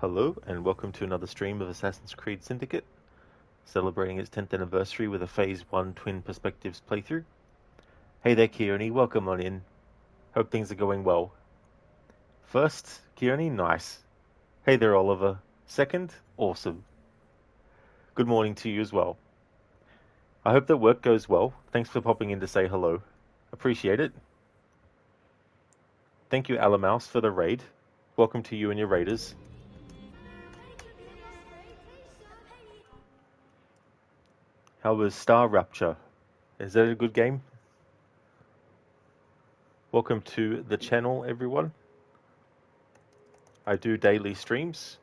Hello, and welcome to another stream of Assassin's Creed Syndicate, celebrating its 10th anniversary with a Phase 1 Twin Perspectives playthrough. Hey there, Kearney, welcome on in. Hope things are going well. First, Kearney, nice. Hey there, Oliver. Second, awesome. Good morning to you as well. I hope that work goes well. Thanks for popping in to say hello. Appreciate it. Thank you, Alamouse, for the raid. Welcome to you and your raiders. How was Star Rapture? Is that a good game? Welcome to the channel, everyone. I do daily streams.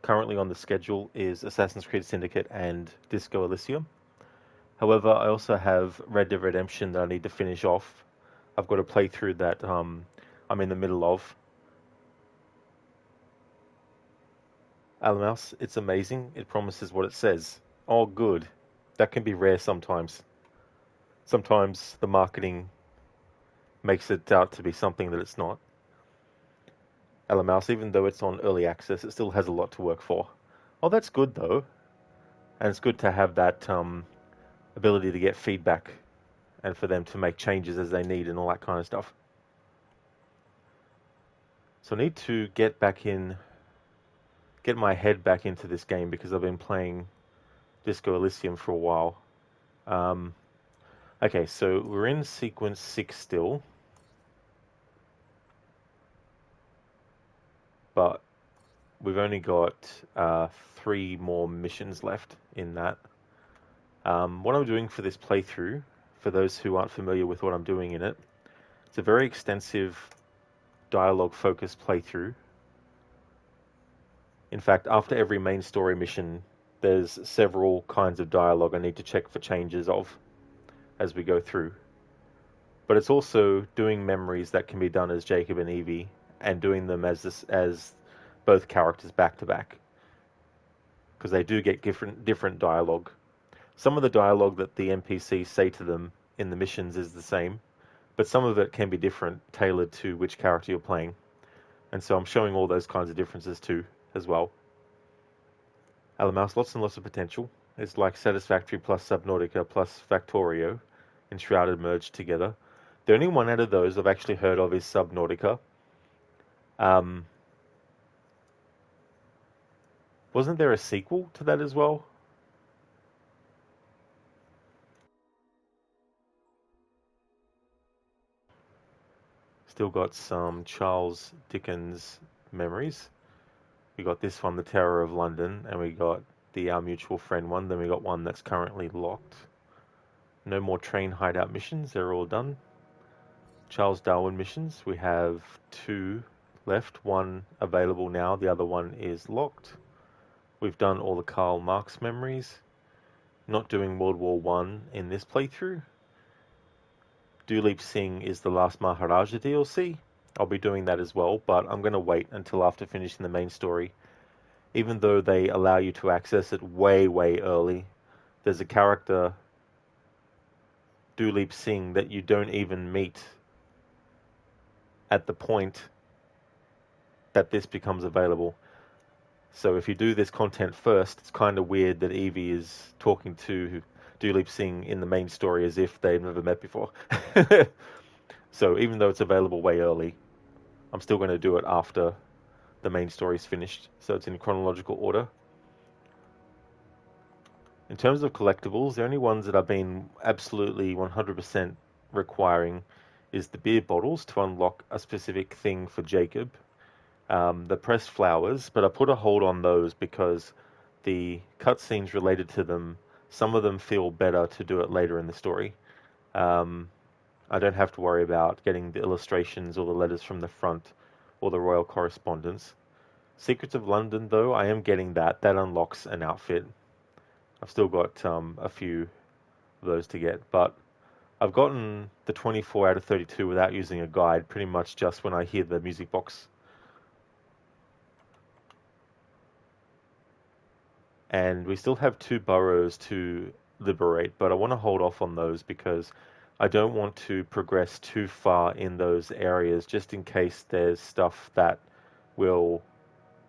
Currently on the schedule is Assassin's Creed Syndicate and Disco Elysium. However, I also have Red Dead Redemption that I need to finish off. I've got a playthrough that I'm in the middle of. Alamouse, it's amazing. It promises what it says. Oh, good. That can be rare sometimes. Sometimes the marketing makes it out to be something that it's not. Alamouse, even though it's on early access, it still has a lot to work for. Oh, that's good though. And it's good to have that ability to get feedback and for them to make changes as they need and all that kind of stuff. So I need to get my head back into this game because I've been playing Disco Elysium for a while. Okay, so we're in sequence 6 still. But we've only got 3 more missions left in that. What I'm doing for this playthrough, for those who aren't familiar with what I'm doing in it, it's a very extensive dialogue-focused playthrough. In fact, after every main story mission, there's several kinds of dialogue I need to check for changes of as we go through. But it's also doing memories that can be done as Jacob and Evie and doing them as both characters back to back, because they do get different dialogue. Some of the dialogue that the NPCs say to them in the missions is the same, but some of it can be different, tailored to which character you're playing. And so I'm showing all those kinds of differences too, as well. Alamouse, lots and lots of potential. It's like Satisfactory plus Subnautica plus Factorio, Enshrouded merged together. The only one out of those I've actually heard of is Subnautica. Wasn't there a sequel to that as well? Still got some Charles Dickens memories. We got this one, The Terror of London, and we got the Our Mutual Friend one. Then we got one that's currently locked. No more Train Hideout missions, they're all done. Charles Darwin missions, we have 2 left. One available now, the other one is locked. We've done all the Karl Marx memories. Not doing World War One in this playthrough. Duleep Singh is the Last Maharaja DLC. I'll be doing that as well, but I'm going to wait until after finishing the main story. Even though they allow you to access it way, way early, there's a character, Duleep Singh, that you don't even meet at the point that this becomes available. So if you do this content first, it's kind of weird that Evie is talking to Duleep Singh in the main story as if they've never met before. So even though it's available way early, I'm still going to do it after the main story's finished. So it's in chronological order. In terms of collectibles, the only ones that I've been absolutely 100% requiring is the beer bottles to unlock a specific thing for Jacob. The pressed flowers, but I put a hold on those because the cutscenes related to them, some of them feel better to do it later in the story. I don't have to worry about getting the illustrations or the letters from the front or the royal correspondence. Secrets of London, though, I am getting that. That unlocks an outfit. I've still got a few of those to get, but I've gotten the 24 out of 32 without using a guide, pretty much just when I hear the music box. And we still have 2 boroughs to liberate, but I want to hold off on those because I don't want to progress too far in those areas just in case there's stuff that will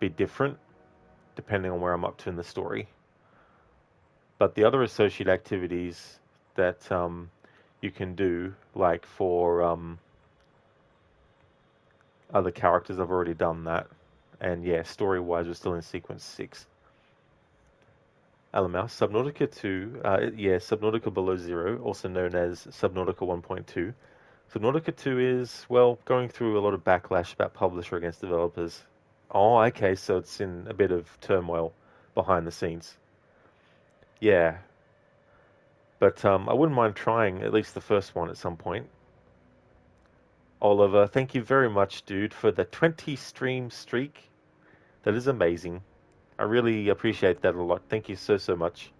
be different depending on where I'm up to in the story. But the other associate activities that you can do, like for other characters, I've already done that. And yeah, story-wise, we're still in sequence 6. Alamouse, Subnautica 2, yeah, Subnautica Below Zero, also known as Subnautica 1.2. Subnautica 2 is, well, going through a lot of backlash about publisher against developers. Oh, okay, so it's in a bit of turmoil behind the scenes. Yeah, but I wouldn't mind trying at least the first one at some point. Oliver, thank you very much, dude, for the 20 stream streak. That is amazing. I really appreciate that a lot. Thank you so, so much.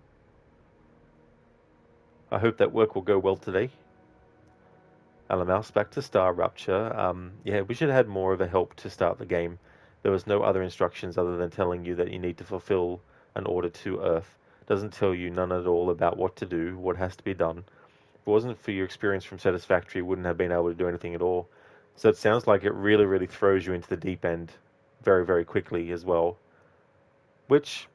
I hope that work will go well today. Mouse, back to Star Rupture. Yeah, we should have had more of a help to start the game. There was no other instructions other than telling you that you need to fulfill an order to Earth. Doesn't tell you none at all about what to do, what has to be done. If it wasn't for your experience from Satisfactory, you wouldn't have been able to do anything at all. So it sounds like it really, really throws you into the deep end very, very quickly as well. Which,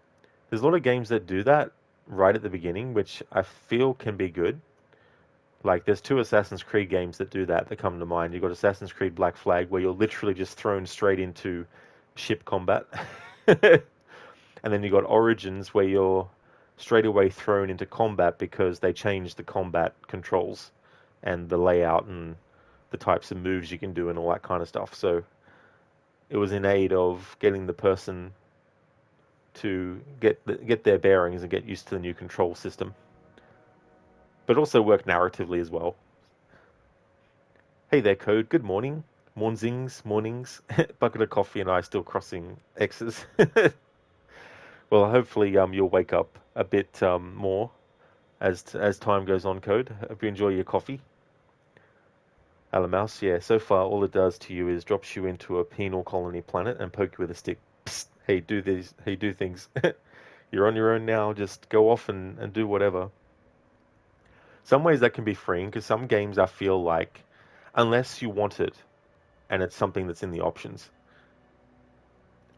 there's a lot of games that do that right at the beginning, which I feel can be good. Like, there's 2 Assassin's Creed games that do that come to mind. You've got Assassin's Creed Black Flag, where you're literally just thrown straight into ship combat. And then you've got Origins, where you're straight away thrown into combat because they changed the combat controls and the layout and the types of moves you can do and all that kind of stuff. So it was in aid of getting the person to get their bearings and get used to the new control system. But also work narratively as well. Hey there, Code. Good morning. Mornings. Bucket of coffee and I still crossing X's. Well, hopefully you'll wake up a bit more as time goes on, Code. Hope you enjoy your coffee. Alamouse, yeah, so far all it does to you is drops you into a penal colony planet and poke you with a stick. Psst, hey, do these. Hey, do things. You're on your own now. Just go off and do whatever. Some ways that can be freeing because some games I feel like, unless you want it, and it's something that's in the options.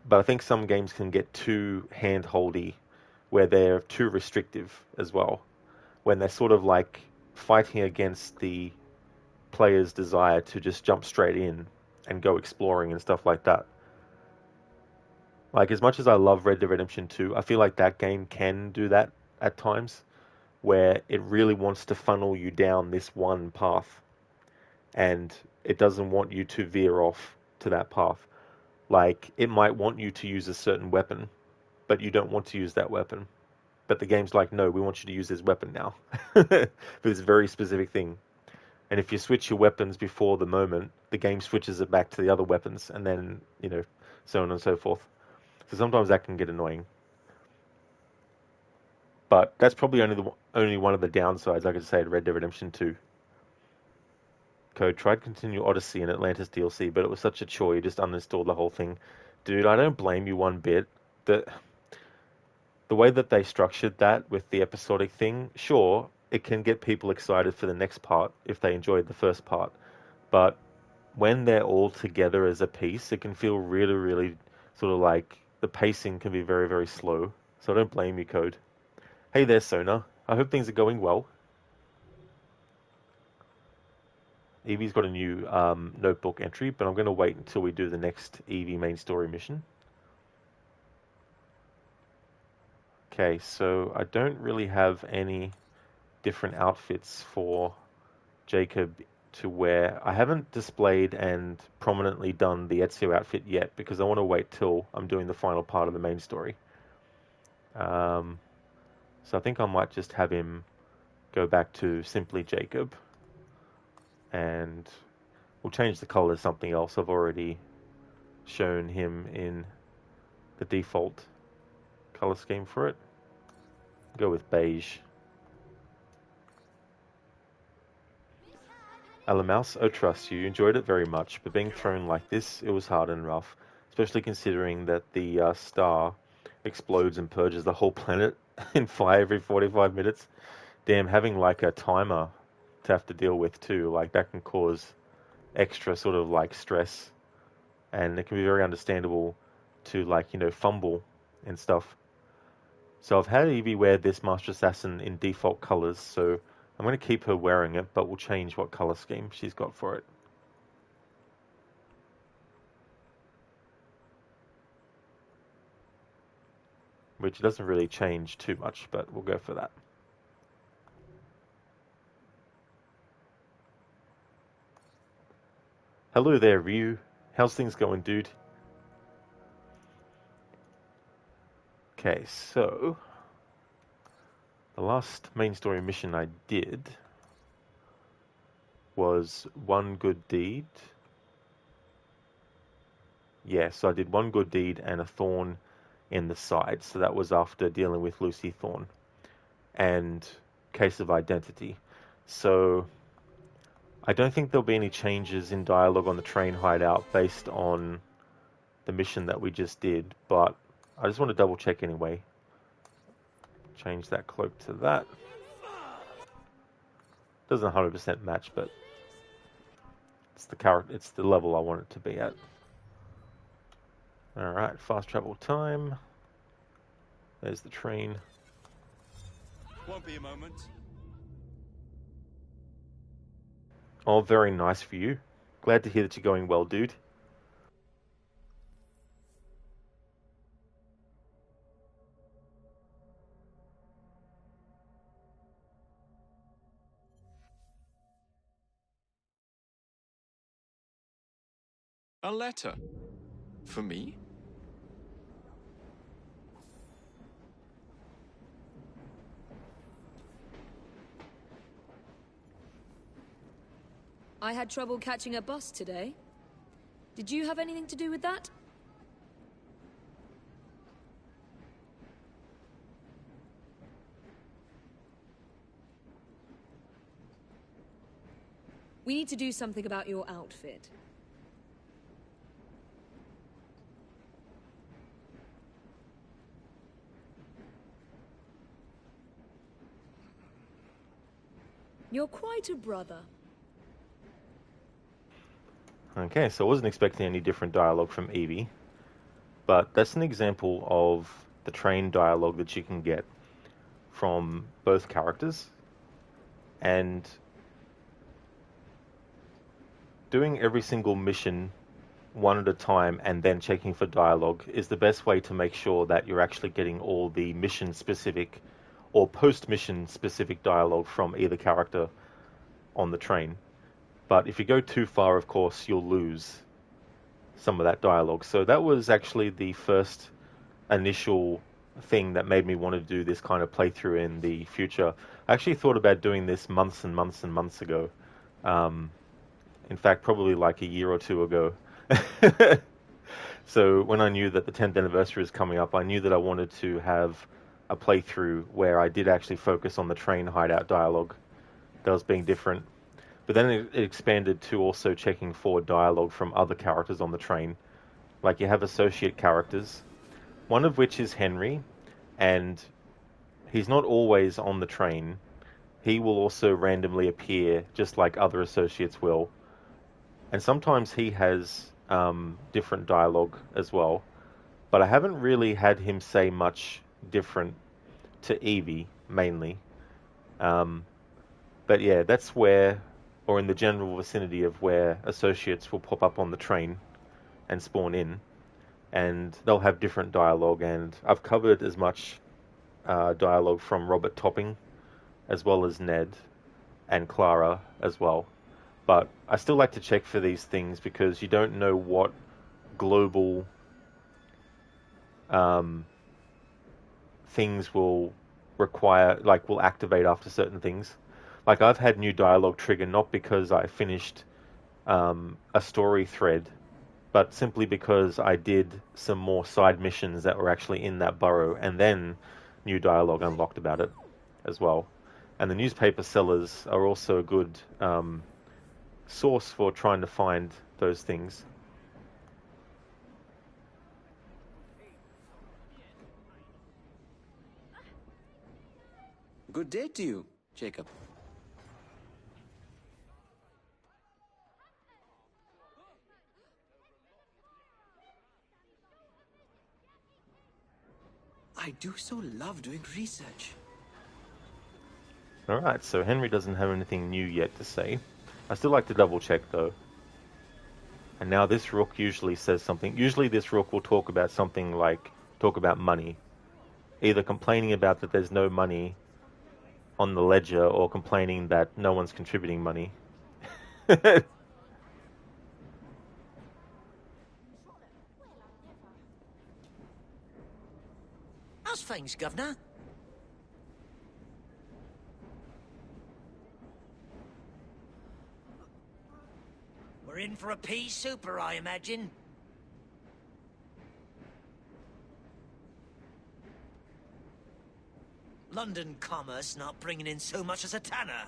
But I think some games can get too hand-holdy, where they're too restrictive as well, when they're sort of like fighting against the player's desire to just jump straight in and go exploring and stuff like that. Like, as much as I love Red Dead Redemption 2, I feel like that game can do that at times, where it really wants to funnel you down this one path, and it doesn't want you to veer off to that path. Like, it might want you to use a certain weapon, but you don't want to use that weapon. But the game's like, no, we want you to use this weapon now. For this very specific thing. And if you switch your weapons before the moment, the game switches it back to the other weapons, and then, so on and so forth. So sometimes that can get annoying. But that's probably only one of the downsides, I could say, to Red Dead Redemption 2. Code tried to continue Odyssey and Atlantis DLC, but it was such a chore, you just uninstalled the whole thing. Dude, I don't blame you one bit. The way that they structured that with the episodic thing, sure, it can get people excited for the next part if they enjoyed the first part. But when they're all together as a piece, it can feel really, really sort of like the pacing can be very, very slow. So I don't blame you, Code. Hey there, Sona. I hope things are going well. Evie's got a new notebook entry, but I'm going to wait until we do the next Evie main story mission. Okay, so I don't really have any different outfits for Jacob to wear. I haven't displayed and prominently done the Ezio outfit yet because I want to wait till I'm doing the final part of the main story. So I think I might just have him go back to simply Jacob. And we'll change the color to something else. I've already shown him in the default color scheme for it. Go with beige. Alamouse, oh trust you, enjoyed it very much, but being thrown like this, it was hard and rough, especially considering that the star explodes and purges the whole planet in fire every 45 minutes. Damn, having like a timer to have to deal with too, like that can cause extra sort of like stress, and it can be very understandable to like, fumble and stuff. So I've had Evie wear this Master Assassin in default colors, so I'm going to keep her wearing it, but we'll change what color scheme she's got for it. Which doesn't really change too much, but we'll go for that. Hello there, Ryu. How's things going, dude? Okay, so the last main story mission I did was one good deed. Yeah, so I did one good deed and a thorn in the side. So that was after dealing with Lucy Thorne and Case of Identity. So I don't think there'll be any changes in dialogue on the Train Hideout based on the mission that we just did, but I just want to double check anyway. Change that cloak to that. Doesn't 100% match, but it's the level I want it to be at. Alright, fast travel time. There's the train. Won't be a moment. Oh, very nice for you. Glad to hear that you're going well, dude. A letter? For me? I had trouble catching a bus today. Did you have anything to do with that? We need to do something about your outfit. You're quite a brother. Okay, so I wasn't expecting any different dialogue from Evie, but that's an example of the train dialogue that you can get from both characters, and doing every single mission one at a time and then checking for dialogue is the best way to make sure that you're actually getting all the mission specific or post mission specific dialogue from either character on the train. But if you go too far, of course, you'll lose some of that dialogue. So that was actually the first initial thing that made me want to do this kind of playthrough in the future. I actually thought about doing this months and months and months ago. In fact, probably like a year or two ago. So when I knew that the 10th anniversary is coming up, I knew that I wanted to have a playthrough where I did actually focus on the Train Hideout dialogue that was being different. But then it expanded to also checking for dialogue from other characters on the train. Like you have associate characters, one of which is Henry, and he's not always on the train. He will also randomly appear, just like other associates will. And sometimes he has different dialogue as well. But I haven't really had him say much different to Evie, mainly. But yeah, that's where, or in the general vicinity of where associates will pop up on the train and spawn in. And they'll have different dialogue, and I've covered as much dialogue from Robert Topping, as well as Ned and Clara as well. But I still like to check for these things because you don't know what global things will require, like will activate after certain things. Like I've had new dialogue trigger not because I finished a story thread, but simply because I did some more side missions that were actually in that borough, and then new dialogue unlocked about it as well. And the newspaper sellers are also a good source for trying to find those things. Good day to you, Jacob. I do so love doing research. Alright, so Henry doesn't have anything new yet to say. I still like to double check though. And now this rook usually says something. Usually this rook will talk about something like, talk about money. Either complaining about that there's no money on the ledger or complaining that no one's contributing money. How's things, Governor? We're in for a pea super, I imagine. London commerce not bringing in so much as a tanner.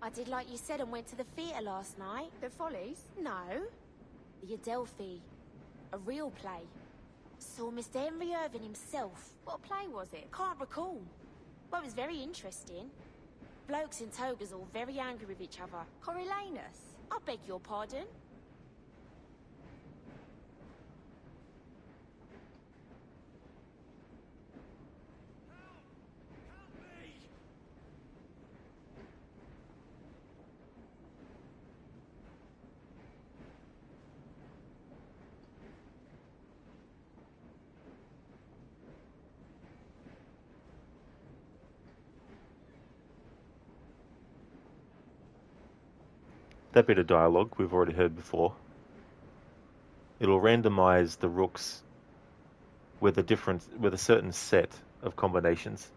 I did like you said and went to the theatre last night. The Follies? No. The Adelphi. A real play. Saw Mr. Henry Irving himself. What play was it? Can't recall. Well, it was very interesting. Blokes in togas all very angry with each other. Coriolanus? I beg your pardon? That bit of dialogue we've already heard before. It'll randomize the rooks with a certain set of combinations.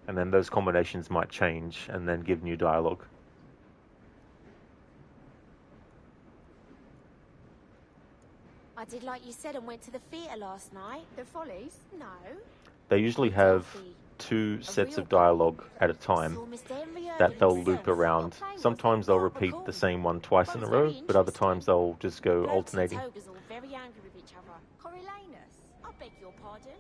And then those combinations might change and then give new dialogue. I did like you said and went to the theatre last night. The Follies? No. They usually have Adelphi. two sets of dialogue at a time Saw Mr. Henry Irving that they'll himself. loop around. Sometimes they'll repeat the same one twice in a row, but other times they'll just go Blokes in alternating. togas all very angry with each other. Coriolanus? I beg your pardon?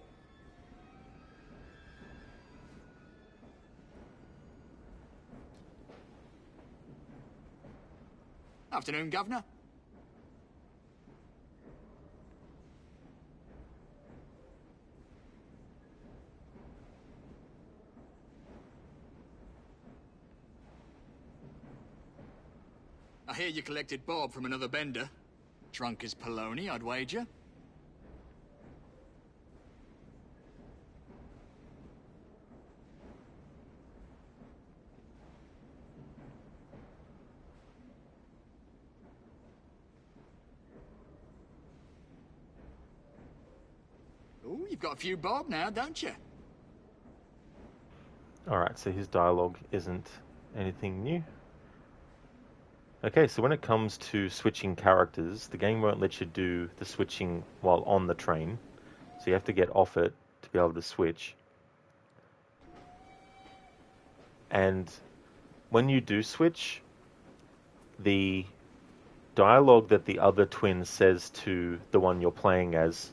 Afternoon, Governor. I hear you collected Bob from another bender. Drunk as Polony, I'd wager. Oh, you've got a few Bob now, don't you? Alright, so his dialogue isn't anything new. Okay, so when it comes to switching characters, the game won't let you do the switching while on the train. So you have to get off it to be able to switch. And when you do switch, the dialogue that the other twin says to the one you're playing as,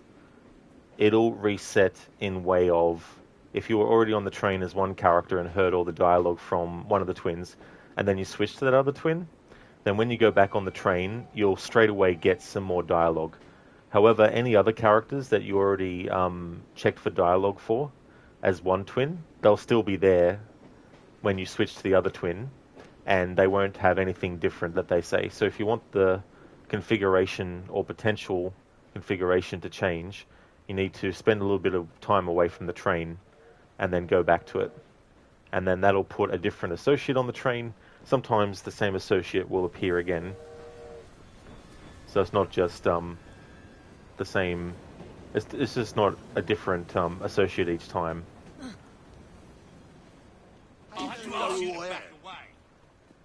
it'll reset in way of, if you were already on the train as one character and heard all the dialogue from one of the twins, and then you switch to that other twin, then when you go back on the train, you'll straight away get some more dialogue. However, any other characters that you already checked for dialogue for as one twin, they'll still be there when you switch to the other twin, and they won't have anything different that they say. So if you want the configuration or potential configuration to change, you need to spend a little bit of time away from the train and then go back to it. And then that'll put a different associate on the train. Sometimes the same associate will appear again. So it's not just the same... It's just not a different associate each time.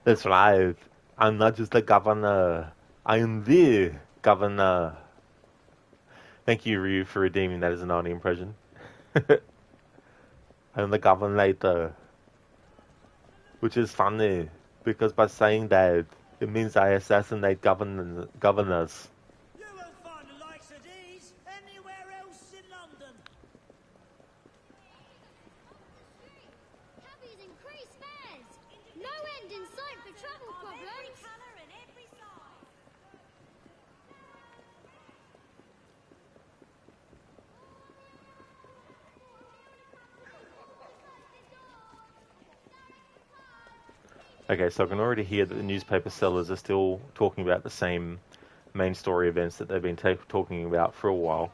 That's right. I'm not just the governor. I am the governor. Thank you, Ryu, for redeeming that as an Arnie impression. I'm the governor. Which is funny, because by saying that, it means I assassinate governors. You won't find the likes of these anywhere else in London. Cabbies increase fares. No end in sight for travel problems. Every colour and every size. Okay, so I can already hear that the newspaper sellers are still talking about the same main story events that they've been talking about for a while.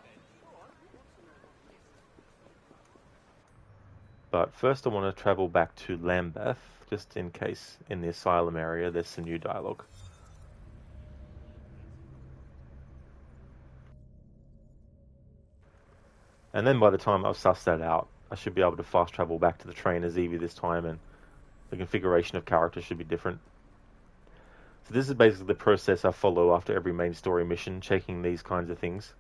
But first I want to travel back to Lambeth, just in case in the asylum area there's some new dialogue. And then by the time I've sussed that out, I should be able to fast travel back to the train as Evie this time, and the configuration of characters should be different. So this is basically the process I follow after every main story mission, checking these kinds of things.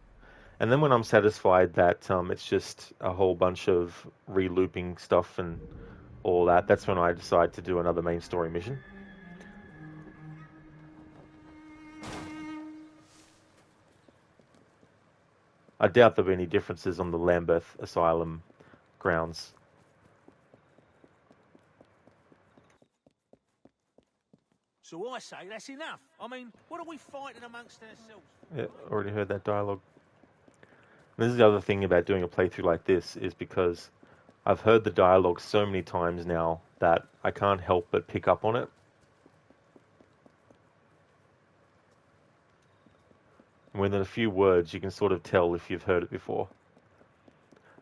And then when I'm satisfied that it's just a whole bunch of re-looping stuff and all that, that's when I decide to do another main story mission. I doubt there'll be any differences on the Lambeth Asylum grounds. So I say that's enough. I mean, what are we fighting amongst ourselves? Yeah, already heard that dialogue. This is the other thing about doing a playthrough like this, is because I've heard the dialogue so many times now that I can't help but pick up on it. And within a few words, you can sort of tell if you've heard it before.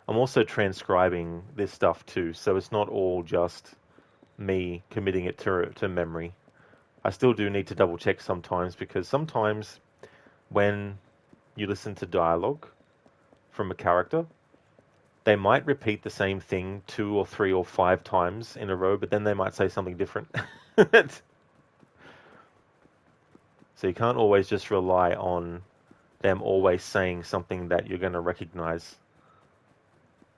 I'm also transcribing this stuff too, so it's not all just me committing it to memory. I still do need to double check sometimes, because sometimes when you listen to dialogue from a character, they might repeat the same thing 2 or 3 or 5 times in a row, but then they might say something different. So you can't always just rely on them always saying something that you're going to recognize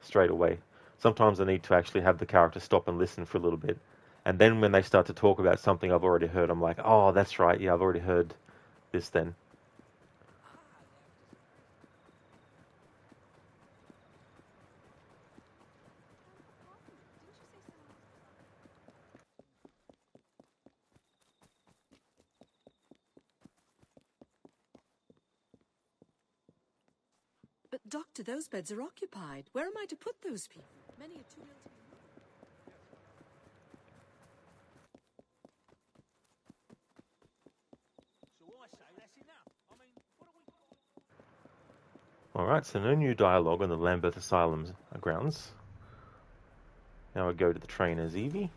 straight away. Sometimes I need to actually have the character stop and listen for a little bit. And then when they start to talk about something I've already heard, I'm like, oh, that's right, yeah, I've already heard this then. But, Doctor, those beds are occupied. Where am I to put those people? Many are too ill to be moved. So I say that's enough. I mean, what are we... Alright, so no new dialogue on the Lambeth Asylum's grounds. Now I go to the train as Evie.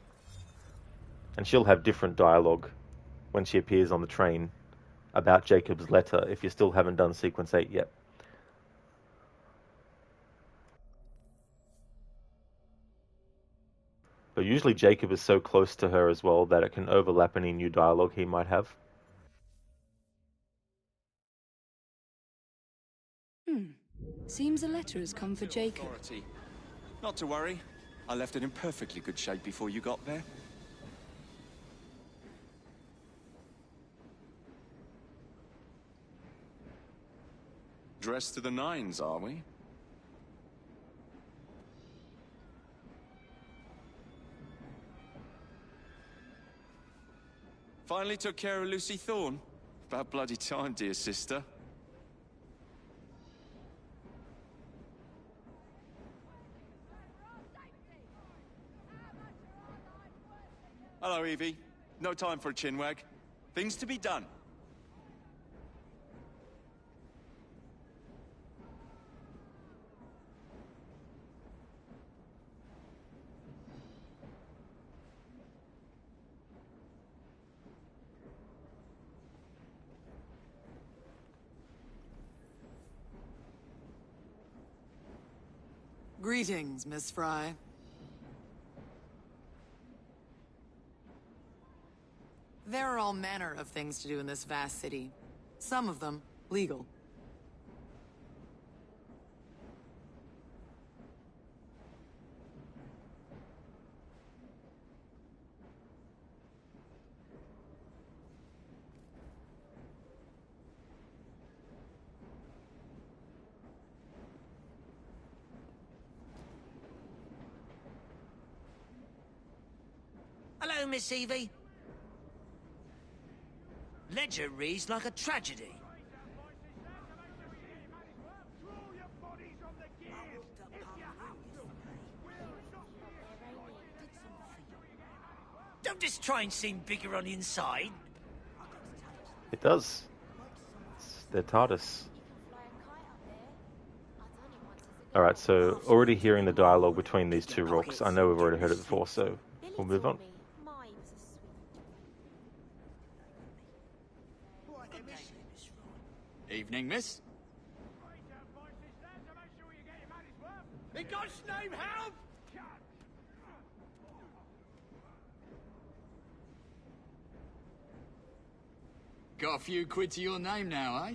And she'll have different dialogue when she appears on the train about Jacob's letter, if you still haven't done Sequence 8 yet. But usually Jacob is so close to her as well that it can overlap any new dialogue he might have. Seems a letter has come for Jacob. Authority. Not to worry. I left it in perfectly good shape before you got there. Dressed to the nines, are we? Finally took care of Lucy Thorne. About bloody time, dear sister. Hello, Evie. No time for a chinwag. Things to be done. Greetings, Miss Fry. There are all manner of things to do in this vast city. Some of them legal. go, Miss Evie? Ledger reads like a tragedy. Don't this train seem bigger on the inside? It does. It's their TARDIS. Alright, so already hearing the dialogue between these two rooks. I know we've already heard it before, so we'll move on. Evening, miss. In God's name, help! Got a few quid to your name now, eh?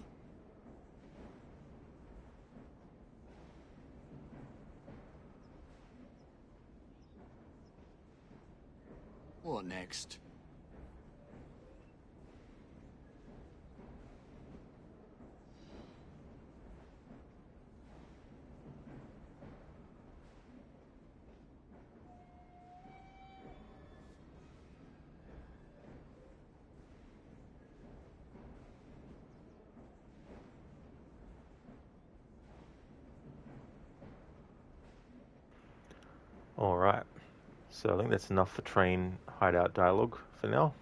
What next? Alright, so I think that's enough for Train Hideout dialogue for now.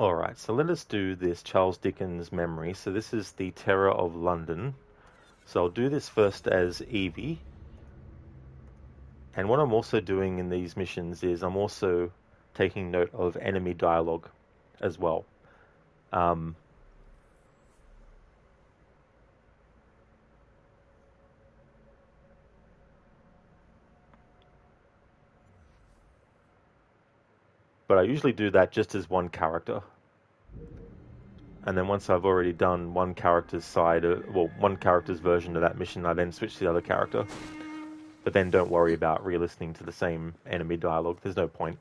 Alright, so let us do this Charles Dickens memory. So this is the Terror of London. So I'll do this first as Evie. And what I'm also doing in these missions is I'm also taking note of enemy dialogue as well. But I usually do that just as one character. And then once I've already done one character's side, one character's version of that mission, I then switch to the other character. But then don't worry about re-listening to the same enemy dialogue. There's no point.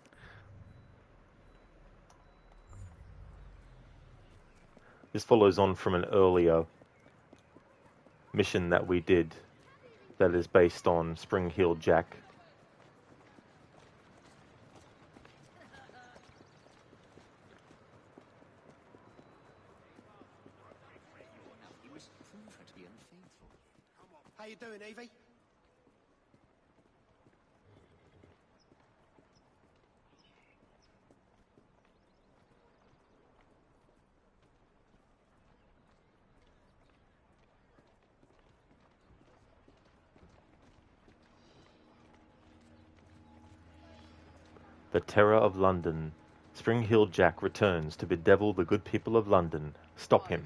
This follows on from an earlier mission that we did that is based on Spring-Heeled Jack. How you doing, Evie? The Terror of London. Spring-Heeled Jack returns to bedevil the good people of London. Stop him.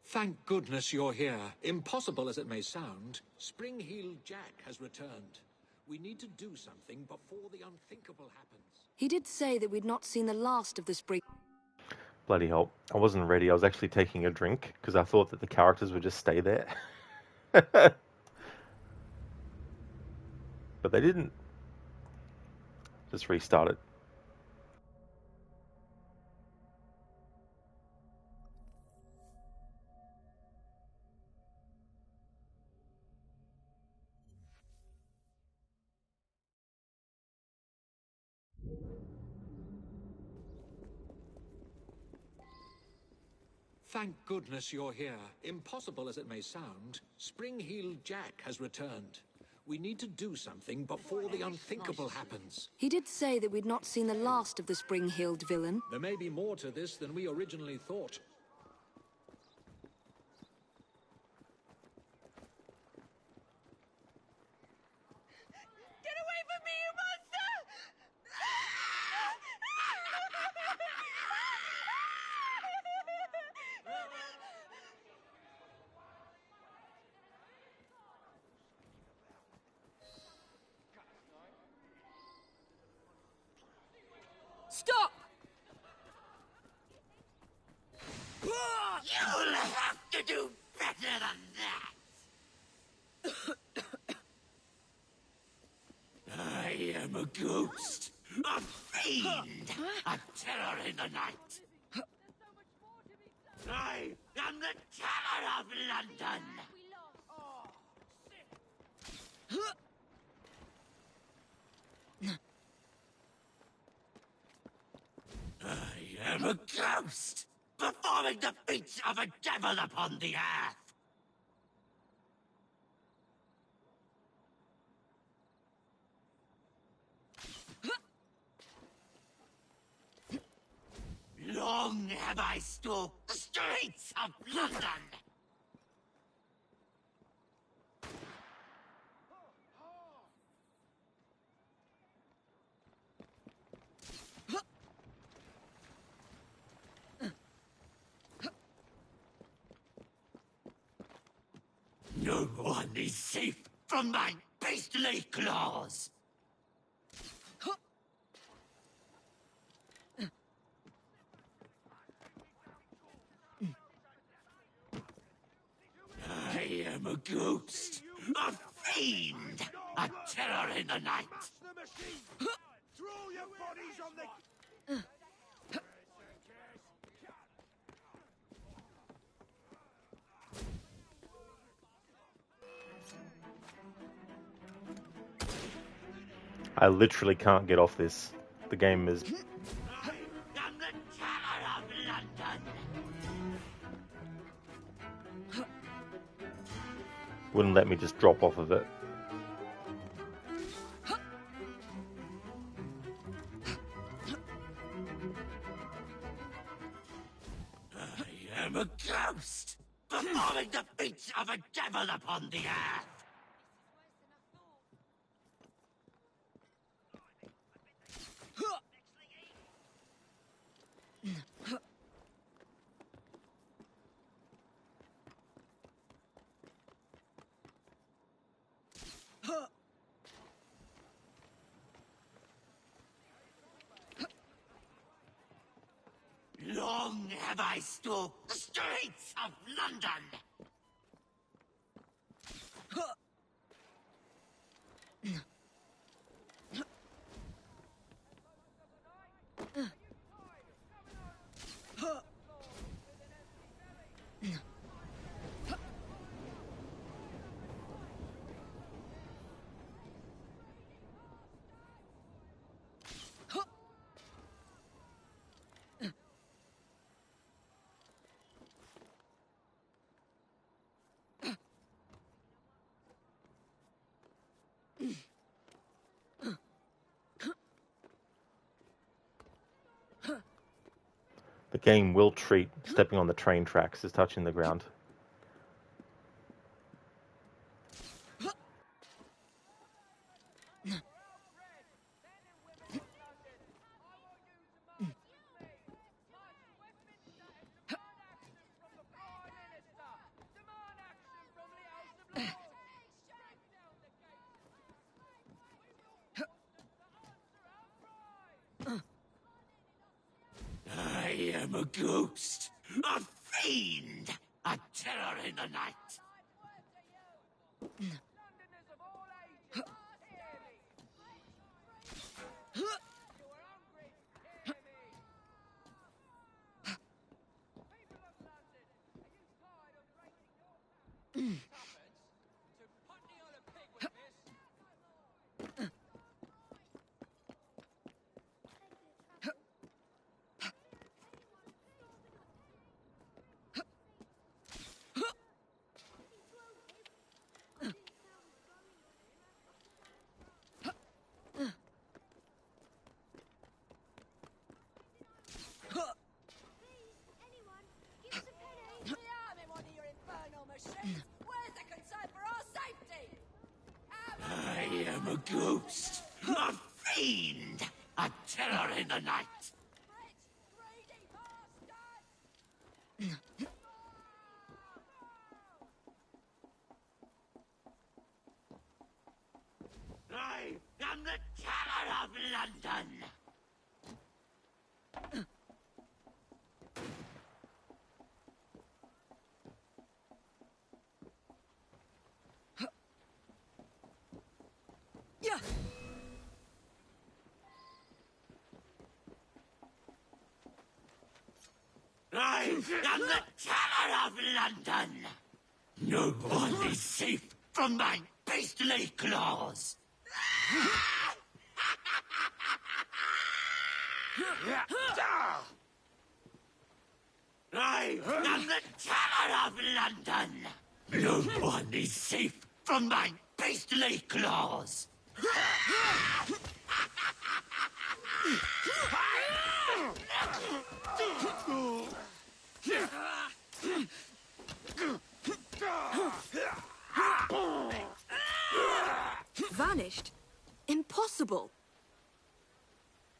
Thank goodness you're here. Impossible as it may sound, Spring-Heeled Jack has returned. We need to do something before the unthinkable happens. He did say that we'd not seen the last of the spring. Bloody hell. I wasn't ready. I was actually taking a drink because I thought that the characters would just stay there. But they didn't. Just restart it. Thank goodness you're here. Impossible as it may sound, Spring-Heeled Jack has returned. We need to do something before the unthinkable happens. He did say that we'd not seen the last of the spring-heeled villain. There may be more to this than we originally thought. Get away from me, you monster! Stop! You'll have to do better than that! I am a ghost, a fiend, a terror in the night. I am the terror of London! I am a ghost, performing the feats of a devil upon the earth. Long have I stalked the streets of London. No one is safe from my beastly claws. I am a ghost, a fiend, a terror in the night. Throw your bodies on the... I literally can't get off this. The game is... I am the terror of London. wouldn't let me just drop off of it. I am a ghost, performing the feats of a devil upon the earth. Long have I stalked the streets of London. The game will treat stepping on the train tracks as touching the ground. I am a ghost, a fiend, a terror in the night. I am a ghost, a fiend, a terror in the night. I am the terror of London. I am the Terror of London. No one is safe from my beastly claws. I am the Terror of London. No one is safe from my beastly claws. Vanished? Impossible.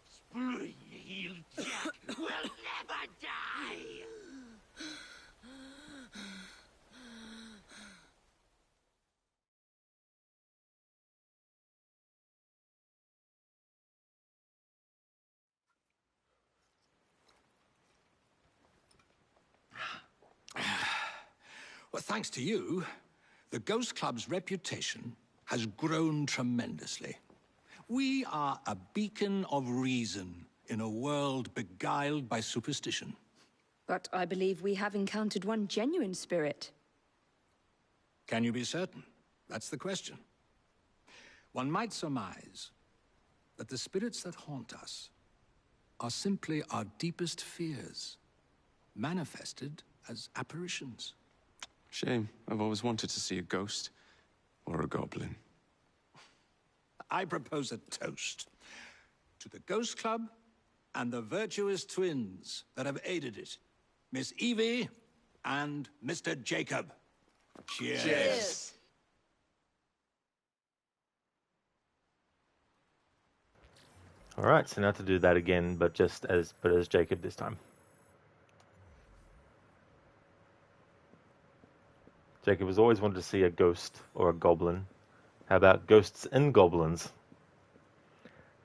Spring Heel Jack will never die. Well, thanks to you, the Ghost Club's reputation has grown tremendously. We are a beacon of reason in a world beguiled by superstition. But I believe we have encountered one genuine spirit. Can you be certain? That's the question. One might surmise that the spirits that haunt us are simply our deepest fears, manifested as apparitions. Shame. I've always wanted to see a ghost. Or a goblin. I propose a toast to the Ghost Club and the virtuous twins that have aided it, Miss Evie and Mr. Jacob. Cheers. Cheers. All right, so now to do that again, but as Jacob this time. Jacob has always wanted to see a ghost or a goblin. How about ghosts and goblins?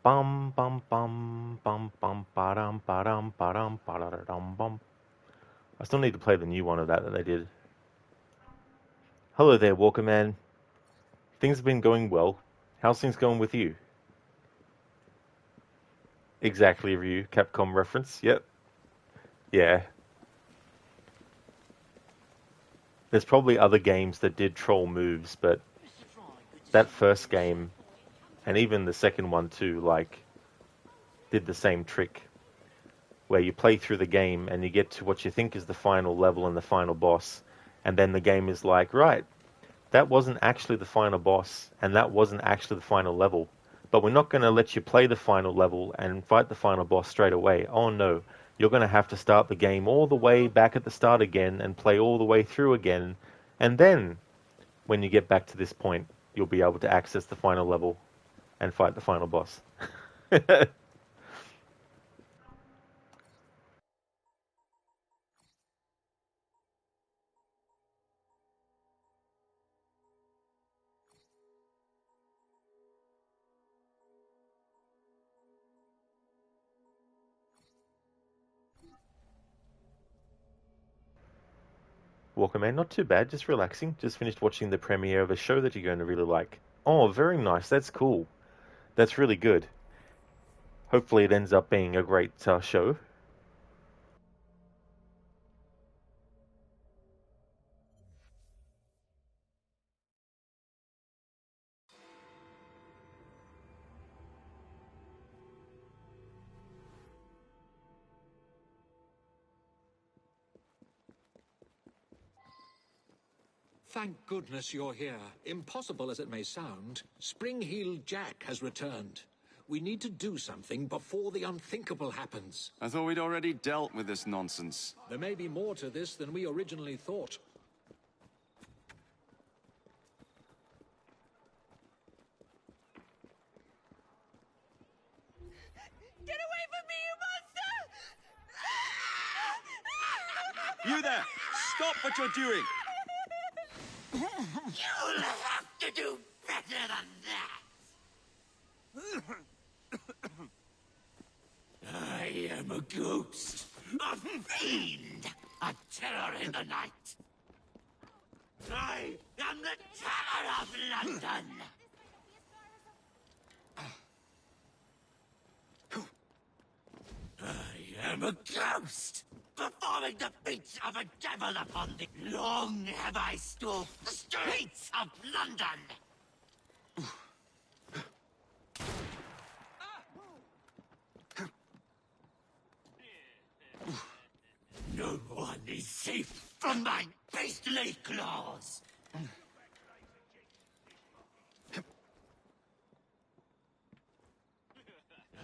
Bum bum bum bum bum ba-dum ba-dum ba-dum ba-da-dum bum. I still need to play the new one of that they did. Hello there, Walker Man. Things have been going well. How's things going with you? Exactly, Ryu. Capcom reference. Yep. Yeah. There's probably other games that did troll moves, but that first game, and even the second one too, like, did the same trick. Where you play through the game and you get to what you think is the final level and the final boss, and then the game is like, right, that wasn't actually the final boss, and that wasn't actually the final level, but we're not going to let you play the final level and fight the final boss straight away. Oh no, you're going to have to start the game all the way back at the start again and play all the way through again, and then, when you get back to this point, you'll be able to access the final level and fight the final boss. Walker Man, not too bad, just relaxing. Just finished watching the premiere of a show that you're going to really like. Oh, very nice, that's cool. That's really good. Hopefully it ends up being a great show. Thank goodness you're here. Impossible as it may sound, Spring Heel Jack has returned. We need to do something before the unthinkable happens. I thought we'd already dealt with this nonsense. There may be more to this than we originally thought. Get away from me, you monster! You there! Stop what you're doing! You'll have to do better than that. I am a ghost, a fiend, a terror in the night. I am the Terror of London. I am a ghost, performing the feats of a devil upon the... Long have I stalked the streets of London. No one is safe from my beastly claws.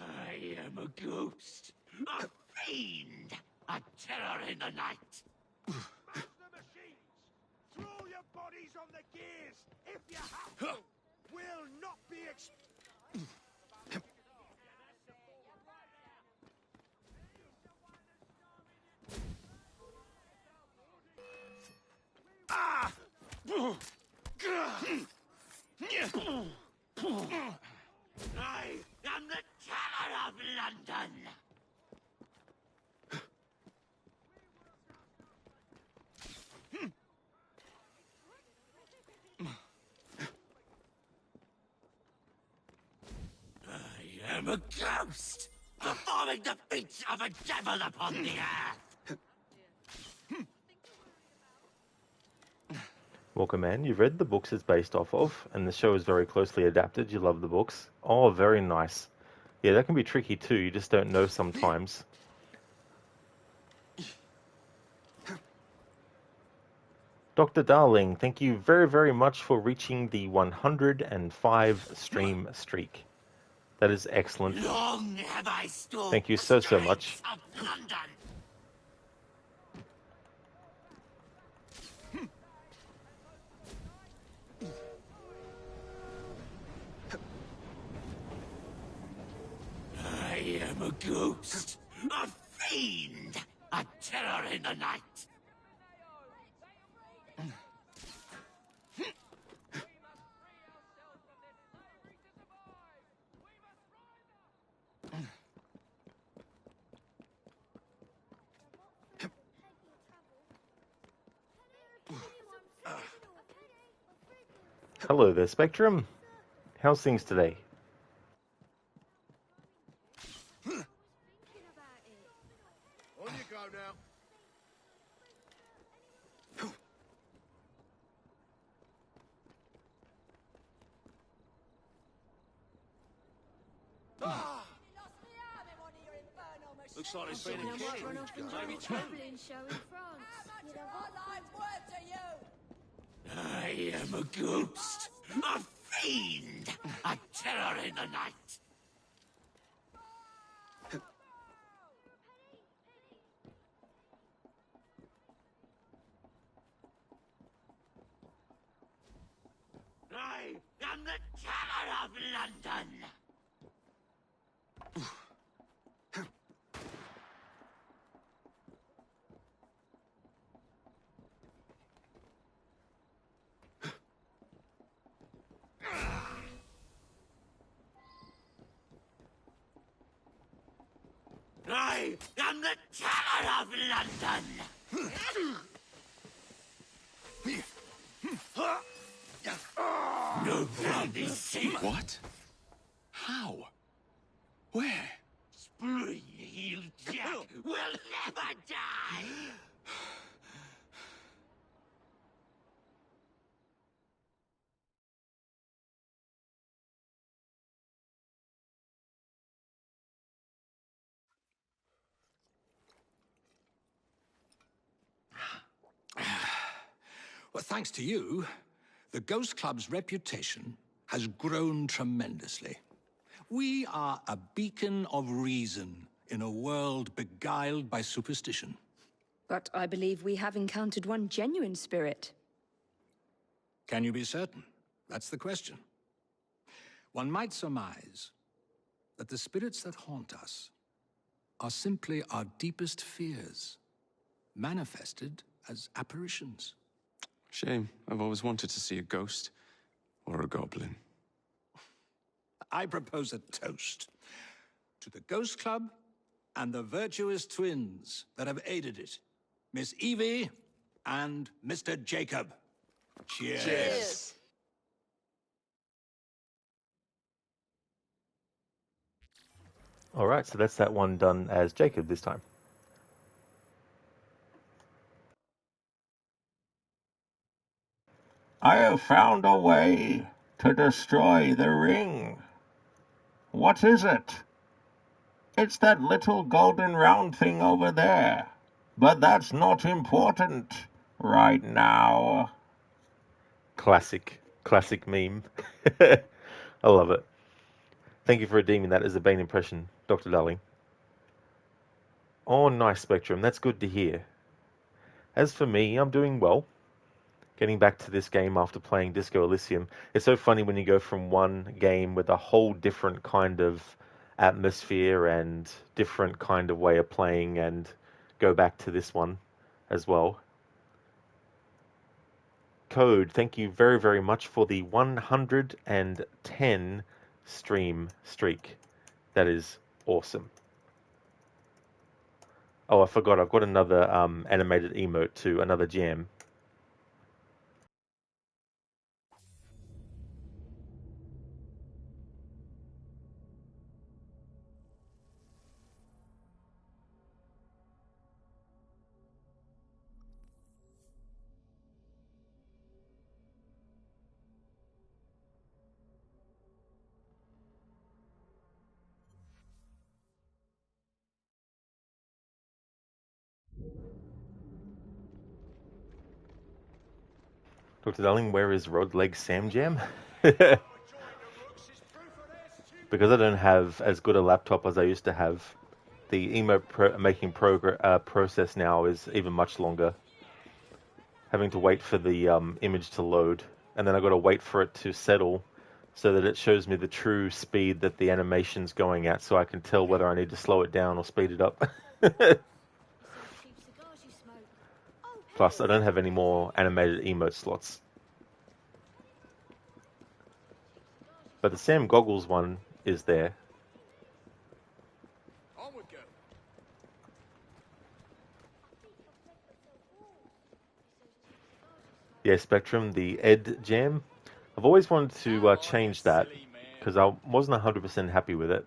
I am a ghost, a fiend, a terror in the night. Master machines! Throw your bodies on the gears if you have to! Will not be Ah! I am the terror of London. I am a ghost, performing the feats of a devil upon the earth. Walker Man, you've read the books it's based off of, and the show is very closely adapted. You love the books. Oh, very nice. Yeah, that can be tricky too. You just don't know sometimes. Dr. Darling, thank you very, very much for reaching the 105 stream streak. That is excellent. Long have I stalked Thank you the so streets much. of London. I am a ghost, a fiend, a terror in the night. Hello there, Spectrum. How's things today? On you go now. Looks like there's been a killing. Maybe two. Travelling show in France. I am a ghost, a fiend, a terror in the night. I am the terror of London. I am the terror of London. No one is safe. What? How? Where? Spring-heeled Jack will never die. Well, thanks to you, the Ghost Club's reputation has grown tremendously. We are a beacon of reason in a world beguiled by superstition. But I believe we have encountered one genuine spirit. Can you be certain? That's the question. One might surmise that the spirits that haunt us are simply our deepest fears, manifested as apparitions. Shame. I've always wanted to see a ghost or a goblin. I propose a toast to the Ghost Club and the virtuous twins that have aided it, Miss Evie and Mr. Jacob. Cheers. Cheers. Alright, so that's that one done as Jacob this time. I have found a way to destroy the ring. What is it? It's that little golden round thing over there. But that's not important right now. Classic meme. I love it. Thank you for redeeming that as a Bane impression, Dr. Darling. Oh, nice, Spectrum. That's good to hear. As for me, I'm doing well. Getting back to this game after playing Disco Elysium. It's so funny when you go from one game with a whole different kind of atmosphere and different kind of way of playing and go back to this one as well. Code, thank you very, very much for the 110 stream streak. That is awesome. Oh, I forgot. I've got another animated emote too, another jam. Dr. Darling, where is Rod Leg Sam Jam? Because I don't have as good a laptop as I used to have, the emote making process now is even much longer. Having to wait for the image to load, and then I've got to wait for it to settle so that it shows me the true speed that the animation's going at, so I can tell whether I need to slow it down or speed it up. Plus, I don't have any more animated emote slots. But the Sam Goggles one is there. Yeah, Spectrum, the Ed Jam. I've always wanted to change that because I wasn't 100% happy with it.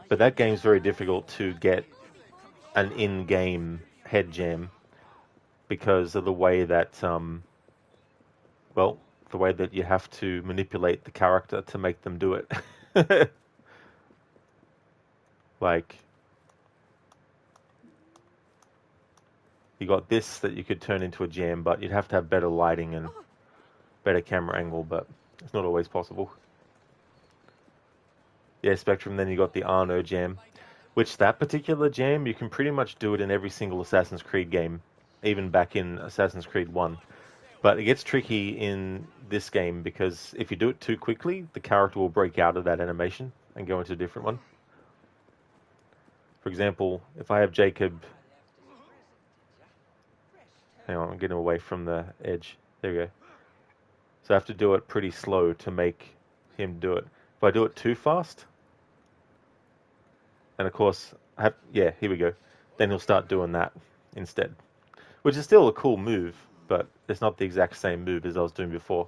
But that game's very difficult to get an in-game head jam because of the way that, well, the way that you have to manipulate the character to make them do it. Like, you got this that you could turn into a jam, but you'd have to have better lighting and better camera angle, but it's not always possible. Yeah, Spectrum, then you got the Arno jam, which that particular jam, you can pretty much do it in every single Assassin's Creed game, even back in Assassin's Creed 1. But it gets tricky in this game because if you do it too quickly, the character will break out of that animation and go into a different one. For example, if I have Jacob... Hang on, I'm getting away from the edge. There we go. So I have to do it pretty slow to make him do it. If I do it too fast, and of course, yeah, here we go. Then he'll start doing that instead. Which is still a cool move, but it's not the exact same move as I was doing before.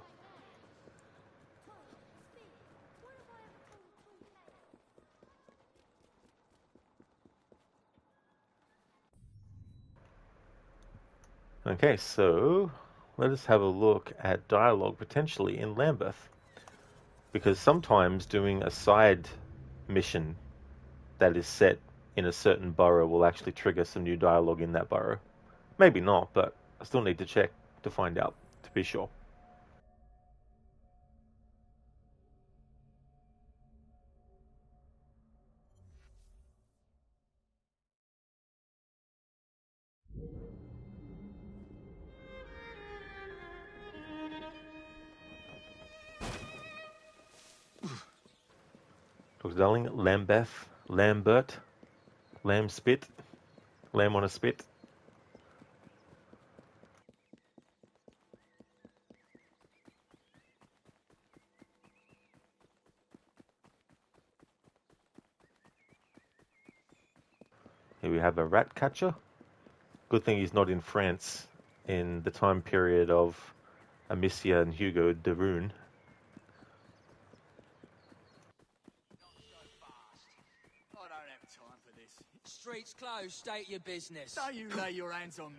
Okay, so let us have a look at dialogue potentially in Lambeth. Because sometimes doing a side mission that is set in a certain borough will actually trigger some new dialogue in that borough. Maybe not, but I still need to check to find out, to be sure. Dr. Darling, Lambeth, Lambert, Lamb Spit, Lamb on a Spit. Here we have a rat catcher. Good thing he's not in France in the time period of Amicia and Hugo de Rune. I don't have time for this. Street's closed. State your business. Don't you lay your hands on...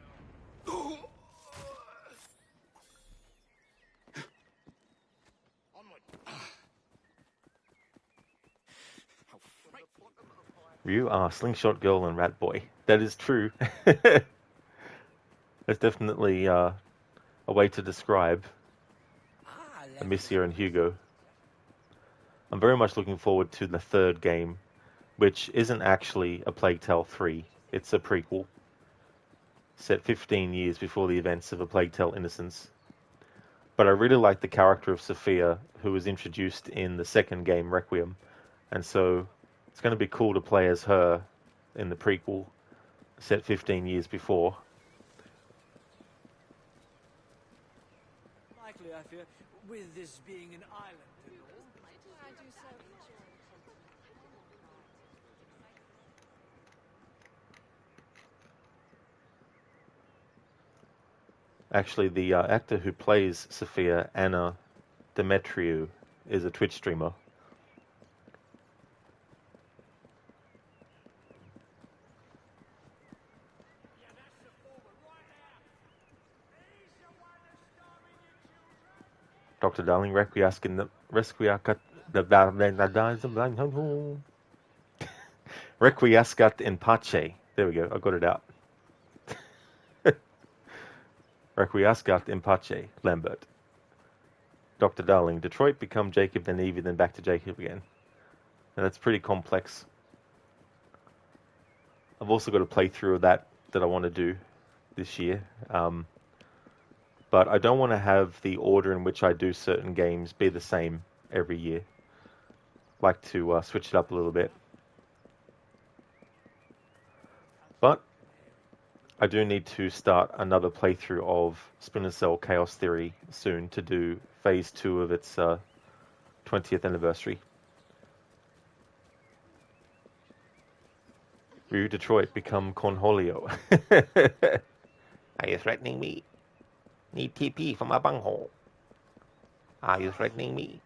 You are Slingshot Girl and Rat Boy. That is true. That's definitely a way to describe Amicia and Hugo. I'm very much looking forward to the third game, which isn't actually a Plague Tale 3. It's a prequel, set 15 years before the events of A Plague Tale Innocence. But I really like the character of Sophia, who was introduced in the second game, Requiem, and so it's going to be cool to play as her in the prequel, set 15 years before. Likely, I fear, with this being an island and all. Actually, the actor who plays Sophia, Anna Demetriou, is a Twitch streamer. Dr. Darling, Requiescat in Pace. There we go, I got it out. Requiescat in Pace, Lambert. Dr. Darling, Detroit, become Jacob and Evie, then back to Jacob again. And that's pretty complex. I've also got a playthrough of that I want to do this year. But I don't want to have the order in which I do certain games be the same every year. I like to switch it up a little bit. But I do need to start another playthrough of Splinter Cell Chaos Theory soon to do Phase 2 of its 20th anniversary. Rue Detroit, become Cornholio. Are you threatening me? Need TP from my bunghole. Are you threatening me?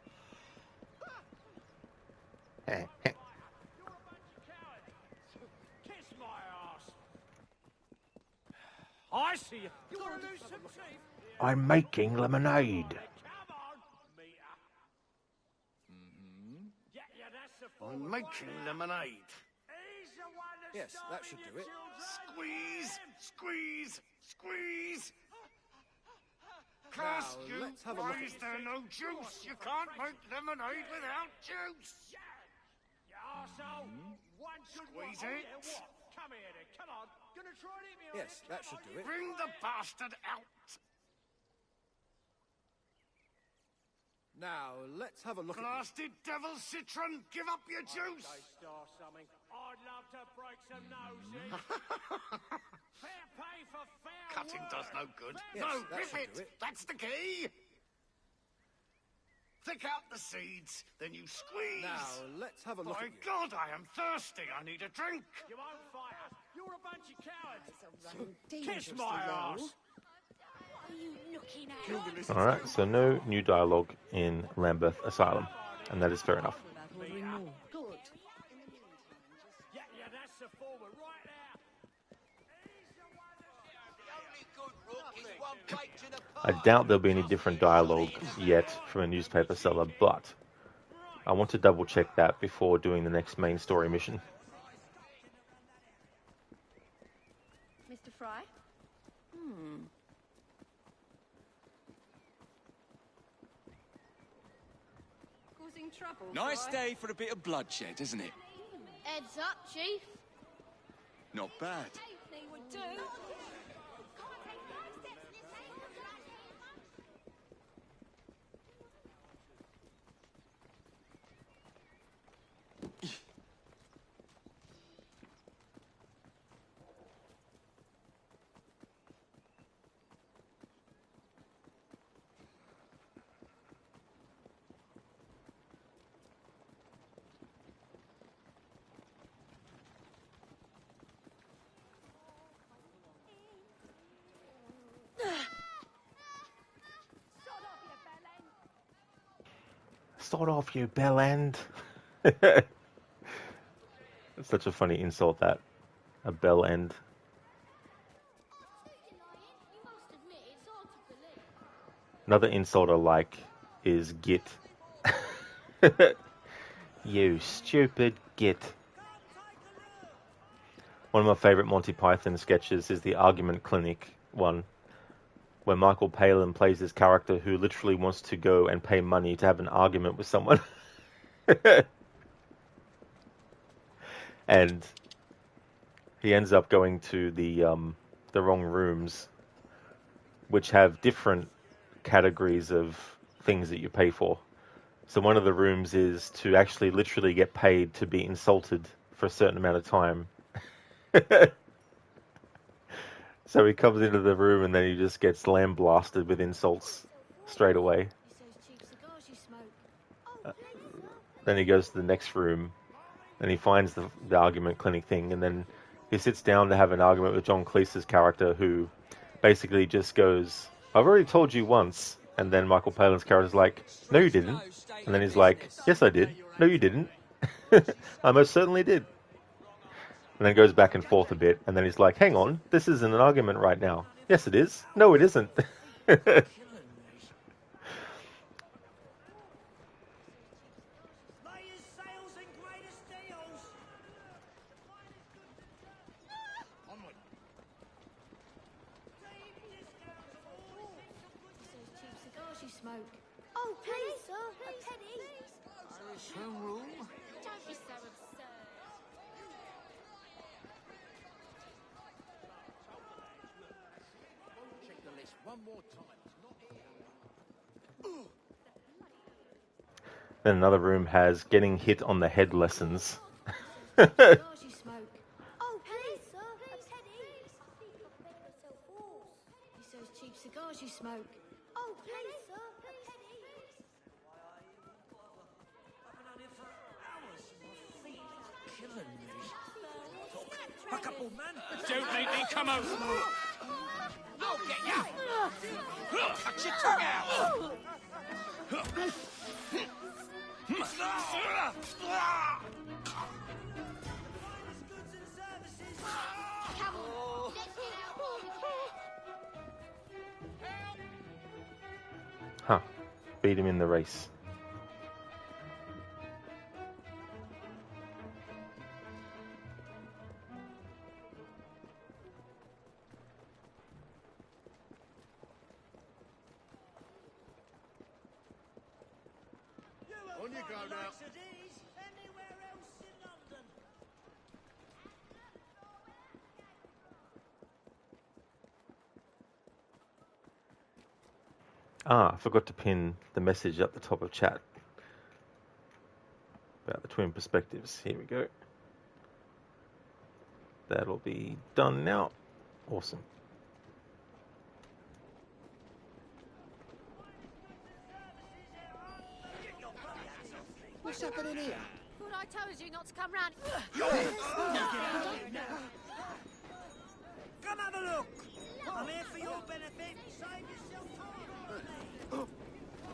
Kiss my ass. I see you. You want to lose some teeth? I'm making lemonade. Come on, Mita. Yeah, that's the I'm making lemonade. He's the one that's Yes, that should do it. Squeeze, squeeze, squeeze. Curse Now, you! let's have a Why look is there no juice? You can't make lemonade without juice. You arsehole. One good Squeeze one. it. Oh, yeah, what? Come here then. Come on. Gonna try and hit me on Yes, it? that Come should on, do it. Bring the bastard out. Now, let's have a look at Blasted devil citron, give up your juice. Taste or something. I'd love to break some noses. Fair pay for fair Cutting work. does no good. Yes, No, that rip should it. do it. That's the key. Thick out the seeds, then you squeeze. Now, let's have a look My at you. God, I am thirsty. I need a drink. You won't fight us. You're a bunch of cowards. Kiss Dangerously my low. ass. What are you looking at? Alright, so no new dialogue in Lambeth Asylum. And that is fair enough. Ordering more. Good. Yeah, that's the forward right now. I doubt there'll be any different dialogue yet from a newspaper seller, but I want to double check that before doing the next main story mission. Mr. Fry? Causing trouble, Nice Fry? day for a bit of bloodshed, isn't it? Heads up, Chief. Not bad. They would do. Sort off, you bell end. It's such a funny insult, that. A bell end. Another insult I like is git. You stupid git. One of my favourite Monty Python sketches is the Argument Clinic one, where Michael Palin plays this character who literally wants to go and pay money to have an argument with someone. And he ends up going to the wrong rooms, which have different categories of things that you pay for. So one of the rooms is to actually literally get paid to be insulted for a certain amount of time. So he comes into the room and then he just gets lambasted with insults straight away. Then he goes to the next room and he finds the argument clinic thing, and then he sits down to have an argument with John Cleese's character, who basically just goes, I've already told you once. And then Michael Palin's character's like, no you didn't. And then he's like, yes I did. No you didn't. I most certainly did. And then goes back and forth a bit, and then he's like, hang on, this isn't an argument right now. Yes it is. No it isn't. Oh, please, sir, a penny. Irish home rule? Don't be so absurd. Check the list one more time. It's not here. Then another room has getting hit on the head lessons. Oh, please, sir, a penny. He says cheap cigars you smoke. Oh, please, sir, a penny. Killing me. A couple man. Don't make me come out. I'll get you. Cut your tongue out. Huh. Beat him in the race. On you go now. Anywhere else in London. I forgot to pin the message at the top of chat about the twin perspectives. Here we go. That'll be done now. Awesome. What's happening here? Thought I told you not to come round. Come have a look. I'm here for your benefit. Save yourself time.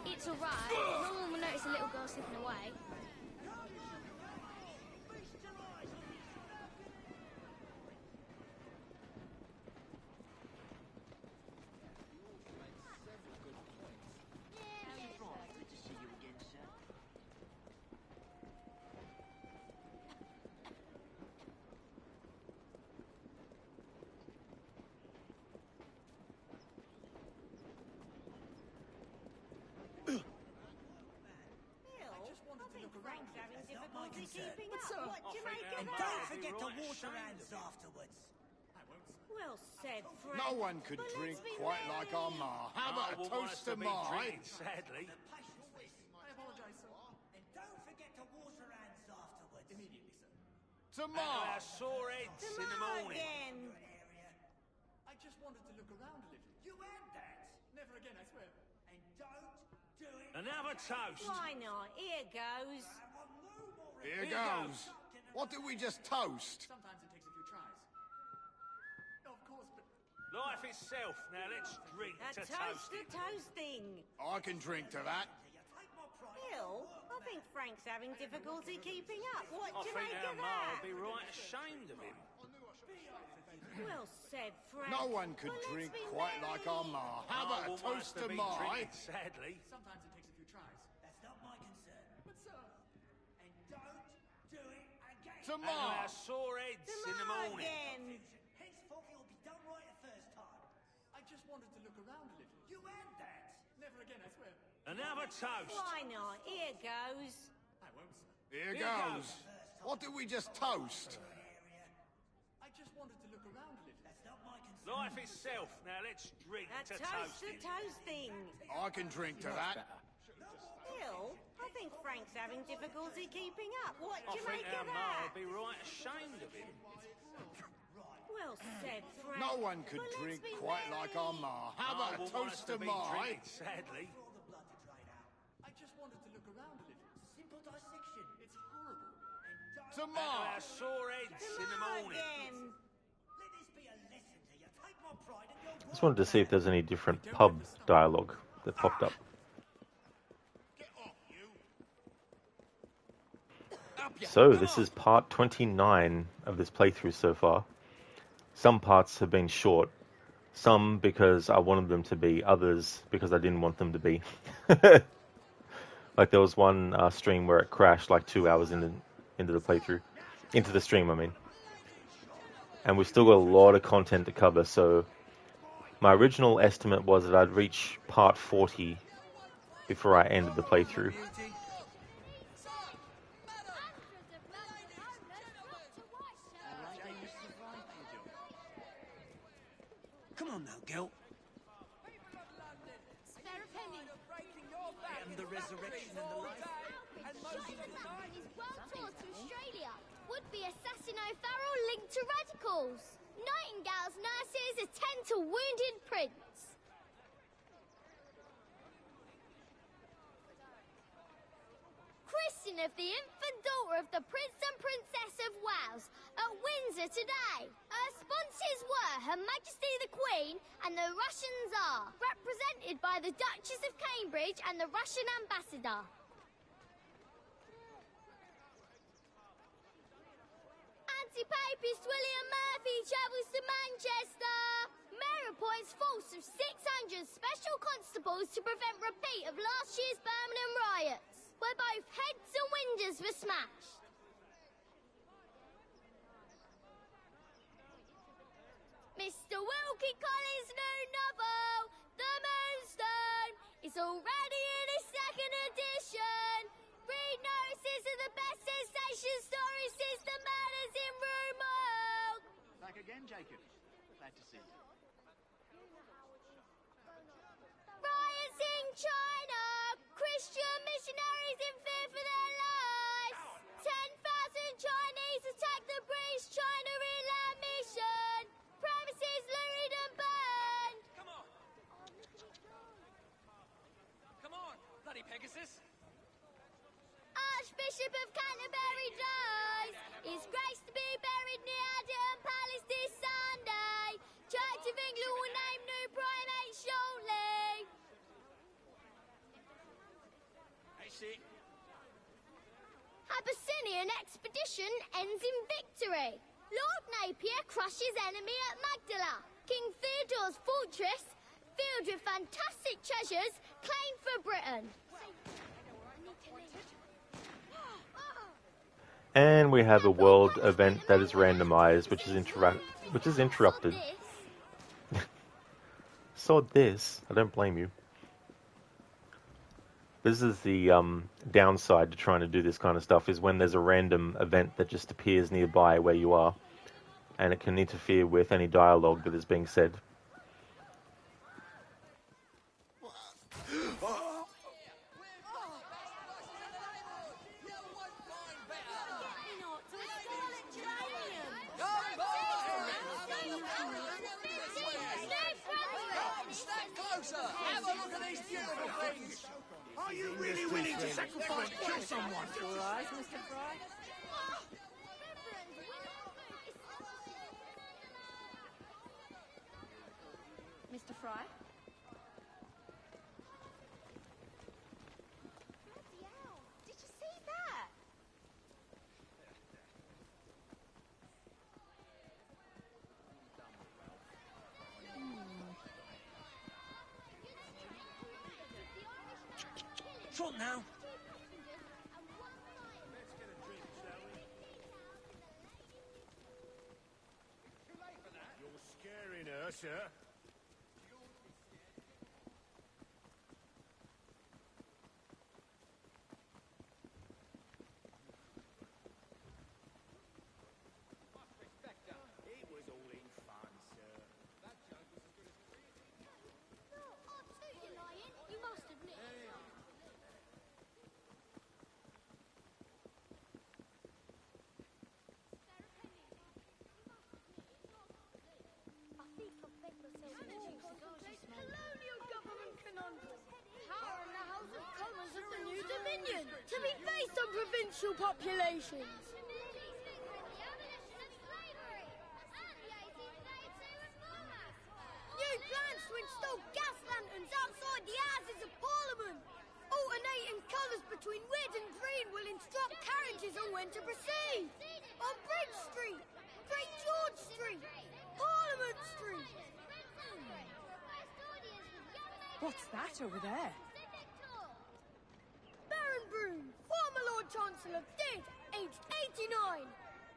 It's alright. No one will notice a little girl slipping away. And don't forget to wash your hands afterwards. Well said, Fred. No one could drink quite like our Ma. How about a toast to Ma? Sadly. And don't forget to wash your hands afterwards. Immediately, sir. To And Ma. our sore heads in the morning. Again. I just wanted to look around a little. You and that. Never again, I swear. And don't do it. Another toast. Why not? Here goes. Here goes. What did we just toast? Sometimes it takes a few tries. Of course, but Life itself. Now let's drink A to toast toast to it. toasting. I can drink to that. Bill, I think Frank's having difficulty keeping up. What I do you think make our of Ma that? will be right ashamed of him. Well said, Frank. No one could Well, let's drink be quite like our merry. Ma. How about a toast to Ma? Sadly. Sometimes it takes a few tries. That's not my concern. But sir... And don't do it again. To And Ma! our sore heads in the morning. Again. Henceforth, you'll be done right the first time. I just wanted to look around a little. You had that. Never again, I swear. Another toast. Why not? Here goes. I won't, sir. Here Here goes. What did we just toast? I just wanted to look around a little. That's not my concern. Life itself. Now let's drink A to toast to toasting. toasting. I can drink to that. Still, I think Frank's having difficulty keeping up. What I do you think make our of Ma that? will be right ashamed of him. Well said, Frank. No one could Well, let's drink be quite like our merry. Ma. How about a wouldn't want us toast to to be Ma? drinking, sadly. For the blood to drain out. I just wanted to look around a little. Simple dissection. It's horrible. And To don't... Ma! And our sore heads in the morning. Again. Let this be a lesson to you. Take my pride and go Just wanted to see if there's any different pub dialogue that popped up. So this is part 29 of this playthrough so far. Some parts have been short, some because I wanted them to be, others because I didn't want them to be. Like there was one stream where it crashed like 2 hours into the playthrough, into the stream I mean. And we've still got a lot of content to cover, so my original estimate was that I'd reach part 40 before I ended the playthrough. Come on now, Gil. Spare a penny. And the resurrection and the life. His world tour to Australia. Would-be assassin O'Farrell linked to radicals. Nightingale's nurses attend to wounded prince. Christening of the infant daughter of the Prince and Princess of Wales at Windsor today. Her sponsors were Her Majesty the Queen and the Russian Tsar, represented by the Duchess of Cambridge and the Russian Ambassador. Anti-papist William Murphy travels to Manchester. Mayor appoints force of 600 special constables to prevent repeat of last year's Birmingham riots, where both heads and windows were smashed. Mr. Wilkie Collins' new novel, The Moonstone, is already in its second edition. Read notices of the best sensation story since the murders in Rue Morgue. Back again, Jacob. Glad to see you. Riots in China. Christian missionaries in fear for their lives. 10,000 Chinese attack the British China inland mission. Premises looted and burned. Come on. Come on, bloody Pegasus. Archbishop of Canterbury dies. His grace to be buried near Haddon Palace this Sunday. Church of England will name new primate shortly. That's it. Abyssinian expedition ends in victory. Lord Napier crushes enemy at Magdala. King Theodore's fortress, filled with fantastic treasures, claimed for Britain. And we have a world event that is randomized, which is interrupted. Saw this. I don't blame you. This is the downside to trying to do this kind of stuff, is when there's a random event that just appears nearby where you are, and it can interfere with any dialogue that is being said. Are you really willing to sacrifice and kill someone? Mr. Fry. Mr. Fry? Bloody hell. Did you Trot now. You're scaring her, sir. It was all in fun, sir. No, I'll toot you lying. You must admit. I think I've bet myself colonial government conundrum. Power in the House of Commons of the new Dominion to be based on provincial populations. New plans to install gas lanterns outside the Houses of Parliament. Alternating colours between red and green will instruct carriages on when to proceed. On Bridge Street, Great George Street, Parliament Street. What's that over there? Baron Broom, former Lord Chancellor, dead, aged 89.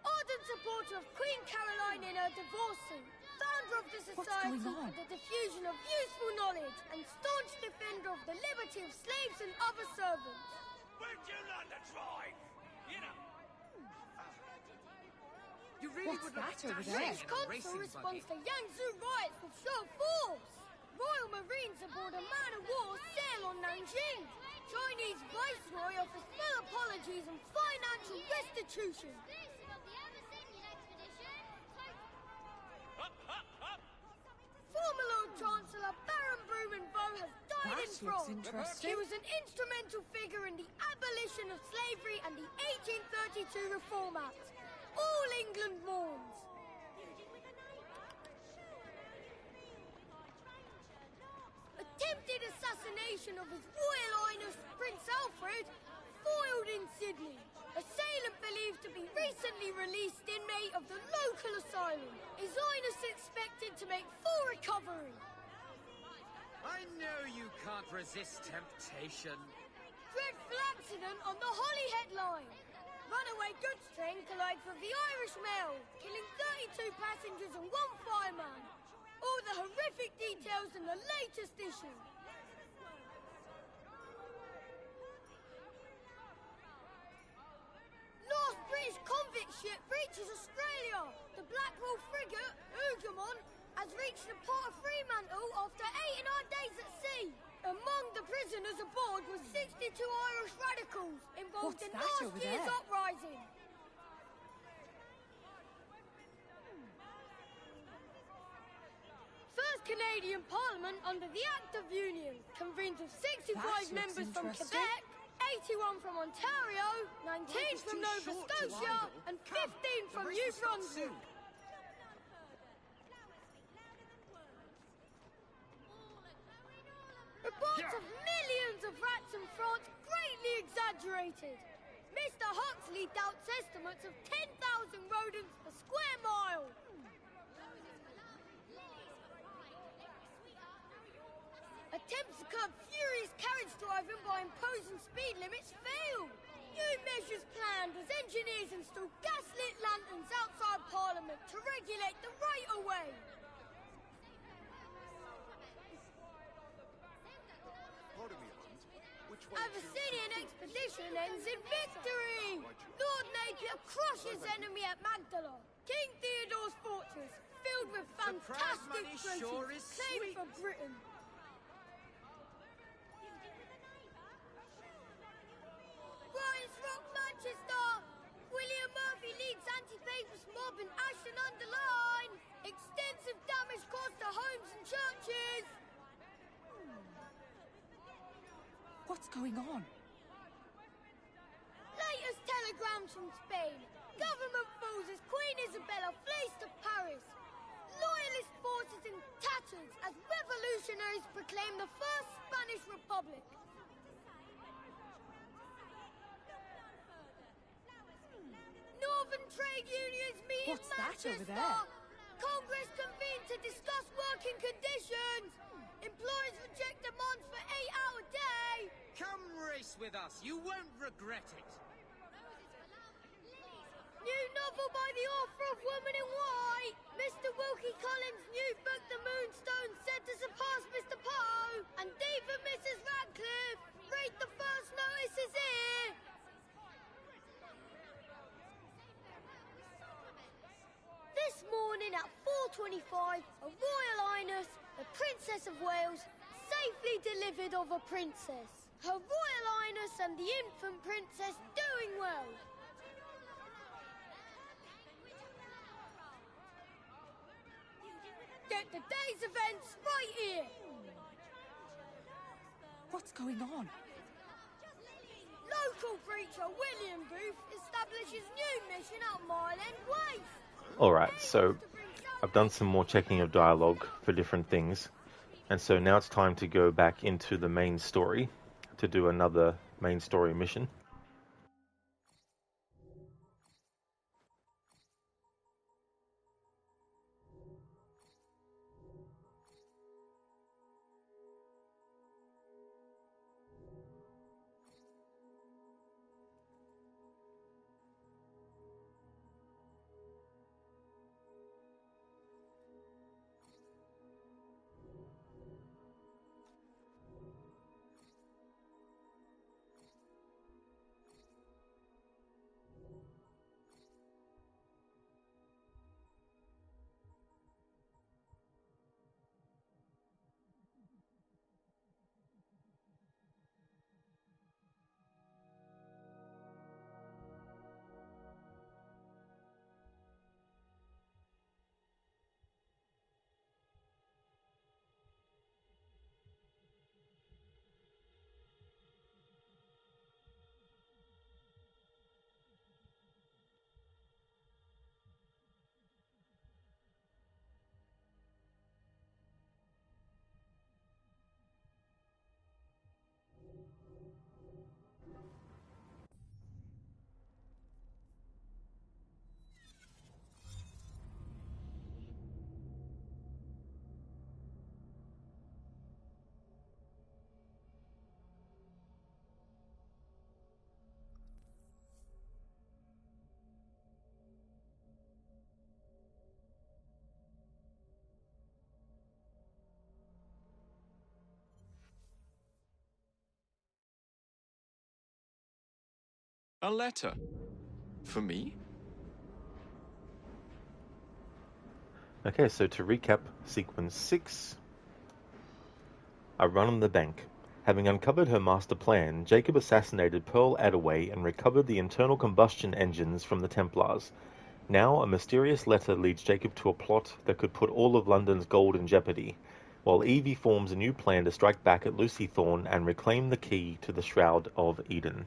Ardent supporter of Queen Caroline in her divorce suit. Founder of the Society for the Diffusion of Useful Knowledge and staunch defender of the liberty of slaves and other servants. Would you like to drive? You know. You really What's would like that over to there? British Consul responds to Yangtze riots with show of force. Royal Marines aboard a man-of-war sail on Nanjing. Chinese Viceroy offers full apologies and financial restitution. Former Lord Chancellor Baron Brumenbow has died in That looks France. interesting. He was an instrumental figure in the abolition of slavery and the 1832 Reform Act. All England mourns. Attempted assassination of His Royal Highness Prince Alfred, foiled in Sydney. Assailant believed to be recently released inmate of the local asylum. His Highness expected to make full recovery. I know you can't resist temptation. Dreadful accident on the Holyhead line. Runaway goods train collides with the Irish Mail, killing 32 passengers and 1 fireman. All the horrific details in the latest issue. Last British convict ship reaches Australia. The Blackwall frigate, Hougoumont, has reached the port of Fremantle after 89 days at sea. Among the prisoners aboard were 62 Irish radicals involved in last year's uprising. First Canadian Parliament under the Act of Union convenes with 65 members from Quebec, 81 from Ontario, 19 from Nova Scotia, and 15 from New Brunswick. Reports of millions of rats in France greatly exaggerated. Mr. Huxley doubts estimates of 10,000 rodents per square mile. Attempts to curb furious carriage driving by imposing speed limits fail. New measures planned as engineers install gaslit lanterns outside Parliament to regulate the right-of-way. Pardon me, Hunt. Which way Abyssinian expedition ends in victory! Lord Napier crushes enemy at Magdala. King Theodore's fortress, filled with fantastic treasures, sure is claimed for Britain. Brian's Rock, Manchester! William Murphy leads anti-papist mob in Ashton-under-Lyne. Extensive damage caused to homes and churches. What's going on? Latest telegrams from Spain. Government fools as Queen Isabella flees to Paris. Loyalist forces in tatters as revolutionaries proclaim the First Spanish Republic. Northern trade unions meet What's in that Manchester. over there? Congress convened to discuss working conditions. Employers reject demands for 8 hours a day. Come race with us. You won't regret it. New novel by the author of Woman in White. Mr. Wilkie Collins' new book, The Moonstone, said to surpass Mr. Poe. And even Mrs. Radcliffe. Read the first notices here. This morning at 4:25, a Royal Highness, the Princess of Wales, safely delivered of a princess. Her Royal Highness and the infant princess doing well. Get the day's events right here. What's going on? Local preacher William Booth establishes new mission at Mile End Waste. Alright, so I've done some more checking of dialogue for different things, and so now it's time to go back into the main story to do another main story mission. A letter? For me? Okay, so to recap sequence 6, a run on the bank. Having uncovered her master plan, Jacob assassinated Pearl Attaway and recovered the internal combustion engines from the Templars. Now, a mysterious letter leads Jacob to a plot that could put all of London's gold in jeopardy, while Evie forms a new plan to strike back at Lucy Thorne and reclaim the key to the Shroud of Eden.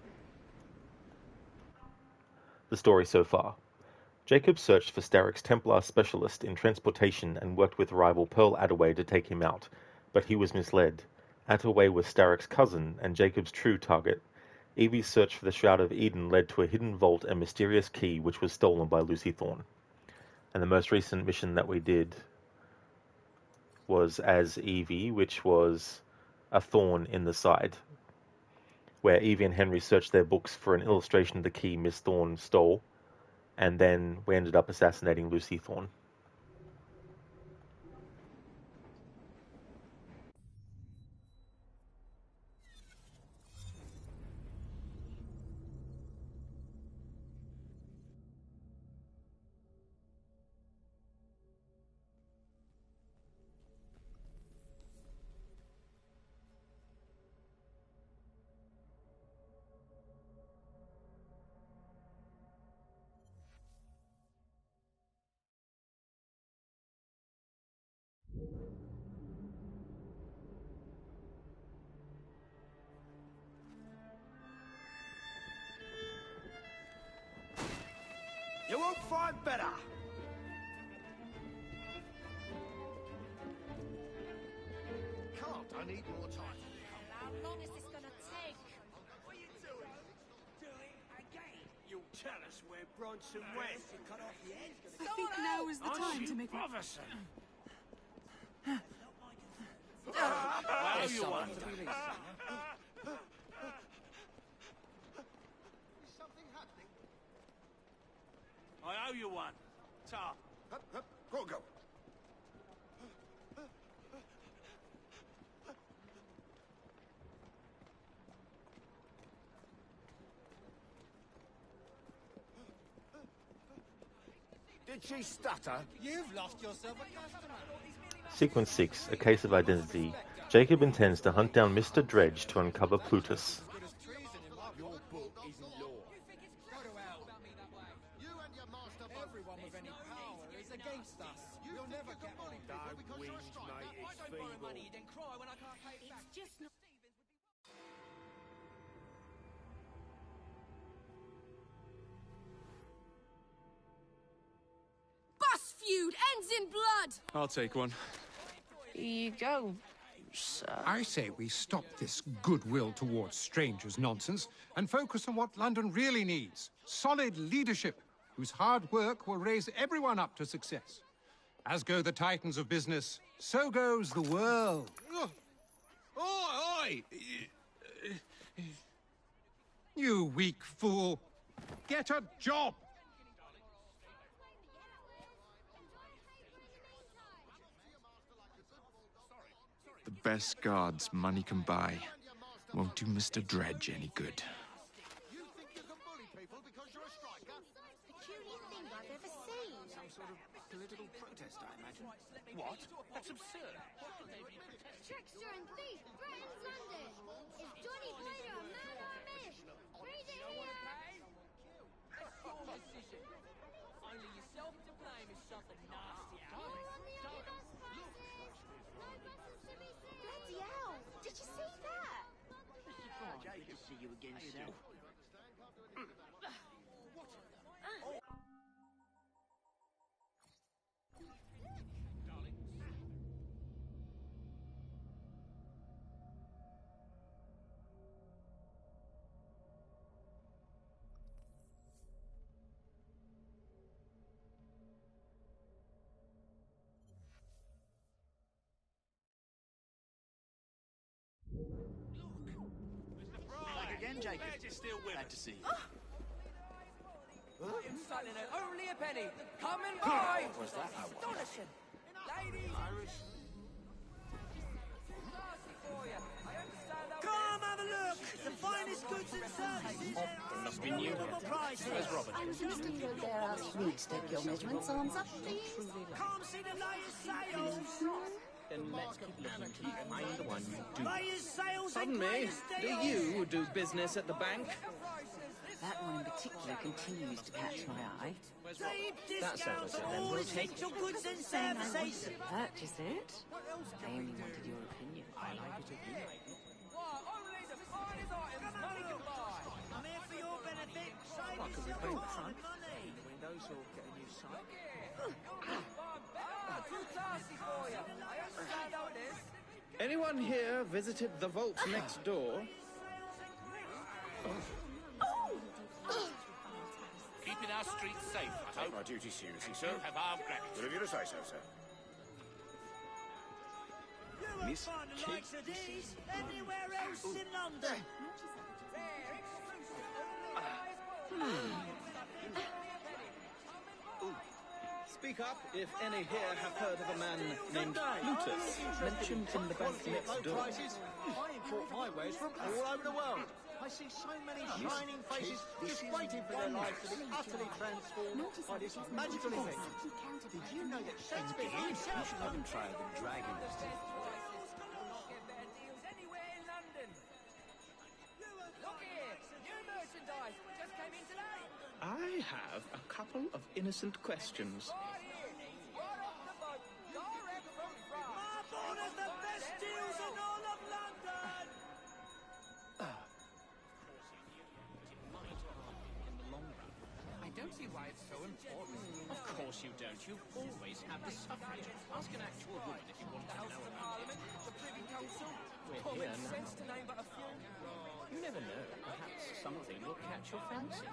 The story so far. Jacob searched for Starrick's Templar specialist in transportation and worked with rival Pearl Attaway to take him out, but he was misled. Attaway was Starrick's cousin and Jacob's true target. Evie's search for the Shroud of Eden led to a hidden vault and mysterious key which was stolen by Lucy Thorne. And the most recent mission that we did was as Evie, which was a thorn in the side, where Evie and Henry searched their books for an illustration of the key Miss Thorne stole, and then we ended up assassinating Lucy Thorne. You won't find better. Can't I need more time? How long is this gonna take? What are you doing? Doing again? You'll tell us we're Bronson went. I think now is the time to make bothersome? I owe you one. I owe you one. Tar. Go, go. Did she stutter? You've lost yourself a customer. Sequence 6, A Case of Identity. Jacob intends to hunt down Mr. Dredge to uncover Plutus. Your book isn't law. Everyone with any power is against us. We'll never get on. Don't whinge, mate. It's feeble. It's just not... Bus feud ends in blood! I'll take one. Here you go, sir. I say we stop this goodwill towards strangers nonsense and focus on what London really needs. Solid leadership, whose hard work will raise everyone up to success. As go the titans of business, so goes the world. Oi! You weak fool. Get a job! The best guards money can buy won't do Mr. Dredge any good. You think you can bully people because you're a striker? Peculiar thing I've ever seen. Some sort of political protest, I imagine. What? That's absurd. Trickster and thief threatens London. Is Johnny Plater a man or a myth? Read it here. That's your decision. Only yourself to blame if something nasty More happens. on the other bus passes. No buses to be seen. Bloody hell! Did you see that? Good to see you again, sir. Back again, Jacob. Still with Glad us. to see you. I'm selling it only a penny. Come and buy. What was that? Astonishing. Ladies. Irish. Classy for you. I understand how Come have a look. The finest goods and services. Must be new. Where's Robert? I was in the studio there asking you to take your measurements. Arms up, please. Come see the latest sales. Then let's keep looking to find the one you do. Latest sales Pardon and me, greatest do deals. you do business at the bank? That one in particular continues to catch my eye. Deep That settles discounts it on then. all We'll take essential goods and Saying I wanted services. to purchase it. I only wanted your opinion. Why, only the finest items money can buy. I'm here for your benefit. Save What, could we yourself paint the time front? and money. Windows or get a new sign? Too classy for you. I understand how it is. Anyone here visited the vault next door? Keeping our streets safe, I hope. My duty seriously, You have our gratitude. Whatever you say so, sir. You won't Miss find the Kate. likes of these anywhere else in London. Speak up if any here have heard of a man named Plutus, mentioned in the bank next door. I import my wares from all over the world. I see so many shining faces just waiting for their lives to be utterly transformed by this magical event. Did you know that Shakespeare himself... You should have him try the dragon. Get better deals anywhere in London. Look here, new merchandise just came in today. I have a couple of innocent questions. Right here, right off the boat, direct from France. Marborn has the best deals in all of London. I don't see why it's so important. Of course you don't. You always have the suffrage. Ask an actual woman if you want to know about Parliament, the Privy Council, We're common here now. sense to name but a few. You never know. Perhaps something will catch your fancy.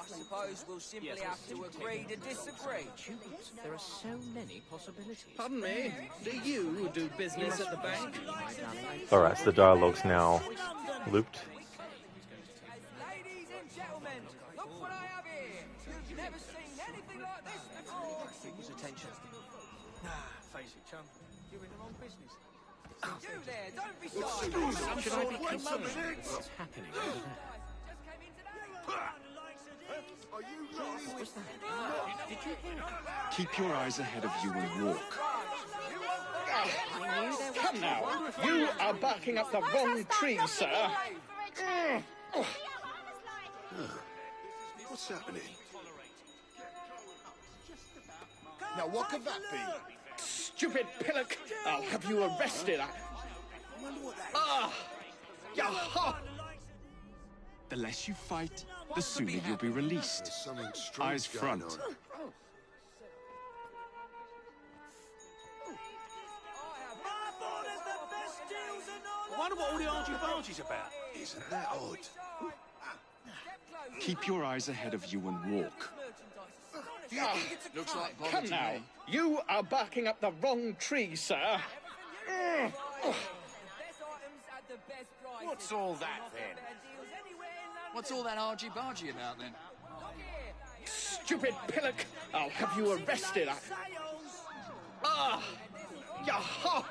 I suppose we'll simply have to agree to disagree. There are so many possibilities. Pardon me, do you do business at the bank? Alright, so the dialogue's now looped. Ladies and gentlemen, look what I have here. You've never seen anything like this before. People's attention. Face it, chum. You're in the wrong business. You there, don't be shy. Should I be concerned with what's happening over there? Did you keep your eyes ahead of you and walk? Come now, you are barking up the wrong tree, sir. What's happening? Now, what could that be? Stupid pillock! I'll have you arrested. Yaha! The less you fight, the sooner you'll be released. Eyes front. I wonder what all the argy-bargy's about. Isn't that odd? Keep your eyes ahead of you and walk. Looks like bother Come to now, me. you are barking up the wrong tree, sir. What's all that then? What's all that argy-bargy about then? Stupid pillock! I'll have you arrested. Yaha!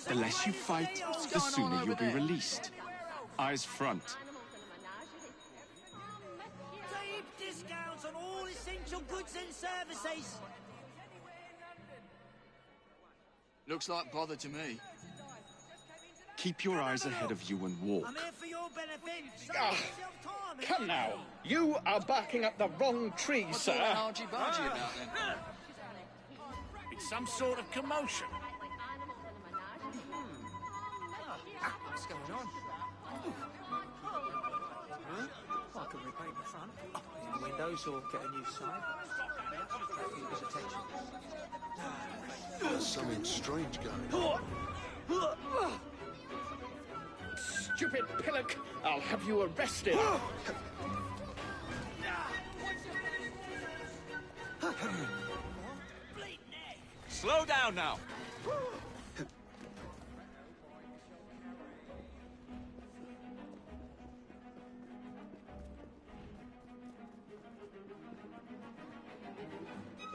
The less you fight, the sooner you'll be released. Eyes front. Deep discounts on all essential goods and services. Looks like bother to me. Keep your eyes ahead of you and walk. I'm here for your benefit. Save Ah, yourself time. Come now, you are barking up the wrong tree, What's sir. all that argy-bargy about then? It's some sort of commotion. What's going on? I can repaint the front, the windows, or get a new sign. People's attention. There's something strange going on. Stupid pillock! I'll have you arrested. Slow down now.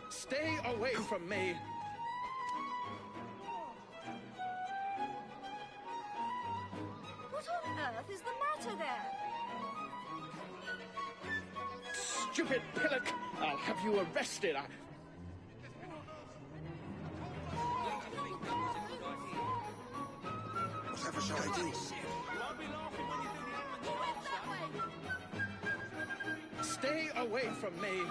Stay away from me. What on earth is the matter there? Stupid pillock! I'll have you arrested. Whatever shall I do? Stay away from me.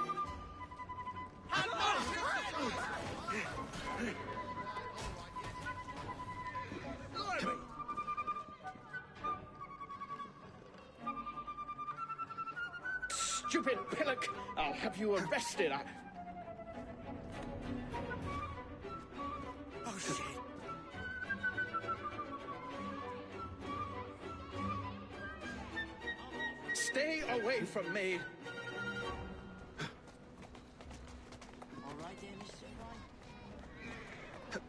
Stupid pillock! I'll have you arrested. Oh, shit. Stay away from me. All right, dear Mr. Fry.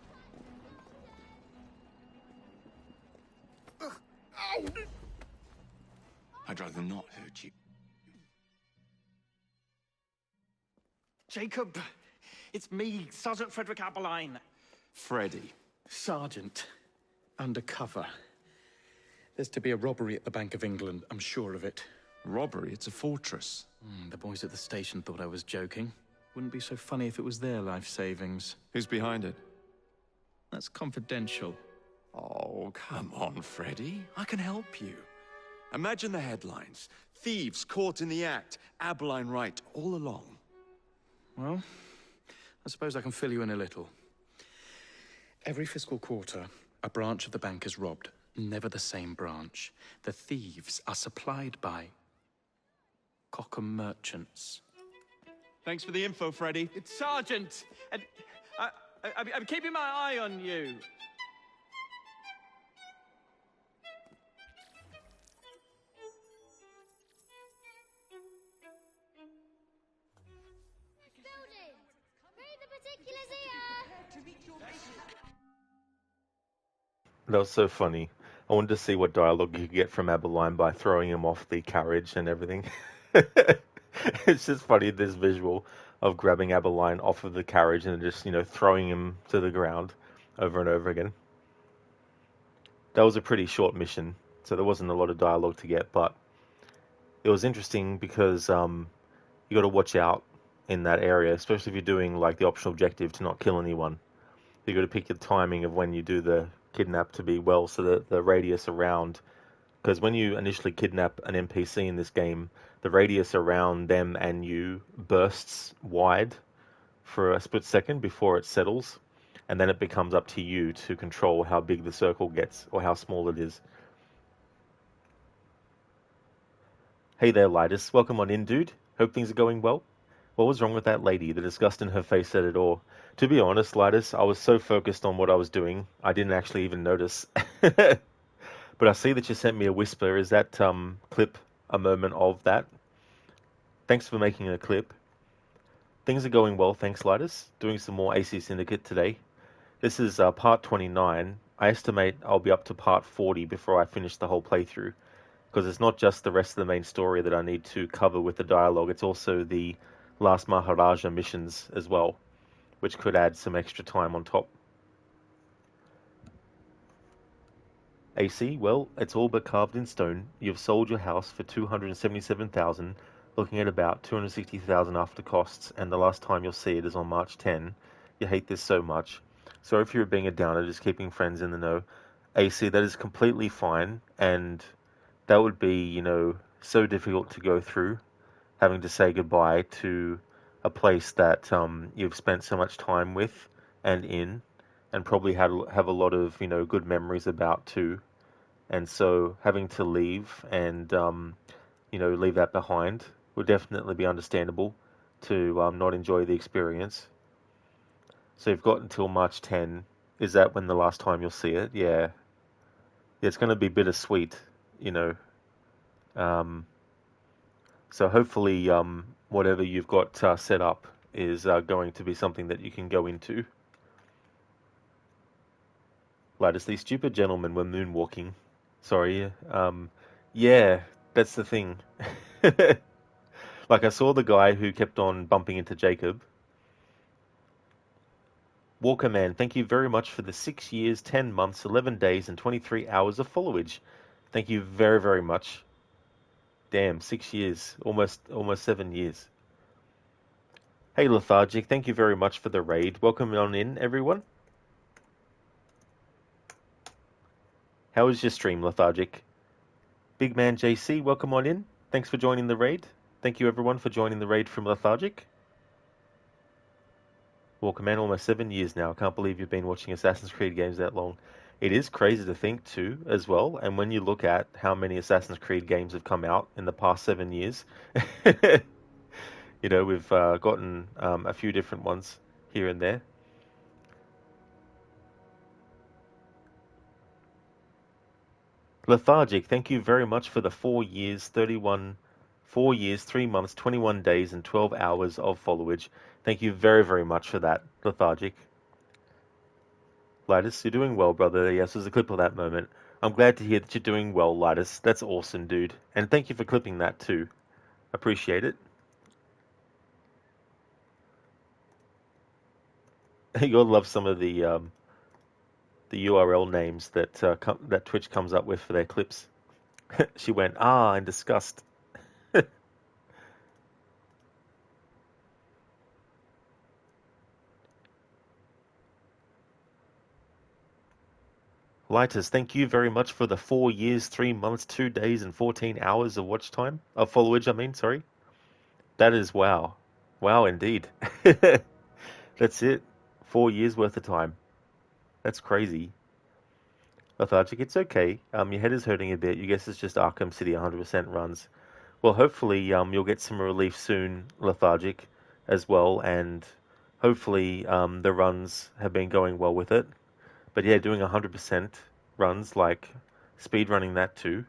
I'd rather not hurt you. Jacob, it's me, Sergeant Frederick Aberline. Freddy. Sergeant, undercover. There's to be a robbery at the Bank of England, I'm sure of it. Robbery? It's a fortress. The boys at the station thought I was joking. Wouldn't be so funny if it was their life savings. Who's behind it? That's confidential. Oh, come on, Freddy. I can help you. Imagine the headlines. Thieves caught in the act. Aberline right all along. Well, I suppose I can fill you in a little. Every fiscal quarter, a branch of the bank is robbed. Never the same branch. The thieves are supplied by Cockham merchants. Thanks for the info, Freddy. It's Sergeant! And I'm keeping my eye on you. That was so funny. I wanted to see what dialogue you could get from Aberline by throwing him off the carriage and everything. It's just funny, this visual of grabbing Aberline off of the carriage and just, throwing him to the ground over and over again. That was a pretty short mission, so there wasn't a lot of dialogue to get, but it was interesting because you got to watch out in that area, especially if you're doing like the optional objective to not kill anyone. You got to pick your timing of when you do the kidnap to be well, so that the radius around, because when you initially kidnap an NPC in this game, the radius around them and you bursts wide for a split second before it settles, and then it becomes up to you to control how big the circle gets or how small it is. Hey there, Lidus. Welcome on in, dude. Hope things are going well. What was wrong with that lady? The disgust in her face said it all. To be honest, Lidus, I was so focused on what I was doing, I didn't actually even notice. But I see that you sent me a whisper. Is that clip a moment of that? Thanks for making a clip. Things are going well, thanks, Lidus. Doing some more AC Syndicate today. This is part 29. I estimate I'll be up to part 40 before I finish the whole playthrough, because it's not just the rest of the main story that I need to cover with the dialogue, it's also the last Maharaja missions as well, which could add some extra time on top. AC, well, it's all but carved in stone. You've sold your house for 277,000, looking at about 260,000 after costs, and the last time you'll see it is on March 10. You hate this so much. Sorry if you're being a downer, just keeping friends in the know. AC, that is completely fine, and that would be, so difficult to go through, having to say goodbye to a place that you've spent so much time with and in, and probably have a lot of, good memories about too. And so having to leave and, leave that behind would definitely be understandable to not enjoy the experience. So you've got until March 10. Is that when the last time you'll see it? Yeah. It's going to be bittersweet, So hopefully whatever you've got set up is going to be something that you can go into. Latest, these stupid gentlemen were moonwalking. Sorry. Yeah, that's the thing. Like, I saw the guy who kept on bumping into Jacob. Walker Man, thank you very much for the 6 years, 10 months, 11 days, and 23 hours of followage. Thank you very, very much. Damn, 6 years. Almost 7 years. Hey, Lethargic, thank you very much for the raid. Welcome on in, everyone. How was your stream, Lethargic? Big Man JC, welcome on in. Thanks for joining the raid. Thank you, everyone, for joining the raid from Lethargic. Walker Man, almost 7 years now. I can't believe you've been watching Assassin's Creed games that long. It is crazy to think, too, as well. And when you look at how many Assassin's Creed games have come out in the past 7 years, we've gotten a few different ones here and there. Lethargic, thank you very much for the 4 years, 4 years, 3 months, 21 days, and 12 hours of followage. Thank you very, very much for that, Lethargic. Lidus, you're doing well, brother. Yes, there's a clip of that moment. I'm glad to hear that you're doing well, Lidus. That's awesome, dude. And thank you for clipping that, too. Appreciate it. You'll love some of the URL names that that Twitch comes up with for their clips. She went, in disgust. Lighters, thank you very much for the 4 years, 3 months, 2 days, and 14 hours of watch time. Of followage, I mean, sorry. That is wow. Wow, indeed. That's it. 4 years worth of time. That's crazy. Lethargic, it's okay. Your head is hurting a bit. You guess it's just Arkham City 100% runs. Well, hopefully you'll get some relief soon, Lethargic, as well, and hopefully the runs have been going well with it. But yeah, doing 100% runs, like speed running that too.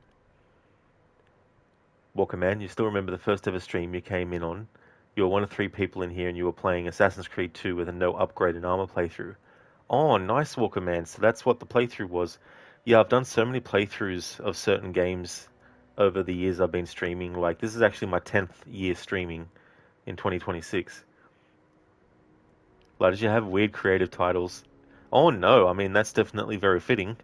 Walker Man, you still remember the first ever stream you came in on. You were one of 3 people in here and you were playing Assassin's Creed 2 with a no upgrade in armor playthrough. Oh, nice, Walker Man. So that's what the playthrough was. Yeah, I've done so many playthroughs of certain games over the years I've been streaming. Like, this is actually my 10th year streaming in 2026. Like, did you have weird creative titles? Oh no, I mean, that's definitely very fitting.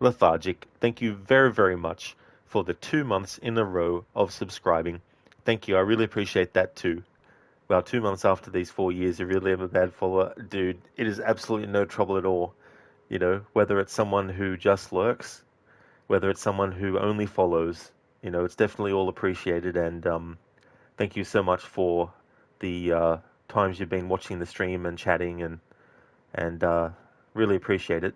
Lethargic, thank you very, very much for the 2 months in a row of subscribing. Thank you, I really appreciate that too. Well, 2 months after these 4 years, you really am a bad follower. Dude, it is absolutely no trouble at all. You know, whether it's someone who just lurks, whether it's someone who only follows, you know, it's definitely all appreciated. And thank you so much for the times you've been watching the stream and chatting, and really appreciate it.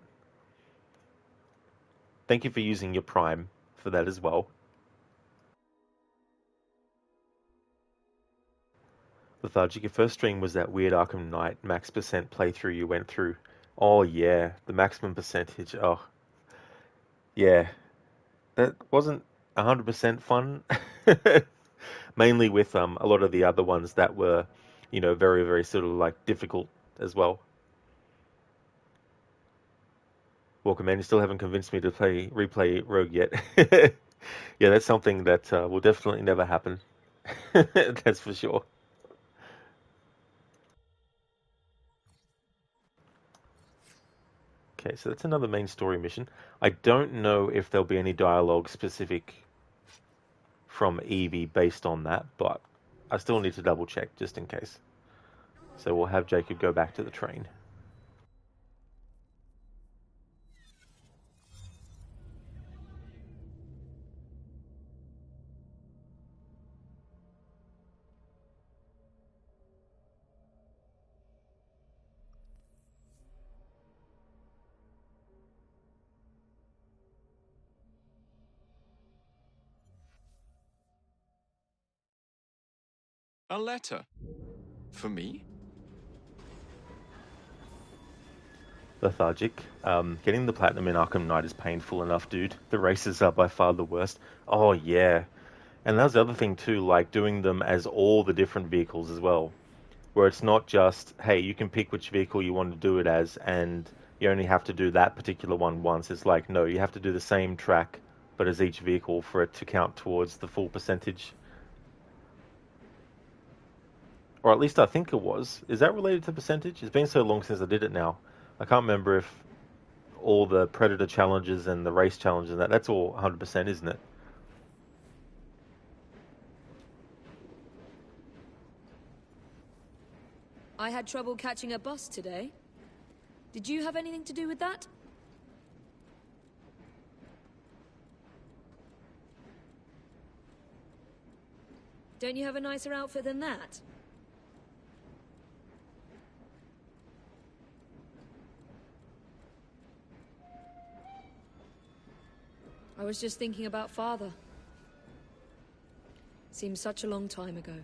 Thank you for using your Prime for that as well. Lethargic, your first stream was that weird Arkham Knight max percent playthrough you went through. Oh yeah, the maximum percentage. Oh, yeah. That wasn't 100% fun. Mainly with a lot of the other ones that were, you know, very, very sort of like difficult as well. Walker Man, you still haven't convinced me to replay Rogue yet. Yeah, that's something that will definitely never happen. That's for sure. Okay, so that's another main story mission. I don't know if there'll be any dialogue specific from Evie based on that, but I still need to double check just in case. So we'll have Jacob go back to the train. A letter? For me? Lethargic. Getting the platinum in Arkham Knight is painful enough, dude. The races are by far the worst. Oh, yeah. And that's the other thing, too, like doing them as all the different vehicles as well. Where it's not just, hey, you can pick which vehicle you want to do it as, and you only have to do that particular one once. It's like, no, you have to do the same track, but as each vehicle for it to count towards the full percentage. Or at least I think it was. Is that related to percentage? It's been so long since I did it now. I can't remember if all the Predator challenges and the race challenges and that's all 100%, isn't it? I had trouble catching a bus today. Did you have anything to do with that? Don't you have a nicer outfit than that? I was just thinking about Father. Seems such a long time ago.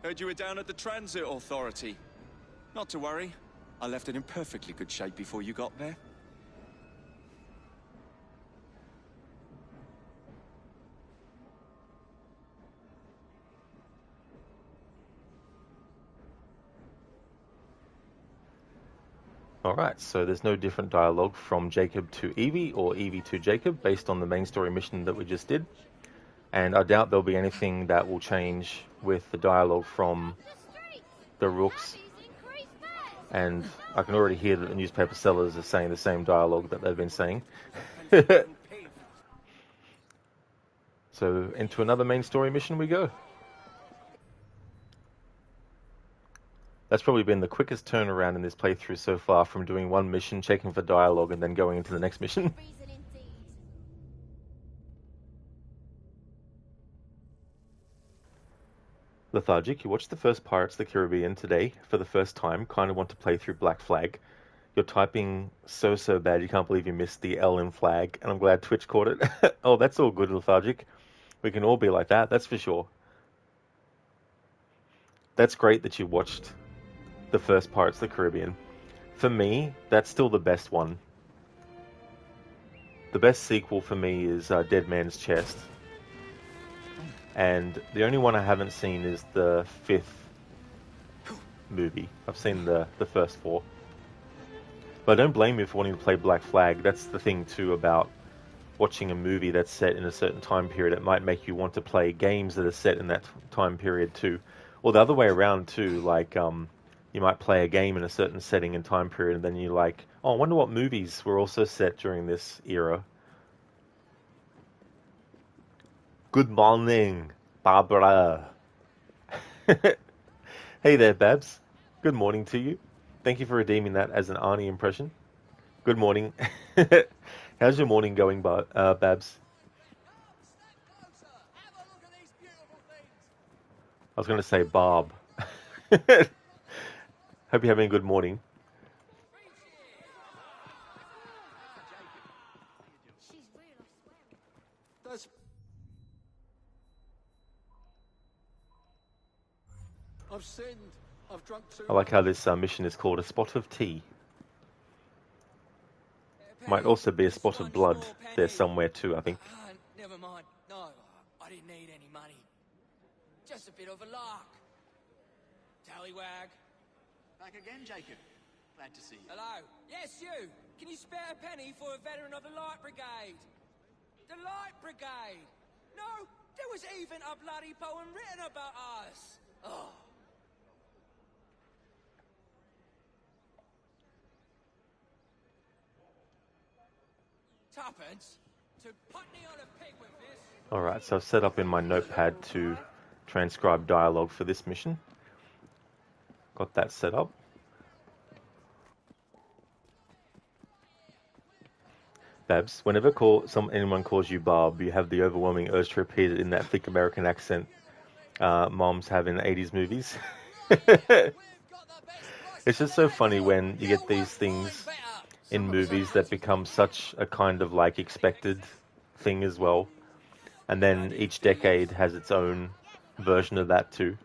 Heard you were down at the Transit Authority. Not to worry. I left it in perfectly good shape before you got there. Alright, so there's no different dialogue from Jacob to Evie or Evie to Jacob based on the main story mission that we just did. And I doubt there'll be anything that will change with the dialogue from the Rooks. And I can already hear that the newspaper sellers are saying the same dialogue that they've been saying. So into another main story mission we go. That's probably been the quickest turnaround in this playthrough so far, from doing one mission, checking for dialogue, and then going into the next mission. Lethargic, you watched the first Pirates of the Caribbean today for the first time, kind of want to play through Black Flag. You're typing so bad you can't believe you missed the L in flag, and I'm glad Twitch caught it. Oh, that's all good, Lethargic. We can all be like that, that's for sure. That's great that you watched the first Pirates of the Caribbean. For me, that's still the best one. The best sequel for me is Dead Man's Chest. And the only one I haven't seen is the 5th movie. I've seen the first 4. But I don't blame you for wanting to play Black Flag. That's the thing too about watching a movie that's set in a certain time period. It might make you want to play games that are set in that time period too. Or the other way around too, like you might play a game in a certain setting and time period, and then you're like, oh, I wonder what movies were also set during this era. Good morning, Barbara. Hey there, Babs. Good morning to you. Thank you for redeeming that as an Arnie impression. Good morning. How's your morning going, Babs? I was going to say Barb. Hope you're having a good morning. I've sinned. I've drunk too I like how this mission is called A Spot of Tea. Might also be a spot of blood there somewhere too, I think. Never mind. No, I didn't need any money. Just a bit of a lark. Tallywag. Back again, Jacob. Glad to see you. Hello. Yes, you. Can you spare a penny for a veteran of the Light Brigade? The Light Brigade. No, there was even a bloody poem written about us. Oh. Tuppence to Putney on a pig with this. Alright, so I've set up in my notepad to transcribe dialogue for this mission. Got that set up. Babs, whenever anyone calls you Barb, you have the overwhelming urge to repeat it in that thick American accent moms have in 80s movies. It's just so funny when you get these things in movies that become such a kind of like expected thing as well. And then each decade has its own version of that too.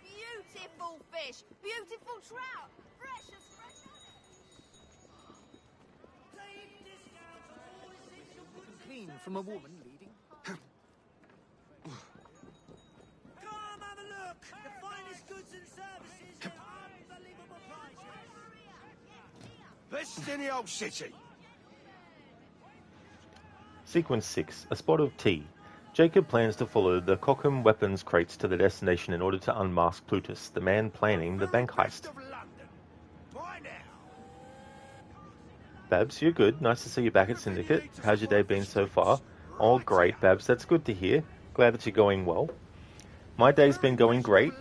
Beautiful fish, beautiful trout, fresh as fresh. clean from a woman leading. Come have a look! The finest goods and services at unbelievable prices! Best in the old city! Sequence 6, A Spot of Tea. Jacob plans to follow the Cockham weapons crates to the destination in order to unmask Plutus, the man planning the bank heist. Babs, you're good. Nice to see you back at Syndicate. How's your day been so far? Oh, great, Babs. That's good to hear. Glad that you're going well. My day's been going great.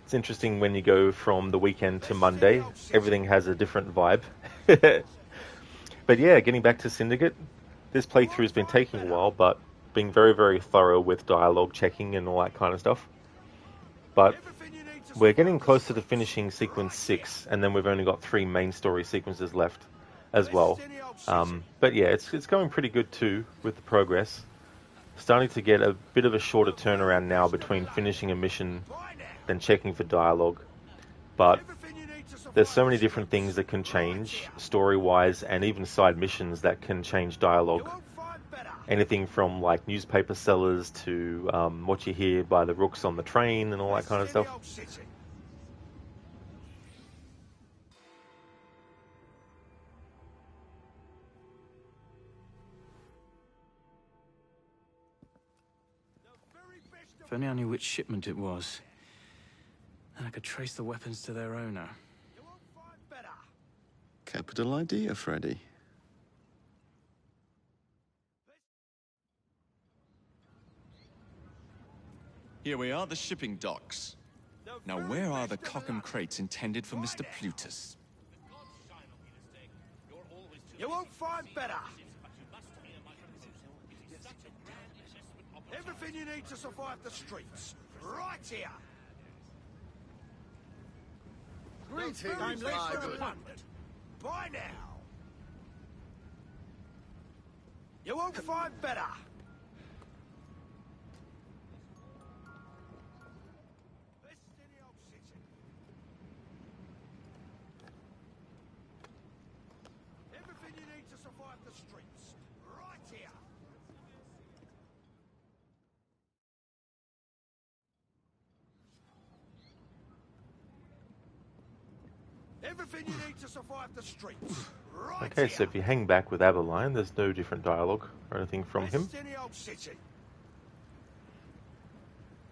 It's interesting when you go from the weekend to Monday. Everything has a different vibe. But yeah, getting back to Syndicate. This playthrough has been taking a while, but being very, very thorough with dialogue checking and all that kind of stuff. But we're getting closer to finishing sequence 6, and then we've only got 3 main story sequences left as well. But yeah, it's going pretty good too with the progress. Starting to get a bit of a shorter turnaround now between finishing a mission than checking for dialogue. But there's so many different things that can change story-wise, and even side missions that can change dialogue. Anything from like newspaper sellers to what you hear by the rooks on the train and all that kind of stuff. If only I knew which shipment it was, then I could trace the weapons to their owner. Capital idea, Freddy. Here we are, the shipping docks. Now, where are the Cockham crates intended for Mr. Plutus? You won't find better. Everything you need to survive the streets, right here. Greetings, Time late my for good. a pundit. By now. You won't find better. Everything you need to survive the streets, right here. Everything you need to survive the streets, right Okay, here. so if you hang back with Aberline, there's no different dialogue or anything from him. Best in the old city.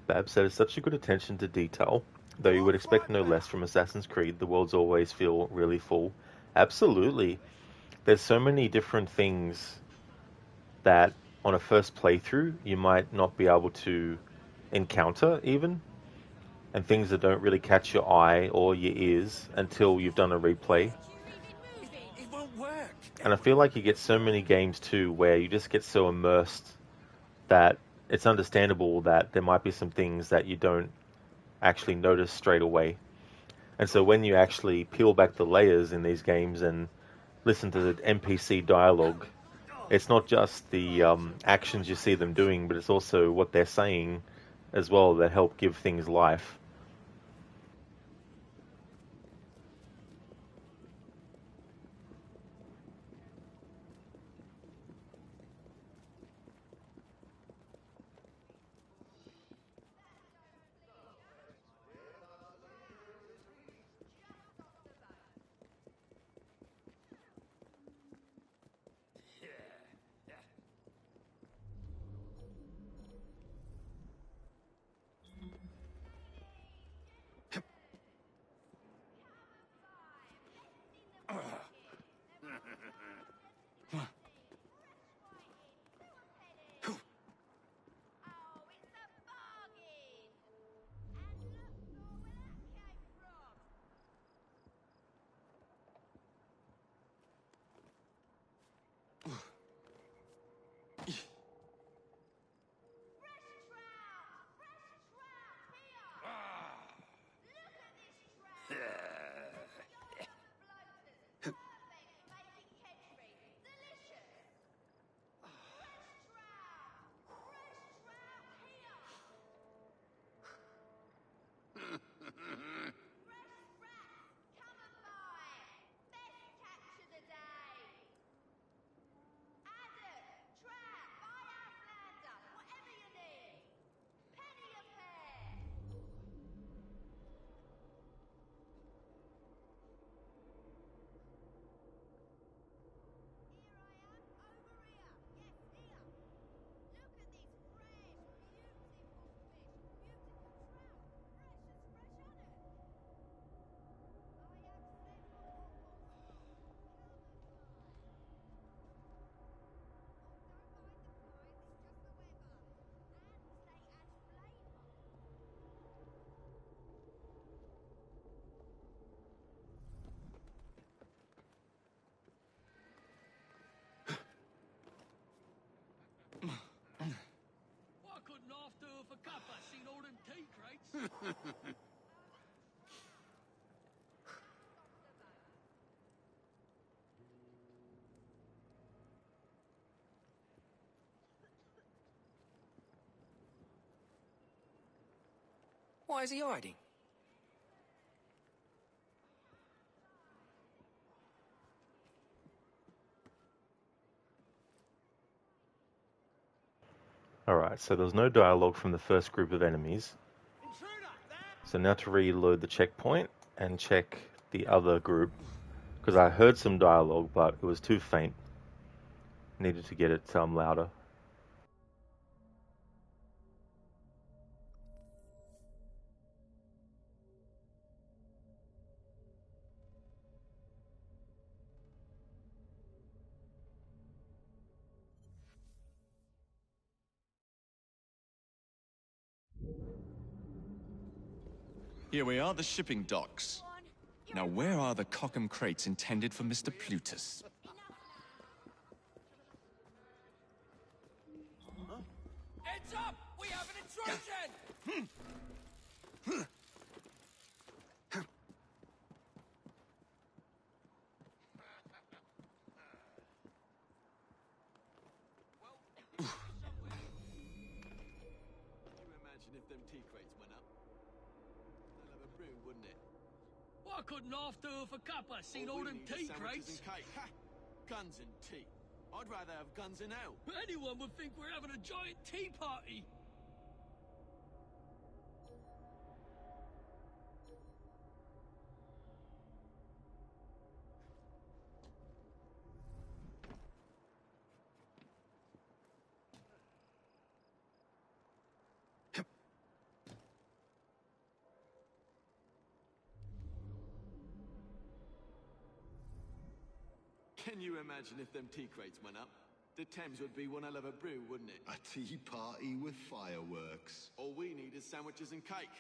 Bab said it's such a good attention to detail. Though you would expect no less from Assassin's Creed, the worlds always feel really full. Absolutely. There's so many different things that on a first playthrough you might not be able to encounter even, and things that don't really catch your eye or your ears until you've done a replay. It won't work. And I feel like you get so many games too where you just get so immersed that it's understandable that there might be some things that you don't actually notice straight away. And so when you actually peel back the layers in these games and listen to the NPC dialogue, it's not just the actions you see them doing, but it's also what they're saying as well that help give things life. Why couldn't half do it for cuppa? Seen all them tea crates? Why is he hiding? Alright, so there's no dialogue from the first group of enemies. So now to reload the checkpoint and check the other group, because I heard some dialogue but it was too faint. Needed to get it louder. Here we are, the shipping docks. Now, where are the Cockham crates intended for Mr. Plutus? Heads up! We have an intrusion! Can you imagine if them tea crates went up? They'll have a brew, wouldn't it? Why couldn't half do with a cuppa? Seen all them tea crates? And cake. Ha! Guns and tea. I'd rather have guns and ale. Anyone would think we're having a giant tea party. Can you imagine if them tea crates went up? The Thames would be one hell of a brew, wouldn't it? A tea party with fireworks. All we need is sandwiches and cake.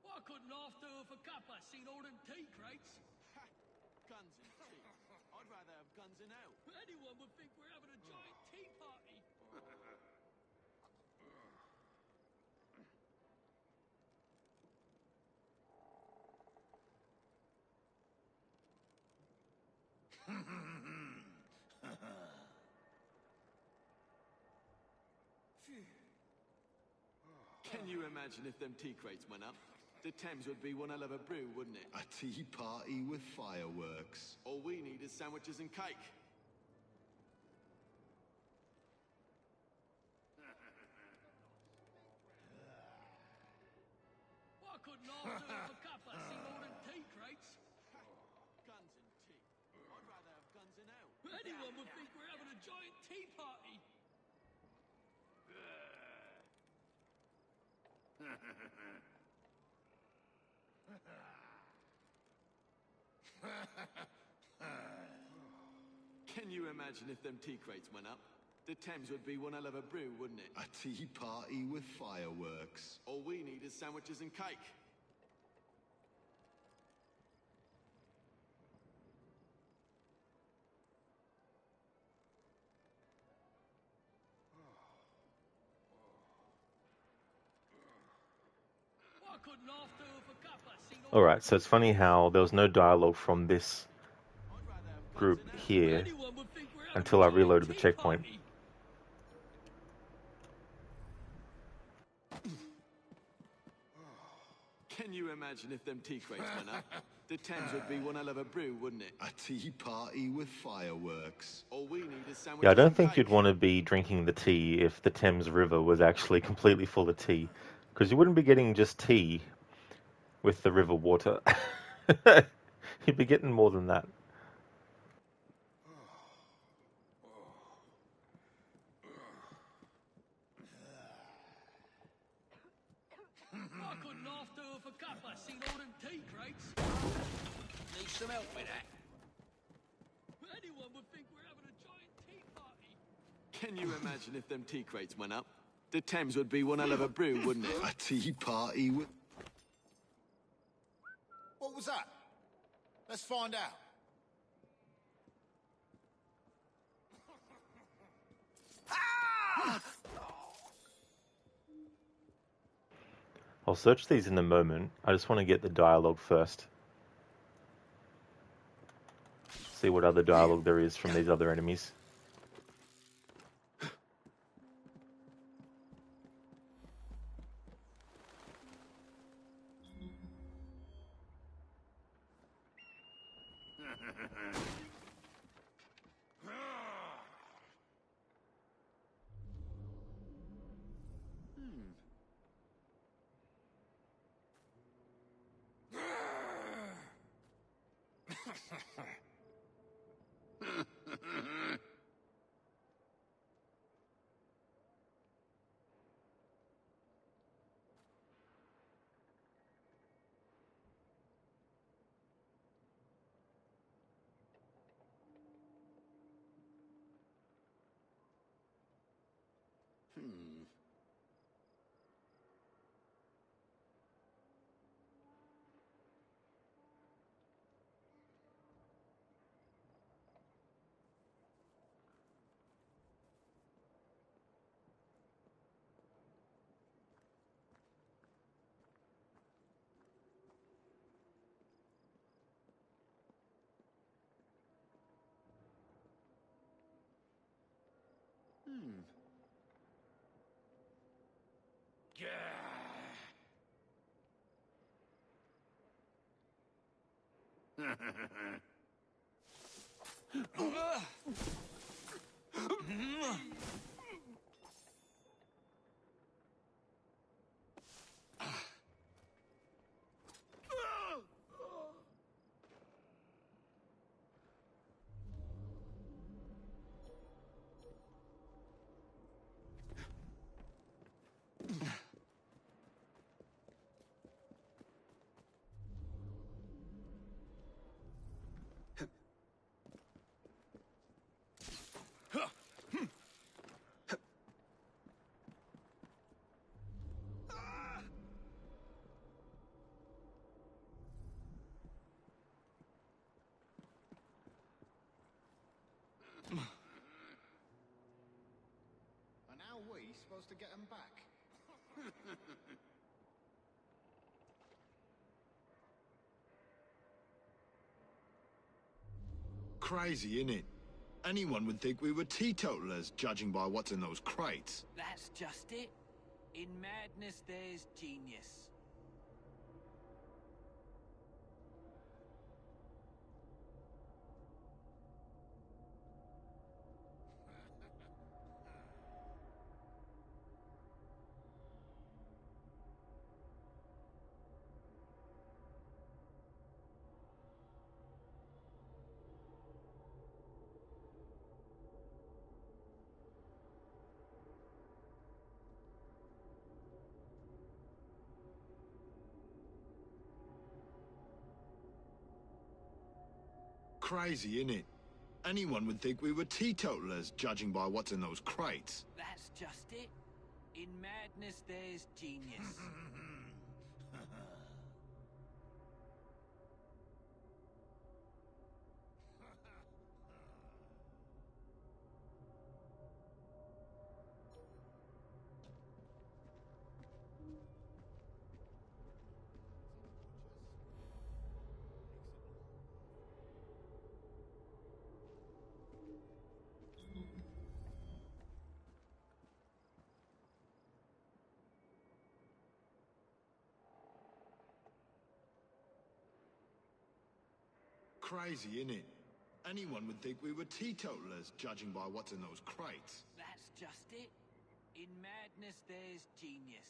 Why couldn't half do with a cuppa? Seen all them tea crates? Ha! Guns and tea. I'd rather have guns and ale. Anyone would think we're having a giant tea party. Can you imagine if them tea crates went up? The Thames would be one hell of a brew, wouldn't it? A tea party with fireworks. All we need is sandwiches and cake. Why couldn't half do with a cuppa? Seen all them tea crates? Guns and tea. I'd rather have guns and ale. Anyone would think we're having a giant tea party. Can you imagine if them tea crates went up? The Thames would be one hell of a brew, wouldn't it? A tea party with fireworks. All we need is sandwiches and cake. Why couldn't half do with a cuppa? Seen all Alright, so it's funny how there was no dialogue from this group here until I reloaded the checkpoint. Can you imagine if them tea crates went up? The Thames would be one hell of a brew, wouldn't it? A tea party with fireworks. All we need is sandwiches. Yeah, I don't and think cake. you'd want to be drinking the tea if the Thames River was actually completely full of tea, because you wouldn't be getting just tea with the river water. You'd be getting more than that. Why couldn't half do with a cuppa? Seen all them tea crates? Need some help with that? Anyone would think we're having a giant tea party. Can you imagine if them tea crates went up? The Thames would be one hell of a brew, wouldn't it? A tea party with... What was that? Let's find out. I'll search these in a moment. I just want to get the dialogue first. See what other dialogue there is from these other enemies. And how are we supposed to get them back? Crazy, innit? Anyone would think we were teetotalers, judging by what's in those crates. That's just it. In madness, there's genius. Crazy, innit? Anyone would think we were teetotalers, judging by what's in those crates. That's just it. In madness, there's genius. Crazy, innit? Anyone would think we were teetotalers, judging by what's in those crates. That's just it. In madness, there's genius.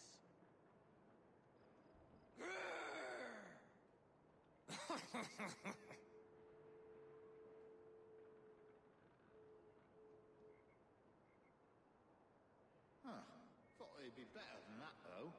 Huh. Thought it'd be better than that, though.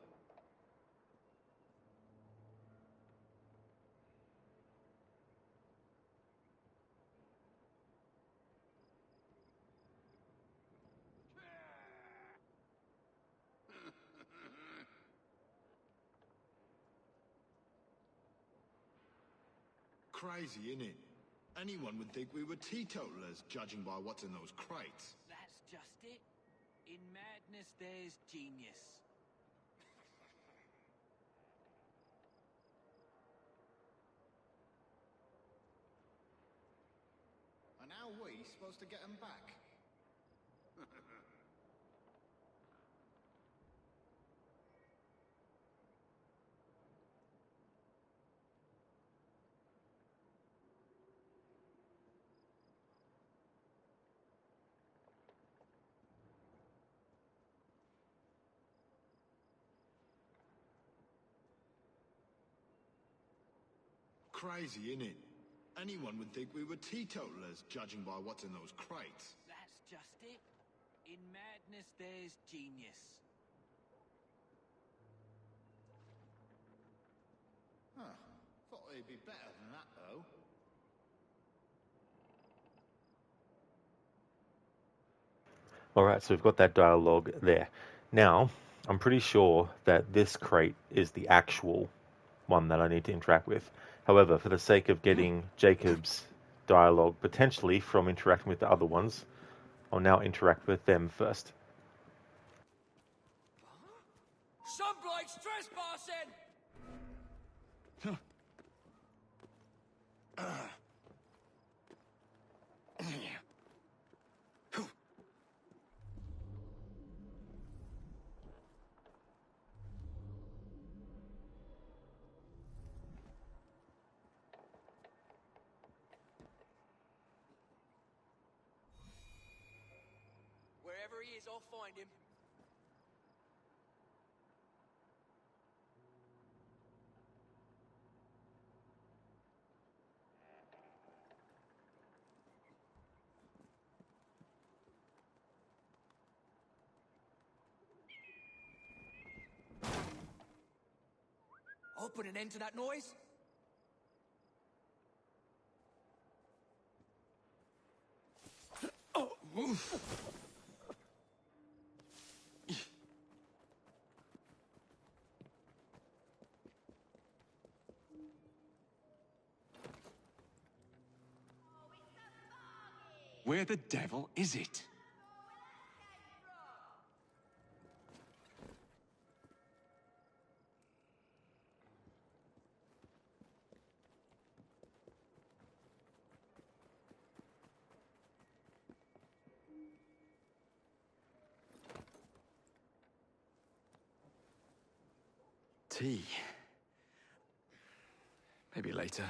Crazy, innit? Anyone would think we were teetotalers, judging by what's in those crates. That's just it. In madness, there's genius. And how are we supposed to get them back? Crazy, innit? Anyone would think we were teetotalers, judging by what's in those crates. That's just it. In madness, there's genius. Huh. Thought it'd be better than that, though. Alright, so we've got that dialogue there. Now, I'm pretty sure that this crate is the actual one that I need to interact with. However, for the sake of getting Jacob's dialogue potentially from interacting with the other ones, I'll now interact with them first. Some bloke's trespassing! Wherever he is, I'll find him. I'll put an end to that noise. Oh, oof. Where the devil is it? Tea. Maybe later.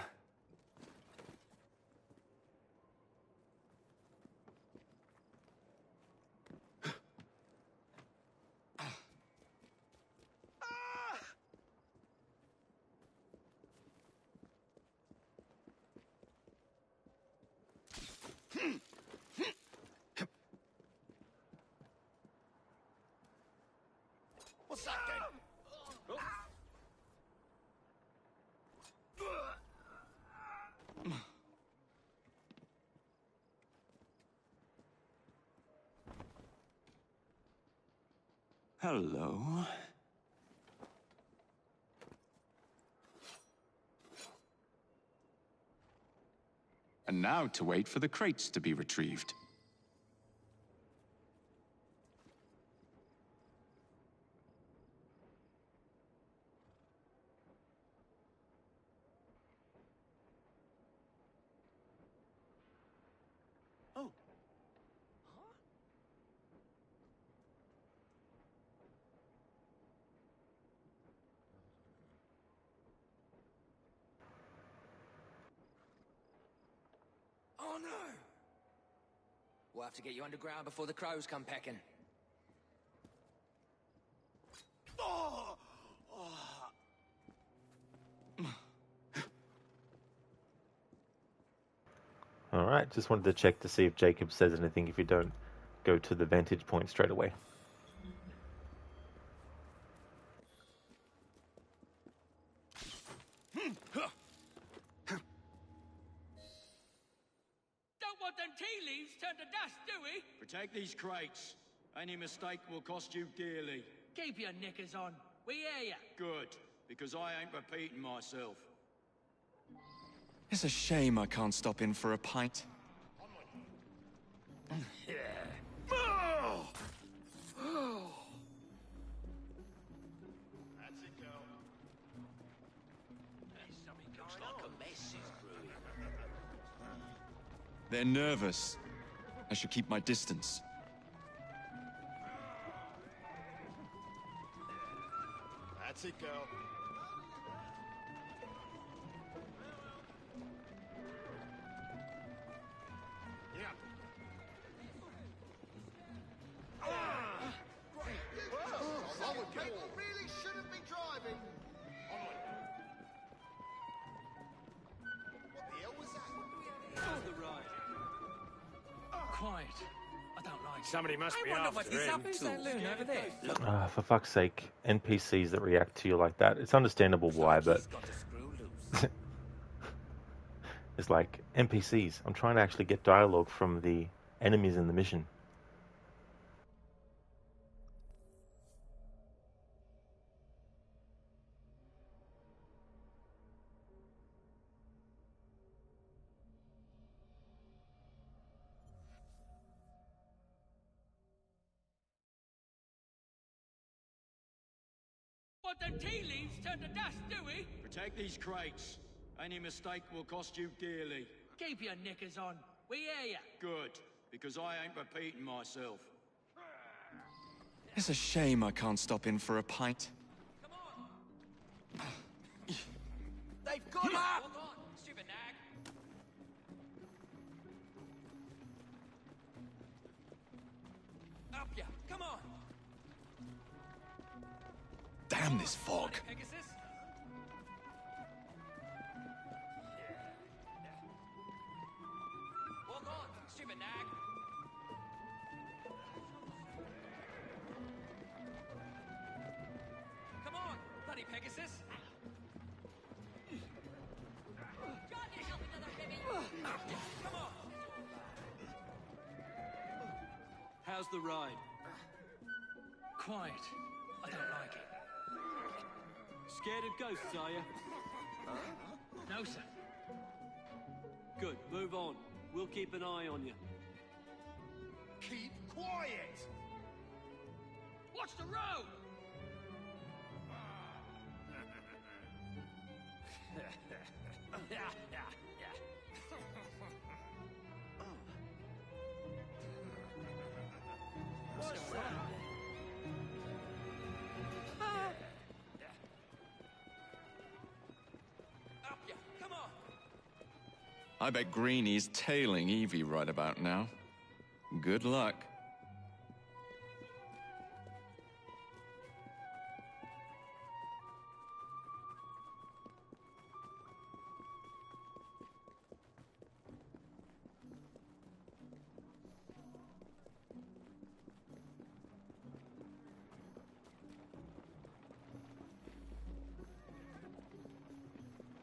What's that then? Hello. And now to wait for the crates to be retrieved. Oh. Oh no! We'll have to get you underground before the crows come pecking. Oh! Alright, just wanted to check to see if Jacob says anything if you don't go to the vantage point straight away. Don't want them tea leaves turned to dust, do we? Protect these crates. Any mistake will cost you dearly. Keep your knickers on. We hear ya. Good, because I ain't repeating myself. It's a shame I can't stop in for a pint. That's it, girl. Looks like a mess is brewing. They're nervous. I should keep my distance. That's it, girl. Yeah. People really shouldn't be driving. What the hell was that? Oh, the ride. Quiet. I don't like Somebody must be I wonder what after he's him. up to that loon over there. For fuck's sake, NPCs that react to you like that. It's understandable why, but it's like NPCs. I'm trying to actually get dialogue from the enemies in the mission. Want them tea leaves turned to dust, do we? Protect these crates. Any mistake will cost you dearly. Keep your knickers on. We hear ya. Good, because I ain't repeating myself. It's a shame I can't stop in for a pint. They've got up! Hold on, stupid nag. Up ya! Come on! Damn this fog. Pegasus? Walk on, stupid nag! Come on, bloody Pegasus! Drop yourself another ribby! Come on! How's the ride? Quiet. I don't like it. Scared of ghosts, are you? No, sir. Good, move on. We'll keep an eye on you. Keep quiet! Watch the road! What's that? Up ya! Come on! I bet Greenie's tailing Evie right about now. Good luck.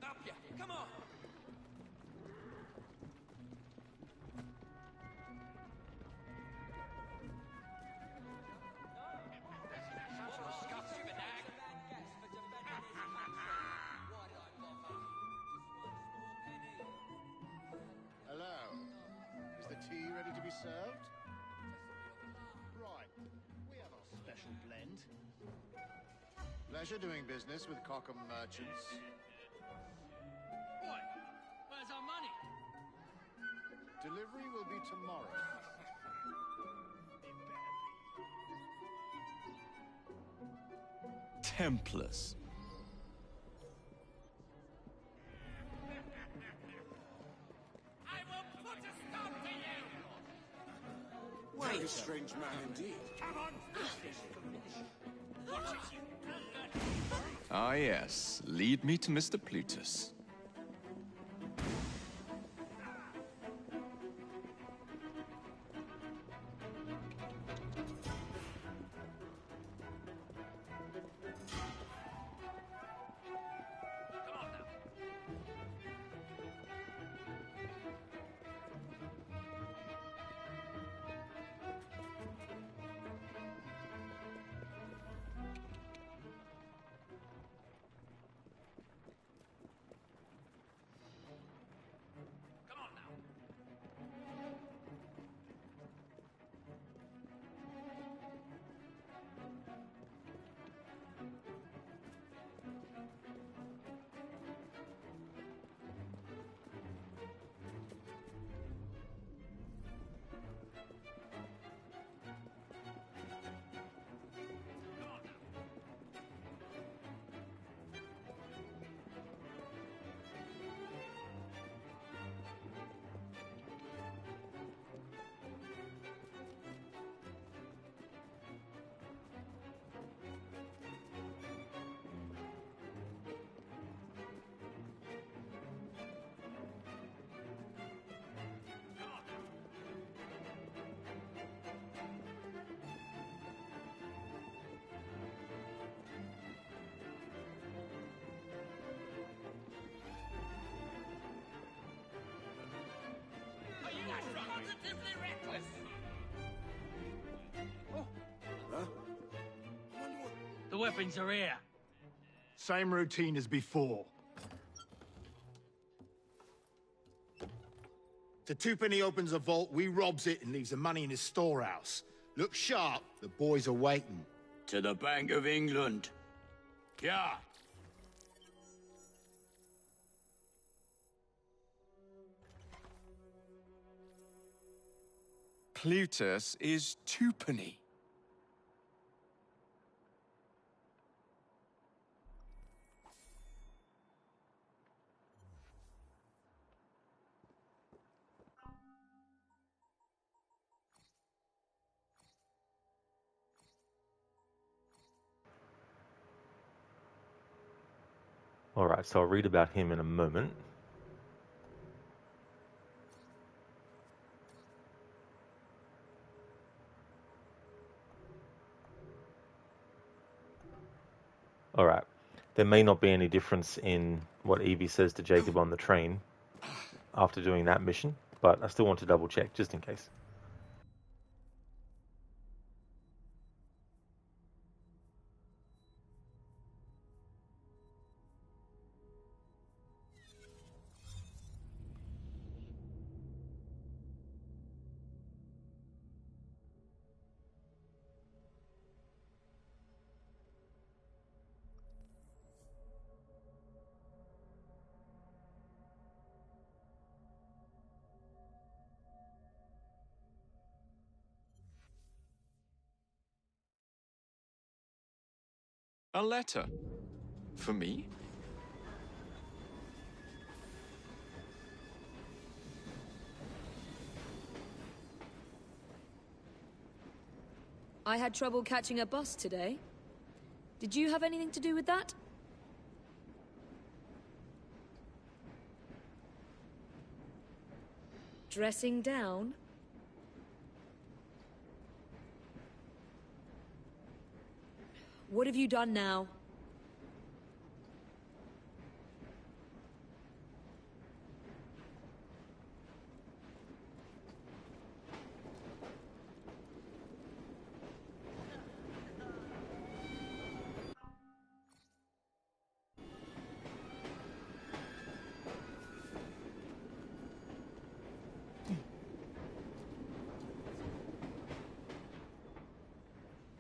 Up ya! Come on! Hello. Is the tea ready to be served? Right. We have our special blend. Pleasure doing business with Cockham Merchants. Boy, where's our money? Delivery will be tomorrow. Templars. I will put a stop to you! Very strange man indeed. Come on! Watch it! Ah yes, lead me to Mr. Plutus. Are you positively reckless? The weapons are here. Same routine as before. The twopenny opens a vault, we robs it and leaves the money in his storehouse. Look sharp, the boys are waiting. To the Bank of England. Yeah. Plutus is twopenny. Alright, so I'll read about him in a moment. Alright, there may not be any difference in what Evie says to Jacob on the train after doing that mission, but I still want to double check, just in case. A letter? For me? I had trouble catching a bus today. Did you have anything to do with that? Dressing down? What have you done now?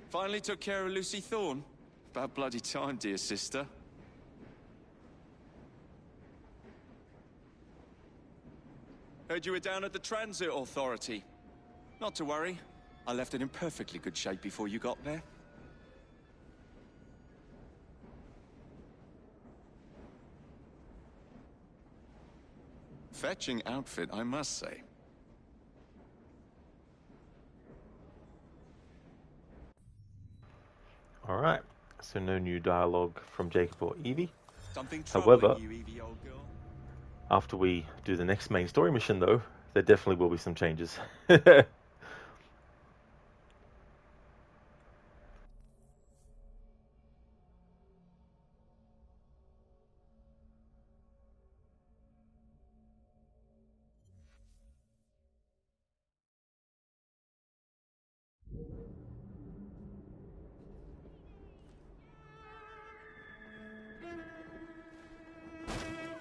Finally took care of Lucy Thorne. About bloody time, dear sister. Heard you were down at the Transit Authority. Not to worry. I left it in perfectly good shape before you got there. Fetching outfit, I must say. Alright, so no new dialogue from Jacob or Evie. Something However, troubling you, Evie, old girl? after we do the next main story mission though, there definitely will be some changes.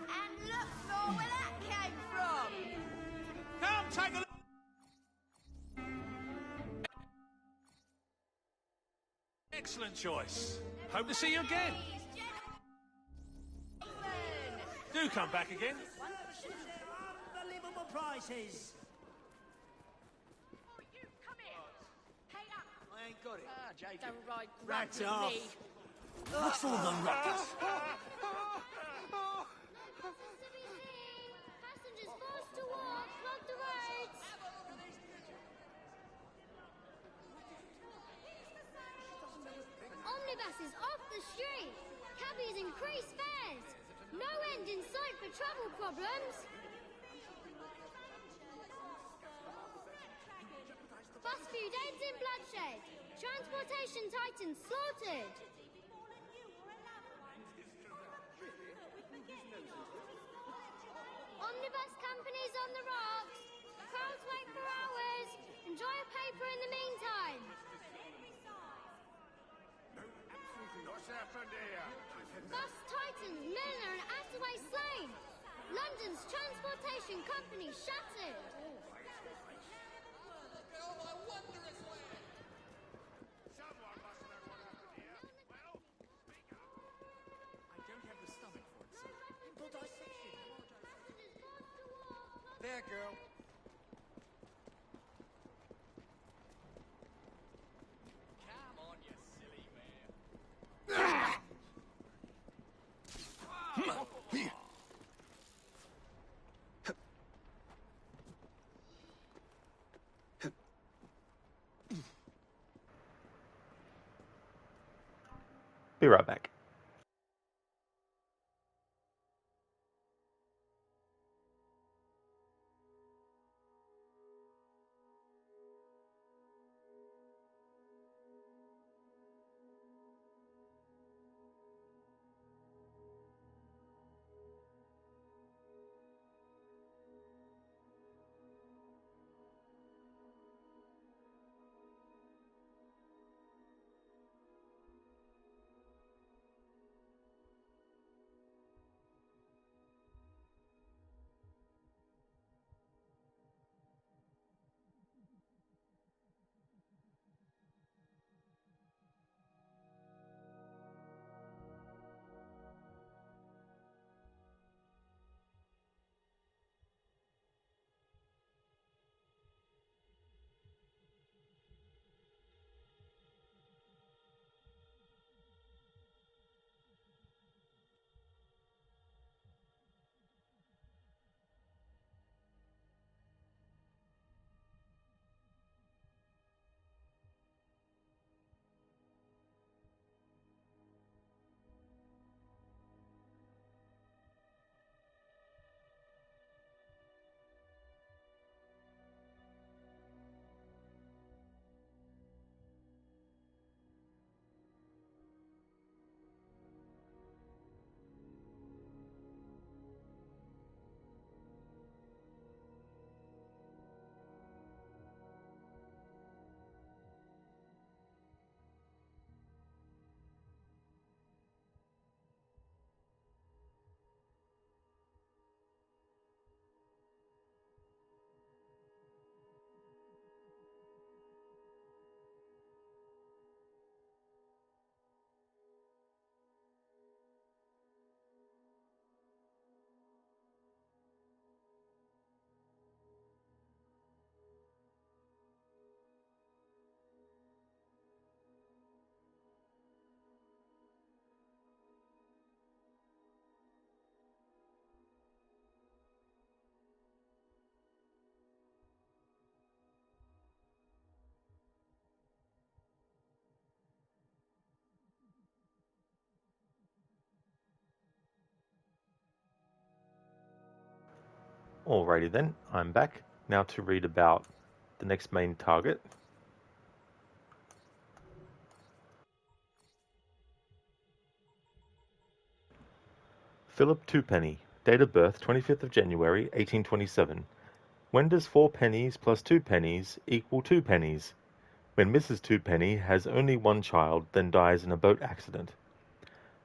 And look for where that came from! Come take a look! Excellent choice. Hope to see you again. Do come back again. Unbelievable prices. I ain't got it. Ah, Jacob. Don't ride Rats with off. me. What's for the ruckus? Passengers forced to walk, block the roads. Omnibuses off the street. Cabbies increase fares. No end in sight for travel problems. Bus feud ends in bloodshed. Transportation titans slaughtered. Omnibus companies on the rocks. Crowds wait for hours. Enjoy a paper in the meantime. What's happened here? Bus titans, Miller and Attaway slain. London's transportation company shattered. There, girl. Come on, you silly man. Be right back. Alrighty then, I'm back now to read about the next main target. Philip Twopenny, date of birth 25th of January 1827. When does 4 pennies plus 2 pennies equal 2 pennies? When Mrs. Twopenny has only one child, then dies in a boat accident.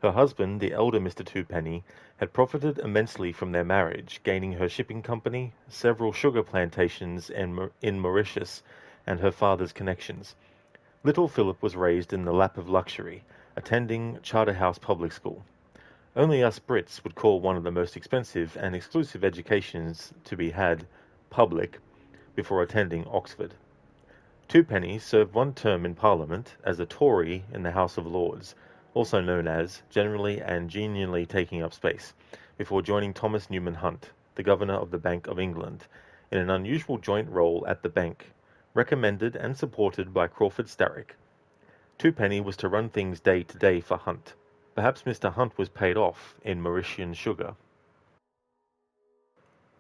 Her husband, the elder Mr. Twopenny, had profited immensely from their marriage, gaining her shipping company, several sugar plantations in Mauritius, and her father's connections. Little Philip was raised in the lap of luxury, attending Charterhouse Public School. Only us Brits would call one of the most expensive and exclusive educations to be had public before attending Oxford. Twopenny served 1 term in Parliament as a Tory in the House of Lords, also known as generally and genially taking up space, before joining Thomas Newman Hunt, the Governor of the Bank of England, in an unusual joint role at the bank, recommended and supported by Crawford Starrick. Twopenny was to run things day to day for Hunt. Perhaps Mr. Hunt was paid off in Mauritian sugar.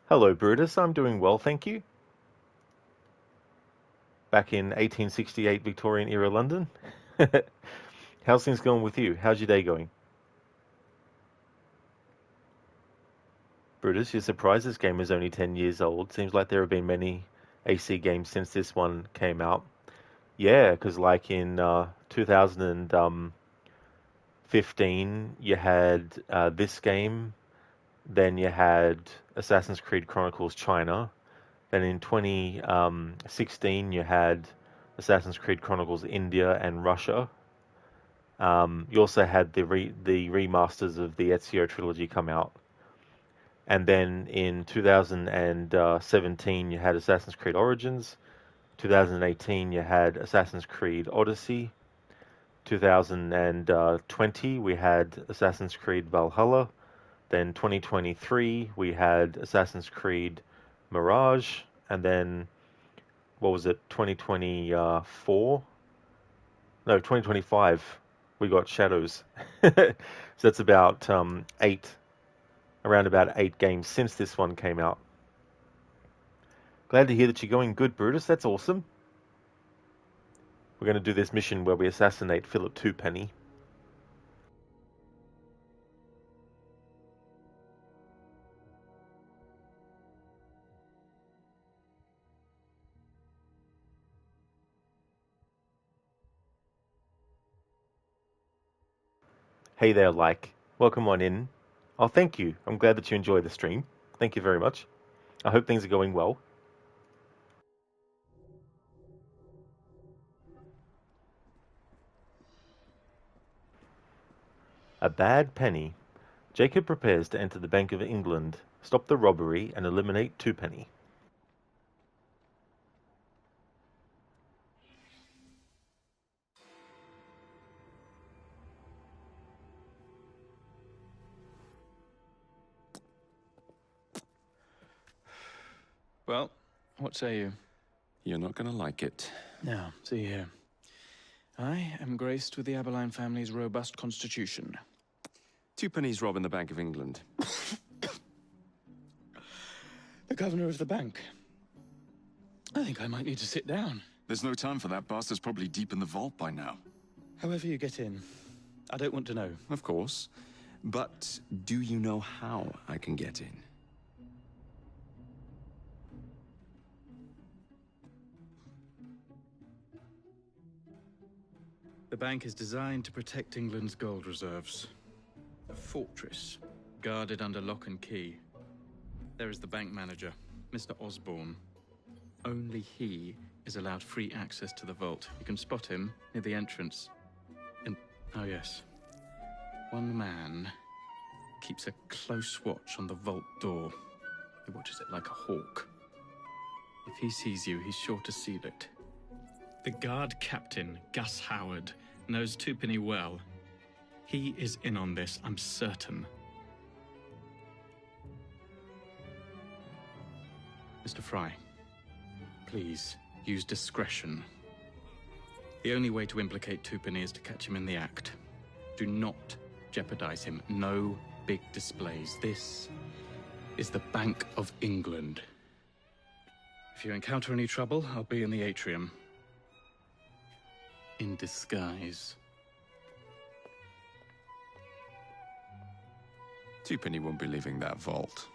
Hello, Brutus. I'm doing well, thank you. Back in 1868 Victorian-era London. How's things going with you? How's your day going? Brutus, you're surprised this game is only 10 years old. Seems like there have been many AC games since this one came out. Yeah, because like in 2015, you had this game. Then you had Assassin's Creed Chronicles China. Then in 2016, you had Assassin's Creed Chronicles India and Russia. You also had the remasters of the Ezio trilogy come out. And then in 2017, you had Assassin's Creed Origins. 2018, you had Assassin's Creed Odyssey. 2020, we had Assassin's Creed Valhalla. Then 2023, we had Assassin's Creed Mirage. And then, what was it, 2024? No, 2025, we got Shadows. So that's about around about 8 games since this one came out. Glad to hear that you're going good, Brutus. That's awesome. We're going to do this mission where we assassinate Philip Twopenny. Hey there, like. Welcome on in. Oh, thank you. I'm glad that you enjoy the stream. Thank you very much. I hope things are going well. A bad penny. Jacob prepares to enter the Bank of England, stop the robbery, and eliminate Twopenny. Well, what say you? You're not going to like it. Now, see here. I am graced with the Aberline family's robust constitution. Twopenny's robbing the Bank of England. The governor of the bank. I think I might need to sit down. There's no time for that. Bastard's probably deep in the vault by now. However you get in, I don't want to know. Of course. But do you know how I can get in? The bank is designed to protect England's gold reserves. A fortress, guarded under lock and key. There is the bank manager, Mr. Osborne. Only he is allowed free access to the vault. You can spot him near the entrance. And, oh yes, one man keeps a close watch on the vault door. He watches it like a hawk. If he sees you, he's sure to seal it. The guard captain, Gus Howard, knows Twopenny well. He is in on this, I'm certain. Mr. Fry, please use discretion. The only way to implicate Twopenny is to catch him in the act. Do not jeopardize him. No big displays. This is the Bank of England. If you encounter any trouble, I'll be in the atrium. In disguise. Twopenny won't be leaving that vault.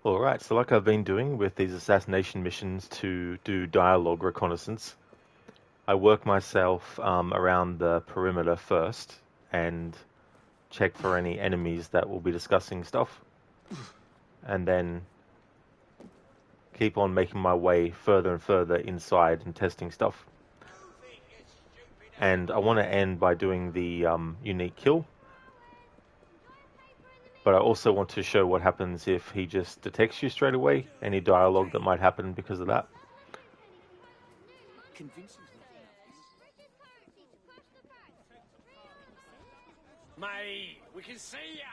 Alright, so like I've been doing with these assassination missions to do dialogue reconnaissance, I work myself around the perimeter first and check for any enemies that will be discussing stuff, and then keep on making my way further and further inside and testing stuff. And I want to end by doing the unique kill, but I also want to show what happens if he just detects you straight away, any dialogue that might happen because of that. Mate, we can see ya!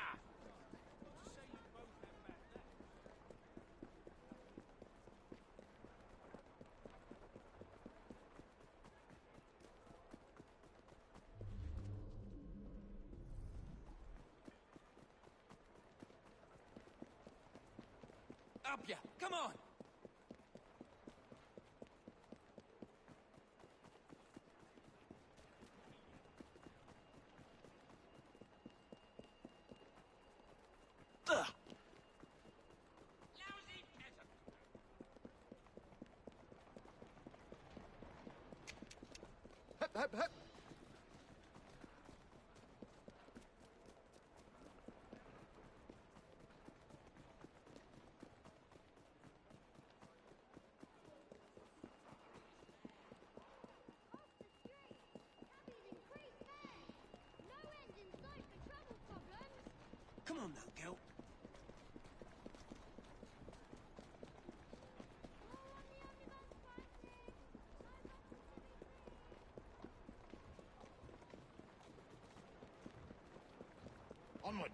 Up ya! Come on! Ugh. Hep, hep, hep. Come on now, girl. Onward.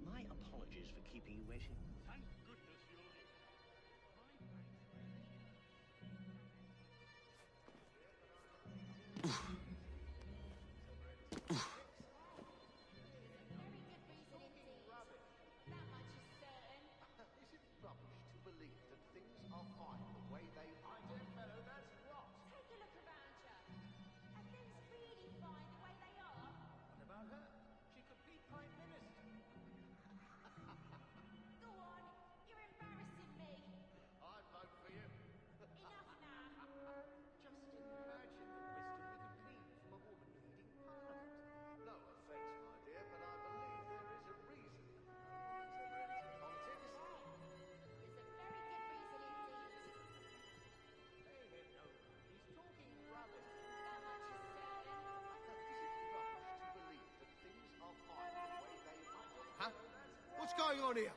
My apologies for keeping you waiting. Thank goodness you're here. Is it rubbish to believe that things are fine the way they are? My dear fellow, that's rot. Take a look around you. Are things really fine the way they are? What about her? She could be Prime Minister. Go on, you're embarrassing me. I'd vote for you. Enough now. Just imagine the wisdom we could glean from a woman leading Parliament. No offence, my dear, but I believe there is a reason no woman's ever entered politics. There's a very good reason indeed. Hey, no, he's talking rubbish. That much is certain. Is it rubbish to believe that things are fine the way they are? Huh? What's going on here?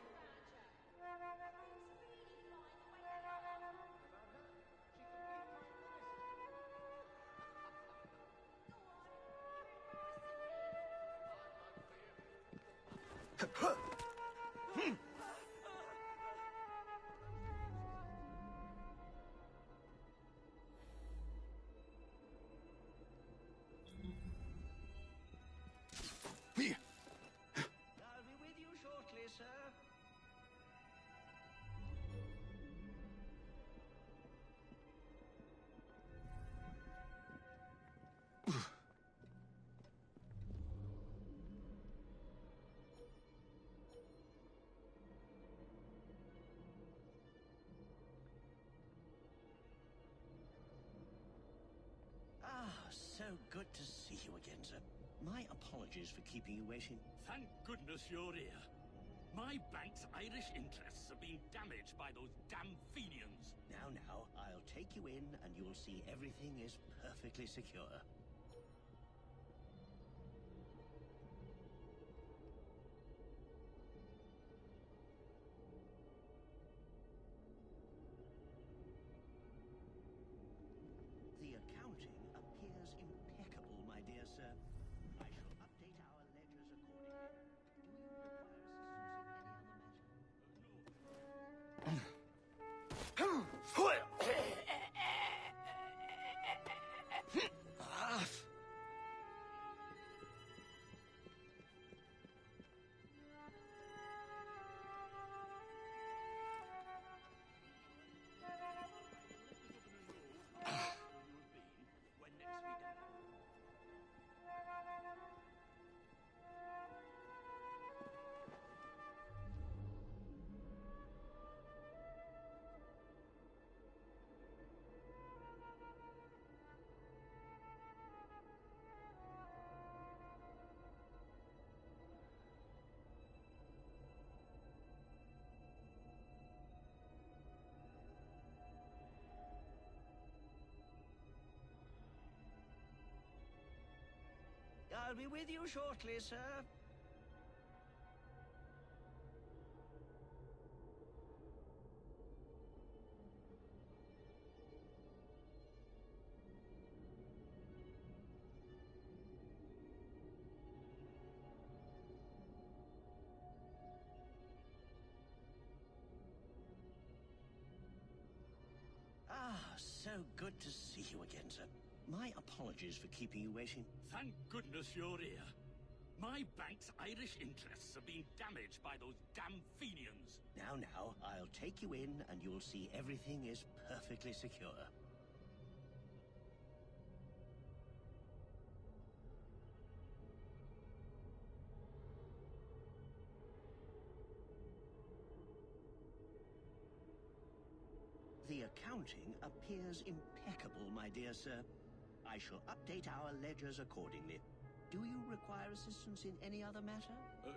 My apologies for keeping you waiting. Thank goodness you're here. My bank's Irish interests have been damaged by those damn Fenians. Now, I'll take you in and you'll see everything is perfectly secure. The accounting appears impeccable, my dear sir. I shall update our ledgers accordingly. Do you require assistance in any other matter? I'll be with you shortly, sir. So good to see you again, sir. My apologies for keeping you waiting. Thank goodness you're here. My bank's Irish interests have been damaged by those damn Fenians. Now, I'll take you in and you'll see everything is perfectly secure. The accounting appears impeccable, my dear sir. I shall update our ledgers accordingly. Do you require assistance in any other matter?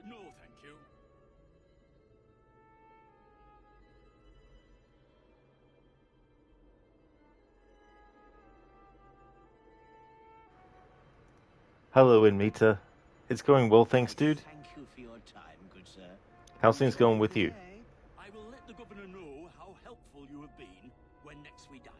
No, thank you. Hello, Inmita. It's going well, thanks, dude. Thank you for your time, good sir. How's things going with you? I will let the governor know how helpful you have been when next we dine.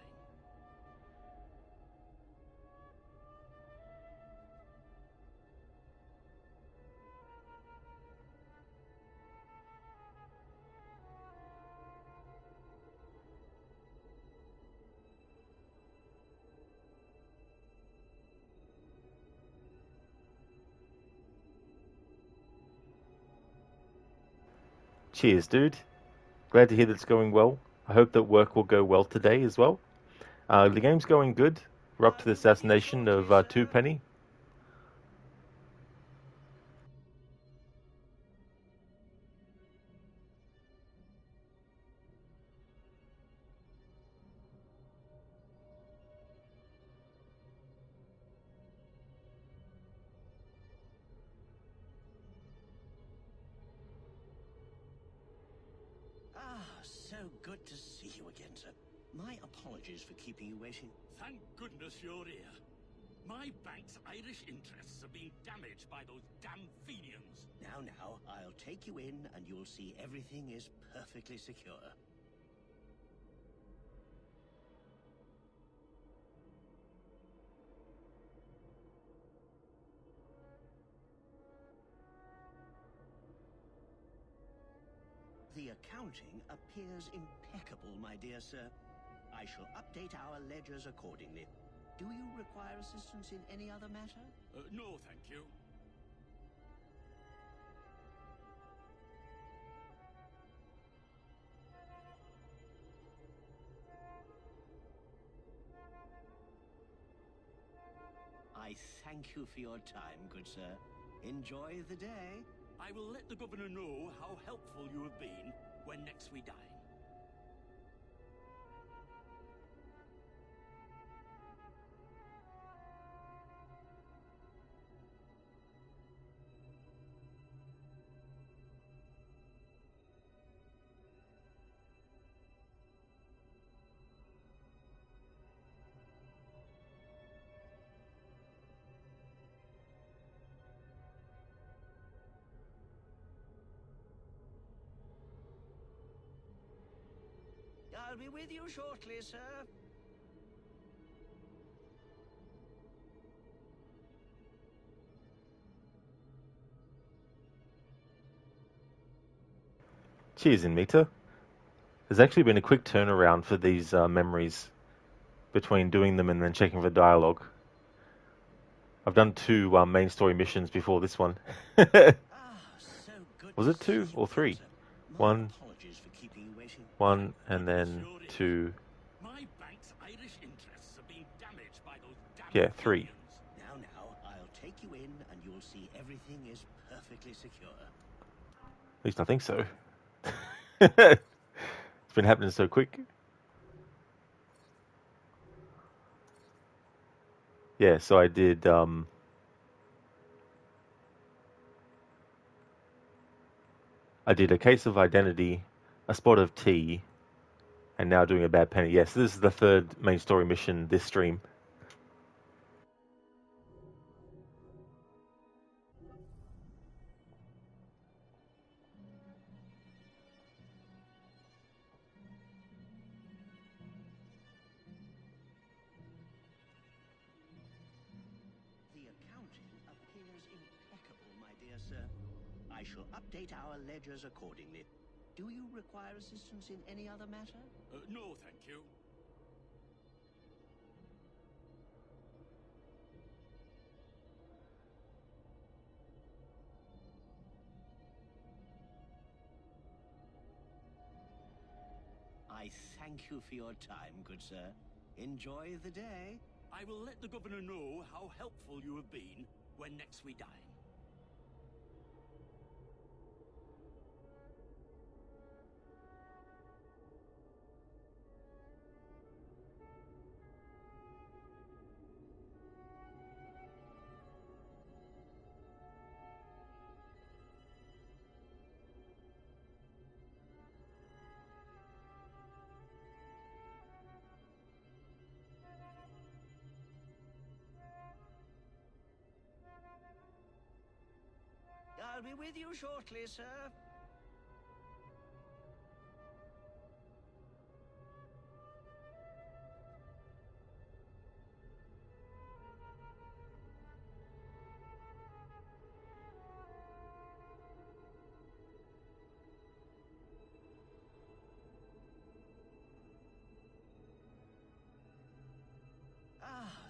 Cheers, dude. Glad to hear that it's going well. I hope that work will go well today as well. The game's going good. We're up to the assassination of Two Penny. So good to see you again, sir. My apologies for keeping you waiting. Thank goodness you're here. My bank's Irish interests have been damaged by those damn Fenians. Now, I'll take you in and you'll see everything is perfectly secure. The accounting appears impeccable, my dear sir. I shall update our ledgers accordingly. Do you require assistance in any other matter? No, thank you. I thank you for your time, good sir. Enjoy the day. I will let the governor know how helpful you have been when next we dine. I'll be with you shortly, sir. Cheers, Inmita. There's actually been a quick turnaround for these memories between doing them and then checking for dialogue. I've done 2 main story missions before this one. Was it 2 or 3? One, and then 2. Yeah, 3. Now, I'll take you in and you'll see everything is perfectly secure. At least I think so. It's been happening so quick. Yeah, so I did A Case of Identity, A Spot of Tea, and now doing a Bad Penny. Yes, this is the 3rd main story mission this stream. The accounting appears impeccable, my dear sir. I shall update our ledgers accordingly. Do you require assistance in any other matter? No, thank you. I thank you for your time, good sir. Enjoy the day. I will let the governor know how helpful you have been when next we dine. I'll be with you shortly, sir.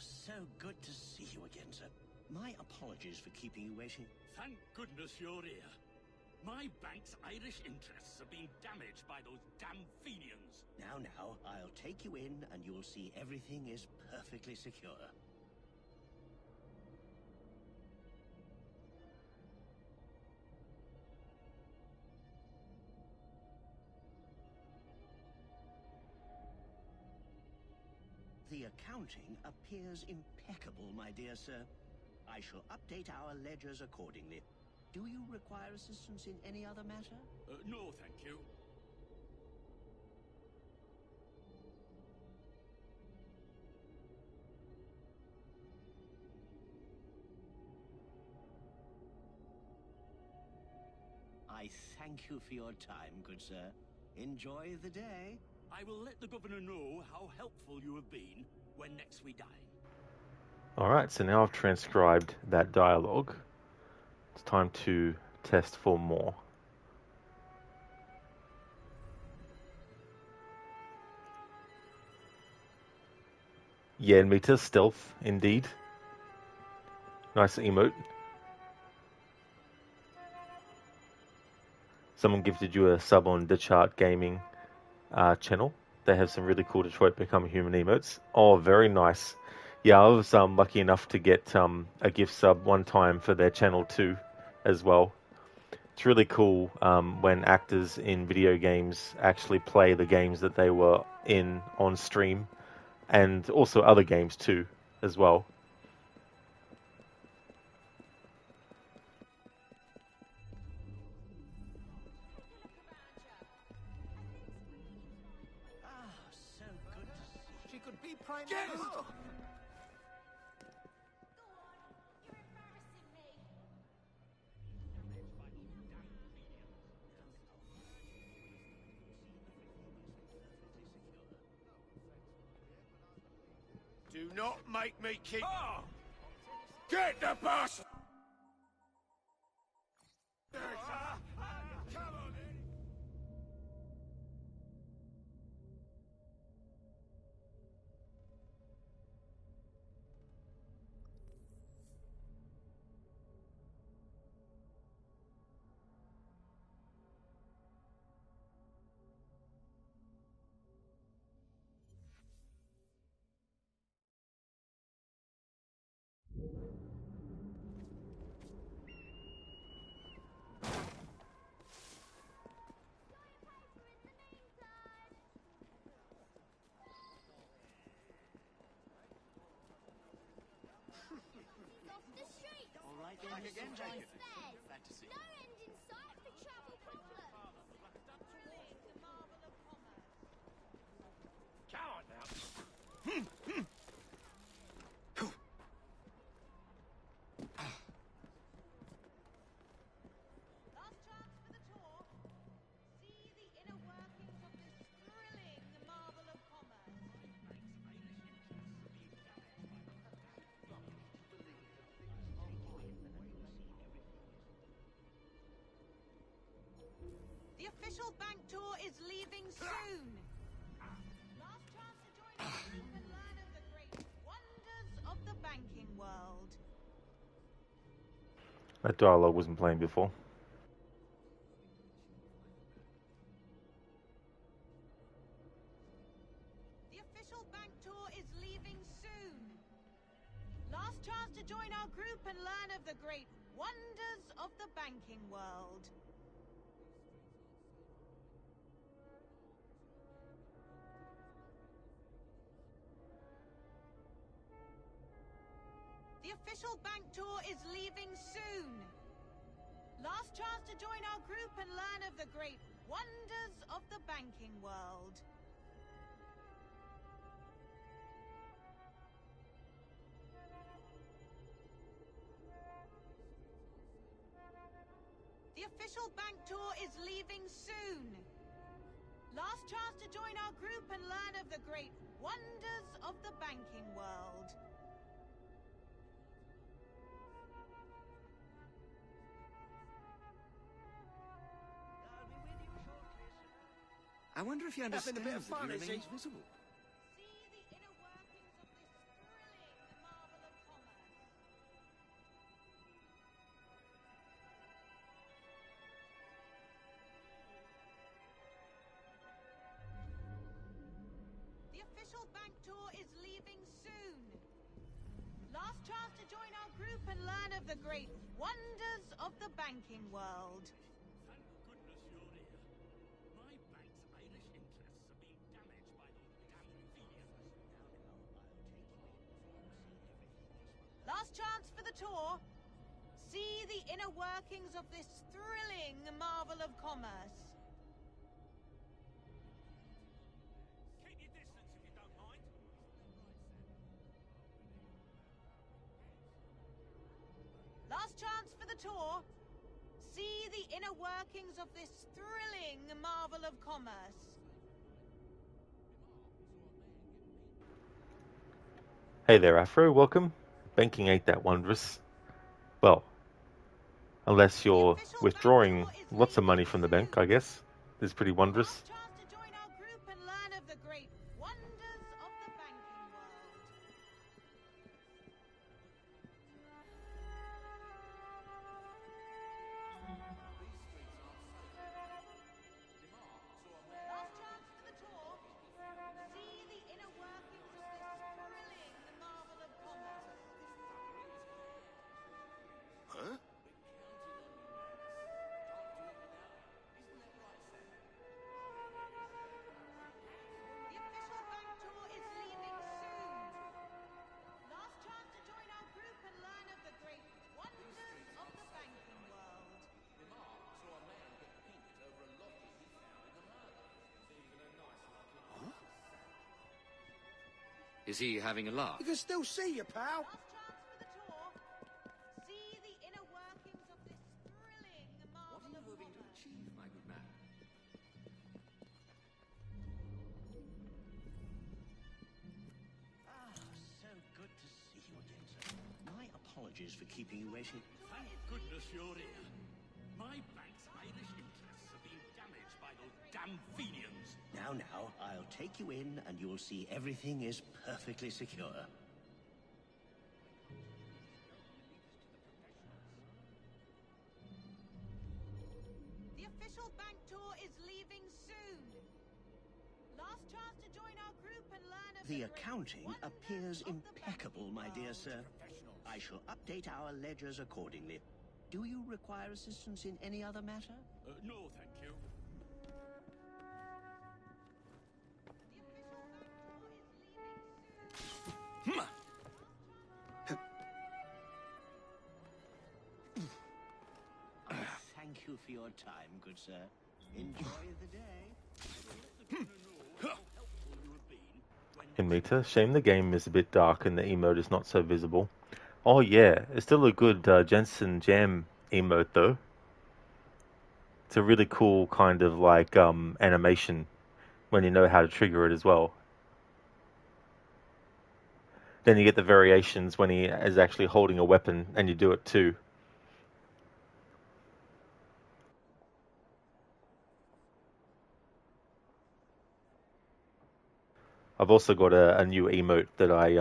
So good to see you again, sir. My apologies for keeping you waiting. Thank goodness you're here. My bank's Irish interests have been damaged by those damn Fenians. Now, I'll take you in and you'll see everything is perfectly secure. The accounting appears impeccable, my dear sir. I shall update our ledgers accordingly. Do you require assistance in any other matter? No, thank you. I thank you for your time, good sir. Enjoy the day. I will let the governor know how helpful you have been when next we dine. Alright, so now I've transcribed that dialogue. It's time to test for more. Yeah, meter stealth, indeed. Nice emote. Someone gifted you a sub on the Chart Gaming channel. They have some really cool Detroit Become Human emotes. Oh, very nice. Yeah, I was lucky enough to get a gift sub one time for their channel too, as well. It's really cool when actors in video games actually play the games that they were in on stream, and also other games too, as well. So good to see you. She could be Prime Minister. Do not make me keep... Oh! Get the bus! Come on, then. All right, then, back again, Jacob. Glad to see you. No end in sight for travel problems. Come on now. Last chance for the tour. See the inner workings of this thrilling marvel of commerce. The official bank tour is leaving soon. Last chance to join our group and learn of the great wonders of the banking world. That dialogue wasn't playing before. The official bank tour is leaving soon. Last chance to join our group and learn of the great wonders of the banking world. The official bank tour is leaving soon. Last chance to join our group and learn of the great wonders of the banking world. The official bank tour is leaving soon. Last chance to join our group and learn of the great wonders of the banking world. I wonder if he Having understands a bit of that fun, he is he? remains visible. See the inner workings of this thrilling marvel of commerce. The official bank tour is leaving soon. Last chance to join our group and learn of the great wonders of the banking world. Thank goodness you're here. My bank's Irish interests are being damaged by those damn thieves. Last chance for the tour. See the inner workings of this thrilling marvel of commerce. Keep your distance if you don't mind. Last chance for the tour. See the inner workings of this thrilling marvel of commerce. Hey there, Afro. Welcome. Banking ain't that wondrous. Well, unless you're withdrawing lots of money from the bank, I guess. It's pretty wondrous. Last chance to join our group and learn of the great wonders of the banking world. Last chance for the tour. See the inner workings of this thrilling marvel of commerce. Huh? The official bank tour is leaving soon. Last chance to join our group and learn of the great wonders of the banking world. Is he having a laugh? You can still see you, pal. Last chance for the tour. See the inner workings of this thrilling What are marvel you of hoping to commerce. achieve, my good man? Ah, so apologies for keeping you waiting. Thank goodness you're here. My bank's Irish interests have been damaged by those damn Fenians. Now, I'll take you in and you'll see everything is perfectly secure. The official bank tour is leaving soon. Last chance to join our group and learn of The accounting appears impeccable, my dear sir. I shall update our ledgers accordingly. Do you require assistance in any other matter? No, thank you. Thank you for your time, good sir. Enjoy the day. In Meter, shame the game is a bit dark and the emote is not so visible. Oh yeah, it's still a good Jensen Jam emote though. It's a really cool kind of like animation when you know how to trigger it as well. Then you get the variations when he is actually holding a weapon and you do it too. I've also got a new emote that I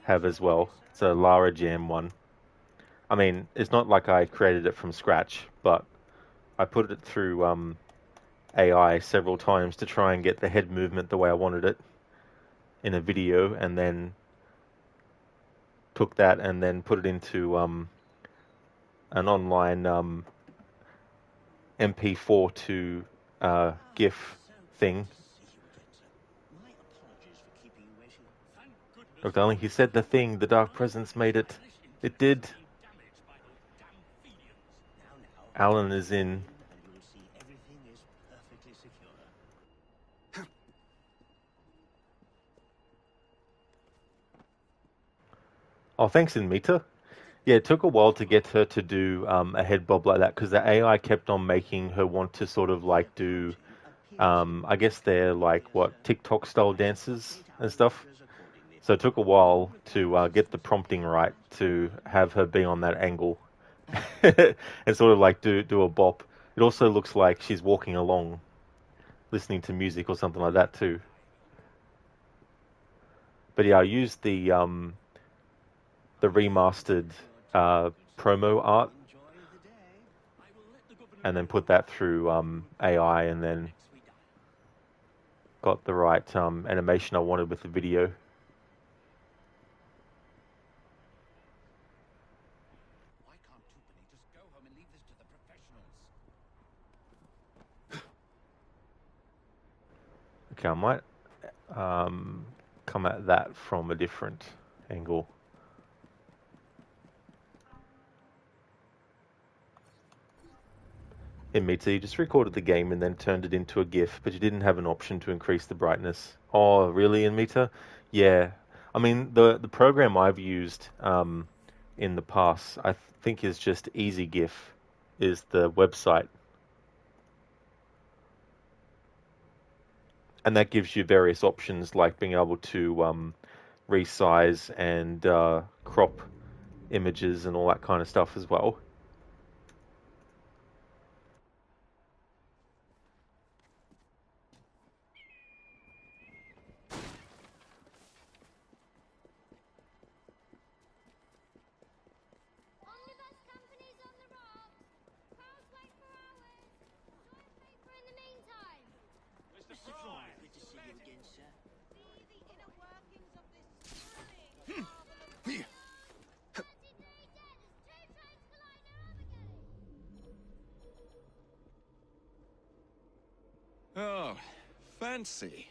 have as well. It's a Lara Jam one. I mean, it's not like I created it from scratch, but I put it through AI several times to try and get the head movement the way I wanted it in a video, and then took that and then put it into an online MP4 to GIF thing. Look, darling, he said the thing, the dark presence made it. It did. Alan is in. Oh, thanks, Inmita. Yeah, it took a while to get her to do a head bob like that because the AI kept on making her want to sort of like do, I guess they're like what, TikTok style dances and stuff. So it took a while to get the prompting right to have her be on that angle and sort of like do a bop. It also looks like she's walking along, listening to music or something like that too. But yeah, I used the remastered promo art and then put that through AI and then got the right animation I wanted with the video. Okay, I might come at that from a different angle. In Meter, you just recorded the game and then turned it into a GIF, but you didn't have an option to increase the brightness. Oh, really, in Meter? Yeah. I mean, the program I've used in the past, I think is just Easy GIF, is the website. And that gives you various options like being able to resize and crop images and all that kind of stuff as well. Oh, fancy.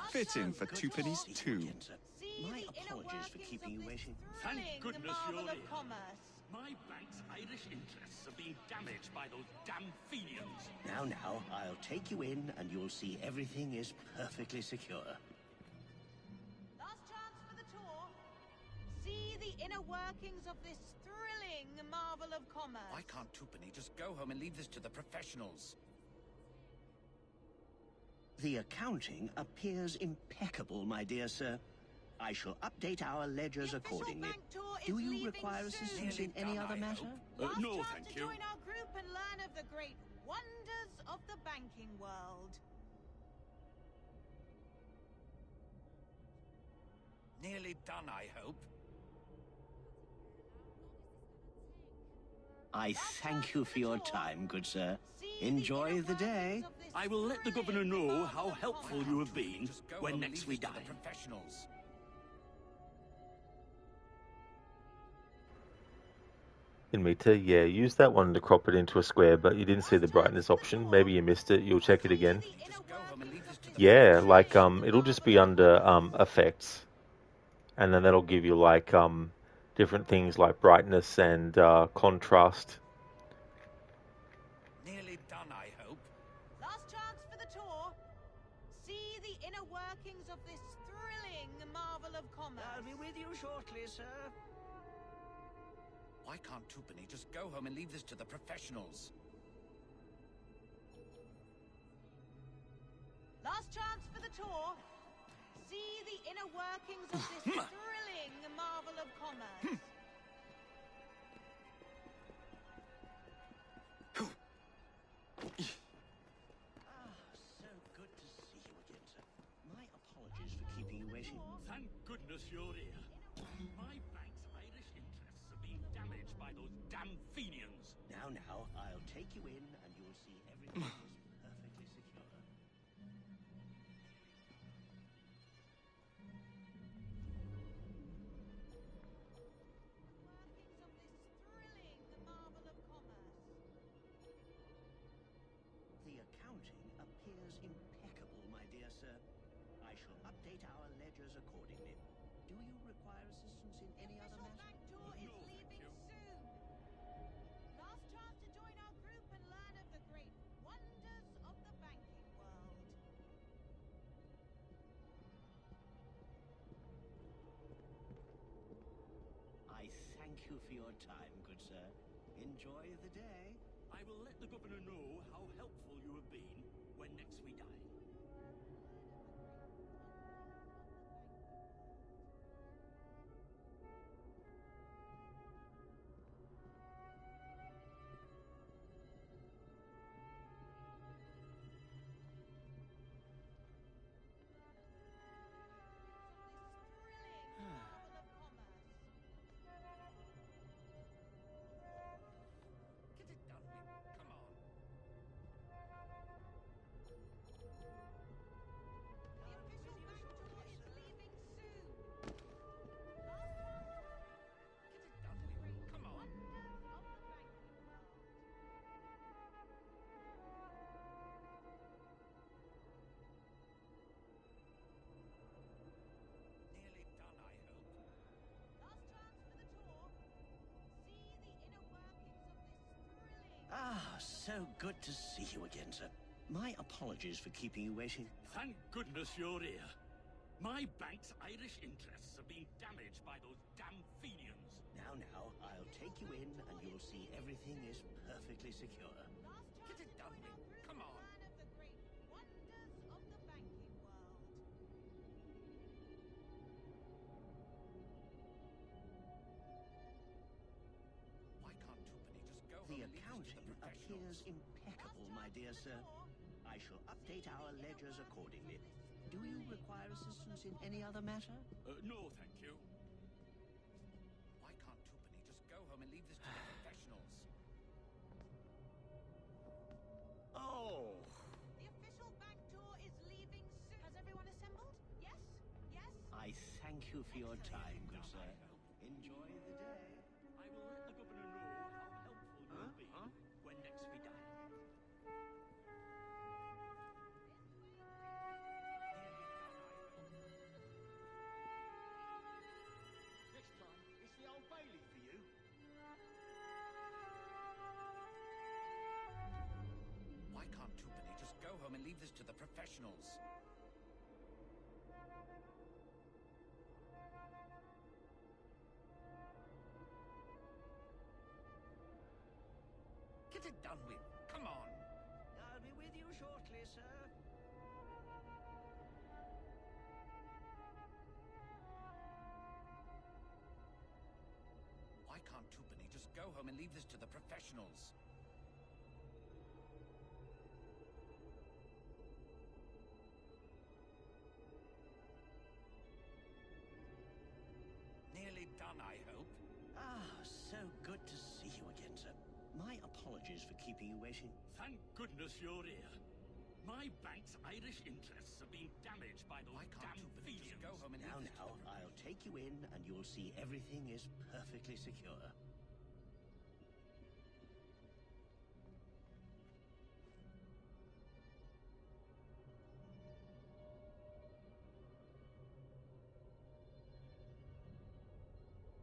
Fitting for two pennies too. My apologies for keeping you waiting. Thank goodness you're here. My bank's Irish interests have been damaged by those damn Fenians. Now, I'll take you in and you'll see everything is perfectly secure. Last chance for the tour. See the inner workings of this thrilling marvel of commerce. Why can't Twopenny just go home and leave this to the professionals? The accounting appears impeccable, my dear sir. I shall update our ledgers accordingly. Do you require assistance in any other matter? No, thank you. Join our group and learn of the great wonders of the banking world. Nearly done, I hope. I thank you for your time, good sir. Enjoy the day. I will let the governor know how helpful you have been when next we dine. Professionals. Didn't mean to, yeah, use that one to crop it into a square, but you didn't see the brightness option. Maybe you missed it. You'll check it again. Yeah, like it'll just be under effects, and then that'll give you like different things like brightness and contrast. Nearly done, I hope. Last chance for the tour. See the inner workings of this thrilling marvel of commerce. I'll be with you shortly, sir. Why can't Tupani just go home and leave this to the professionals? Last chance for the tour. See the inner workings of this thrilling marvel of commerce. So good to see you again, sir. My apologies for keeping you waiting. Thank goodness you're here. My bank's Irish interests are being damaged by those damn Fenians. Now, I'll take you in and you'll see everything is perfectly secure. The accounting appears impeccable, my dear sir. I shall update our ledgers accordingly. Do you require assistance in any other matter? Tour is leaving soon. Last chance to join our group and learn of the great wonders of the banking world. I thank you for your time, good sir. Enjoy the day. I will let the governor know how helpful you have been when next we dine. Get it done with. Come on. So good to see you again, sir. My apologies for keeping you waiting. Thank goodness you're here. My bank's Irish interests are being damaged by those damn Fenians. Now, I'll take you in and you'll see everything is perfectly secure. Get it done with. Come on. Why can't Tupani just go home The and leave this to accounting the professionals? appears impeccable, my dear sir. I shall update our ledgers accordingly. Do you require assistance in any other matter? No, thank you. Why can't Tupani just go home and leave this to the professionals? Oh! The official bank tour is leaving soon. Has everyone assembled? Yes? Yes? I thank you for your time, good sir. Enjoy the day. I will let the governor know how helpful you have been when next we dine. Next time, it's the Old Bailey for you. Why can't Tupani just go home and leave this to the professionals? Get it done with. Come on. I'll be with you shortly, sir. go home and leave this to the professionals. Nearly done, I hope. Ah, so good to see you again, sir. My apologies for keeping you waiting. Thank goodness you're here. My bank's Irish interests have been damaged by those damn Fenians. Go home and Now, I'll take you in and you'll see everything is perfectly secure.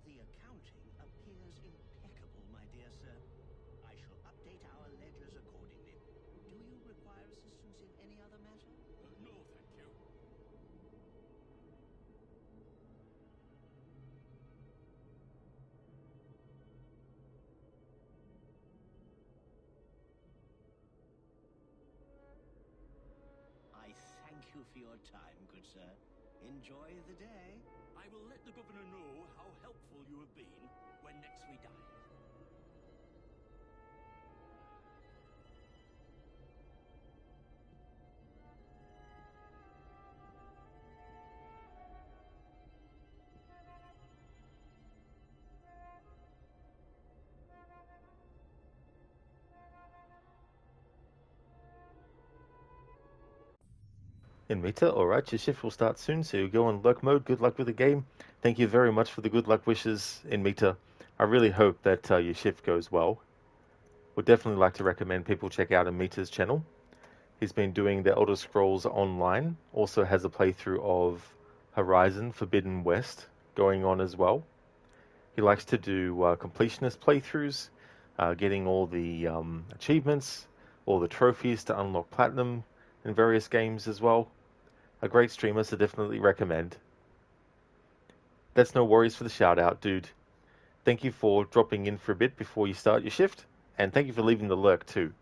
The accounting appears impeccable, my dear sir. I shall update our ledgers accordingly. Do you require assistance in any other matter? No, thank you. I thank you for your time, good sir. Enjoy the day. I will let the governor know how helpful you have been when next we dine. In Mita, alright, your shift will start soon, so you go on lurk mode. Good luck with the game. Thank you very much for the good luck wishes in Mita. I really hope that your shift goes well. Would definitely like to recommend people check out Mita's channel. He's been doing the Elder Scrolls Online, also has a playthrough of Horizon Forbidden West going on as well. He likes to do completionist playthroughs, getting all the achievements, all the trophies to unlock platinum in various games as well. A great streamer, so definitely recommend. That's no worries for the shout out, dude. Thank you for dropping in for a bit before you start your shift, and thank you for leaving the lurk too.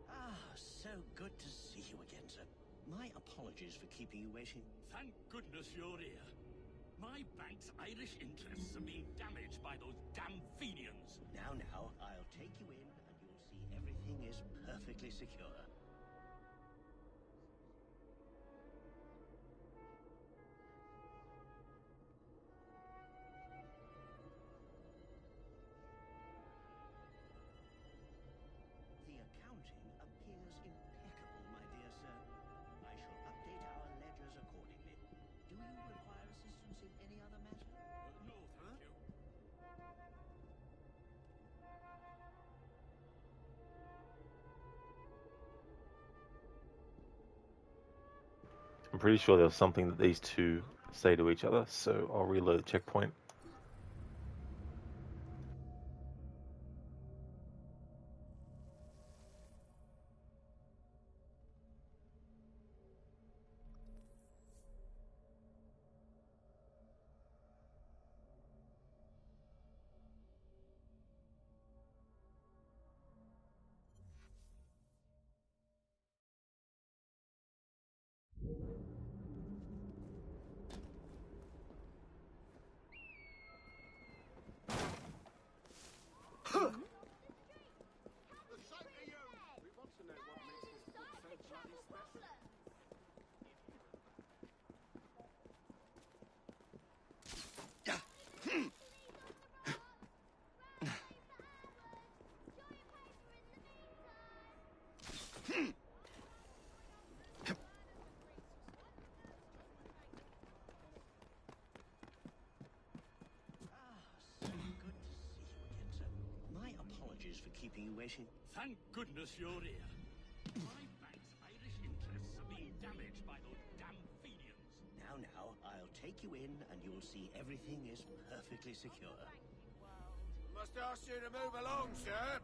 Ah, so good to see you again, sir. My apologies for keeping you waiting. Thank goodness you're here. My bank's Irish interests have been damaged by those damn Fenians. Now, I'll take you in and you'll see everything is perfectly secure. The accounting appears impeccable, my dear sir. I shall update our ledgers accordingly. Do you require assistance in any other matter? No, thank you. I'm pretty sure there was something that these two say to each other, so I'll reload the checkpoint. Keeping you waiting. Thank goodness you're here. My bank's Irish interests have been damaged by those take you in and you'll see everything is perfectly secure. Must ask you to move along, sir.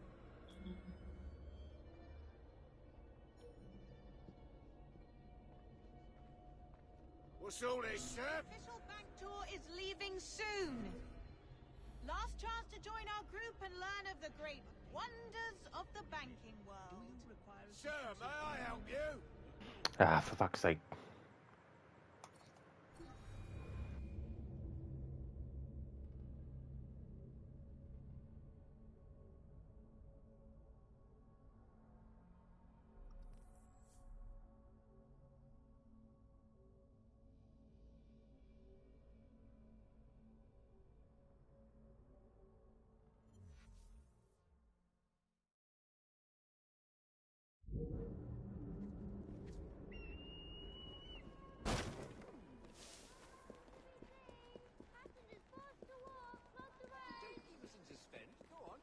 What's all this, sir? The official bank tour is leaving soon. Last chance to join our group and learn of the great wonders of the banking world. Sir, may I help you? Ah, for fuck's sake. Don't keep us in suspense. Go on.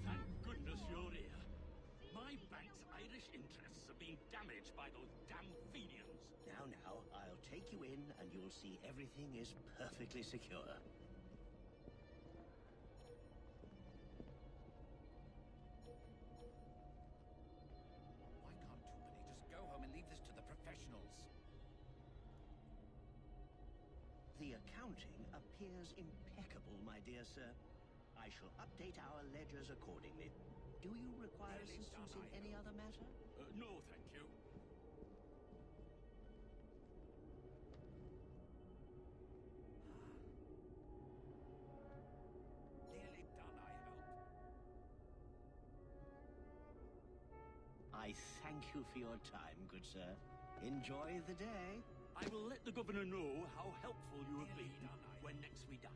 Thank goodness you're here. My bank's Irish interests are being damaged by those damn Fenians. Now, I'll take you in and you'll see everything is perfectly secure. Why can't Tupani just go home and leave this to the professionals? The accounting appears impeccable, my dear sir. I shall update our ledgers accordingly. Do you require assistance in any other matter? No, thank you. Nearly done, I hope. I thank you for your time, good sir. Enjoy the day. I will let the governor know how helpful you have been when next we dine.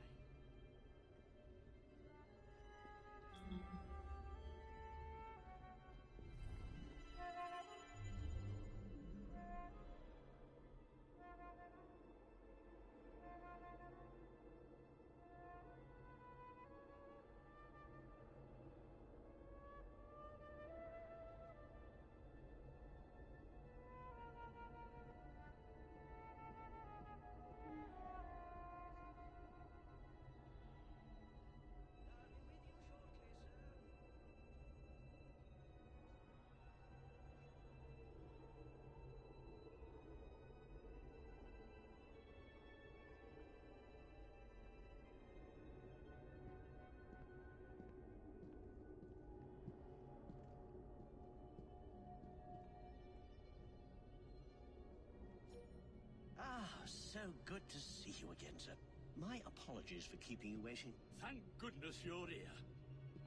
So good to see you again, sir. My apologies for keeping you waiting. Thank goodness you're here.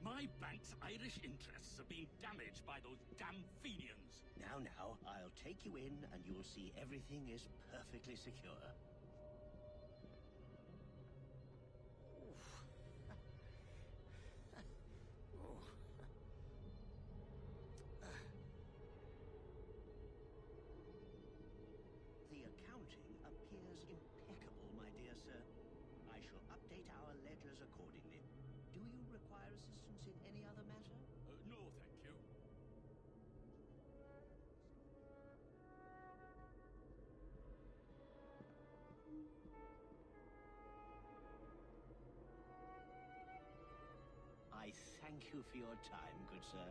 My bank's Irish interests are being damaged by those damn Fenians. Now, I'll take you in and you'll see everything is perfectly secure. The accounting appears impeccable, my dear sir. I shall update our ledgers accordingly. Do you require assistance in any other matter? No, thank you. I thank you for your time, good sir.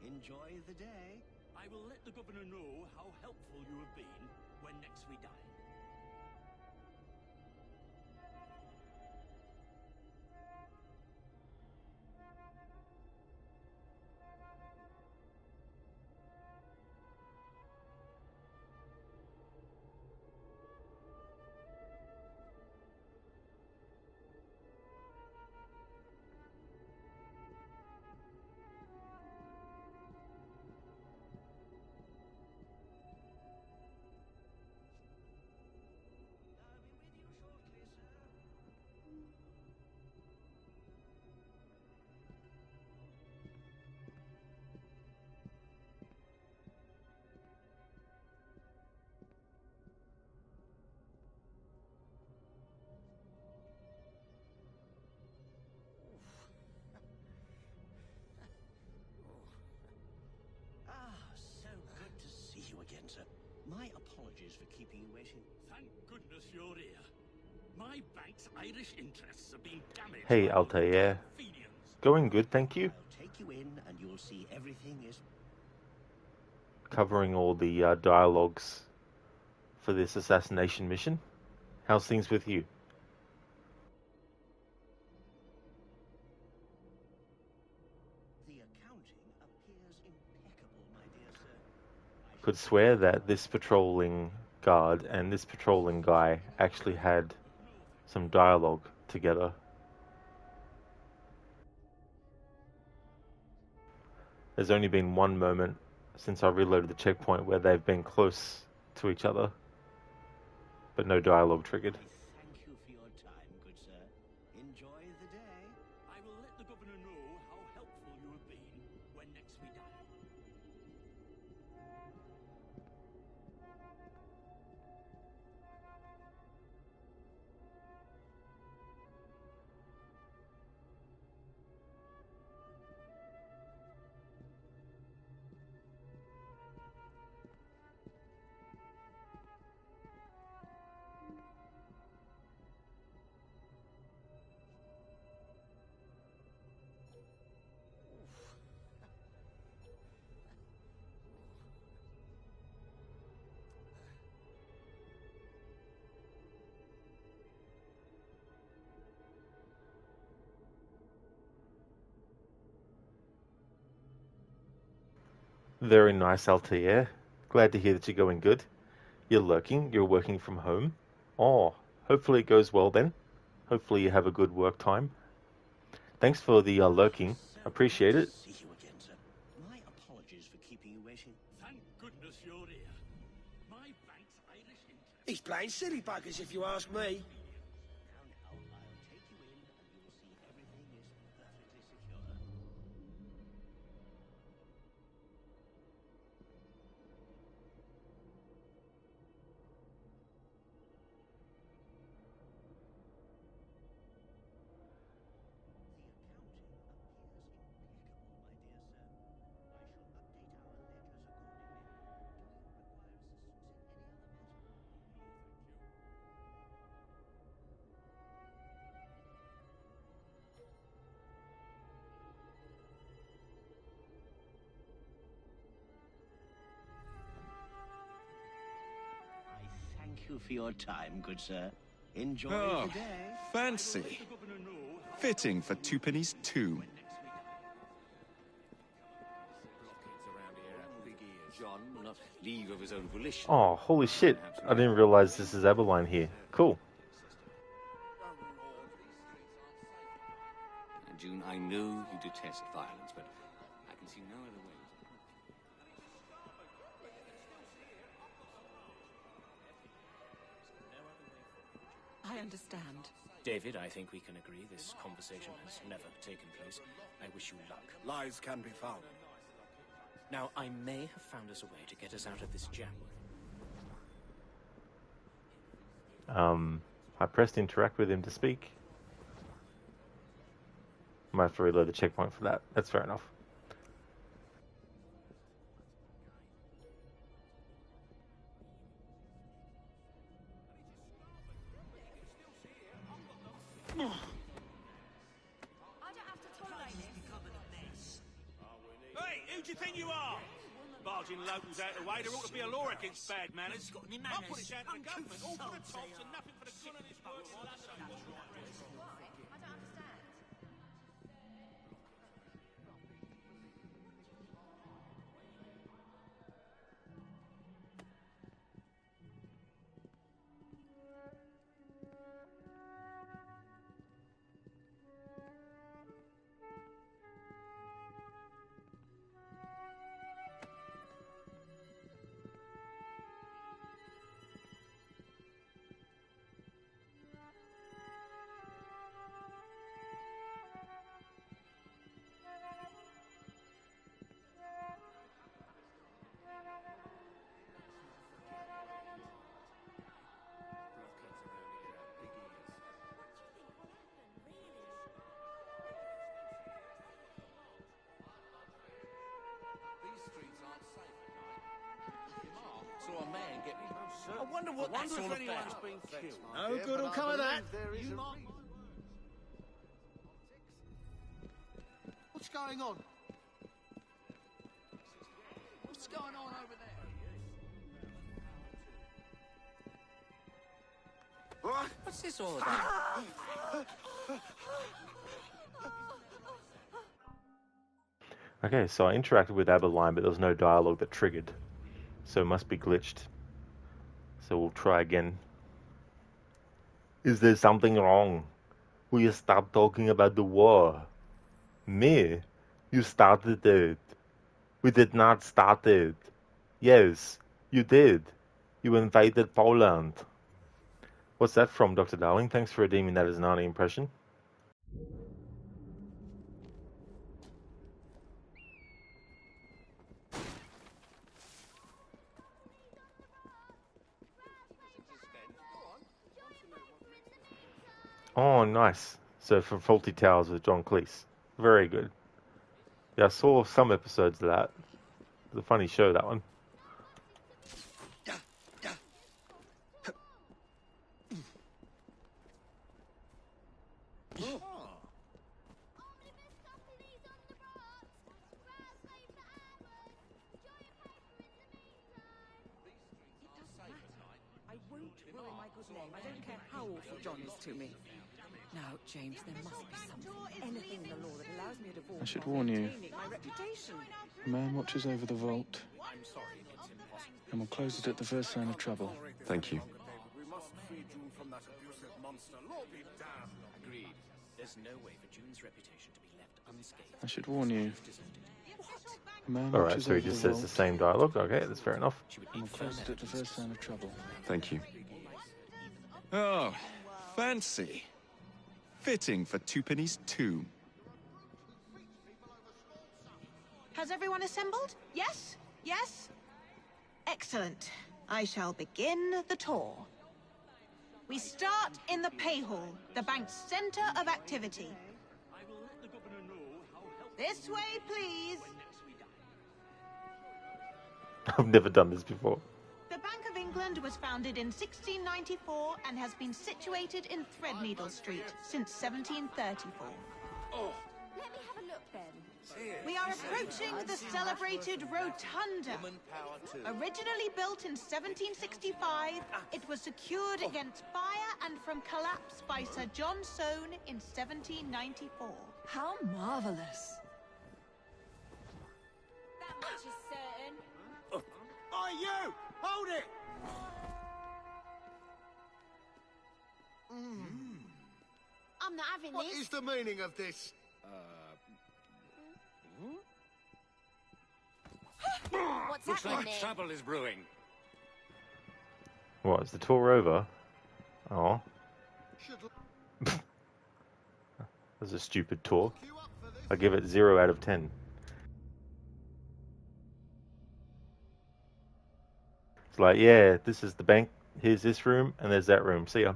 Enjoy the day. I will let the governor know how helpful you have been when next we dine. for keeping you waiting. Thank goodness you're here. My bank's Irish interests have been damaged. Hey, Altair. Going good, thank you. I'll take you in and you'll see everything is... Covering all the dialogues for this assassination mission. How's things with you? The accounting appears impeccable, my dear sir. Could swear that this patrolling guard and this patrolling guy actually had some dialogue together. There's only been one moment since I reloaded the checkpoint where they've been close to each other, but no dialogue triggered. Thank you for your time, good sir. Enjoy the day. I will let the governor know how helpful you have been when next we dine. Very nice, Altair. Glad to hear that you're going good. You're lurking, you're working from home. Oh, hopefully it goes well then. Hopefully you have a good work time. Thanks for the lurking. Appreciate it. See you again, sir. My apologies for keeping you waiting. Thank goodness you're here. My bank's Irish interests... He's playing silly buggers, if you ask me. Now, I'll take you in and you'll see everything is perfectly secure. Thank you for your time, good sir. Enjoy Oh, the day. fancy. Fitting for two pennies too. John will not leave of his own volition. Oh, holy shit. I didn't realize this is Aberline here. Cool. June, I know you detest violence, but I can see no other way. I understand. David, I think we can agree this conversation has never taken place. I wish you luck. Lies can be found. Now, I may have found us a way to get us out of this jam. I pressed interact with him to speak. Might have to reload the checkpoint for that. That's fair enough. Hey, who do you think you are? Barging locals out of the way, there ought to be a law against bad manners. I'll put it down to the government, all for the tops and nothing for the good of this working lasso. Saw a man get... I wonder what that's all about. No good will come of that. What's going on? What's going on over there? What's this all about? Okay, so I interacted with Aberline, but there was no dialogue that triggered. So it must be glitched. So we'll try again. Is there something wrong? Will you stop talking about the war? Me? You started it. We did not start it. Yes, you did. You invaded Poland. What's that from, Dr. Darling? Thanks for redeeming that as an Arnie impression. Oh, nice. So for Faulty Towers with John Cleese. Very good. Yeah, I saw some episodes of that. It's a funny show, that one. I won't ruin my good name. I don't care how awful John is to me. Now, James, there must be something, anything in the law that allows me a divorce. I should warn you. My reputation. A man watches over the vault, I'm sorry, it's impossible. and will close it at the first sign of trouble. Thank you. We must free June from that abusive monster. Lord be damned. Agreed. There's no way for June's reputation to be left unscathed. I should warn you. A man Alright, watches so he over just the says the vault, same dialogue. Okay, that's fair enough. and will close it at the first sign of trouble. Thank you. Oh, fancy. Fitting for Twopenny's tomb. Has everyone assembled? Yes? Yes? Excellent. I shall begin the tour. We start in the pay hall, the bank's center of activity. This way, please. I've never done this before. The Bank of England was founded in 1694 and has been situated in Threadneedle Street since 1734. Let me have a look then. We are approaching the celebrated Rotunda. Originally built in 1765, it was secured against fire and from collapse by Sir John Soane in 1794. How marvelous. That much is certain. Oi, you! Hold it! I'm not having What this. is the meaning of this? What's Looks happening? like trouble is brewing. What, is the tour over? Oh. That's a stupid tour. I give it 0 out of 10. It's like, yeah, this is the bank, here's this room, and there's that room. See ya.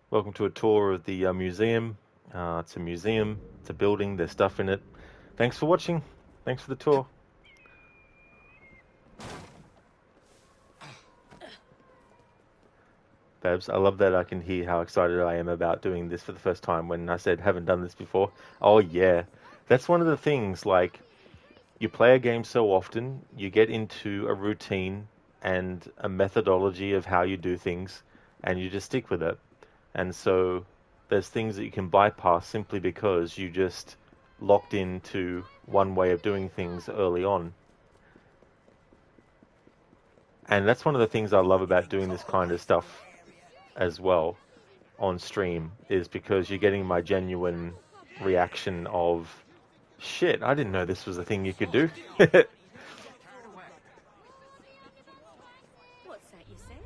Welcome to a tour of the museum. It's a museum, it's a building, there's stuff in it. Thanks for watching. Thanks for the tour. Babs, I love that I can hear how excited I am about doing this for the first time when I said haven't done this before. Oh yeah, that's one of the things, like, you play a game so often, you get into a routine and a methodology of how you do things, and you just stick with it. And so there's things that you can bypass simply because you just locked into one way of doing things early on. And that's one of the things I love about doing this kind of stuff as well on stream, is because you're getting my genuine reaction of, shit, I didn't know this was a thing you could do. What's that you said?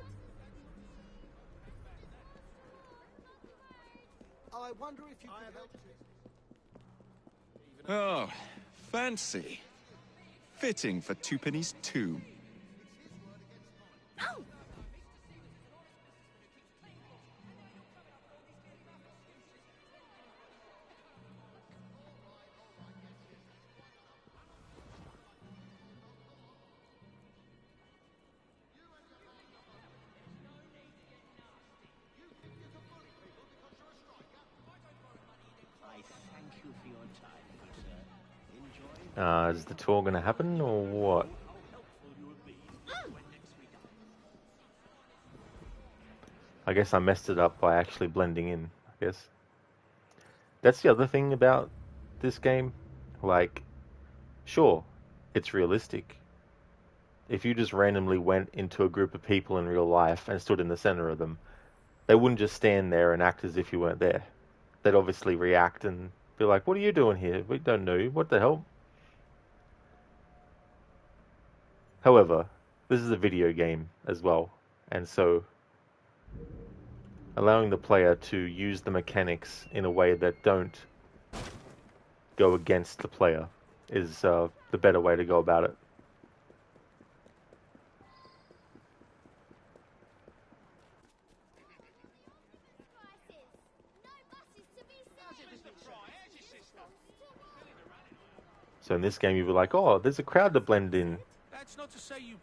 I wonder if you could help. Oh, fancy. Fitting for Twopenny's tomb. Is the tour going to happen or what? I guess I messed it up by actually blending in, I guess. That's the other thing about this game. Like, sure, it's realistic. If you just randomly went into a group of people in real life and stood in the center of them, they wouldn't just stand there and act as if you weren't there. They'd obviously react and be like, what are you doing here? We don't know you. What the hell? However, this is a video game as well, and so allowing the player to use the mechanics in a way that don't go against the player is the better way to go about it. So in this game, you'll be like, oh, there's a crowd to blend in.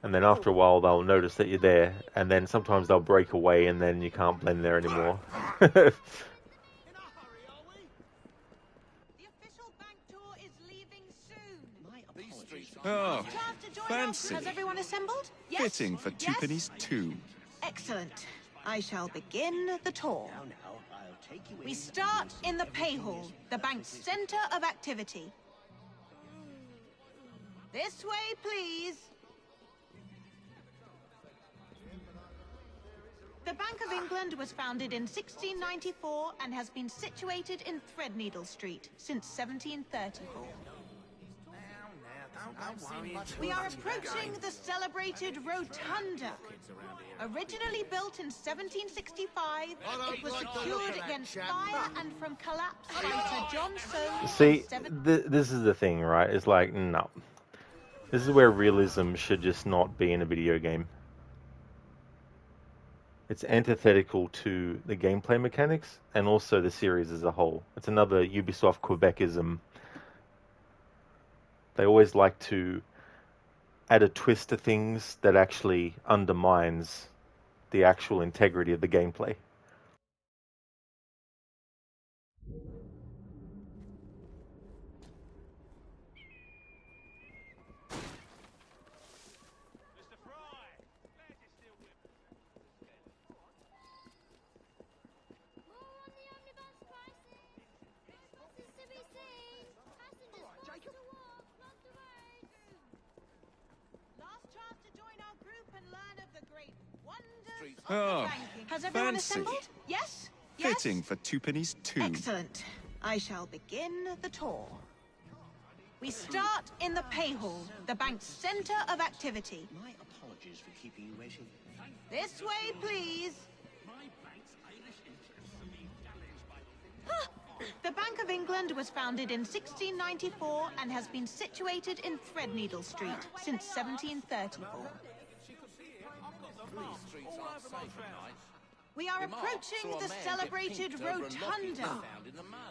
And then after a while, they'll notice that you're there. And then sometimes they'll break away, and then you can't blend there anymore. Oh, fancy. Has everyone assembled? Yes? Fitting for two pennies too. Excellent. I shall begin the tour. We start in the pay hall, the bank's center of activity. This way, please. The Bank of England was founded in 1694 and has been situated in Threadneedle Street since 1734. We are approaching the celebrated Rotunda. Originally built in 1765, it was secured against fire and from collapse by Sir John Soane. See, this is the thing, right? It's like, no. This is where realism should just not be in a video game. It's antithetical to the gameplay mechanics and also the series as a whole. It's another Ubisoft Quebecism. They always like to add a twist to things that actually undermines the actual integrity of the gameplay. Oh, Has everyone fancy. assembled? Yes? Yes? Fitting for two pennies too. Excellent. I shall begin the tour. We start in the pay hall, the bank's center of activity. My apologies for keeping you waiting. This way, please. The Bank of England was founded in 1694 and has been situated in Threadneedle Street since 1734. We are approaching the celebrated Rotunda.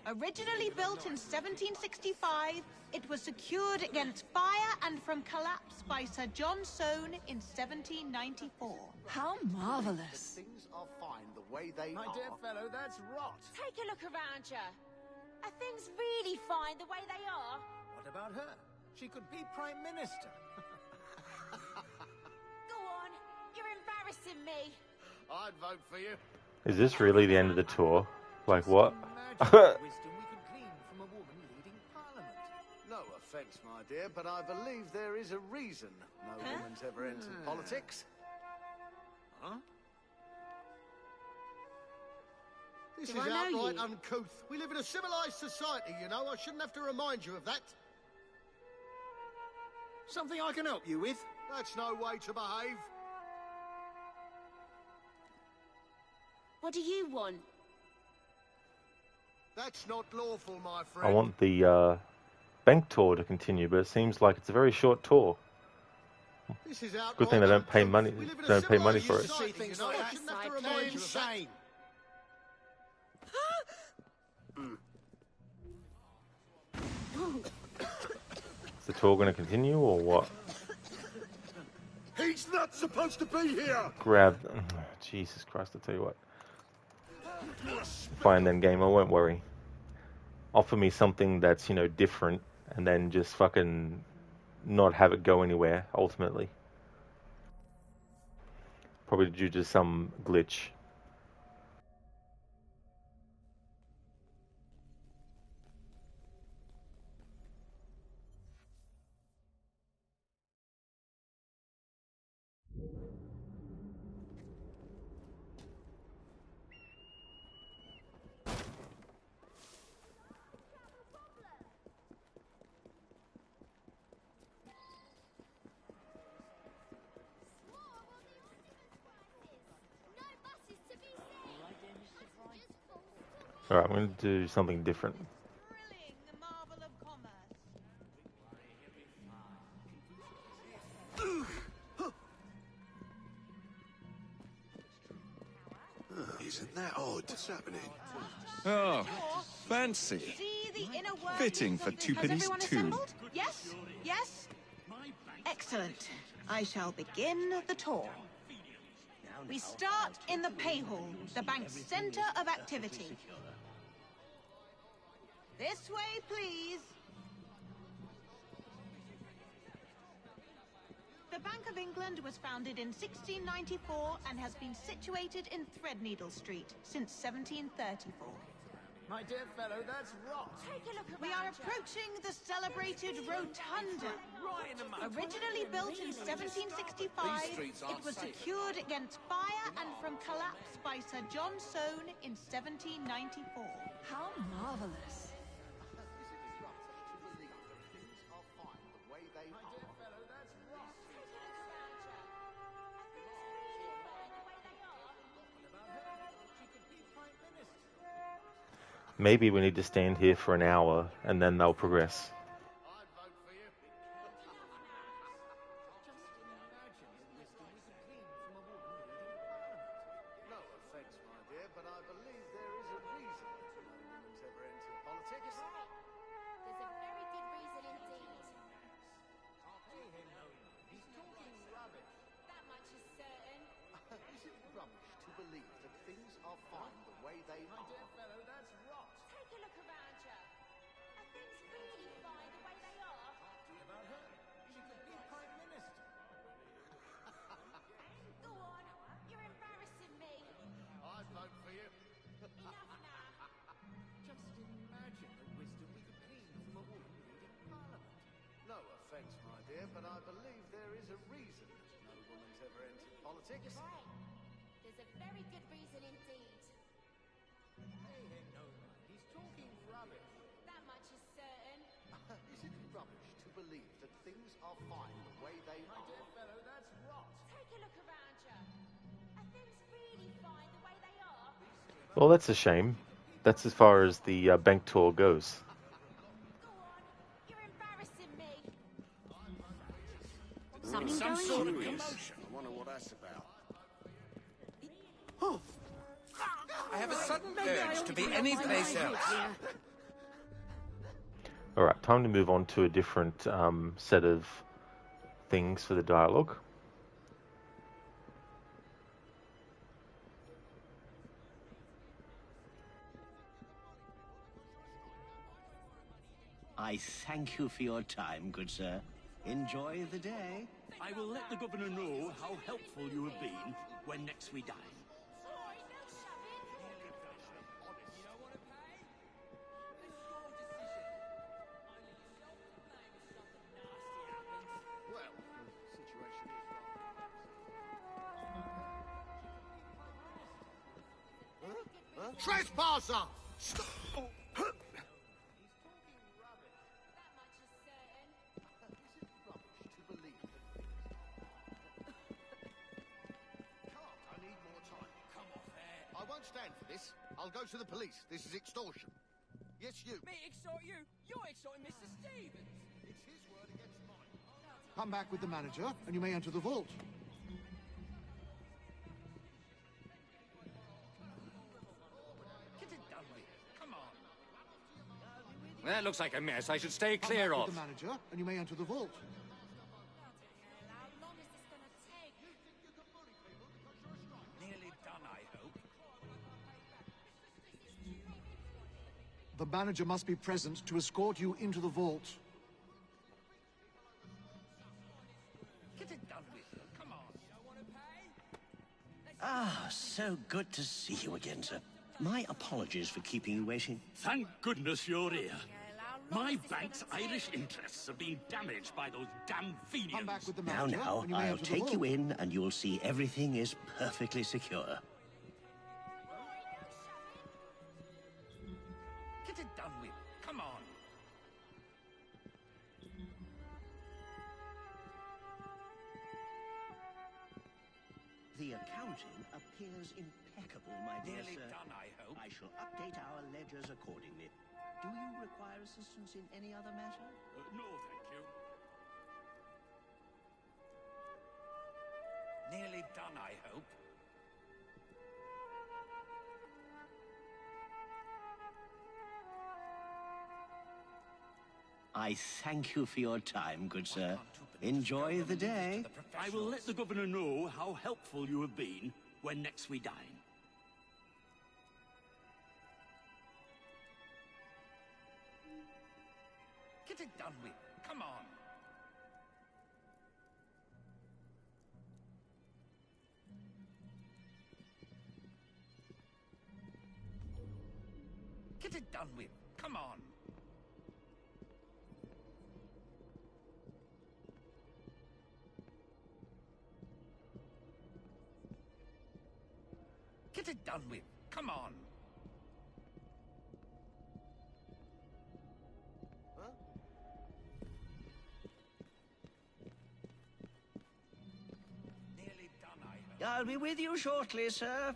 Originally built in 1765, it was secured against fire and from collapse by Sir John Soane in 1794. How marvelous. Things are fine the way they are. My dear fellow, that's rot. Take a look around you. Are things really fine the way they are? What about her? She could be Prime Minister. Go on. You're embarrassing me. I'd vote for you. Is this really the end of the tour? Like, what? Wisdom we could glean from a woman leading Parliament. No offence, my dear, but I believe there is a reason no woman's ever entered politics. Huh? This Do is I know outright you? uncouth. We live in a civilized society, you know. I shouldn't have to remind you of that. Something I can help you with? That's no way to behave. What do you want? That's not lawful, my friend. I want the bank tour to continue, but it seems like it's a very short tour. This is outright Good thing they don't pay money. We live in a Don't pay money civilized for it. society, you know. I shouldn't have to remind you of that. Is the tour going to continue or what? He's not supposed to be here! Grab. Jesus Christ! I tell you what. Fine then, game. I won't worry. offer me something that's, different, and then just fucking not have it go anywhere, ultimately. Probably due to some glitch. Alright, I'm going to do something different. Isn't that odd? What's happening? Oh, fancy. Fitting for two pennies too. Yes? Yes? Excellent. I shall begin the tour. We start in the pay hall, the bank's center of activity. This way, please. The Bank of England was founded in 1694 and has been situated in Threadneedle Street since 1734. My dear fellow, that's rot. Take a look around. We are approaching the celebrated Rotunda. Originally built in 1765, it was secured against fire and from collapse by Sir John Soane in 1794. How marvelous. Maybe we need to stand here for an hour and then they'll progress. But I believe there is a reason no woman's ever entered politics. There's a very good reason indeed. Hey, no, he's talking rubbish. That much is certain. Is it rubbish to believe that things are fine the way they are? My dear fellow, that's rot. Take a look around you. Are things really fine the way they are? Well, that's a shame. That's as far as the bank tour goes. Some sort of commotion. I wonder what that's about. Oh. I have a sudden urge to be any place else. Alright, time to move on to a different set of things for the dialogue. I thank you for your time, good sir. Enjoy the day. I will let the governor know how helpful you have been when next we dine. Trespasser! Stop! Stand for this. I'll go to the police. This is extortion. Yes, you. Me extort you? You're extorting Mr. Stevens. It's his word against mine. Come back with the manager, and you may enter the vault. Get it done with. Come on. That looks like a mess I should stay clear Come back of. with the manager, and you may enter the vault. The manager must be present to escort you into the vault. Get it done with. Come on. You don't want to pay? Ah, so good to see you again, sir. My apologies for keeping you waiting. Thank goodness you're here. My bank's Irish interests have been damaged by those damn Fenians. Come back with the Now, manager, and you may I'll enter the take you vault. in and you'll see everything is perfectly secure. Get it done with. Come on. The accounting appears impeccable, my dear Nearly sir. done, I hope. I shall update our ledgers accordingly. Do you require assistance in any other matter? No, thank you. Nearly done, I hope. I thank you for your time, good sir. Enjoy the day. I will let the governor know how helpful you have been when next we dine. Get it done with. Come on. Get it done with. Come on. Get it done with. Come on. Nearly done, I hope. I'll be with you shortly, sir.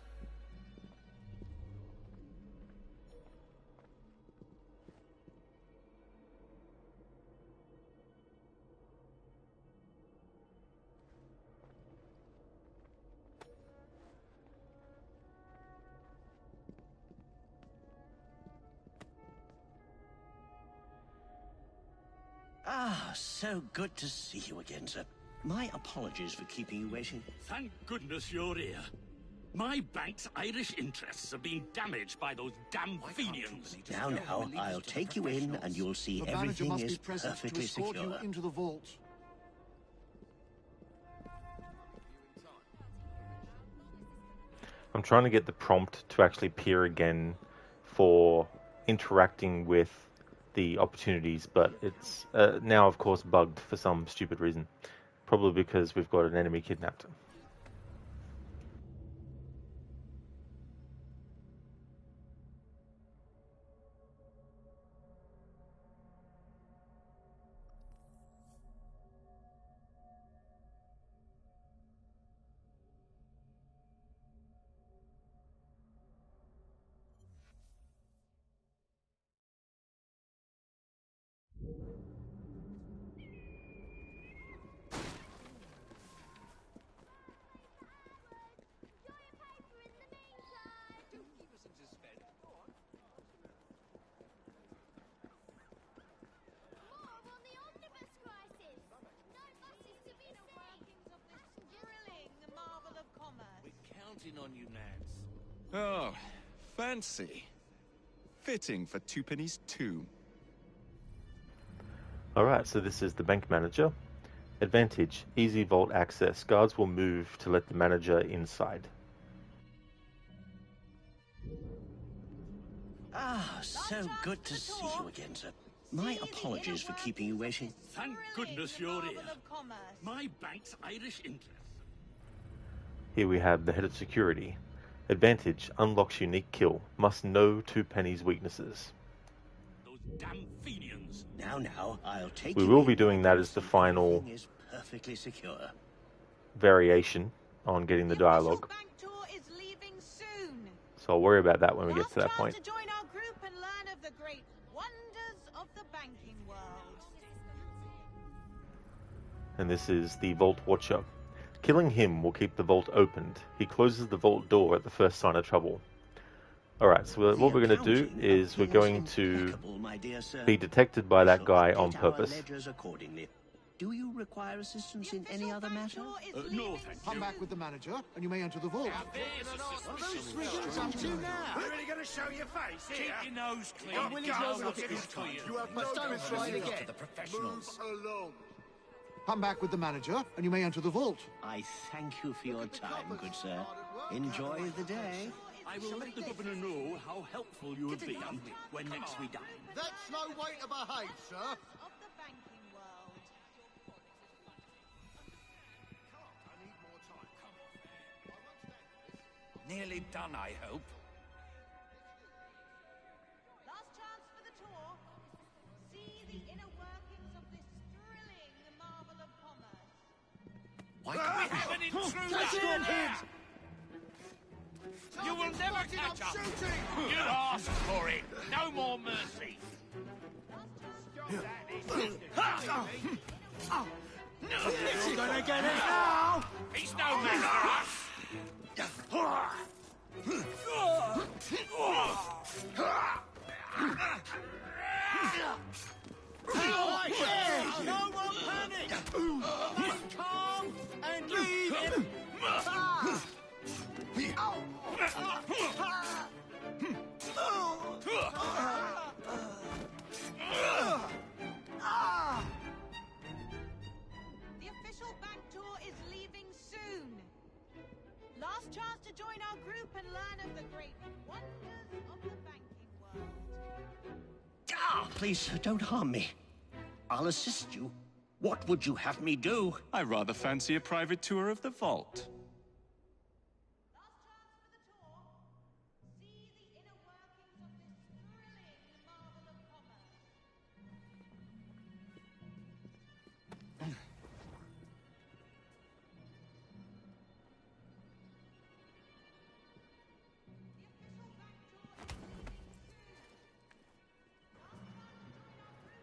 Ah, so good to see you again, sir. My apologies for keeping you waiting. Thank goodness you're here. My bank's Irish interests have been damaged by those damn Fenians. Now, I'll take you in and you'll see The manager everything must be is present to perfectly escort secure. you into the vault. I'm trying to get the prompt to actually appear again for interacting with the opportunities, but it's now, of course, bugged for some stupid reason. Probably because we've got an enemy kidnapped. Counting on you, Nance. Oh, fancy. Fitting for two pennies too. Alright, so this is the bank manager. Advantage, easy vault access. Guards will move to let the manager inside. Ah, so good to see you again, sir. My apologies for keeping you waiting. Thank goodness you're here. My bank's Irish interests. Here we have the head of security. Advantage, unlocks unique kill. Must know two pennies weaknesses. Those damn Fenians. Now, I'll take We you will in be doing that as the final Everything is perfectly secure. variation on getting the dialogue. Bank tour is leaving soon. So I'll worry about that when we get Last to that chance point. to join our group and learn of the great wonders of the banking world. And this is the Vault Watcher. Killing him will keep the vault opened. He closes the vault door at the first sign of trouble. Alright, so what we're going to do is we're going to My dear sir. be detected by that guy on Update our purpose. ledgers accordingly. Do Do you require assistance in any other matter? No, thank you. Come back with the manager, and you may enter the vault. What are those friggins up to now? You really gonna show your face Keep here? your nose clean. I'm willing to Go, overlook look it this time. clear. You have But no don't doubt try it it's again. up to the professionals. Move along. Come back with the manager, and you may enter the vault. I thank you for your time, good sir. Enjoy the day. I will let the governor know how helpful you have been when next we dine. That's no way to behave, sir. Nearly done, I hope. Last chance for the tour. See the inner workings of this thrilling marvel of commerce. Why do we have an intruder here? You will never catch up. You asked for it. No more mercy. You're gonna get it now! He's no match for us. No more panic! Remain calm and leave him! The official bank tour is leaving soon. Last chance to join our group and learn of the great wonders of the banking world. Please, don't harm me. I'll assist you. What would you have me do? I rather fancy a private tour of the vault.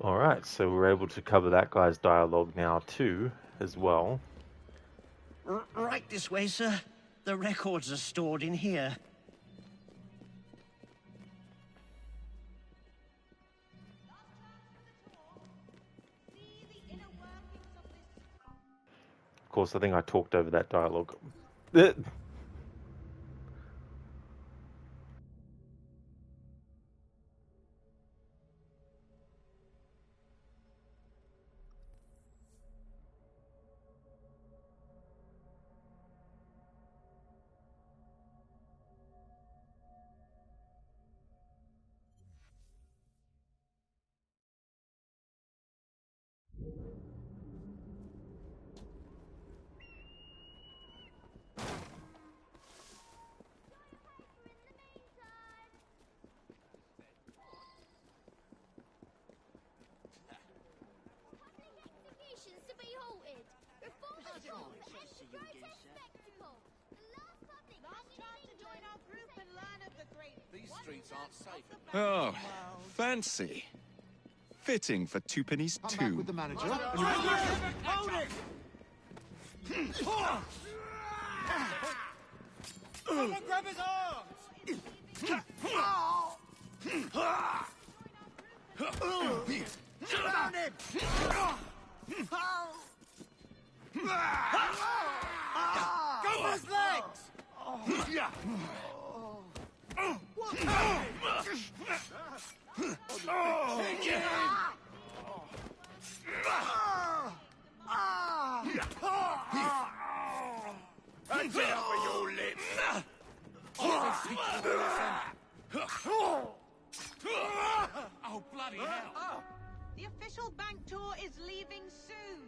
Alright, so we're able to cover that guy's dialogue now too, as well. Right this way, sir. The records are stored in here. Of course, I think I talked over that dialogue. Executions to be halted. Reform the law for every grotesque spectacle. The last public chance to join our group and learn of the great. These streets aren't safe. Oh, fancy. Fitting for two pennies Come back too. with the manager. Hold it! Someone grab his arms! Surround him! Go for his legs! What's That's enough of your lips. Oh, bloody hell. The official bank tour is leaving soon.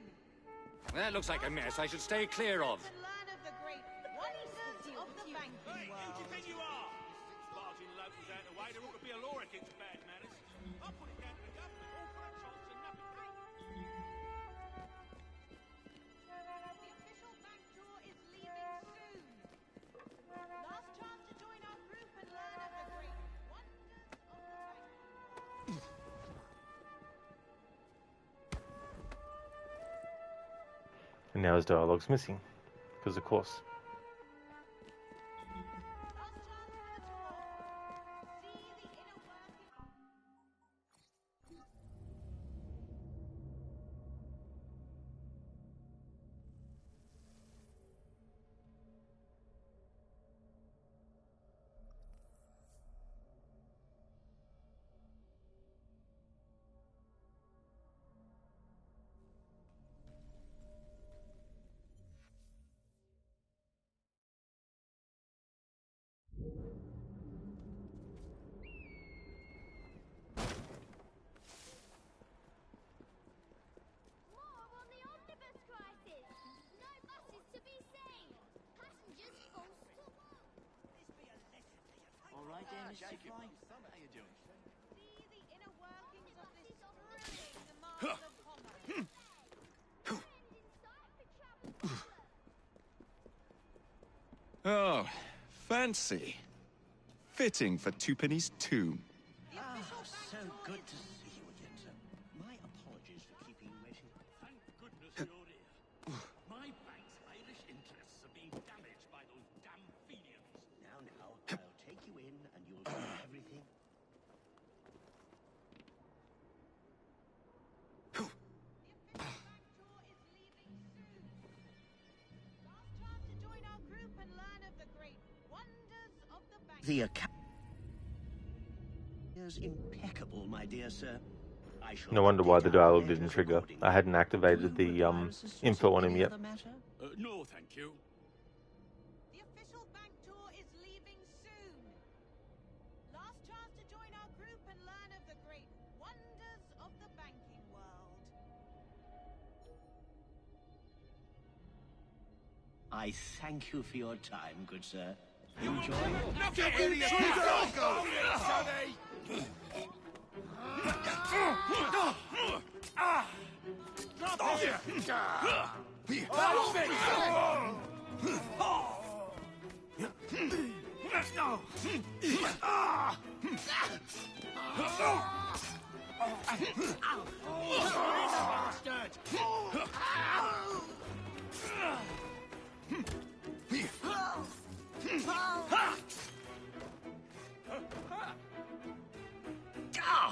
That looks like a mess I should stay clear of. And learn of the great wonders of the banking Hey, who do you world. think you are? Barging locals out the way, there ought to be a law against bad manners. I'll put it down to the government, all for a chance to nothing. The official bank tour is leaving soon. Last chance to join our group and learn of the great wonders of the banking world. And now his dialogue's missing. Because of course. dear Miss Jacob. Fly. How you doing? See the inner workings of this thrilling marvel of commerce. Oh, fancy. Fitting for Twopenny's tomb. So good to see you again, sir. My apologies for keeping you waiting. Thank goodness you're here. My bank's Irish interests are being damaged by those damn Fenians. Now, I'll take you in and you'll see everything. Last chance to join our group and learn of the great wonders of the bank. The account is impeccable, my dear sir. I shall No wonder why the update our dialogue didn't ledgers trigger. accordingly. I hadn't activated Do you the require assistance info on in him any yet. other matter? No, thank you. The official bank tour is leaving soon. Last chance to join our group and learn of the great wonders of the banking world. I thank you for your time, good sir. Enjoy. Get rid of your go!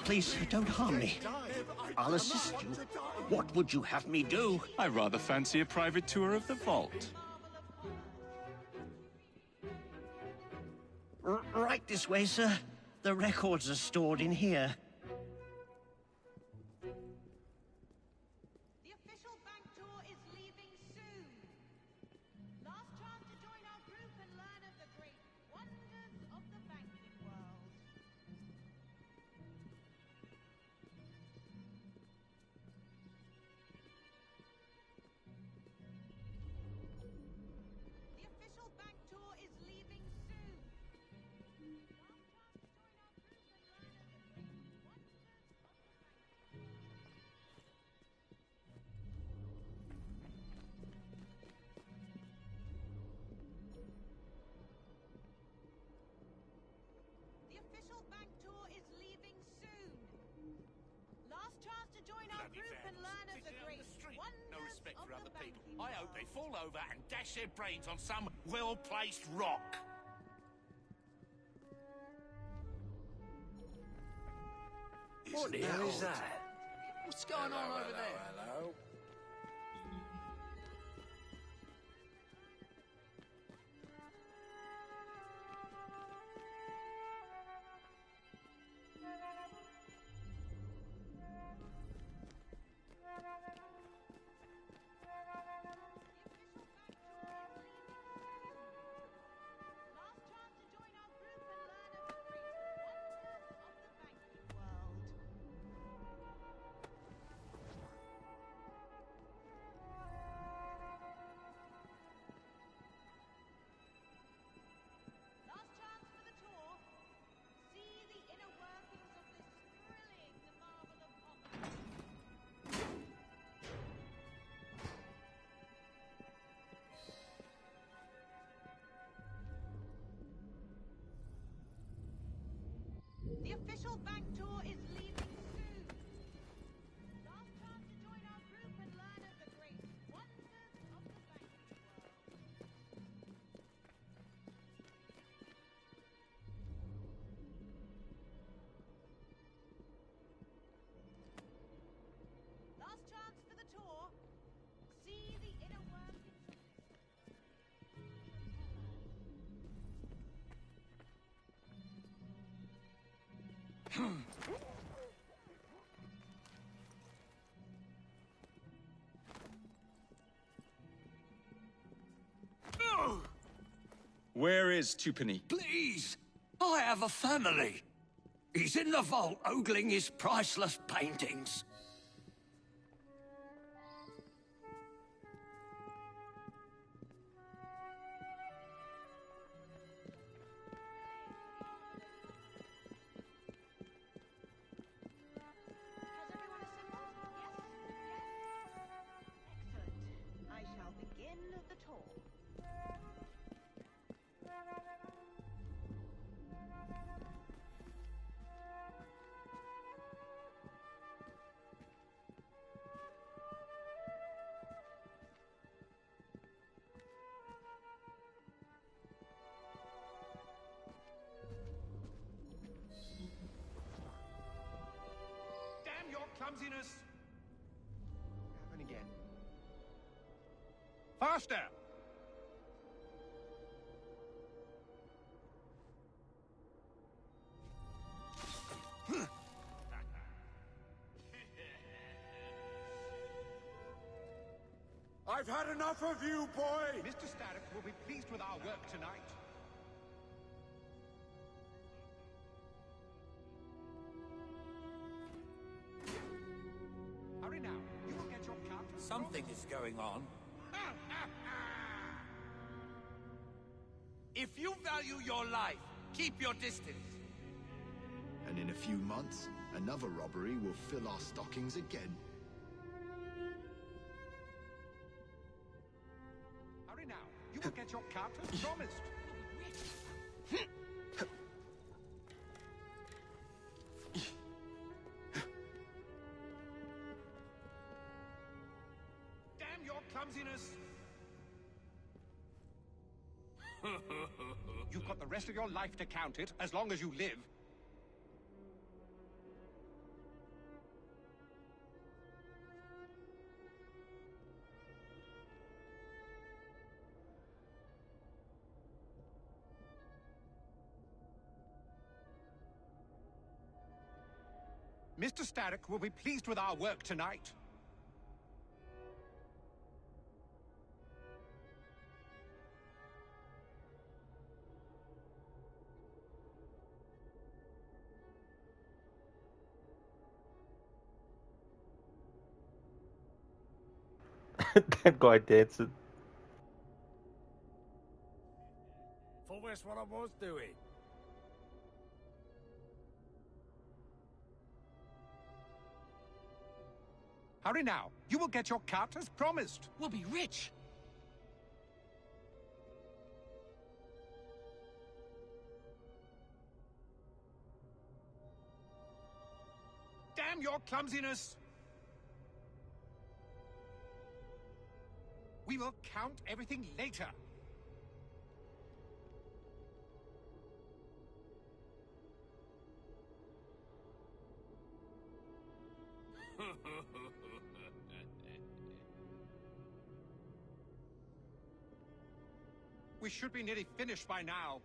Please, don't harm me. I'll assist you. What would you have me do? I rather fancy a private tour of the vault. Right this way, sir. The records are stored in here. The official bank tour is leaving soon. Last chance to join our group and learn of the great wonders of the banking world. The official bank tour is leaving soon. Last chance to join our group and learn of the great wonders of the banking world. The official bank tour is leaving soon. Last chance to join our group and learn of the great wonders No respect of for the other people. banking I hope world. they fall over and dash their brains on some well-placed rock. What the hell is that? What's going on over there? Hello. Last chance to join our group and learn of the great wonders of the banking world. Last chance for the tour. See the inner workings of this thrilling marvel of commerce. The official bank tour is leaving soon. Last chance to join our group and learn of the great wonders of the banking world. Last chance for the tour. See the inner workings of this Where is Twopenny? Please, I have a family. He's in the vault ogling his priceless paintings. clumsiness! Happen again. Faster! I've had enough of you, boy! Mr. Starrick will be pleased with our work tonight. Hurry now. You will get your cut. Something is going on. If you value your life, keep your distance. And in a few months, another robbery will fill our stockings again. Hurry now. You will get your cut as promised. Damn your clumsiness! You've got the rest of your life to count it, as long as you live. Mr. Starrick will be pleased with our work tonight. That guy dancing. For that's what I was doing. Hurry now. You will get your cut as promised. We'll be rich. Damn your clumsiness! We will count everything later. We should be nearly finished by now.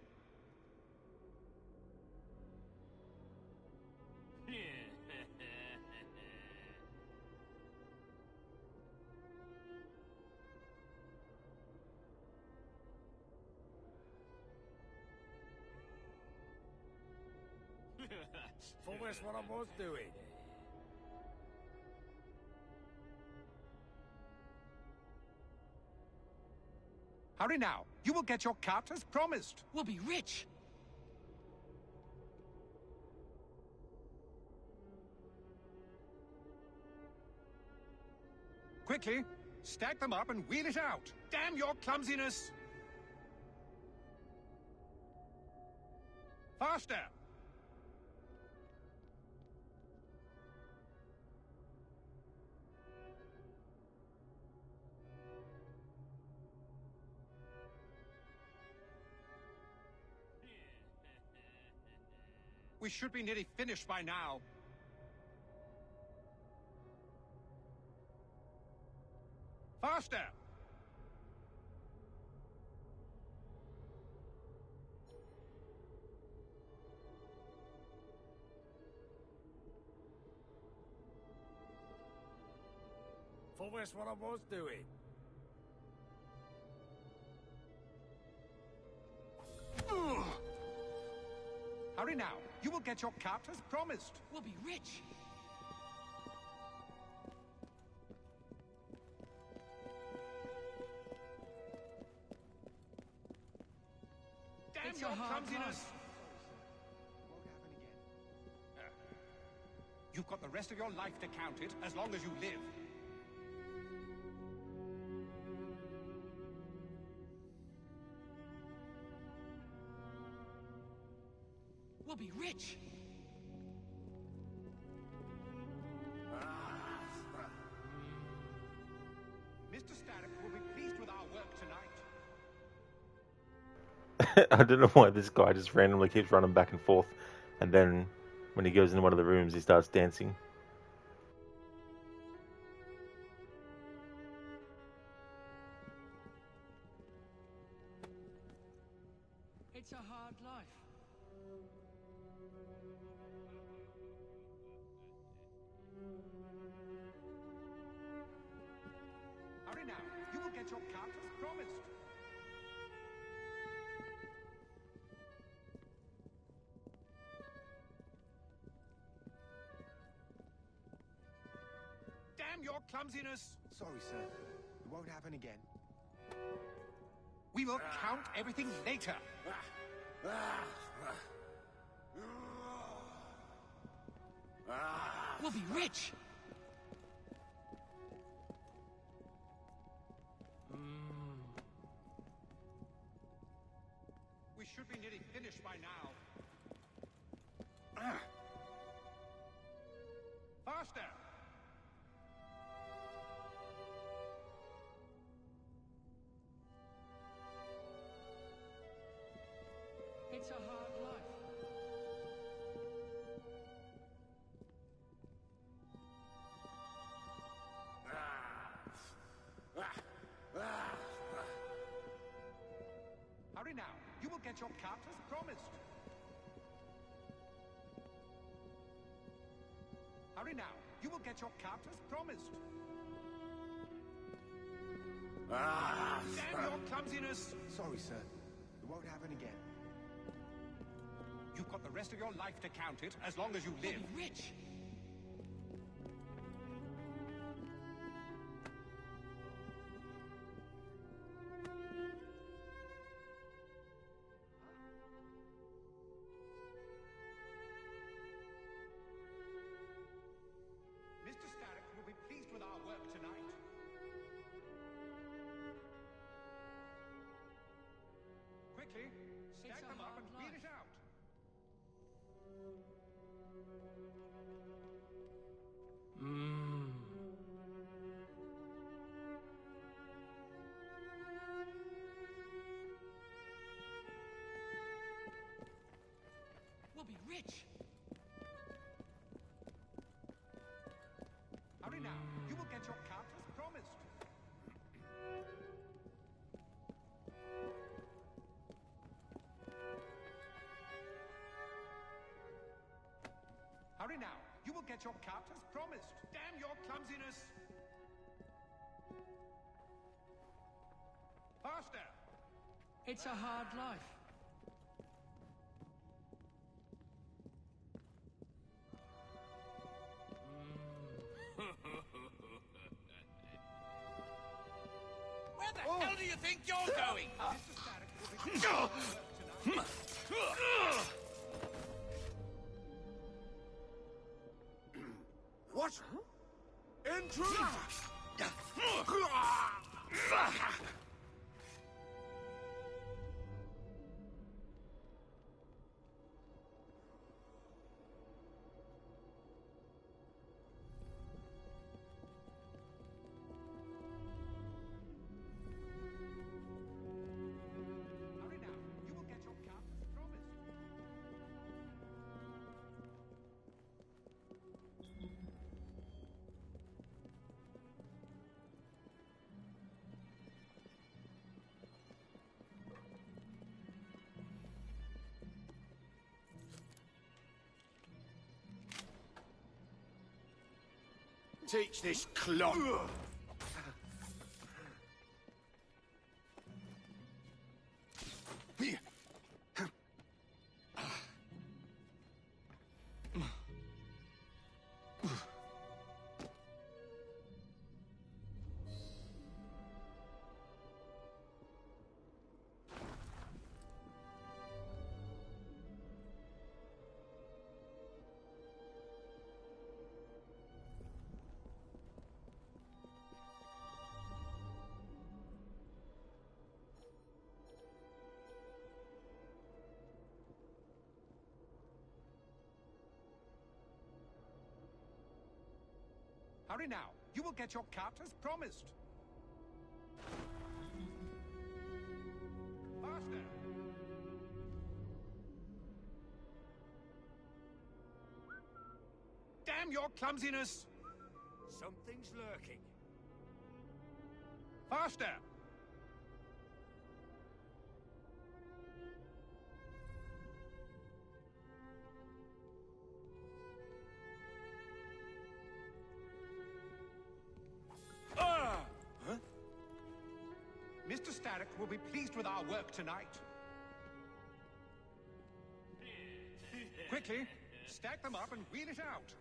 For that's what I was doing. Hurry now. You will get your cut as promised. We'll be rich. Quickly, stack them up and wheel it out. Damn your clumsiness! Faster! We should be nearly finished by now. Faster! For that's what I was doing. Hurry now. You will get your cut as promised. We'll be rich. Damn your clumsiness! You've got the rest of your life to count it, as long as you live. We'll be rich. Mr. Starrick will be pleased with our work tonight. I don't know why this guy just randomly keeps running back and forth, and then when he goes into one of the rooms, he starts dancing. get your cut as promised. Damn your clumsiness! Sorry, sir. It won't happen again. We will count everything later. We'll be rich! We should be nearly finished by now. Faster! It's a hard life. Hurry now. You will get your cut as promised. Hurry now. You will get your cut as promised. Damn your clumsiness! Sorry, sir. It won't happen again. You've got the rest of your life to count it, as long as you live. We'll be rich! Mr. Starrick will be pleased with our work tonight. Quickly, stack them up and beat it out. We'll be rich! Hurry now. You will get your cut as promised. Hurry now. You will get your cut as promised. Damn your clumsiness! Faster! It's a hard life. Where the hell do you think you're going? What? Intruder! Hurry now. You will get your cut as promised. Teach this clod! Hurry now. You will get your cut as promised. Faster! Damn your clumsiness! Something's lurking. Faster! Static will be pleased with our work tonight. Quickly, stack them up and wheel it out.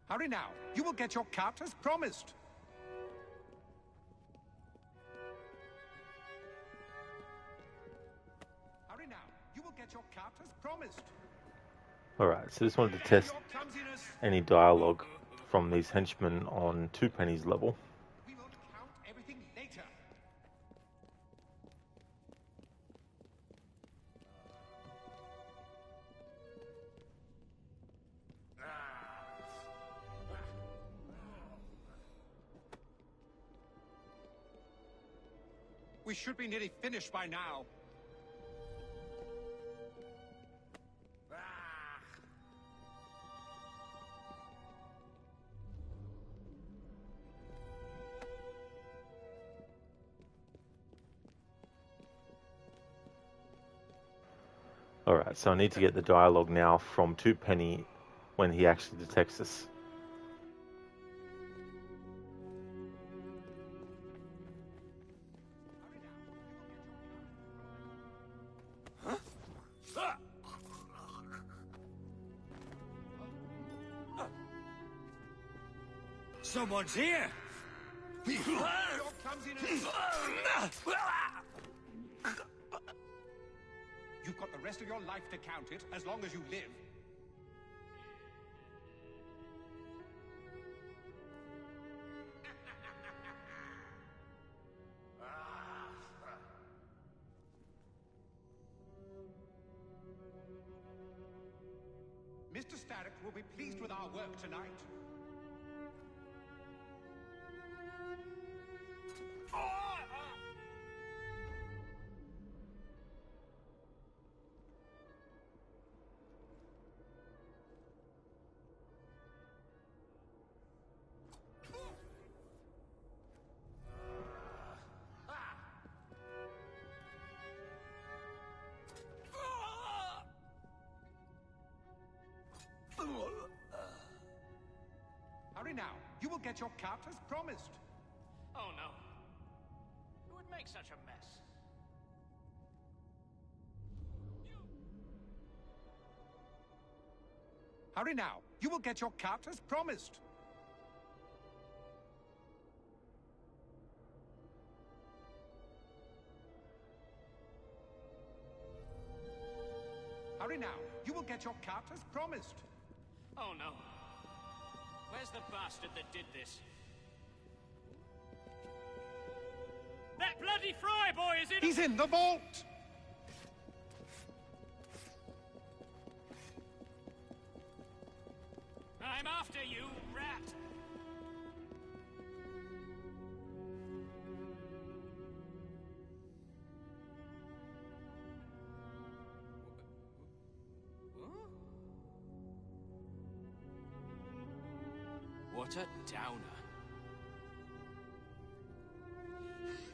Hurry now. You will get your cut as promised. Hurry now. You will get your cut as promised. Alright, so just wanted to test any dialogue from these henchmen on Two Penny's level. We will count everything later. We should be nearly finished by now. Alright, so I need to get the dialogue now from Two Penny when he actually detects us. Someone's here! Your clumsiness! You've got the rest of your life to count it, as long as you live. Mr. Static will be pleased with our work tonight. Hurry now. You will get your cut as promised. Oh no. Who would make such a mess? Hurry now. You will get your cut as promised. Hurry now. You will get your cut as promised. Oh no. Where's the bastard that did this? That bloody Fry boy is in— He's in the vault! I'm after you, rat! What a downer.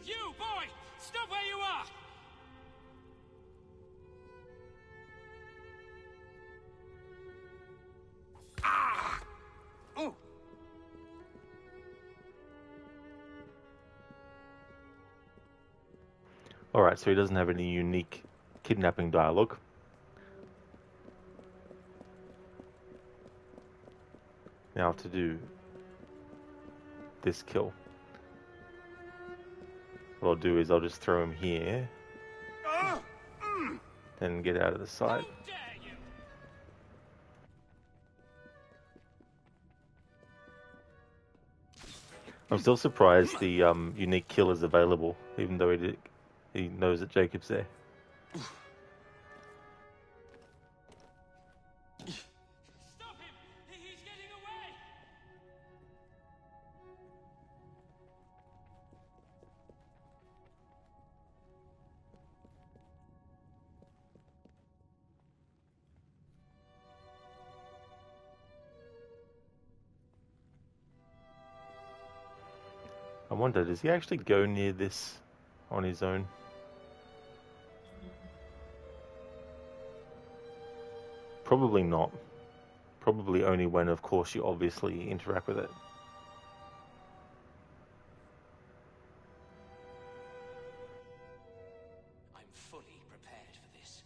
You, boy! Stop where you are! Ah! Oh! Alright, so he doesn't have any unique kidnapping dialogue. Now to do this kill, what I'll do is I'll just throw him here, then get out of the sight. I'm still surprised the unique kill is available, even though he knows that Jacob's there. wonder, does he actually go near this on his own? Probably not. Probably only when, of course, you obviously interact with it. I'm fully prepared for this.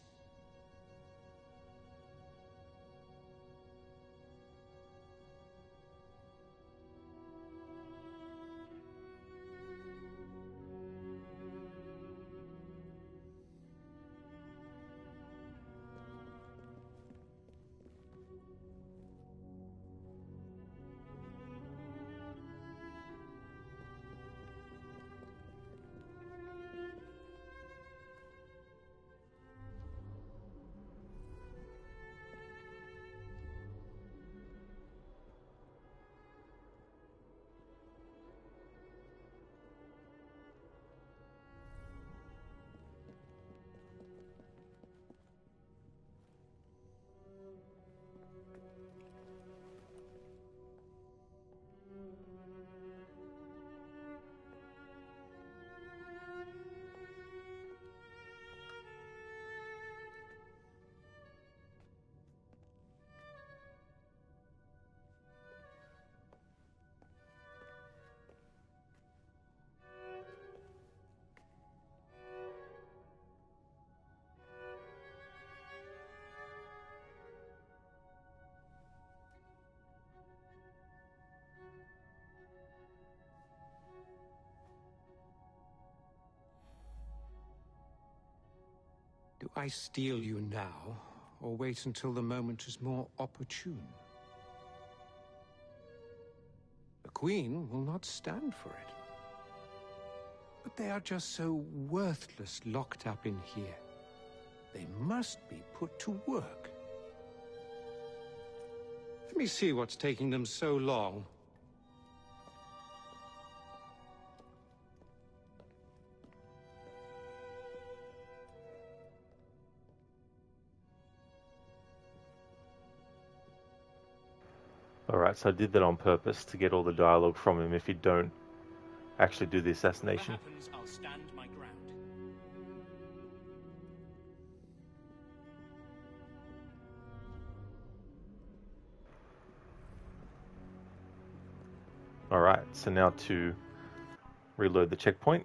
Do I steal you now, or wait until the moment is more opportune? The Queen will not stand for it. But they are just so worthless locked up in here. They must be put to work. Let me see what's taking them so long. Alright, so I did that on purpose to get all the dialogue from him if you don't actually do the assassination. Whatever happens, I'll stand my ground. Alright, so now to reload the checkpoint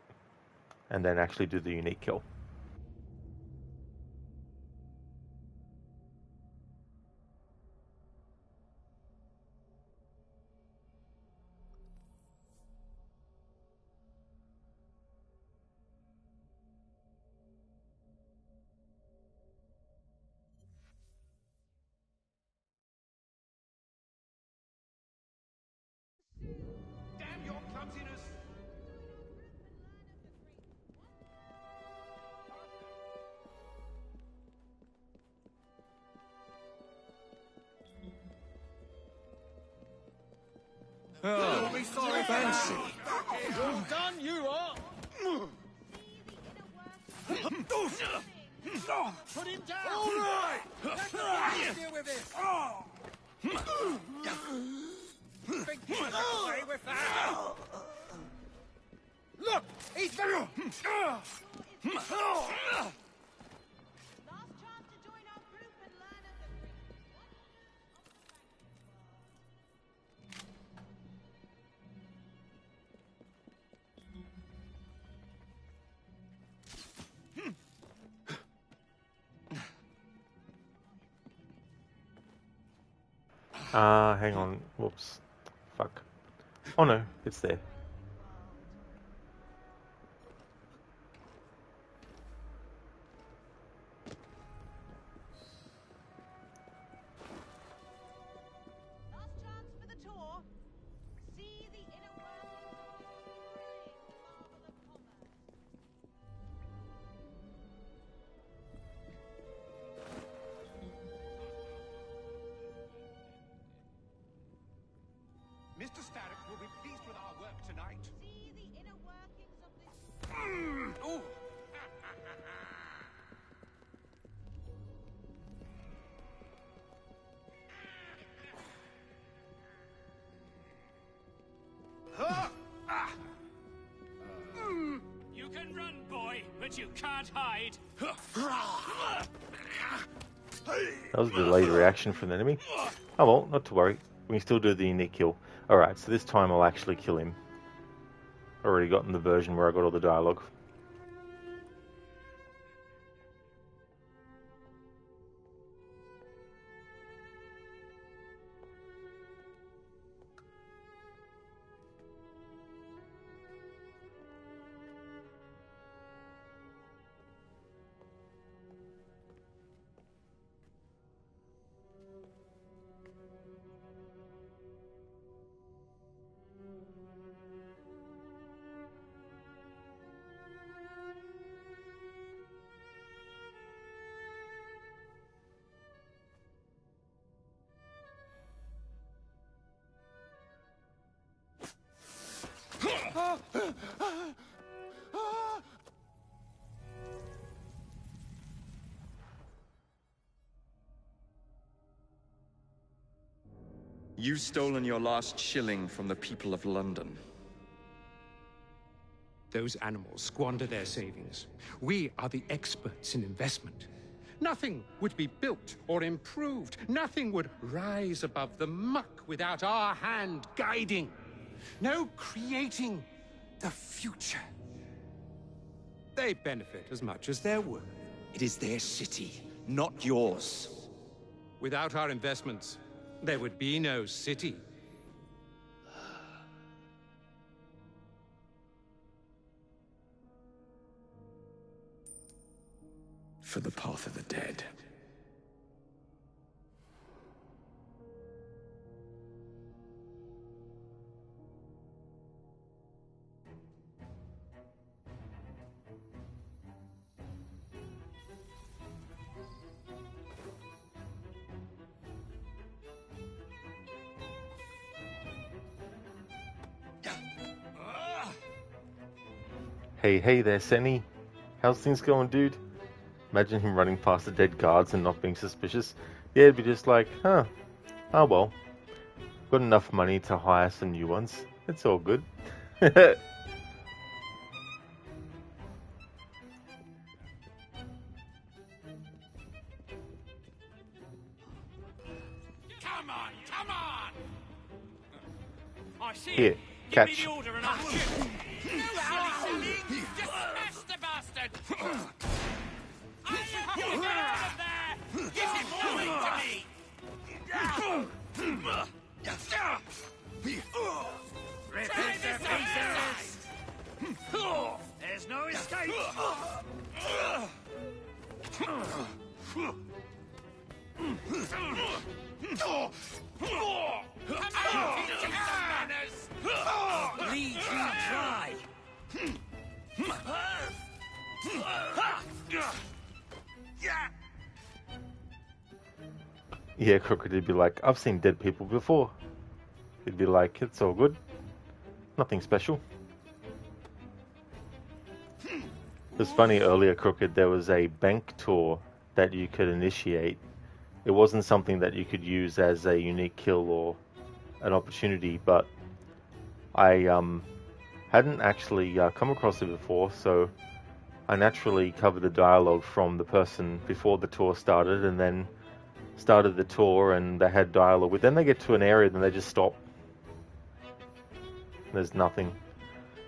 and then actually do the unique kill. Damn your clumsiness! Oh, You'll be sorry for fancy. that. Well done, you are! Put him down! All right! Let the boys deal with this! Think you can get away with that? Look! He's very... Last chance to join our group and learn of the Hang on. Whoops. Fuck. Oh no, it's there. last chance for the tour. See the inner world. Marvel of commerce. Mr. Starrick will be pleased with our work tonight. boy, but you can't hide. That was a delayed reaction from the enemy. Oh well, not to worry. We can still do the unique kill. Alright, so this time I'll actually kill him. Already gotten the version where I got all the dialogue. You've stolen your last shilling from the people of London. Those animals squander their savings. We are the experts in investment. Nothing would be built or improved. Nothing would rise above the muck without our hand guiding. No creating the future. They benefit as much as they're worth. It is their city, not yours. Without our investments, there would be no city. For the path of the dead. Hey there, Senny. How's things going, dude? Imagine him running past the dead guards and not being suspicious. Yeah, it'd be just like, huh, oh well. Got enough money to hire some new ones. It's all good. Come on, come on! I see Here, it. Give catch. me the order and I'll shoot. You silly silly! Just smash the bastard! I have to get out of there! Give him warning to me! Rip it to pieces! There's no escape! Come on, teach him some manners! Lead you dry! Yeah, Crooked would be like, I've seen dead people before. He'd be like, it's all good. Nothing special. It was funny earlier, Crooked, there was a bank tour that you could initiate. It wasn't something that you could use as a unique kill or an opportunity, but I hadn't actually come across it before, so I naturally covered the dialogue from the person before the tour started, and then started the tour and they had dialogue. But then they get to an area, then they just stop. There's nothing.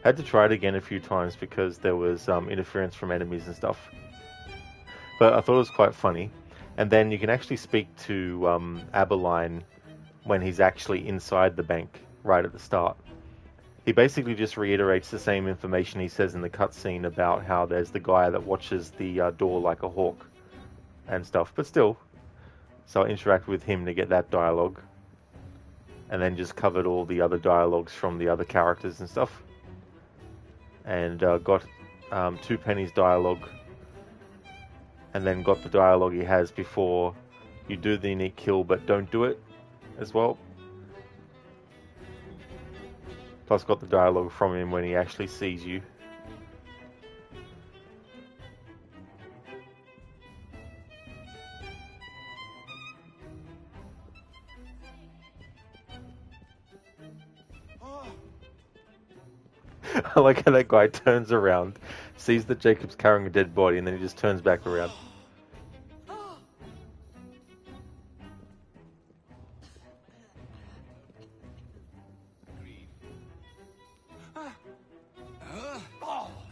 Had to try it again a few times because there was interference from enemies and stuff. But I thought it was quite funny. And then you can actually speak to Aberline when he's actually inside the bank right at the start. He basically just reiterates the same information he says in the cutscene about how there's the guy that watches the door like a hawk and stuff. But still, so I interacted with him to get that dialogue. And then just covered all the other dialogues from the other characters and stuff. And got 2 pennies dialogue. And then got the dialogue he has before you do the unique kill, but don't do it as well. Plus got the dialogue from him when he actually sees you. I like how that guy turns around, sees that Jacob's carrying a dead body, and then he just turns back around.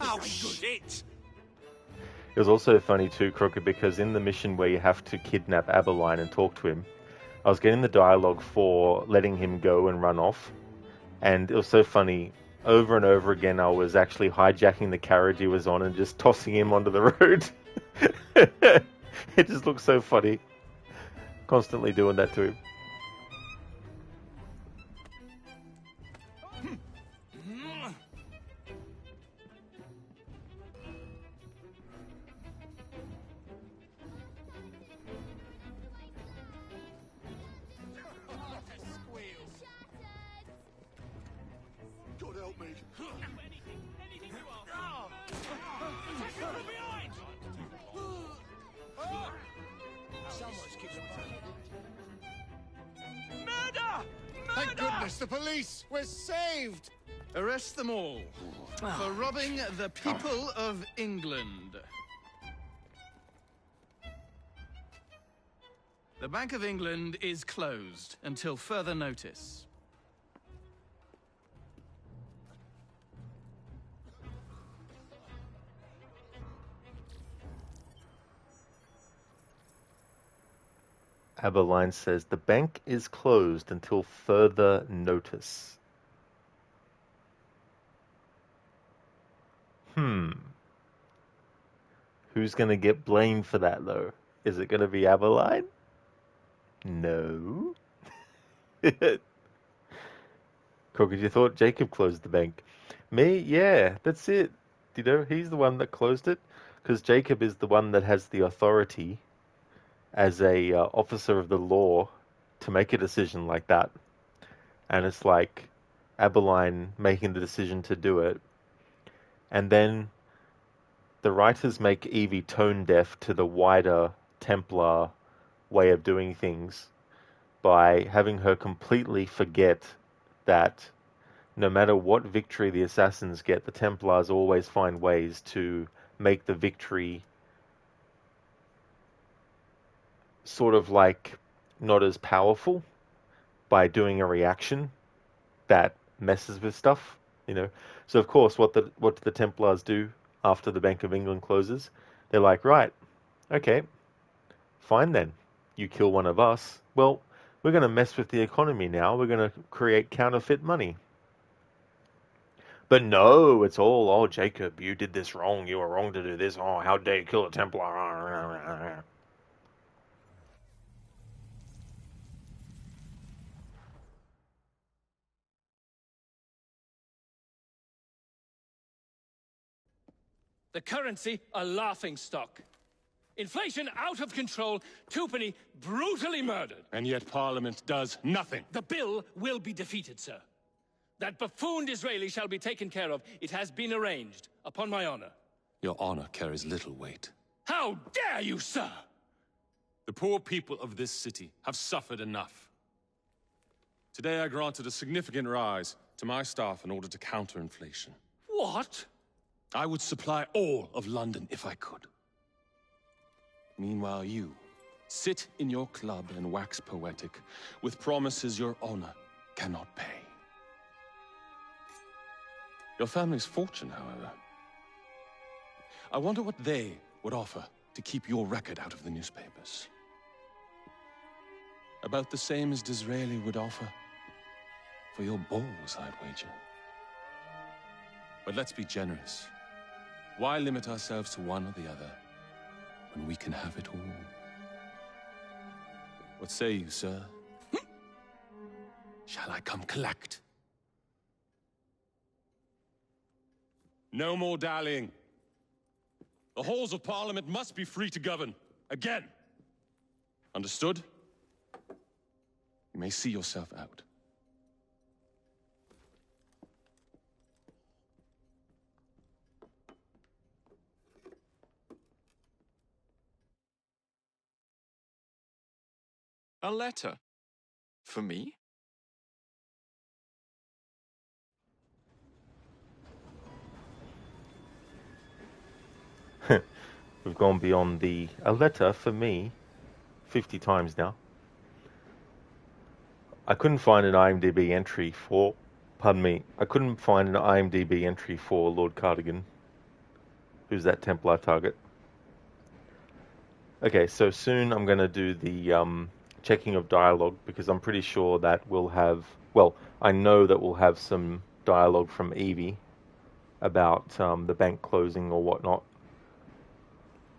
Oh, shit! It was also funny too, Crooked, because in the mission where you have to kidnap Aberline and talk to him, I was getting the dialogue for letting him go and run off, and it was so funny. Over and over again, I was actually hijacking the carriage he was on and just tossing him onto the road. It just looks so funny. Constantly doing that to him. God help me. Thank goodness, the police! We're saved! Arrest them all for robbing the people of England. The Bank of England is closed until further notice. Aberline says the bank is closed until further notice. Who's going to get blamed for that, though? Is it going to be Aberline? No. Crooked, you thought Jacob closed the bank. Me? Yeah, that's it. You know, he's the one that closed it. Because Jacob is the one that has the authority as a officer of the law to make a decision like that. And it's like Aberline making the decision to do it. And then the writers make Evie tone deaf to the wider Templar way of doing things by having her completely forget that no matter what victory the assassins get, the Templars always find ways to make the victory sort of like not as powerful by doing a reaction that messes with stuff, you know. So of course, what do the Templars do after the Bank of England closes? They're like, right, okay, fine then. You kill one of us. Well, we're going to mess with the economy now. We're going to create counterfeit money. But no, it's all, oh, Jacob, you did this wrong. You were wrong to do this. Oh, how dare you kill a Templar? The currency a laughingstock. Inflation out of control, Twopenny brutally murdered. And yet Parliament does nothing. The bill will be defeated, sir. That buffoon Disraeli shall be taken care of. It has been arranged, upon my honor. Your honor carries little weight. How dare you, sir! The poor people of this city have suffered enough. Today I granted a significant rise to my staff in order to counter inflation. What? I would supply all of London if I could. Meanwhile, you sit in your club and wax poetic with promises your honor cannot pay. Your family's fortune, however. I wonder what they would offer to keep your record out of the newspapers. About the same as Disraeli would offer for your balls, I'd wager. But let's be generous. Why limit ourselves to one or the other when we can have it all? What say you, sir? Shall I come collect? No more dallying. The halls of Parliament must be free to govern. Again. Understood? You may see yourself out. A letter? For me? We've gone beyond a letter for me 50 times now. I couldn't find an IMDb entry for, pardon me, I couldn't find an IMDb entry for Lord Cardigan, who's that Templar target. Okay, so soon I'm going to do the checking of dialogue, because I'm pretty sure that we'll have, well, I know that we'll have some dialogue from Evie about the bank closing or whatnot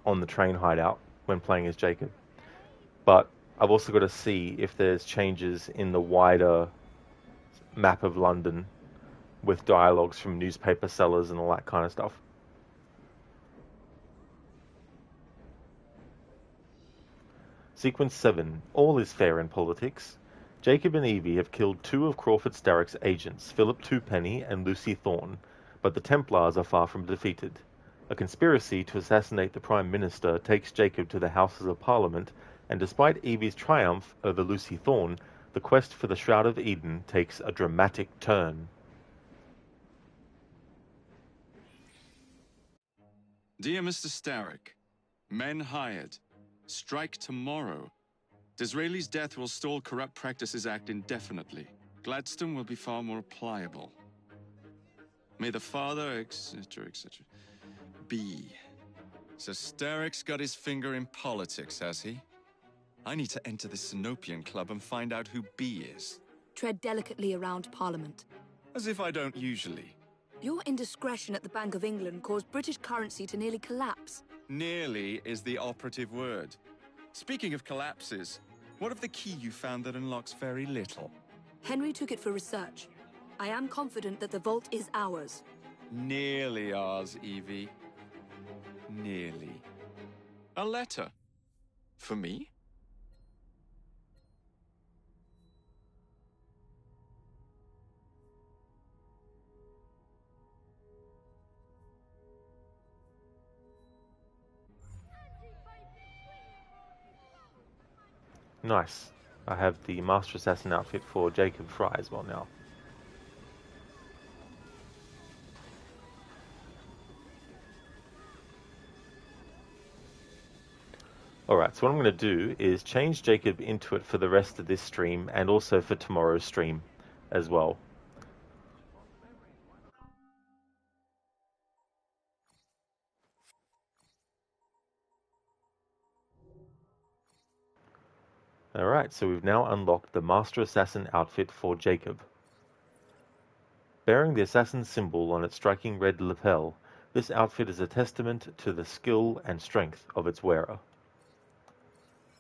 on the train hideout when playing as Jacob. But I've also got to see if there's changes in the wider map of London with dialogues from newspaper sellers and all that kind of stuff. Sequence 7. All is fair in politics. Jacob and Evie have killed two of Crawford Starrick's agents, Philip Twopenny and Lucy Thorne, but the Templars are far from defeated. A conspiracy to assassinate the Prime Minister takes Jacob to the Houses of Parliament, and despite Evie's triumph over Lucy Thorne, the quest for the Shroud of Eden takes a dramatic turn. Dear Mr. Starrick, men hired. Strike tomorrow. Disraeli's death will stall Corrupt Practices Act indefinitely. Gladstone will be far more pliable. May the father, etc., etc. be. So Starrick's got his finger in politics, has he? I need to enter the Sinopian Club and find out who B is. Tread delicately around Parliament. As if I don't usually. Your indiscretion at the Bank of England caused British currency to nearly collapse. Nearly is the operative word. Speaking of collapses, what of the key you found that unlocks very little? Henry took it for research. I am confident that the vault is ours. Nearly ours, Evie. Nearly. A letter. For me? Nice. I have the Master Assassin outfit for Jacob Fry as well now. Alright, so what I'm going to do is change Jacob into it for the rest of this stream and also for tomorrow's stream as well. Alright, so we've now unlocked the Master Assassin outfit for Jacob. Bearing the assassin's symbol on its striking red lapel, this outfit is a testament to the skill and strength of its wearer.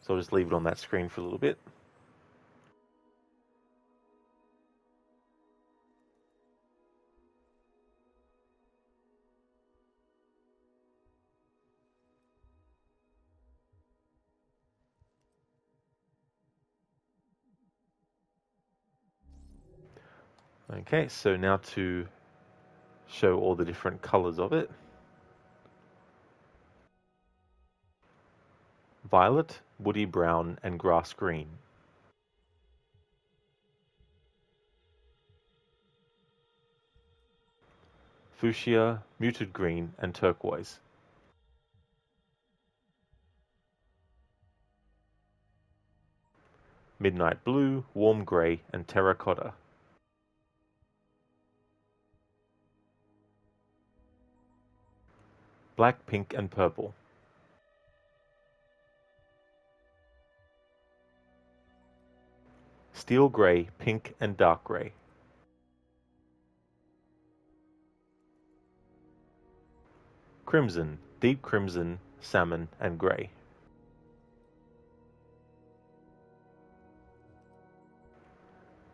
So I'll just leave it on that screen for a little bit. Okay, so now to show all the different colors of it. Violet, woody brown, and grass green. Fuchsia, muted green, and turquoise. Midnight blue, warm grey, and terracotta. Black, pink, and purple. Steel grey, pink, and dark grey. Crimson, deep crimson, salmon, and grey.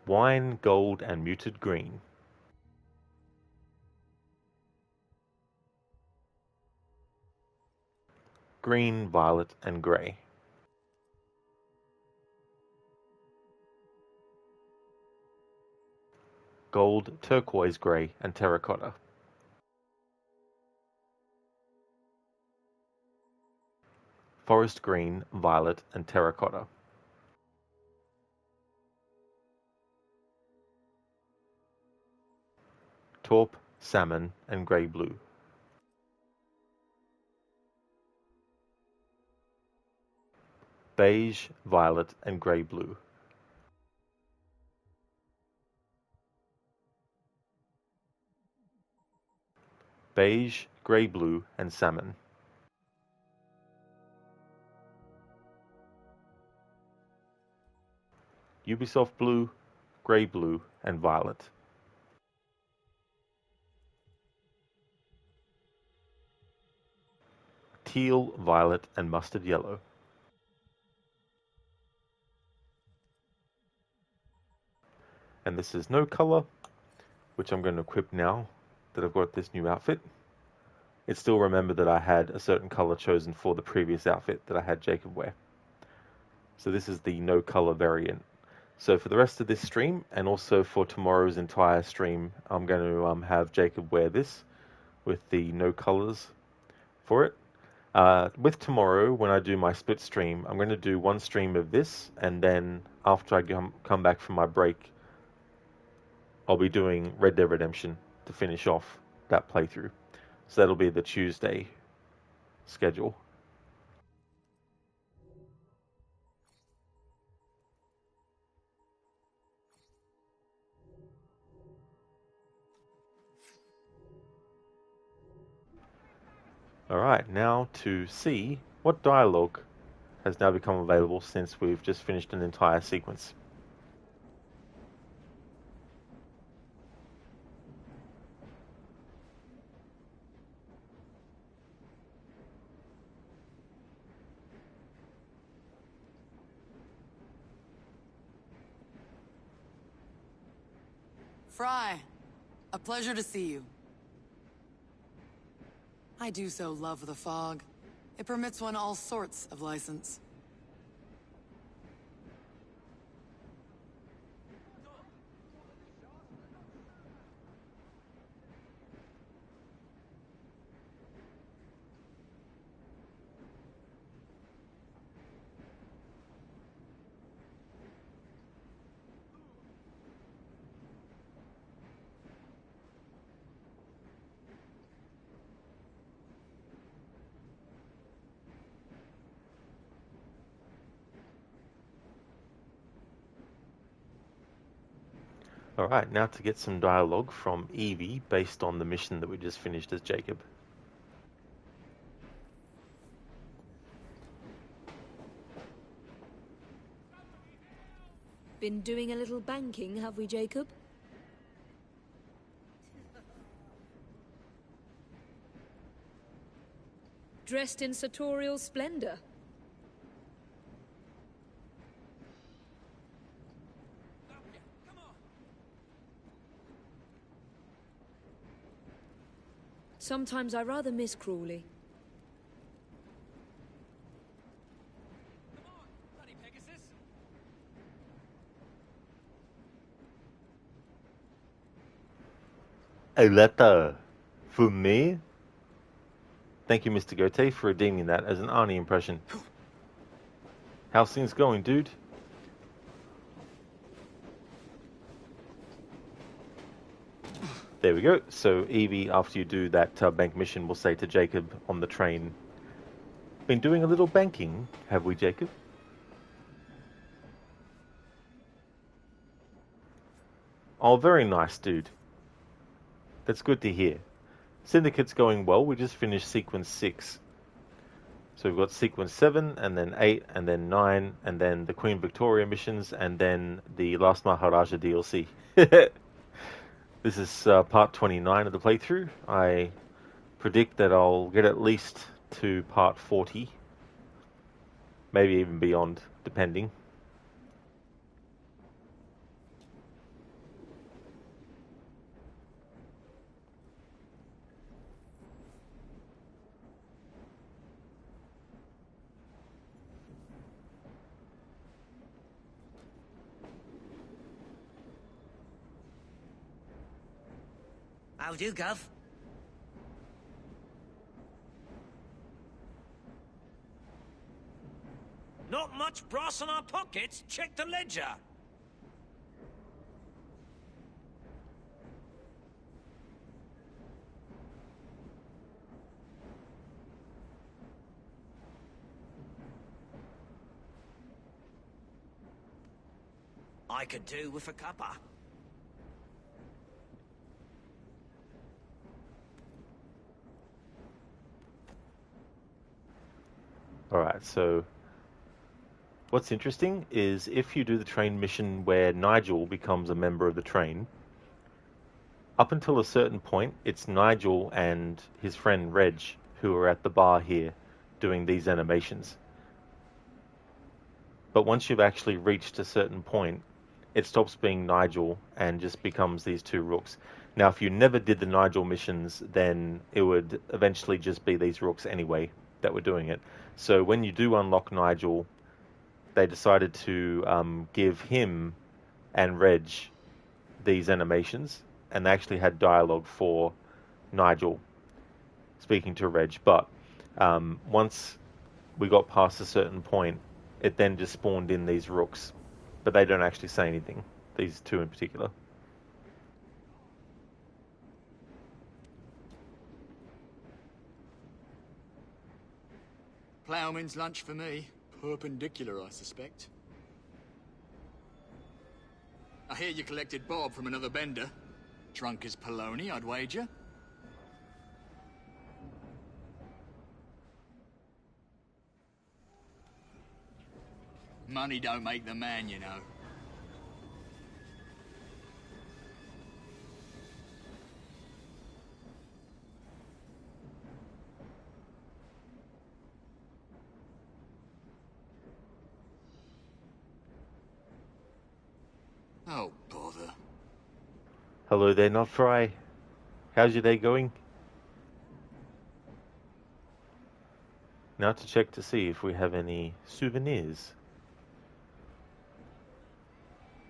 Wine, gold, and muted green. Green, violet, and grey. Gold, turquoise grey, and terracotta. Forest green, violet, and terracotta. Taupe, salmon, and grey blue. beige, violet, and grey-blue. Beige, grey-blue, and salmon. Ubisoft blue, grey-blue, and violet. Teal, violet, and mustard yellow. And this is no color, which I'm going to equip now that I've got this new outfit. It still remembered that I had a certain color chosen for the previous outfit that I had Jacob wear. So this is the no color variant. So for the rest of this stream, and also for tomorrow's entire stream, I'm going to have Jacob wear this with the no colors for it. With tomorrow, when I do my split stream, I'm going to do one stream of this, and then after I come back from my break, I'll be doing Red Dead Redemption to finish off that playthrough. So that'll be the Tuesday schedule. Alright, now to see what dialogue has now become available since we've just finished an entire sequence. Fry, a pleasure to see you. I do so love the fog. It permits one all sorts of license. Alright, now to get some dialogue from Evie based on the mission that we just finished as Jacob. Been doing a little banking, have we, Jacob? Dressed in sartorial splendor. Sometimes I rather miss Crawley. A letter from me? Thank you, Mr. Gote, for redeeming that as an Arnie impression. How's things going, dude? There we go. So Evie, after you do that bank mission, will say to Jacob on the train, "Been doing a little banking, have we, Jacob?" Oh, very nice, dude. That's good to hear. Syndicate's going well. We just finished sequence 6. So we've got sequence 7, and then 8, and then 9, and then the Queen Victoria missions, and then the Last Maharaja DLC. This is part 29 of the playthrough. I predict that I'll get at least to part 40. Maybe even beyond, depending. How do, Gov? Not much brass in our pockets. Check the ledger. I could do with a cuppa. Alright, so what's interesting is if you do the train mission where Nigel becomes a member of the train, up until a certain point, it's Nigel and his friend Reg who are at the bar here doing these animations. But once you've actually reached a certain point, it stops being Nigel and just becomes these two rooks. Now, if you never did the Nigel missions, then it would eventually just be these rooks anyway that were doing it. So when you do unlock Nigel, they decided to give him and Reg these animations, and they actually had dialogue for Nigel speaking to Reg. But once we got past a certain point, it then just spawned in these rooks, but they don't actually say anything, these two in particular. Ploughman's lunch for me. Perpendicular, I suspect. I hear you collected Bob from another bender. Drunk as Polony, I'd wager. Money don't make the man, you know. Oh, bother. Hello there, Not Fry. How's your day going? Now to check to see if we have any souvenirs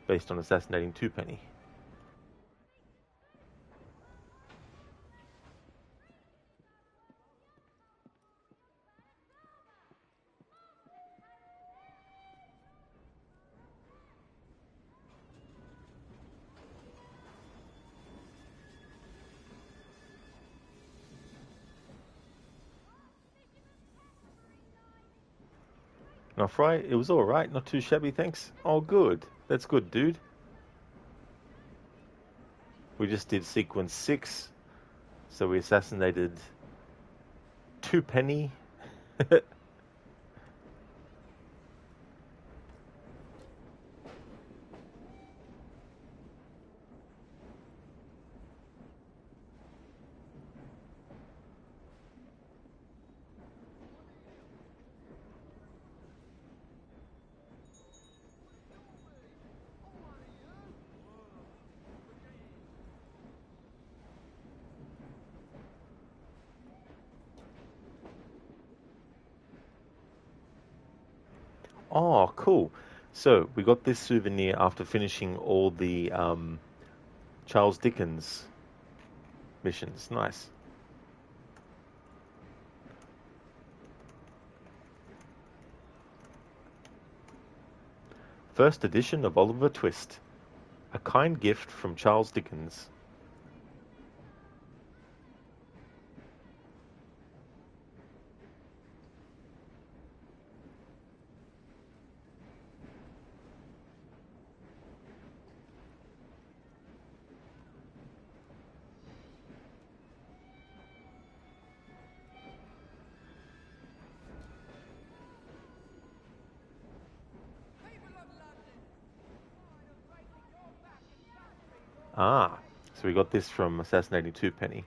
based on assassinating Twopenny. Not Fry, it was alright, not too shabby, thanks. Oh, good. That's good, dude. We just did sequence 6, so we assassinated Twopenny. Oh, cool. So, we got this souvenir after finishing all the Charles Dickens missions. Nice. First edition of Oliver Twist. A kind gift from Charles Dickens. Ah, so we got this from Assassinating Twopenny.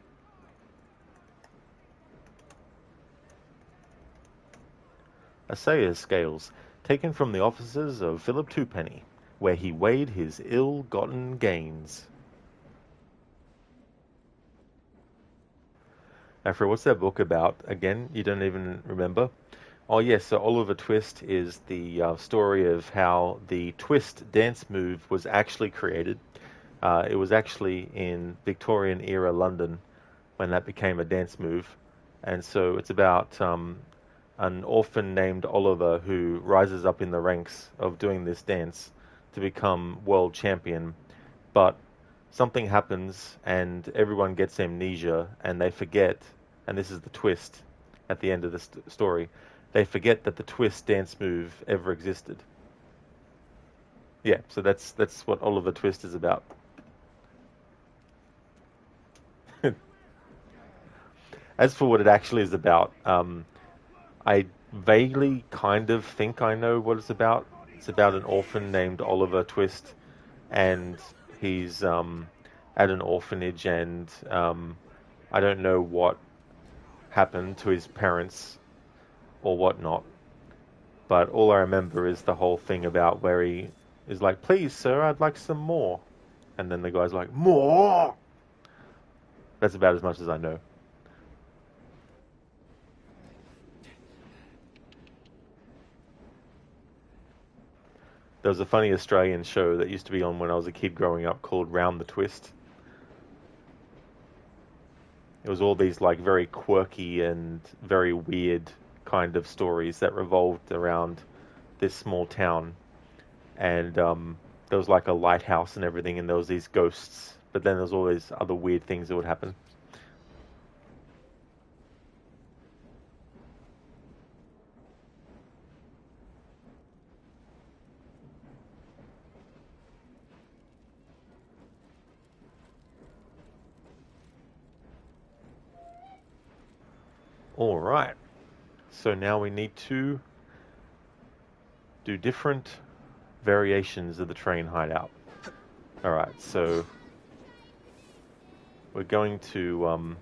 Assayer's scales, taken from the offices of Philip Twopenny, where he weighed his ill-gotten gains. Afro, what's that book about? Again, you don't even remember? Oh yes, so Oliver Twist is the story of how the twist dance move was actually created. It was actually in Victorian era London when that became a dance move. And so it's about an orphan named Oliver who rises up in the ranks of doing this dance to become world champion. But something happens and everyone gets amnesia and they forget, and this is the twist at the end of the story, they forget that the twist dance move ever existed. Yeah, so that's what Oliver Twist is about. As for what it actually is about, I vaguely kind of think I know what it's about. It's about an orphan named Oliver Twist, and he's at an orphanage, and I don't know what happened to his parents or whatnot, but all I remember is the whole thing about where he is like, "Please, sir, I'd like some more," and then the guy's like, "More." That's about as much as I know. There was a funny Australian show that used to be on when I was a kid growing up called Round the Twist. It was all these like very quirky and very weird kind of stories that revolved around this small town, and there was like a lighthouse and everything, and there was these ghosts, but then there was all these other weird things that would happen. All right, so now we need to do different variations of the train hideout. All right, so we're going to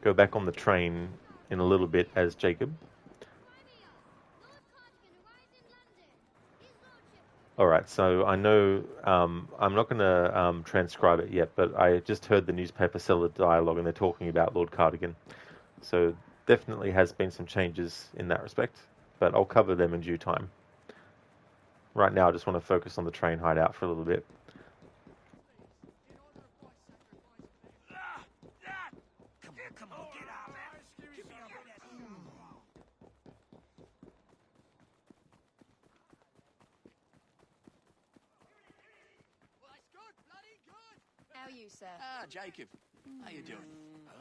go back on the train in a little bit as Jacob. All right, so I know I'm not going to transcribe it yet, but I just heard the newspaper sell the dialogue, and they're talking about Lord Cardigan. So definitely has been some changes in that respect, but I'll cover them in due time. Right now, I just want to focus on the train hideout for a little bit. How are you, sir? Ah, Jacob. How you doing? Huh?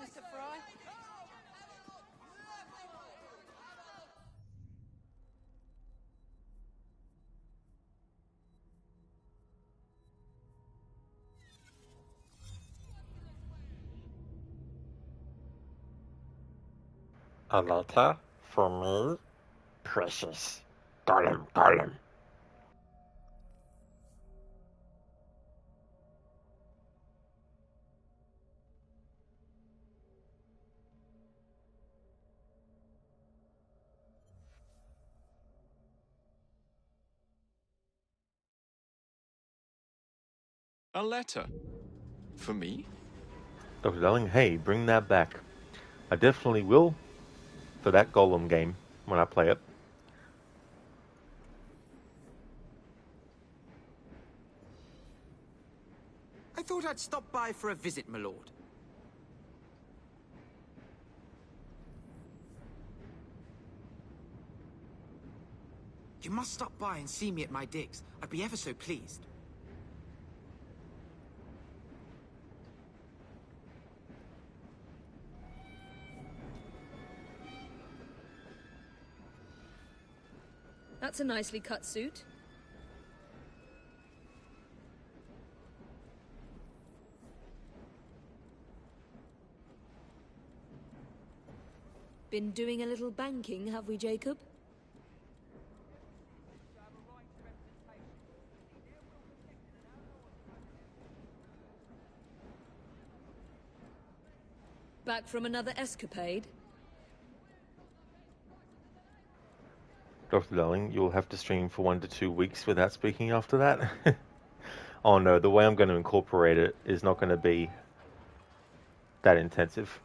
Mr. Fry? A letter for me, precious. Gollum. A letter? For me? Dr. Darling, hey, bring that back. I definitely will for that Golem game when I play it. I thought I'd stop by for a visit, my lord. You must stop by and see me at my digs. I'd be ever so pleased. That's a nicely cut suit. Been doing a little banking, have we, Jacob? Back from another escapade? Dr. Darling, you'll have to stream for 1 to 2 weeks without speaking after that. Oh no, the way I'm going to incorporate it is not going to be that intensive.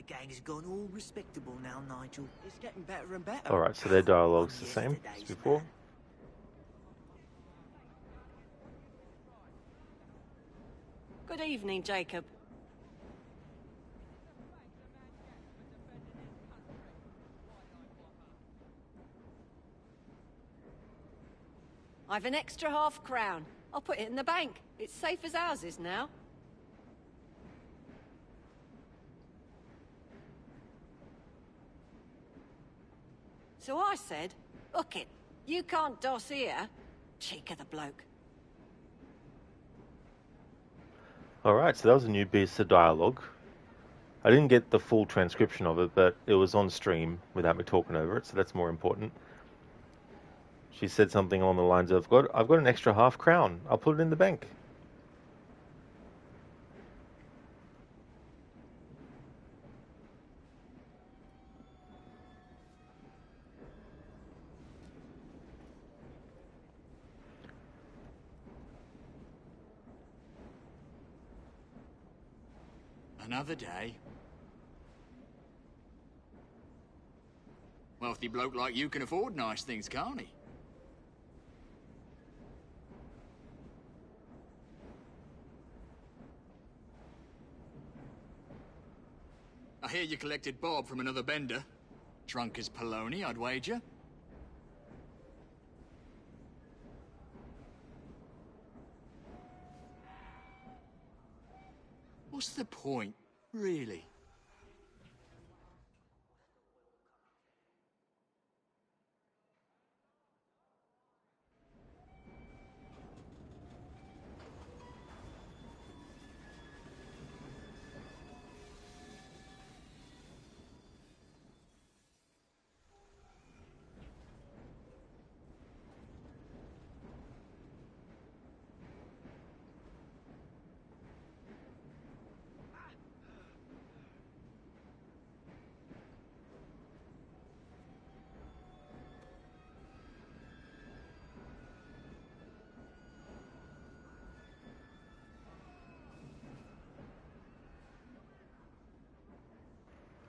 The gang has gone all respectable now, Nigel. It's getting better and better. Alright, so their dialogue's the same as before. Good evening, Jacob. I've an extra £half-crown. I'll put it in the bank. It's safe as houses now. So I said, "Look it, you can't doss here." Cheek of the bloke. Alright, so that was a new piece of dialogue. I didn't get the full transcription of it, but it was on stream without me talking over it, so that's more important. She said something along the lines of, I've got an extra £half-crown. I'll put it in the bank. Another day. Wealthy bloke like you can afford nice things, can't he? I hear you collected Bob from another bender. Drunk as Polony, I'd wager. What's the point, really?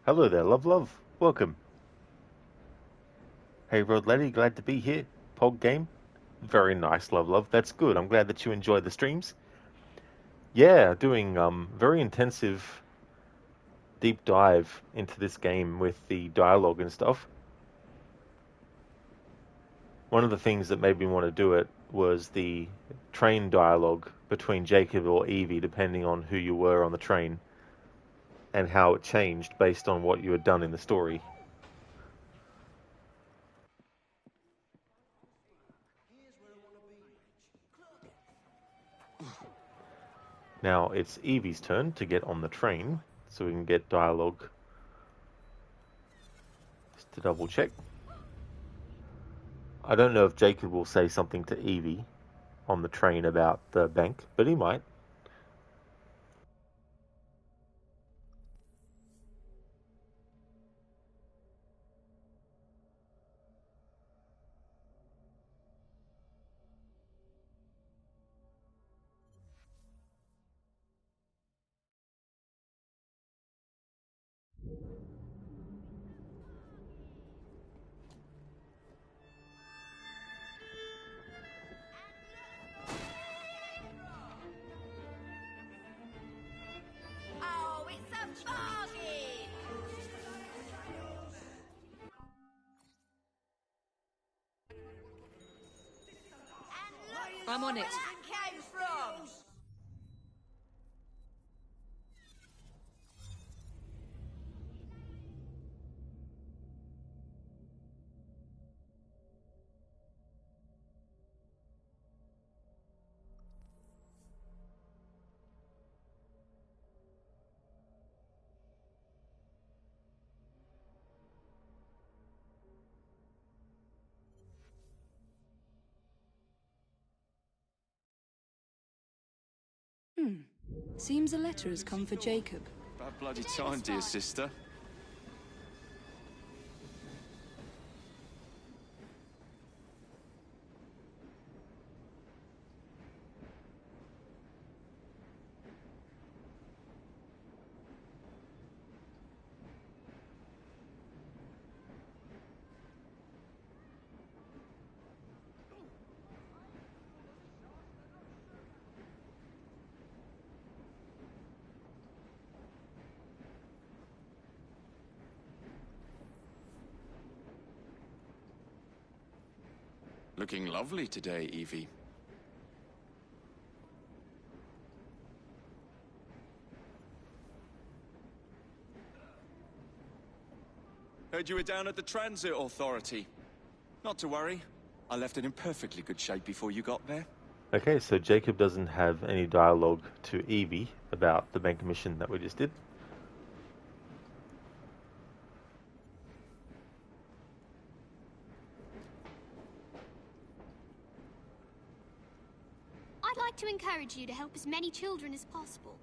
Hello there, love. Welcome. Hey, Rod Laddie, glad to be here. Pog game. Very nice, love. That's good. I'm glad that you enjoy the streams. Yeah, doing very intensive deep dive into this game with the dialogue and stuff. One of the things that made me want to do it was the train dialogue between Jacob or Evie, depending on who you were on the train, and how it changed based on what you had done in the story. Now it's Evie's turn to get on the train, so we can get dialogue. Just to double check. I don't know if Jacob will say something to Evie on the train about the bank, but he might. Oh, it's a bargain! I'm on it. Came from. Seems a letter has come for Jacob. About bloody time, dear sister. Looking lovely today, Evie. Heard you were down at the Transit Authority. Not to worry. I left it in perfectly good shape before you got there. Okay, so Jacob doesn't have any dialogue to Evie about the bank mission that we just did. I'd like to encourage you to help as many children as possible.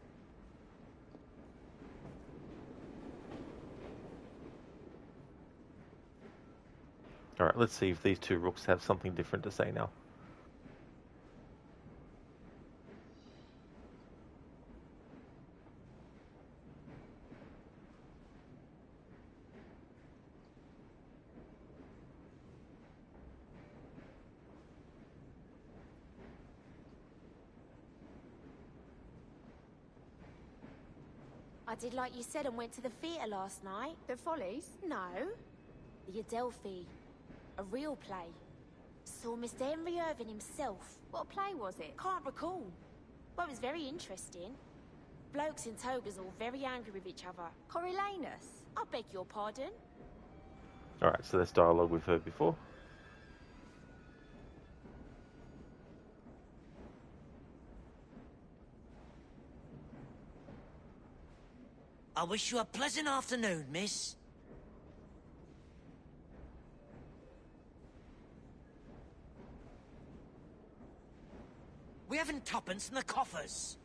Alright, let's see if these two rooks have something different to say now. I did like you said and went to the theatre last night. The Follies? No. The Adelphi. A real play. Saw Mr. Henry Irving himself. What play was it? Can't recall. But it was very interesting. Blokes in togas all very angry with each other. Coriolanus? I beg your pardon? Alright, so that's dialogue we've heard before. I wish you a pleasant afternoon, miss. We haven't tuppence in the coffers.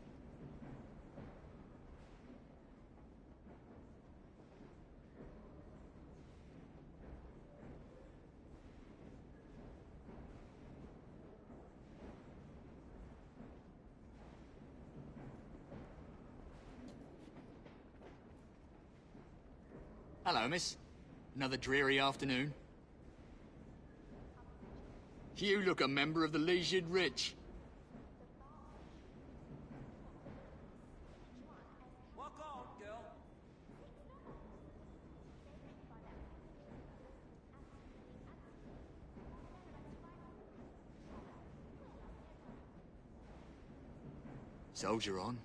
Hello, miss. Another dreary afternoon. You look a member of the leisured rich. Walk on, girl. Soldier on.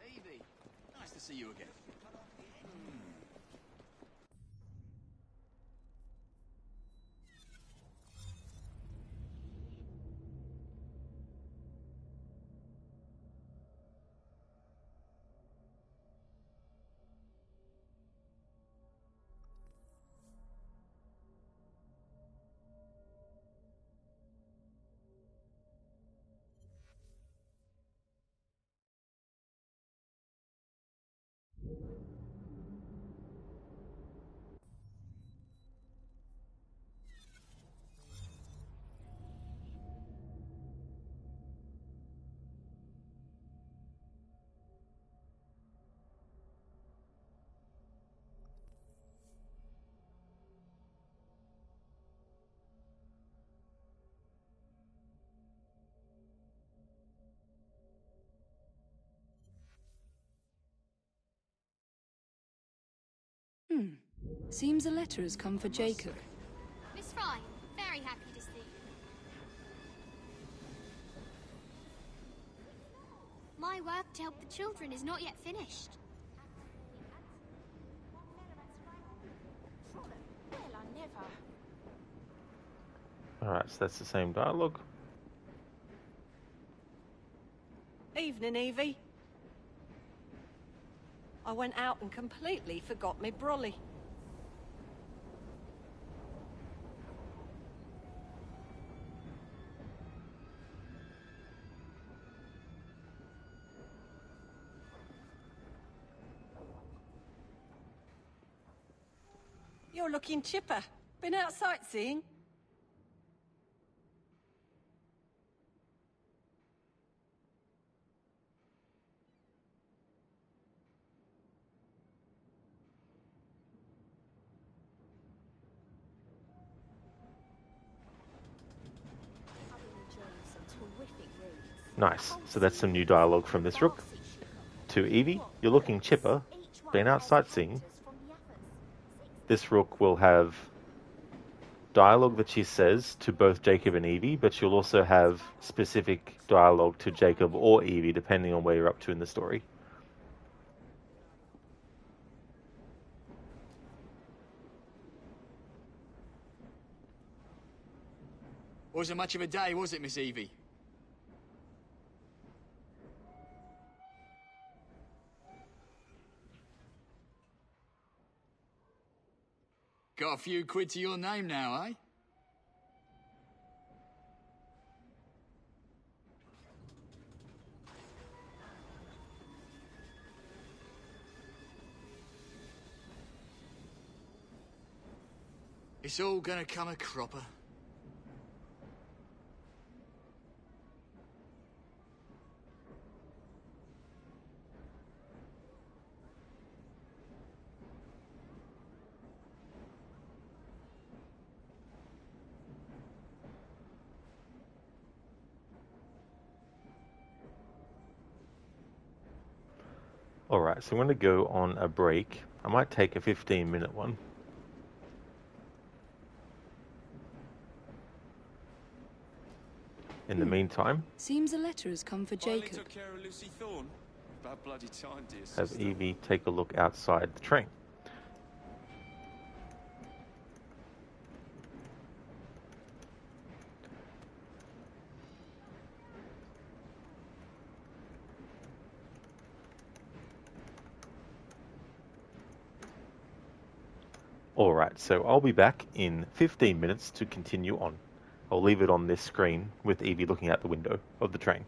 Evie, nice to see you again. Seems a letter has come for Jacob. Miss Fry, very happy to see you. My work to help the children is not yet finished. Well, I never. Alright, so that's the same dialogue. Evening, Evie. I went out and completely forgot me brolly. You're looking chipper. Been out sightseeing? Nice. So that's some new dialogue from this rook. To Evie, you're looking chipper. Been out sightseeing. This rook will have dialogue that she says to both Jacob and Evie, but she'll also have specific dialogue to Jacob or Evie, depending on where you're up to in the story. Wasn't much of a day, was it, Miss Evie? Got a few quid to your name now, eh? It's all gonna come a cropper. Alright, so I'm going to go on a break. I might take a 15-minute one. In the meantime, Seems a letter has come for Jacob. Took care of Lucy Thorne. About bloody time, dear have sister. Evie take a look outside the train. Alright, so I'll be back in 15 minutes to continue on. I'll leave it on this screen with Evie looking out the window of the train.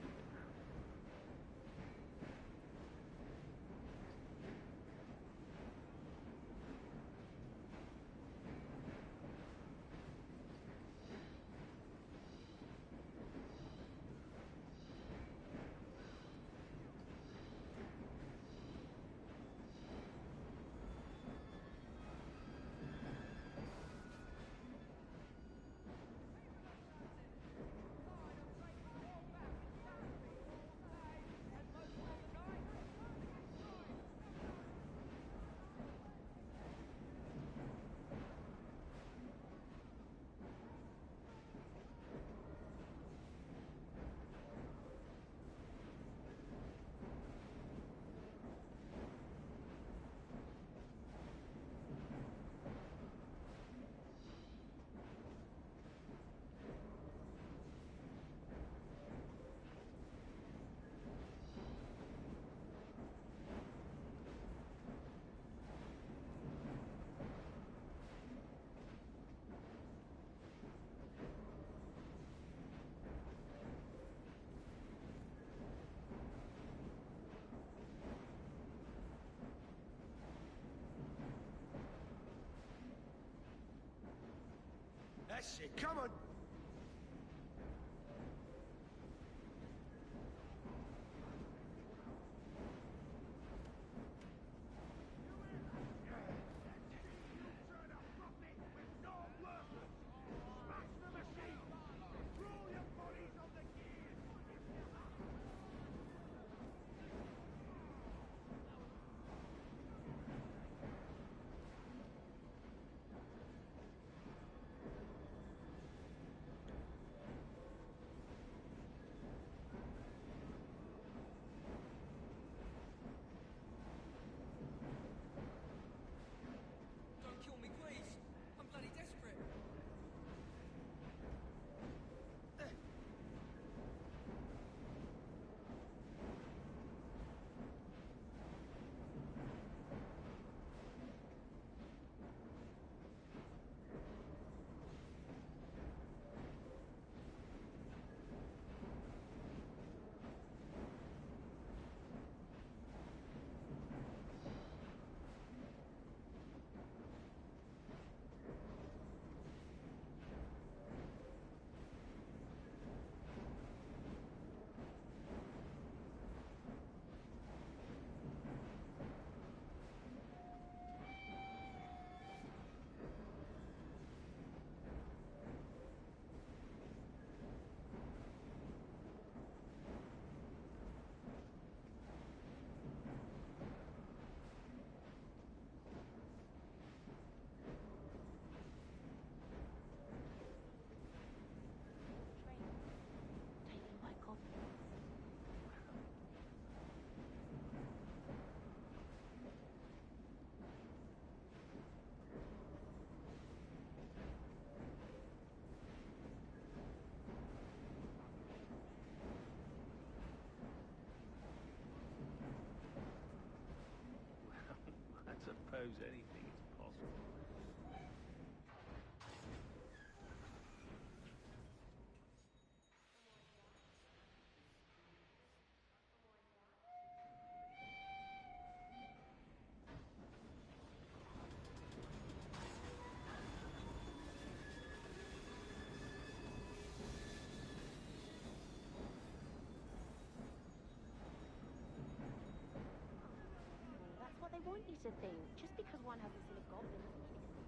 That's it, come on! suppose anything is possible. That's what they want you to think. Just because one hasn't seen a goblin doesn't mean it's...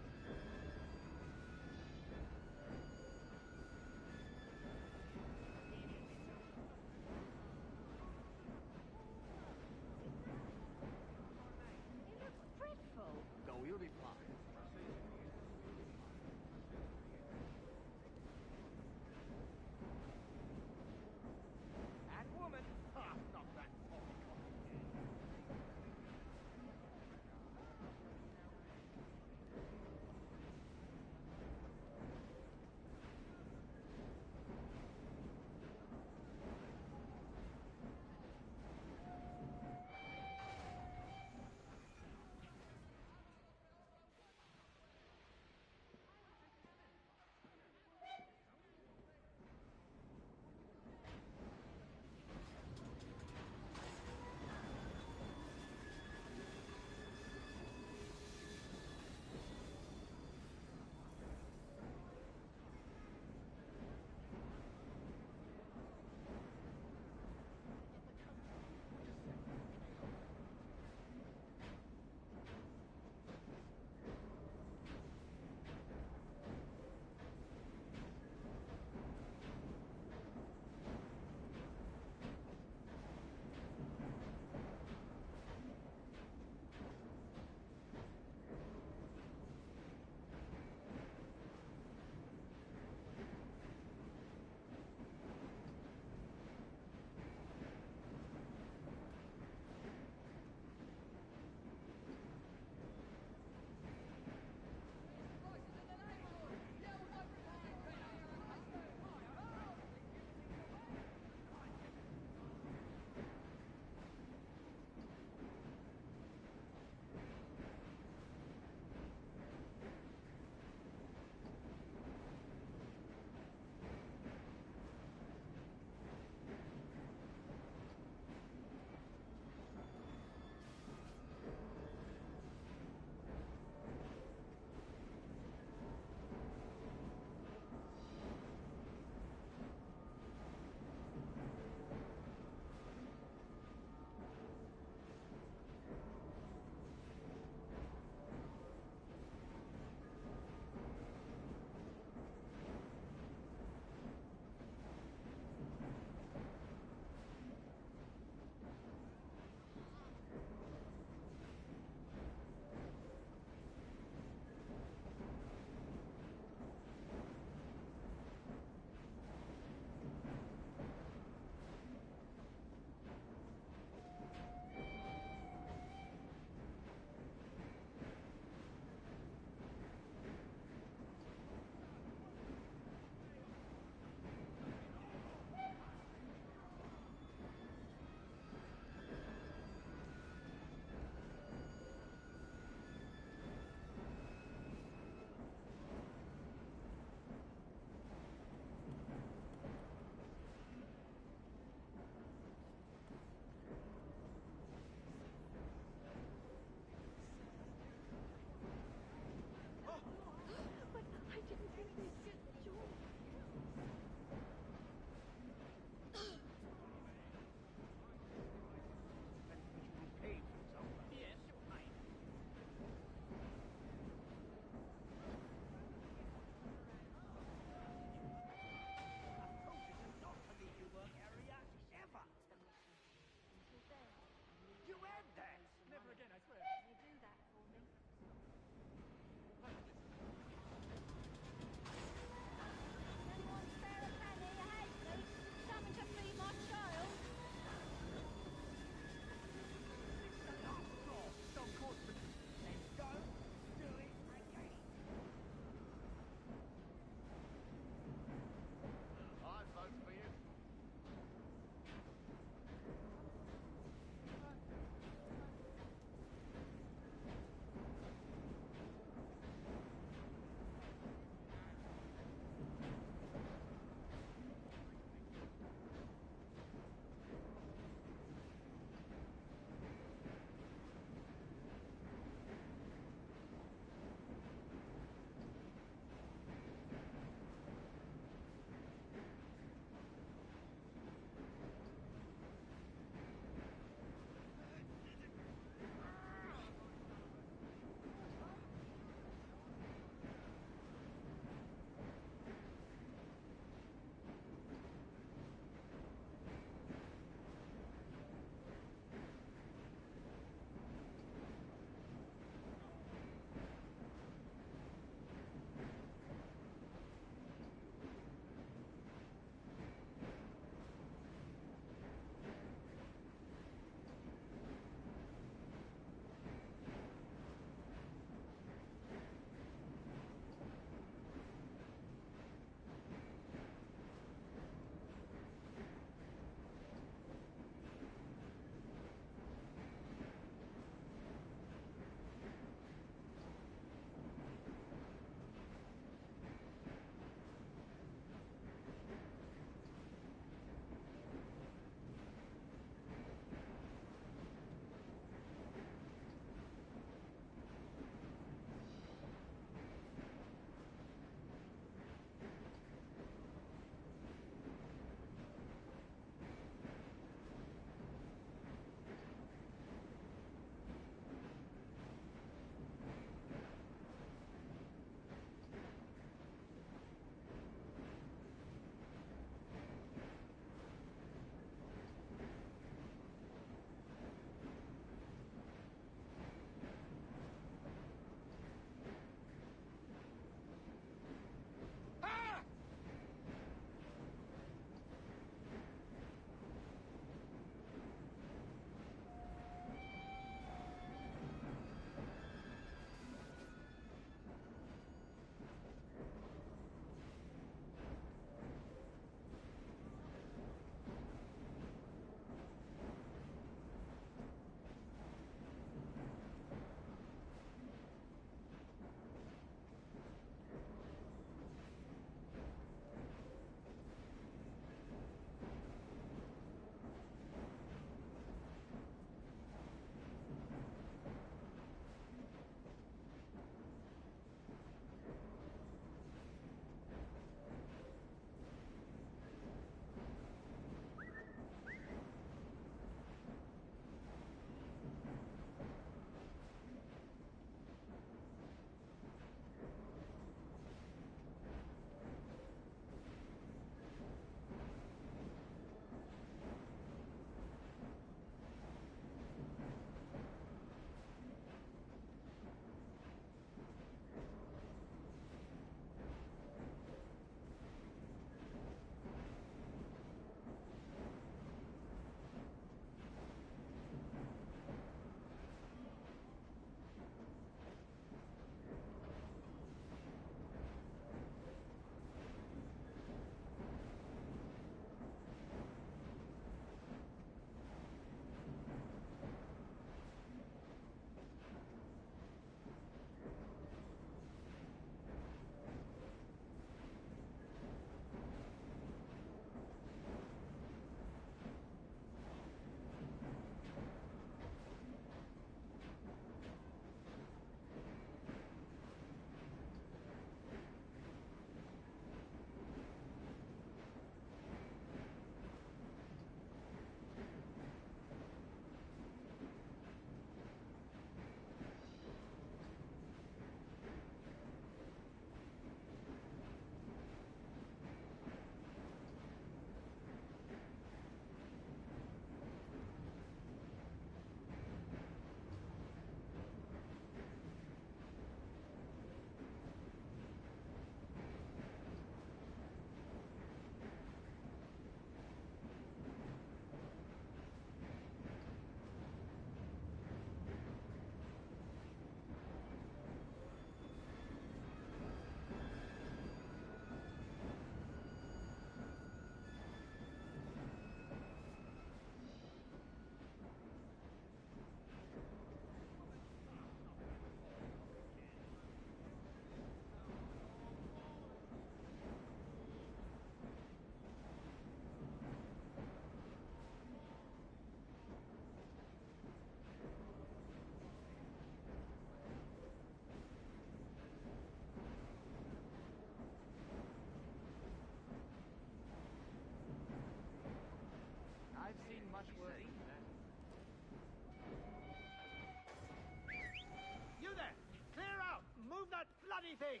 anything.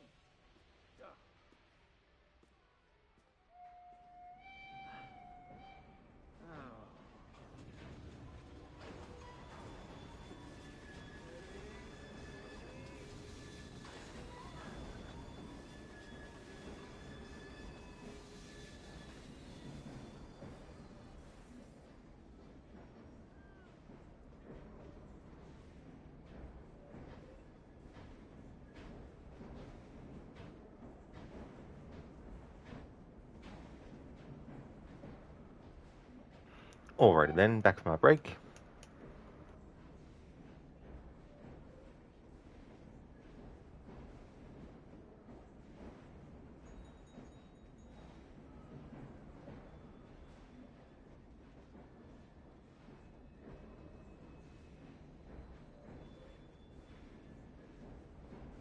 Alrighty then, back from our break.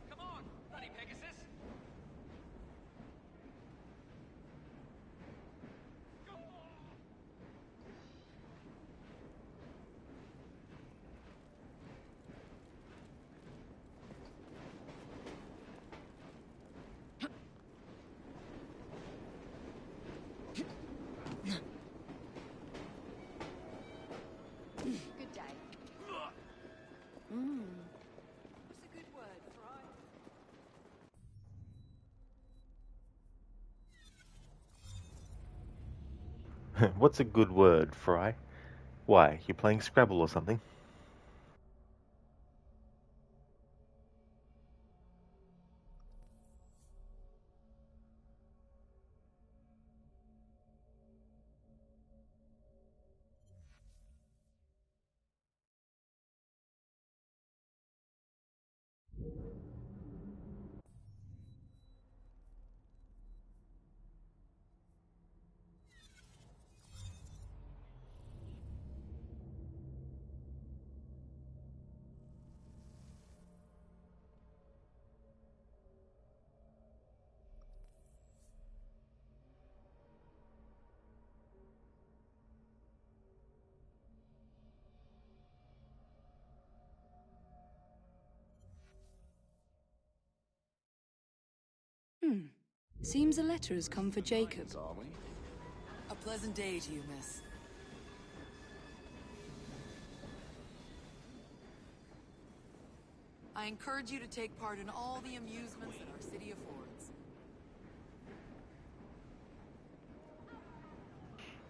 Come on, bloody Pegasus! Good day. What's a good word, Fry? What's a good word, Fry? Why, you playing Scrabble or something? Seems a letter has come for Jacob. A pleasant day to you, miss. I encourage you to take part in all the amusements that our city affords.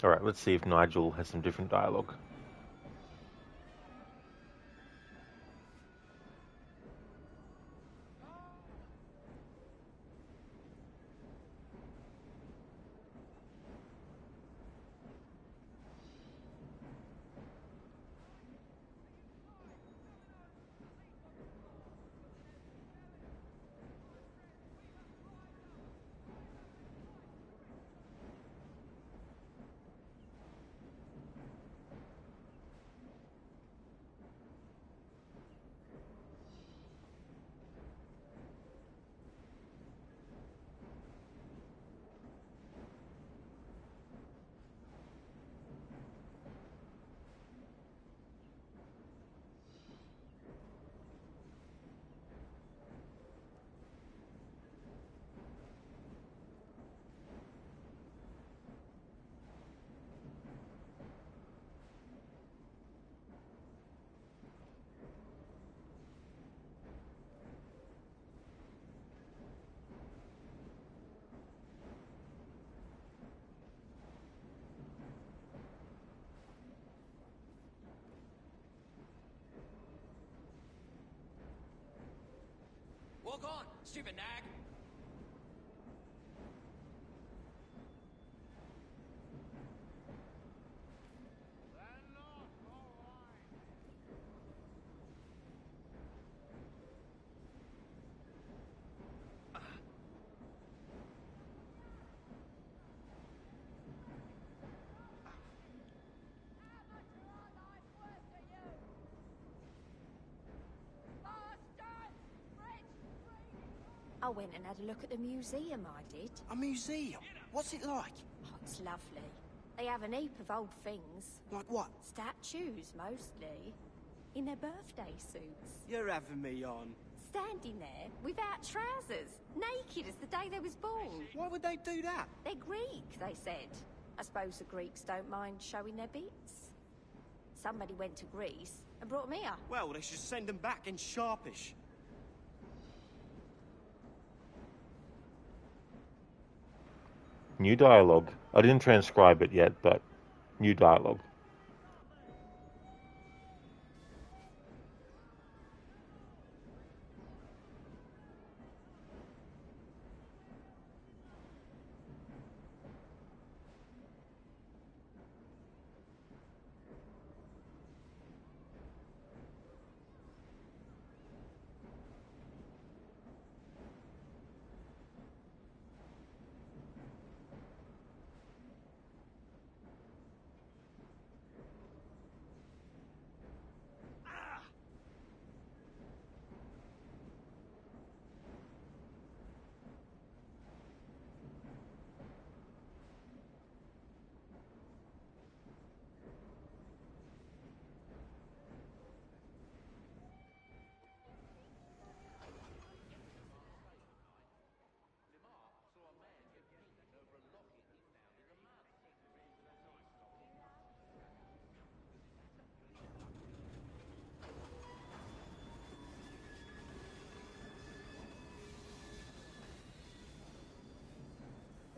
Alright, let's see if Nigel has some different dialogue. Walk on, stupid nag! I went and had a look at the museum, I did. A museum? What's it like? Oh, it's lovely. They have an heap of old things. Like what? Statues, mostly. in their birthday suits. You're having me on. Standing there without trousers, naked as the day they was born. Why would they do that? They're Greek, they said. I suppose the Greeks don't mind showing their bits. Somebody went to Greece and brought 'em here. Well, they should send them back in sharpish. New dialogue. I didn't transcribe it yet, but new dialogue.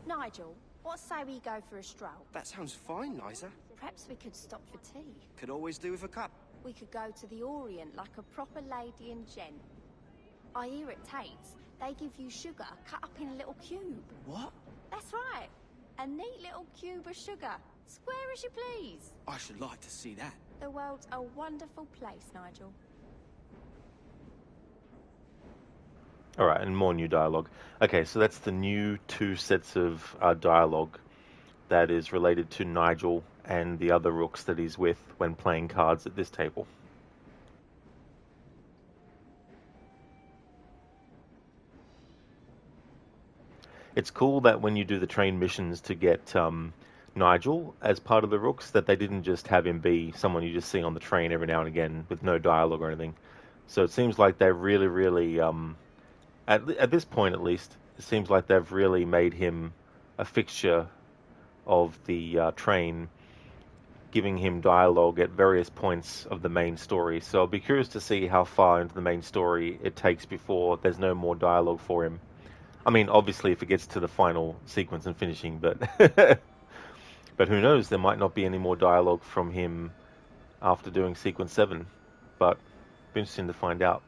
Nigel, what say we go for a stroll? That sounds fine, Liza. Perhaps we could stop for tea. Could always do with a cup. We could go to the Orient like a proper lady and gent. I hear at Tate's, they give you sugar cut up in a little cube. What? That's right. A neat little cube of sugar. Square as you please. I should like to see that. The world's a wonderful place, Nigel. All right, and more new dialogue. Okay, so that's the new 2 sets of dialogue that is related to Nigel and the other rooks that he's with when playing cards at this table. It's cool that when you do the train missions to get Nigel as part of the rooks, that they didn't just have him be someone you just see on the train every now and again with no dialogue or anything. So it seems like they really at this point at least, it seems like they've really made him a fixture of the train, giving him dialogue at various points of the main story. So I'll be curious to see how far into the main story it takes before there's no more dialogue for him. I mean, obviously if it gets to the final sequence and finishing, but but who knows, there might not be any more dialogue from him after doing sequence 7, but it'll be interesting to find out.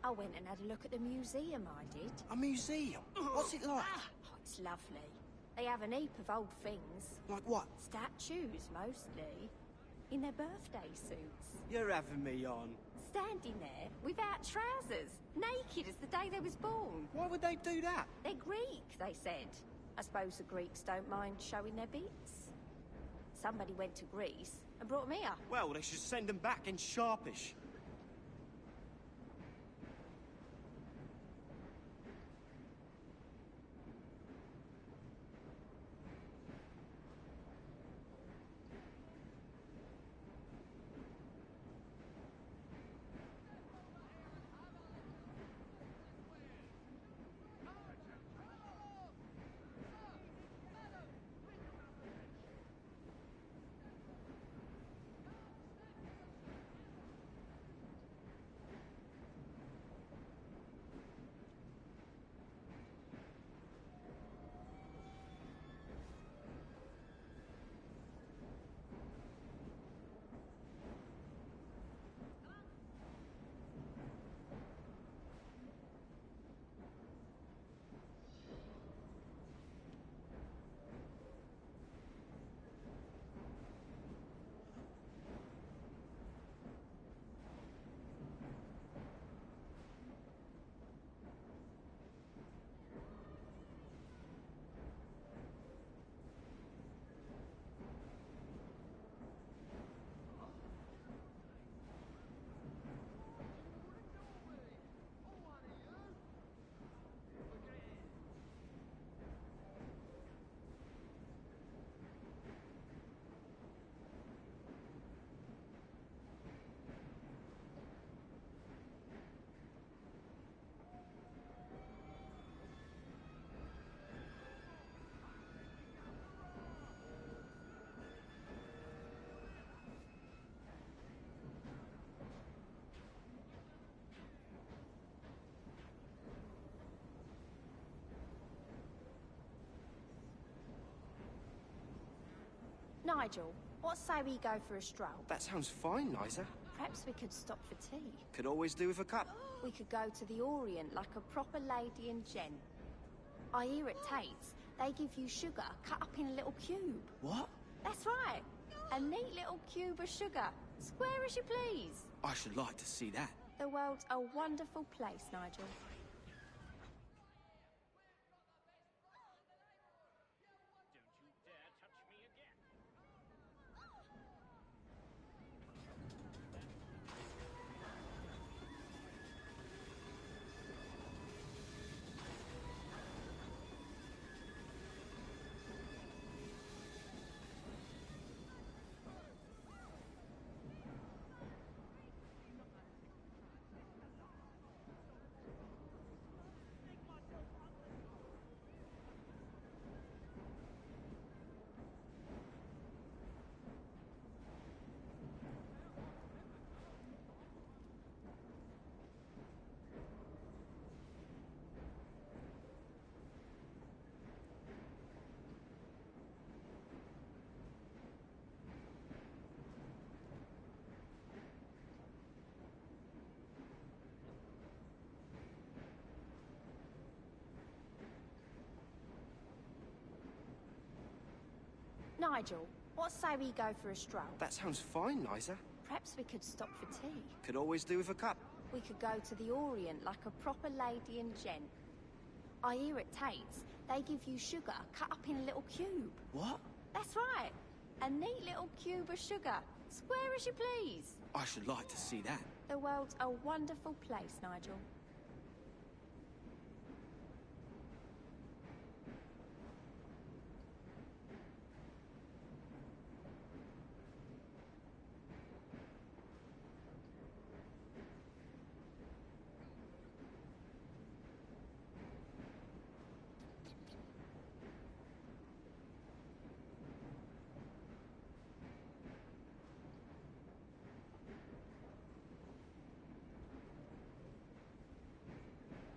I went and had a look at the museum, I did. A museum? What's it like? Oh, it's lovely. They have an heap of old things. Like what? Statues, mostly. In their birthday suits. You're having me on. Standing there without trousers, naked as the day they was born. Why would they do that? They're Greek, they said. I suppose the Greeks don't mind showing their bits. Somebody went to Greece and brought 'em here. Well, they should send them back in sharpish. Nigel, what say we go for a stroll? That sounds fine, Liza. Perhaps we could stop for tea. Could always do with a cup. We could go to the Orient like a proper lady and gent. I hear at Tate's, they give you sugar cut up in a little cube. What? That's right. A neat little cube of sugar. Square as you please. I should like to see that. The world's a wonderful place, Nigel. Nigel, what say we go for a stroll? That sounds fine, Liza. Perhaps we could stop for tea. Could always do with a cup. We could go to the Orient like a proper lady and gent. I hear at Tate's, they give you sugar cut up in a little cube. What? That's right. A neat little cube of sugar. Square as you please. I should like to see that. The world's a wonderful place, Nigel.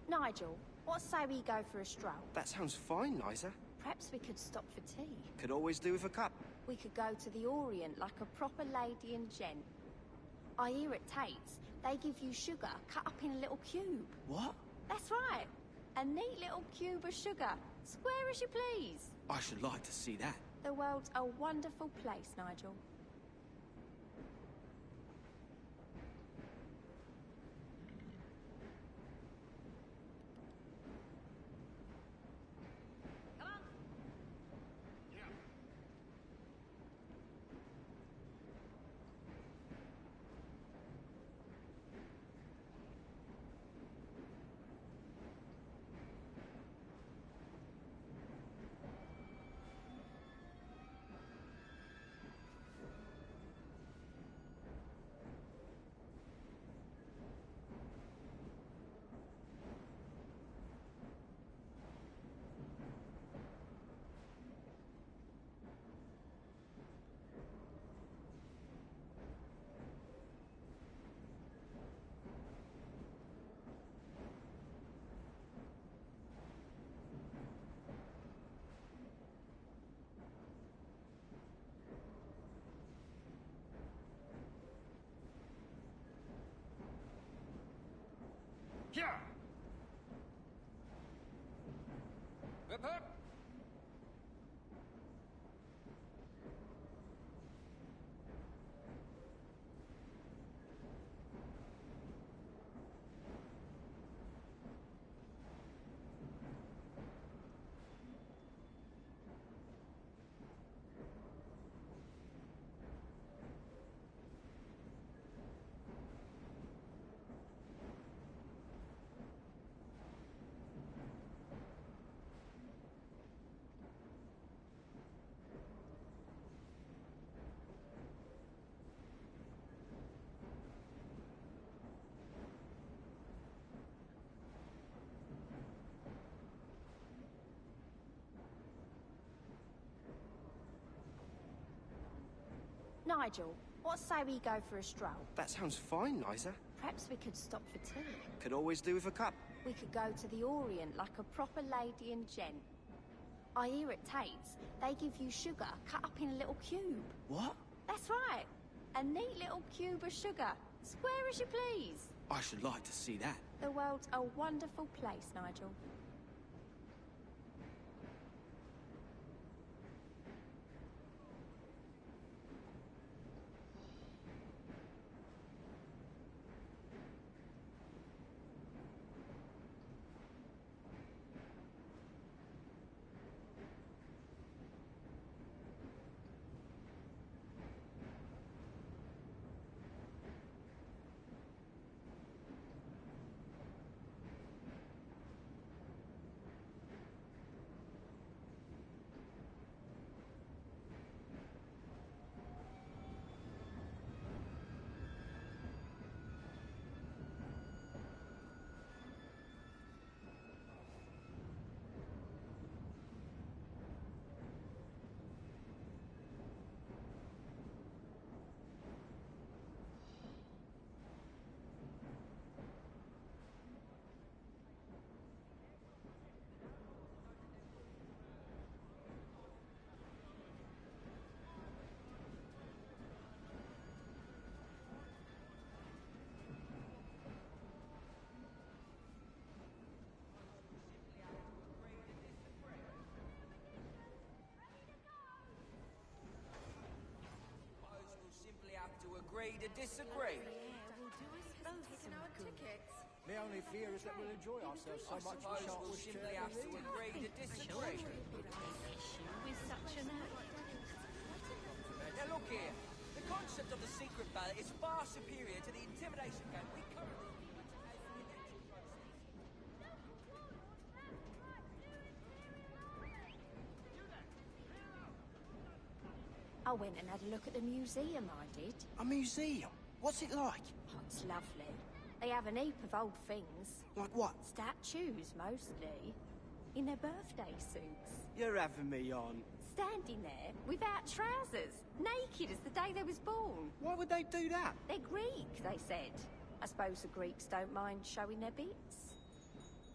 Nigel, what say we go for a stroll? That sounds fine, Liza. Perhaps we could stop for tea. Could always do with a cup. We could go to the Orient like a proper lady and gent. I hear at Tate's, they give you sugar cut up in a little cube. What? That's right. A neat little cube of sugar. Square as you please. I should like to see that. The world's a wonderful place, Nigel. Here! Whip up! Nigel, what say we go for a stroll? That sounds fine, Liza. Perhaps we could stop for tea. Could always do with a cup. We could go to the Orient like a proper lady and gent. I hear at Tate's, they give you sugar cut up in a little cube. What? That's right. A neat little cube of sugar. Square as you please. I should like to see that. The world's a wonderful place, Nigel. Agree to disagree. The only fear is that we'll enjoy ourselves so much we shan't We'll wish simply have to agree to disagree. With such an Now look here, the concept of the secret ballot is far superior to the intimidation game we currently... I went and had a look at the museum, I did. A museum? What's it like? Oh, it's lovely. They have an heap of old things. Like what? Statues, mostly. In their birthday suits. You're having me on. Standing there, without trousers. Naked as the day they was born. Why would they do that? They're Greek, they said. I suppose the Greeks don't mind showing their bits.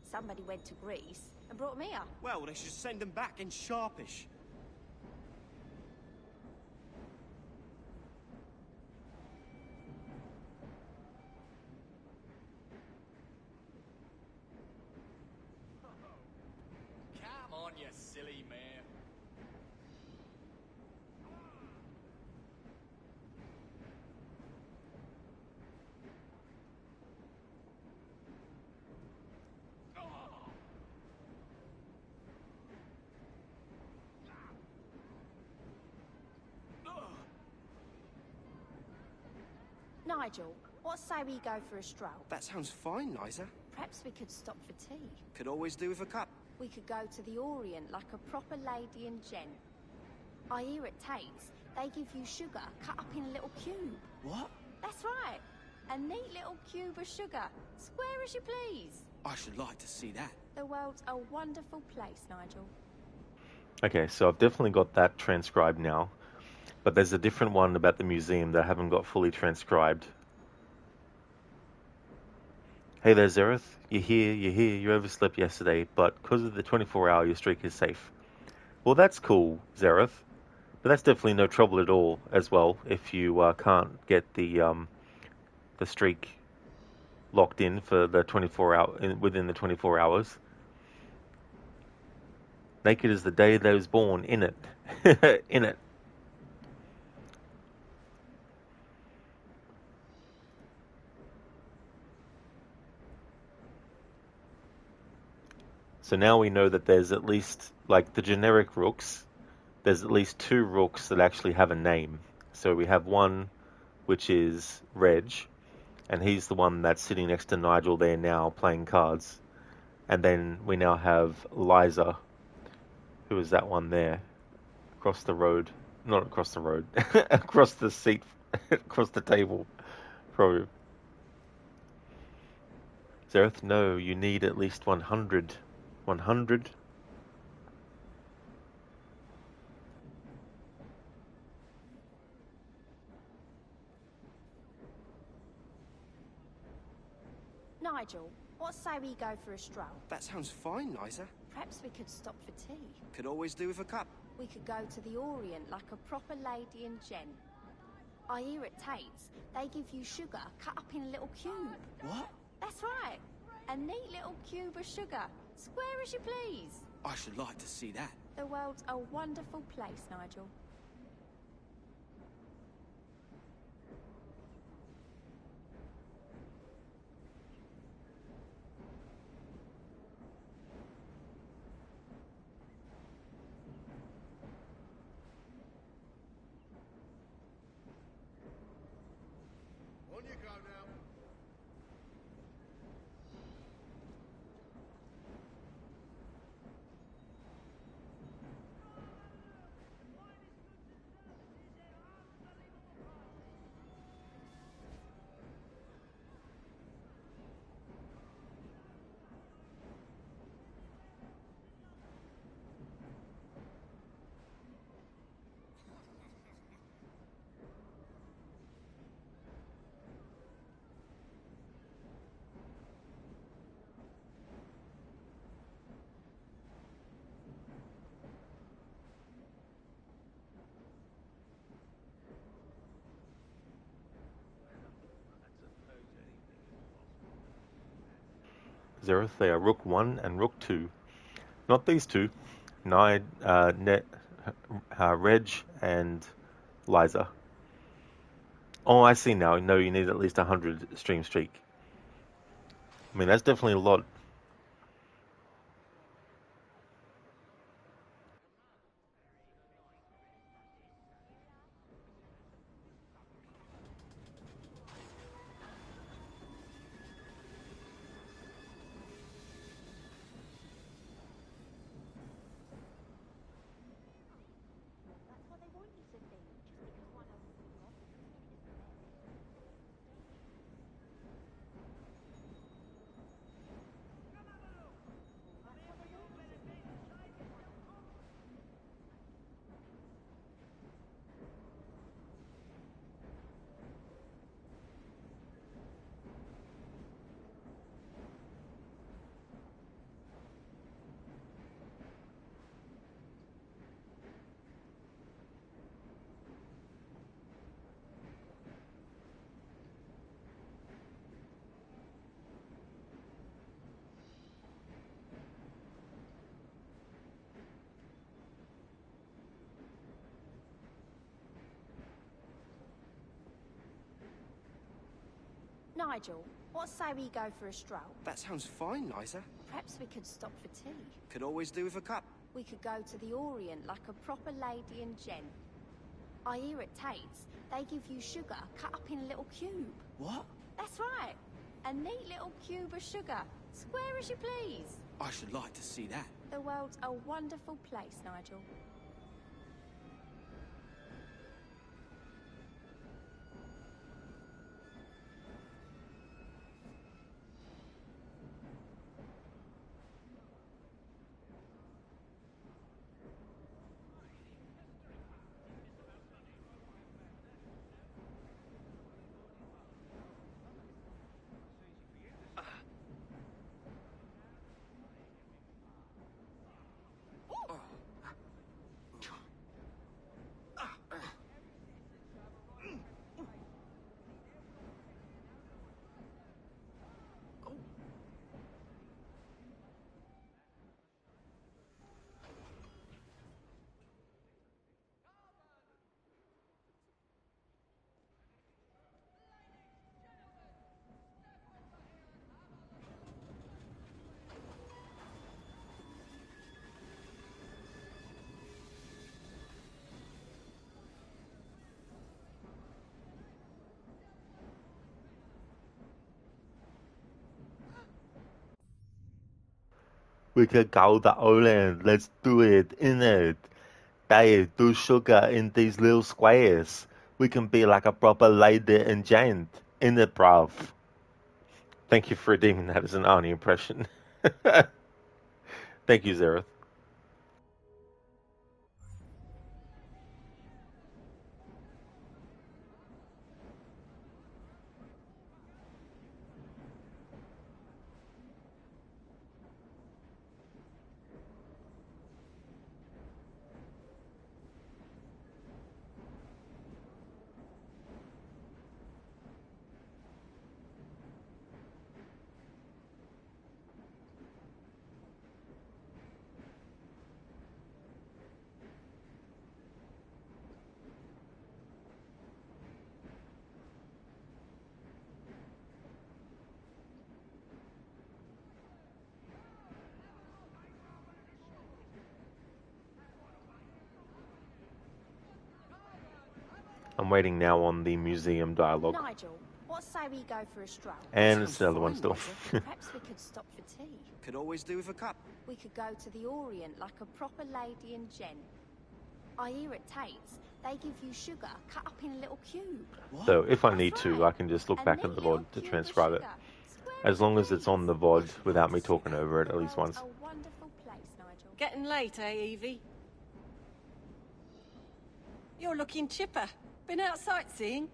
Somebody went to Greece and brought me up. Well, they should send them back in sharpish. Come on, you silly man. Nigel, what say we go for a stroll? That sounds fine, Liza. Perhaps we could stop for tea. Could always do with a cup. We could go to the Orient like a proper lady and gent. I hear at Tate's, they give you sugar cut up in a little cube. What? That's right. A neat little cube of sugar. Square as you please. I should like to see that. The world's a wonderful place, Nigel. Okay, so I've definitely got that transcribed now. But there's a different one about the museum that I haven't got fully transcribed. Hey there, Zereth. You're here. You overslept yesterday, but because of the 24-hour, your streak is safe. Well, that's cool, Zereth. But that's definitely no trouble at all, as well, if you can't get the streak locked in for the within the 24 hours. Naked as the day they was born, in it. In it. So now we know that there's at least, like the generic rooks, there's at least 2 rooks that actually have a name. So we have one which is Reg, and he's the one that's sitting next to Nigel there now playing cards. And then we now have Liza, who is that one there, across the road. Not across the road, across the seat, across the table. Probably. Zereth, no, you need at least 100. 100. Nigel, what say we go for a stroll? That sounds fine, Liza. Perhaps we could stop for tea. Could always do with a cup. We could go to the Orient like a proper lady and gent. I hear at Tate's, they give you sugar cut up in a little cube. What? That's right. A neat little cube of sugar. Square as you please. I should like to see that. The world's a wonderful place, Nigel. On you go now. Zereth, they are Rook 1 and Rook 2. Not these two. Reg and Liza. Oh, I see now. No, you need at least 100 stream streak. I mean, that's definitely a lot. Nigel, what say we go for a stroll? That sounds fine, Liza. Perhaps we could stop for tea. Could always do with a cup. We could go to the Orient like a proper lady and gent. I hear at Tate's, they give you sugar cut up in a little cube. What? That's right. A neat little cube of sugar. Square as you please. I should like to see that. The world's a wonderful place, Nigel. We could go to Orient. Let's do it, innit? They do sugar in these little squares. We can be like a proper lady and gent, innit, bruv? Thank you for redeeming that as an Arnie impression. Thank you, Zereth. I'm waiting now on the museum dialogue. Nigel, what say we go for a stroll? And it's another one still. Perhaps we could stop for tea. Could always do with a cup. We could go to the Orient like a proper lady and gent. I hear at Tate's, they give you sugar cut up in a little cube. So if I need to, I can just look back at the VOD to transcribe it. As long as it's on the VOD without me talking over it at least once. A wonderful place, Nigel. Getting late, eh, Evie? You're looking chipper. Been out sightseeing?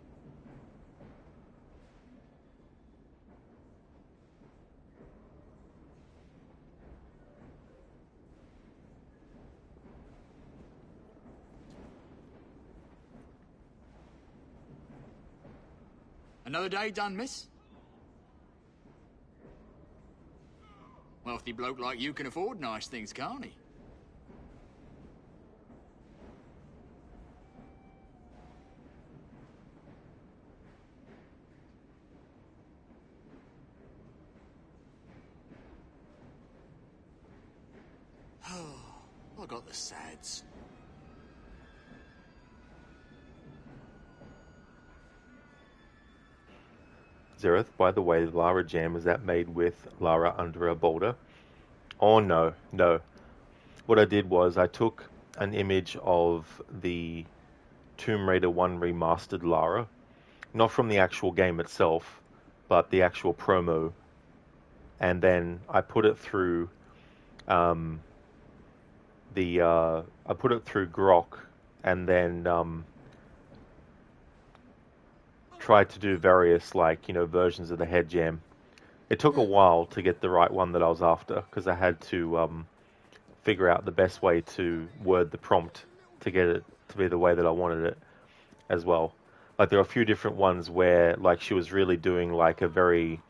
Another day done, miss? Wealthy bloke like you can afford nice things, can't he? Oh, I got the sads. Zereth, by the way, the Lara jam, is that made with Lara under a boulder? Oh no, no. What I did was I took an image of the Tomb Raider 1 remastered Lara, not from the actual game itself, but the actual promo, and then I put it through I put it through Grok, and then tried to do various, like, versions of the head jam. It took a while to get the right one that I was after, because I had to figure out the best way to word the prompt to get it to be the way that I wanted it as well. Like, there are a few different ones where, like, she was really doing, like, a very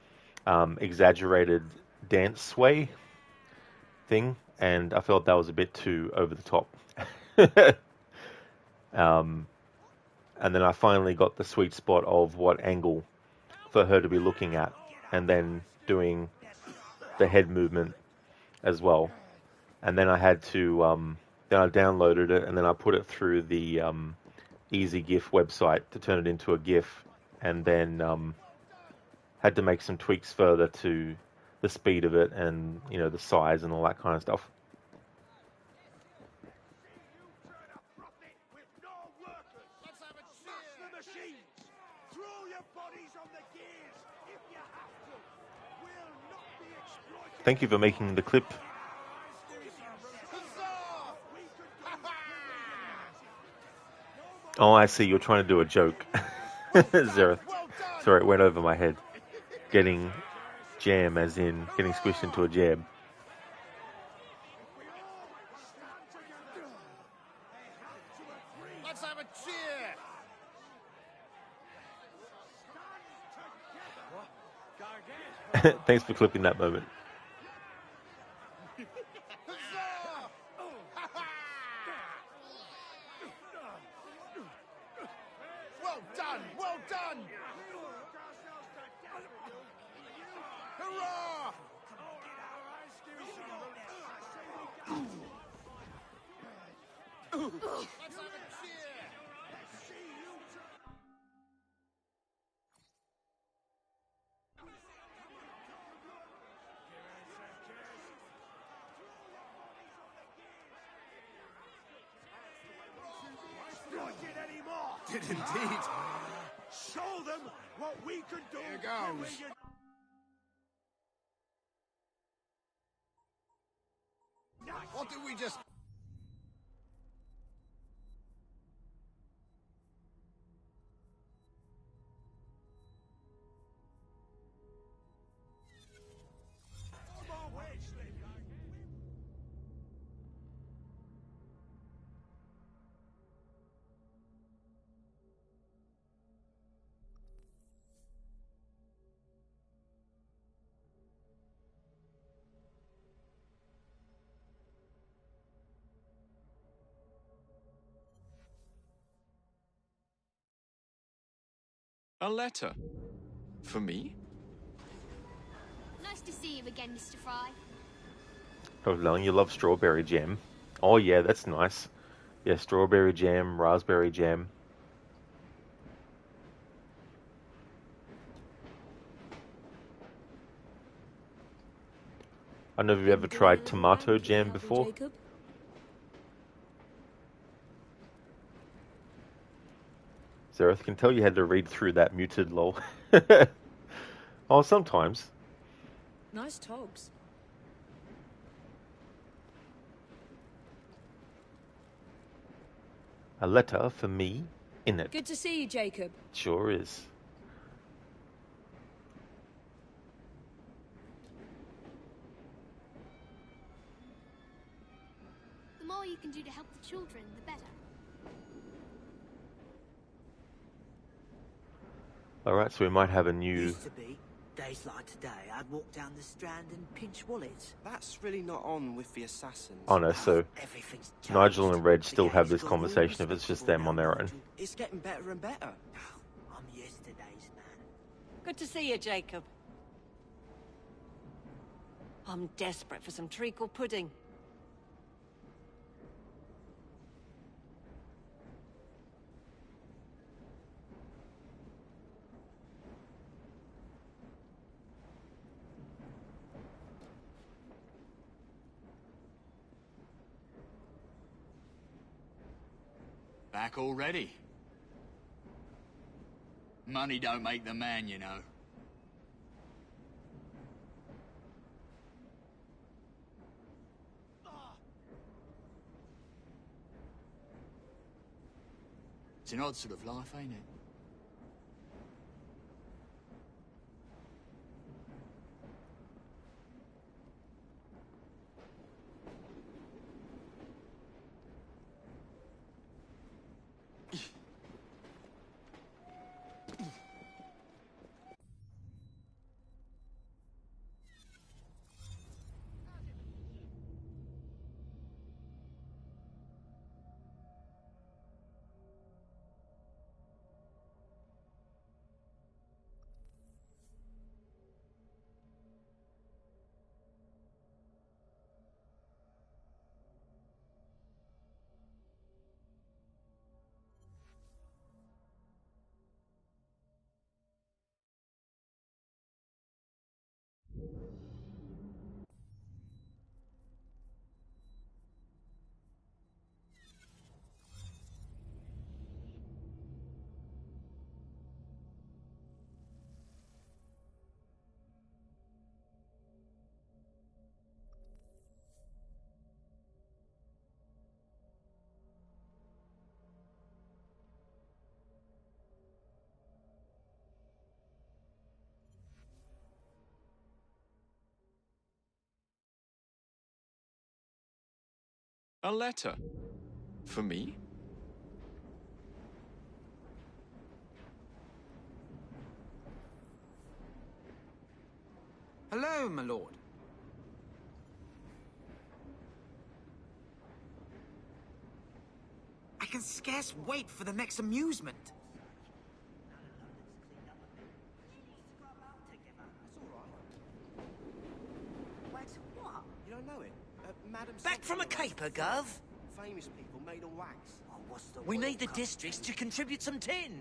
exaggerated dance sway thing, and I felt that was a bit too over the top. And then I finally got the sweet spot of what angle for her to be looking at, and then doing the head movement as well. And then I had to, then I downloaded it, and then I put it through the Easy GIF website to turn it into a GIF, and then had to make some tweaks further to the speed of it and, the size and all that kind of stuff. Thank you for making the clip. Oh, I see. You're trying to do a joke. Zereth. Sorry, it went over my head. Getting jam, as in getting squished into a jam. Let's have a cheer! Thanks for clipping that moment. Well done! Well done! Hurrah! Let's have a cheer! Did indeed. Show them what we can do. Here goes. What did we just... A letter? For me? Nice to see you again, Mr. Fry. Oh, Long, you love strawberry jam. Oh, yeah, that's nice. Yeah, strawberry jam, raspberry jam. I don't know if you've ever tried tomato jam before. Jacob? Zareth can tell you had to read through that muted lol. Oh, sometimes. Nice togs. A letter for me in it. Good to see you, Jacob. Sure is. The more you can do to help the children, the better. Alright, so we might have a new... Used to be, days like today, I'd walk down the Strand and pinch wallets. That's really not on with the assassins. Oh no, so Everything's Nigel and Reg still have this conversation if it's just them on their own. It's getting better and better. I'm yesterday's man. Good to see you, Jacob. I'm desperate for some treacle pudding. Back already? Money don't make the man, you know. It's an odd sort of life, ain't it? A letter? For me? Hello, my lord. I can scarce wait for the next amusement. What? You don't know it? Madam Back from a caper, Gov. Famous people made of wax. We need the districts to contribute some tin.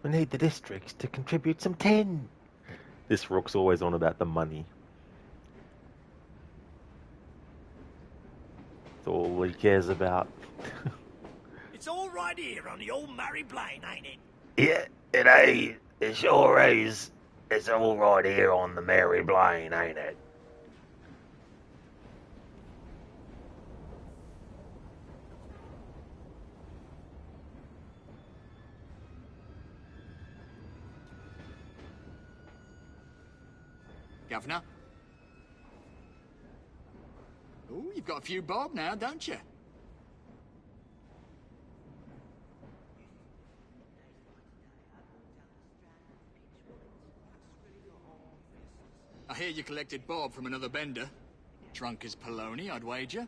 We need the districts to contribute some tin. This rook's always on about the money. That's all he cares about. It's all right here on the old Mary Blaine, ain't it? Yeah, it is. It sure is. It's all right here on the Mary Blaine, ain't it? Governor? Oh, you've got a few bob now, don't you? I hear you collected bob from another bender. Drunk as Polony, I'd wager.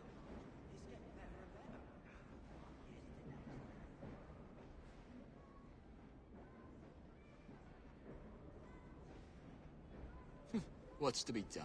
What's to be done?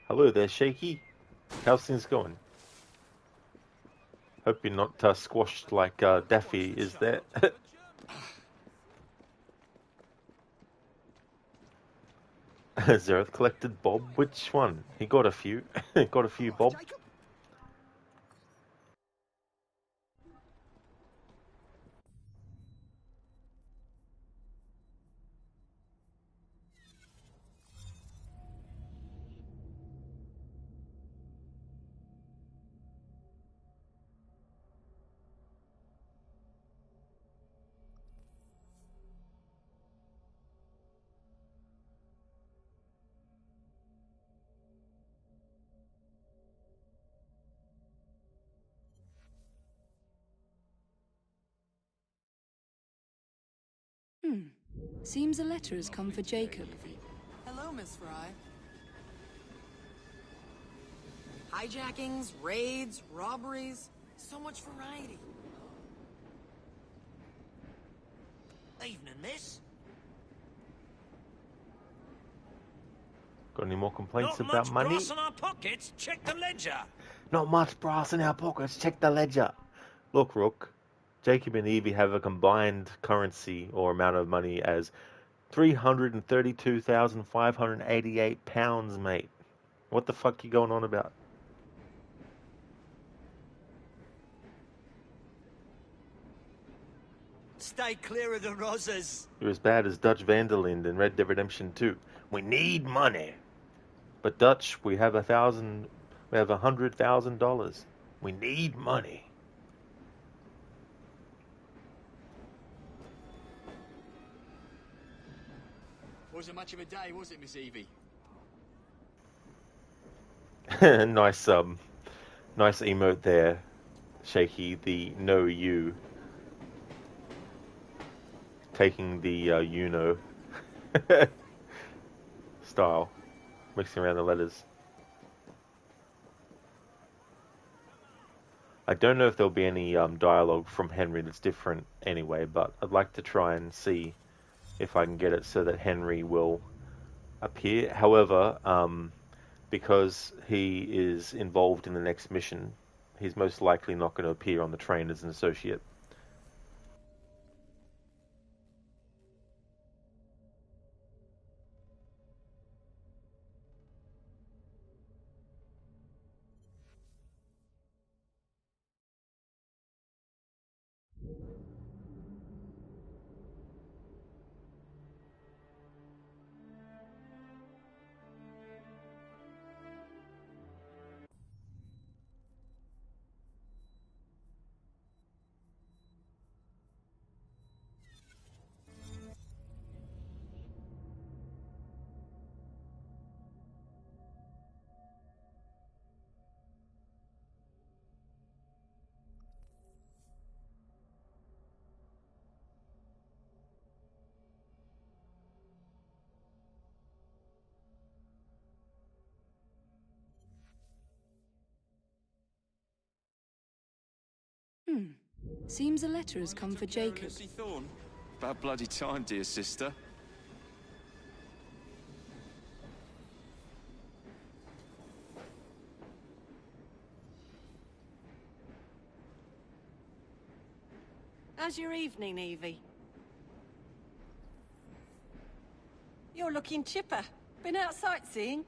Hello there, Shaky. How's things going? Hope you're not squashed like Daffy is there. Zareth collected Bob. Which one? He got a few. Got a few Bob. Seems a letter has come for Jacob. Hello, Miss Fry. Hijackings, raids, robberies. So much variety. Evening, miss. Got any more complaints Not about much money? brass in our pockets. Check the ledger. Not much brass in our pockets. Check the ledger. Look, Rook. Jacob and Evie have a combined currency or amount of money as 332,588 pounds, mate. What the fuck you going on about? Stay clear of the Rozzers. You're as bad as Dutch Vanderlind in Red Dead Redemption 2. We need money. But Dutch, we have $100,000. We need money. Wasn't much of a day, was it, Miss Evie? Nice nice emote there, Shaky. The no you. Taking the you know style, mixing around the letters. I don't know if there'll be any dialogue from Henry that's different anyway, but I'd like to try and see if I can get it so that Henry will appear. However, because he is involved in the next mission, he's most likely not going to appear on the train as an associate. Seems a letter has come for Jacob. Lucy Thorne. About bloody time, dear sister. How's your evening, Evie? You're looking chipper. Been out sightseeing?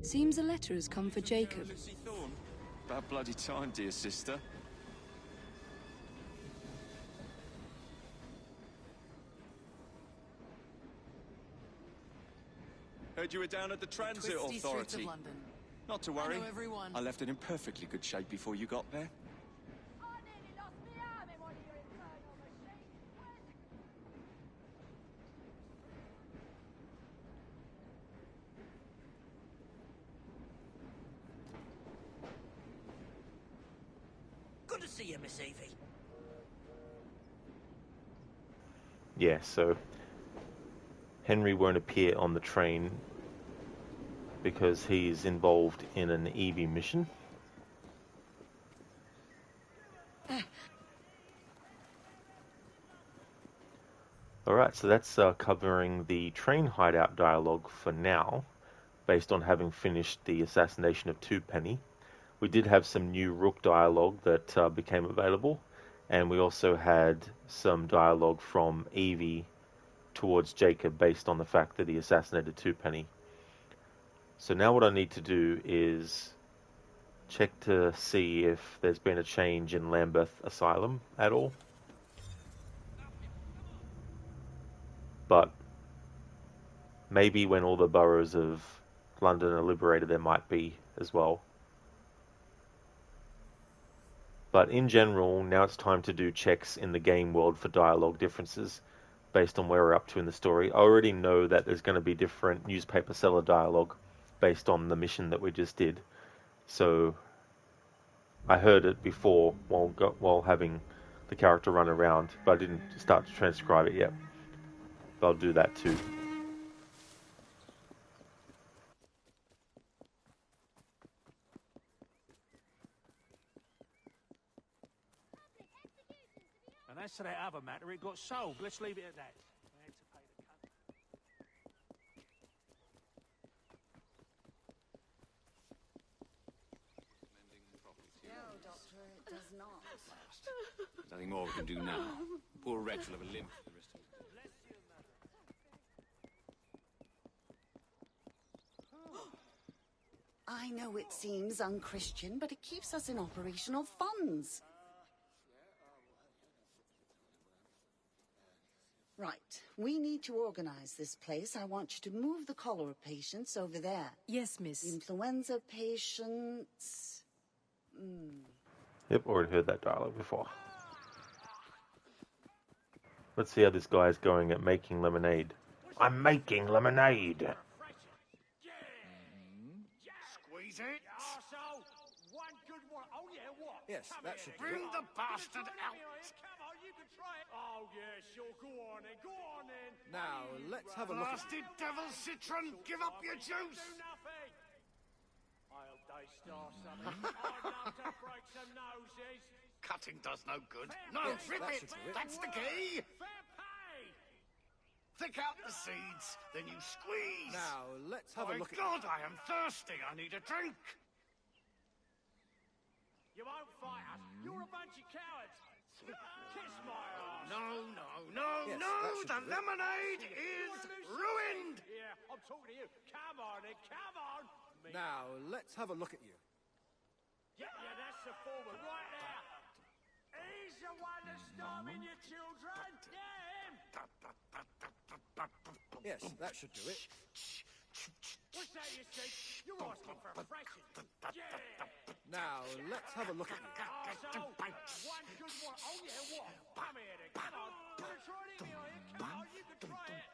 Seems a letter has come for Jacob. About bloody time, dear sister. Heard you were down at the Transit Twisty streets Authority. of London. Not to I worry. know everyone. I left it in perfectly good shape before you got there. Good to see you, Miss Evie. Yeah, so Henry won't appear on the train because he's involved in an Evie mission. Alright, so that's covering the Train Hideout dialogue for now, based on having finished the assassination of Twopenny. We did have some new Rook dialogue that became available, and we also had some dialogue from Evie towards Jacob based on the fact that he assassinated Twopenny. So now what I need to do is check to see if there's been a change in Lambeth Asylum at all. But maybe when all the boroughs of London are liberated there might be as well. But in general, now it's time to do checks in the game world for dialogue differences based on where we're up to in the story. I already know that there's going to be different newspaper seller dialogue based on the mission that we just did. So I heard it before while having the character run around, but I didn't start to transcribe it yet. But I'll do that too. And as to that other matter, it got sold. Let's leave it at that. They had to pay the cut. No, Doctor, it does not. There's nothing more we can do now. Poor wretch will have a limp for the rest of his days. I know it seems unchristian, but it keeps us in operational funds. Right. We need to organize this place. I want you to move the cholera patients over there. Yes, miss. The influenza patients... Yep, already heard that dialogue before. Let's see how this guy's going at making lemonade. I'm making lemonade! Squeeze it. One good one. Oh, yeah, what? Yes, that should do Bring it. the bastard out. Come on, you can try it. Oh, yeah, sure. Go on then. Go on then. Now, let's have a look at... Blasted devil citron, give up your juice. Do nothing. I hope they start something. I'd love to break some noses. Cutting does no good. No, Yes, rip that it. should do it. That's the key. Fair pay. Thick out the seeds, then you squeeze. Now, let's have a My look at... God, I am thirsty. I need a drink. You won't fight us. You're a bunch of cowards. Kiss my ass. No, Yes, no. that should The do it. lemonade is ruined. Yeah, I'm talking to you. Come on then, come on. Now, let's have a look at you. Yeah, that's the forward right there. He's the one that's starving your children. Yeah, him. Yes, that should do it. What's that you say? You're asking for a fraction. Yeah. Now, let's have a look at you. Arsehole. One good one. Oh, yeah, what? Come here then, come on. You can try it in here. Come on, you can try it.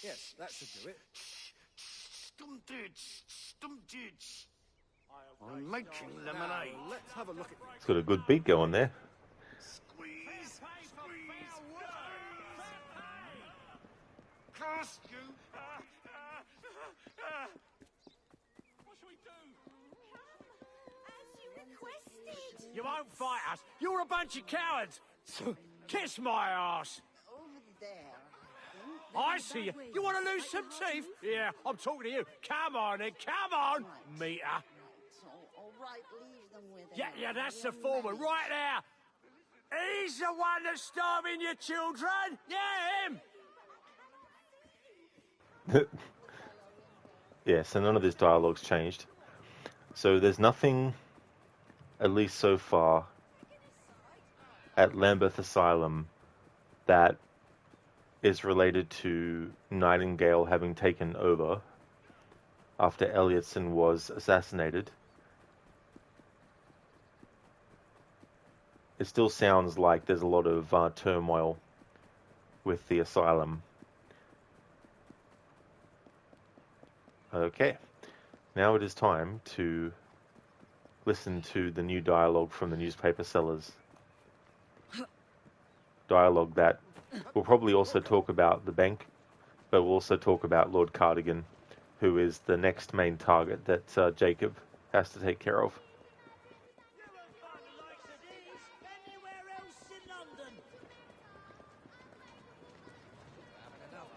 Yes, that should do it. I'm making lemonade. Now, let's have a look at you. It's got a good beat going there. Squeeze. Curse you. What should we do? As you requested. You won't fight us. You're a bunch of cowards. Kiss my ass. Over there, I see you. You want to lose some teeth? Yeah, I'm talking to you. Come on then, come on, meter. all right, leave them with it. Yeah, that's the forward right there. He's the one that's starving your children. Yeah, him. Yeah, so none of this dialogue's changed. So there's nothing, at least so far, at Lambeth Asylum that is related to Nightingale having taken over after Elliotson was assassinated. It still sounds like there's a lot of turmoil with the asylum. Okay, now it is time to listen to the new dialogue from the newspaper sellers. Dialogue that will probably also talk about the bank, but we'll also talk about Lord Cardigan, who is the next main target that Jacob has to take care of.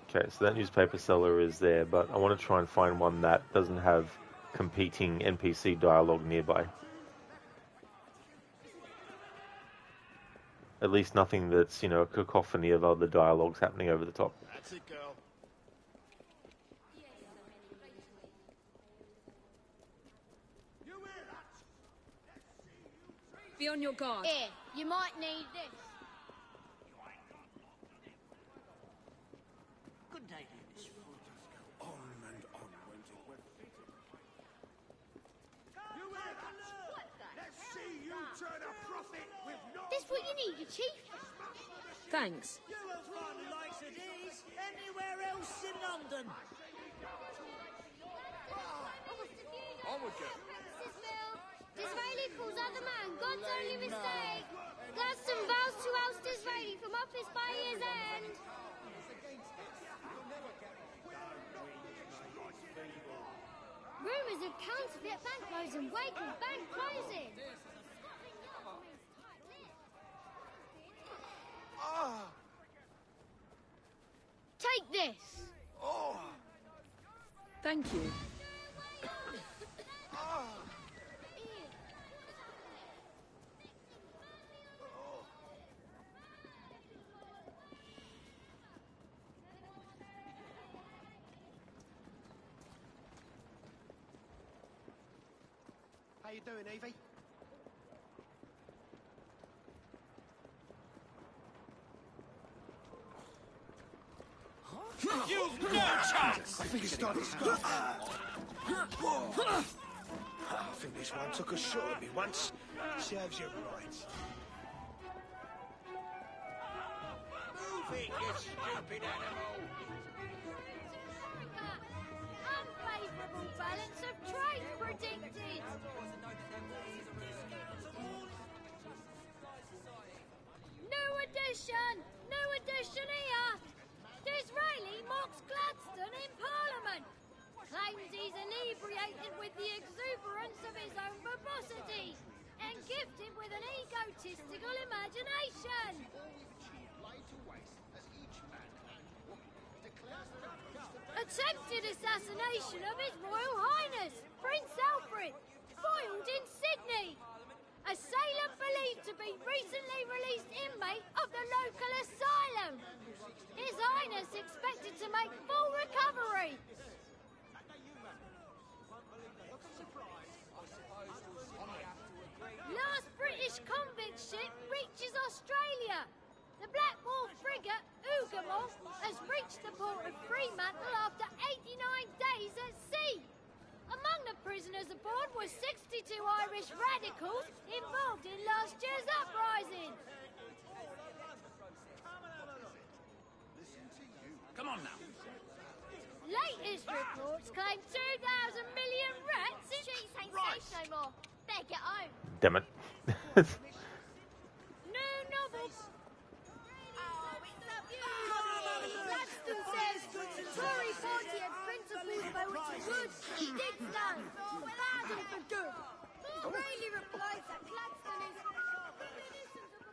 Okay, so that newspaper seller is there, but I want to try and find one that doesn't have competing NPC dialogue nearby. At least nothing that's, you know, a cacophony of other dialogues happening over the top. That's it, girl. Be on your guard. Here, you might need this. Good day, Dennis. On and on, won't it? Let's see you turn a profit with no... This what you need, you chief? Thanks. You won't find the likes of these anywhere else in London. Onward, girl. Disraeli calls other man God's only mistake. Gladstone vows to oust Disraeli from office by year's end. Rumours of counterfeit banknotes and wake of bank closing. Take this. Thank you. How you doing, Evie? You've no chance! I think it's starting to stop. I think this one took a shot at me once. Serves you right. Move it, you stupid animal! Unfavourable balance of trade predicted. New edition! New edition here! Disraeli mocks Gladstone in Parliament. Claims he's inebriated with the exuberance of his own verbosity and gifted with an egotistical imagination. Attempted assassination of His Royal Highness, Prince Alfred, foiled in Sydney. Assailant believed to be recently released inmate of the local asylum. His Highness expected to make full recovery. Last British convict ship reaches Australia. The Black War frigate Hougoumont has reached the port of Fremantle after 89 days at sea. Among the prisoners aboard were 62 Irish radicals involved in last year's uprising. Come on now. Latest reports claim 2,000 million rats in... Streets ain't safe no more. Better get home. Damn it. New novels. Gladstone says Tory party had principles by which would and did stand. Bad and for good. O'Reilly replies that Gladstone is...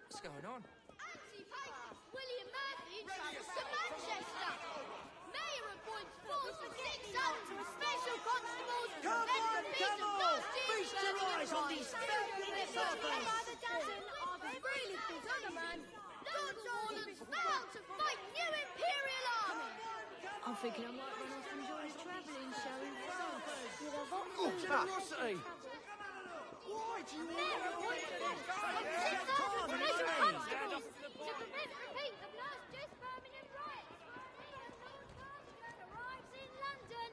What's going on? Anti-Pope William Murphy travels to Manchester. Mayor appoints 4 for 6 out to a special constable's Feast your eyes on these fabulous others! By the dozen of Israeli calls other man Lord Warden's vowed to fight new Imperial army. I'm thinking I might run off and join a travelling show in France. With a hot Oh, food generosity! Why do you want to to prevent a repeat of last year's Birmingham riots. Lord Cardigan arrives in London.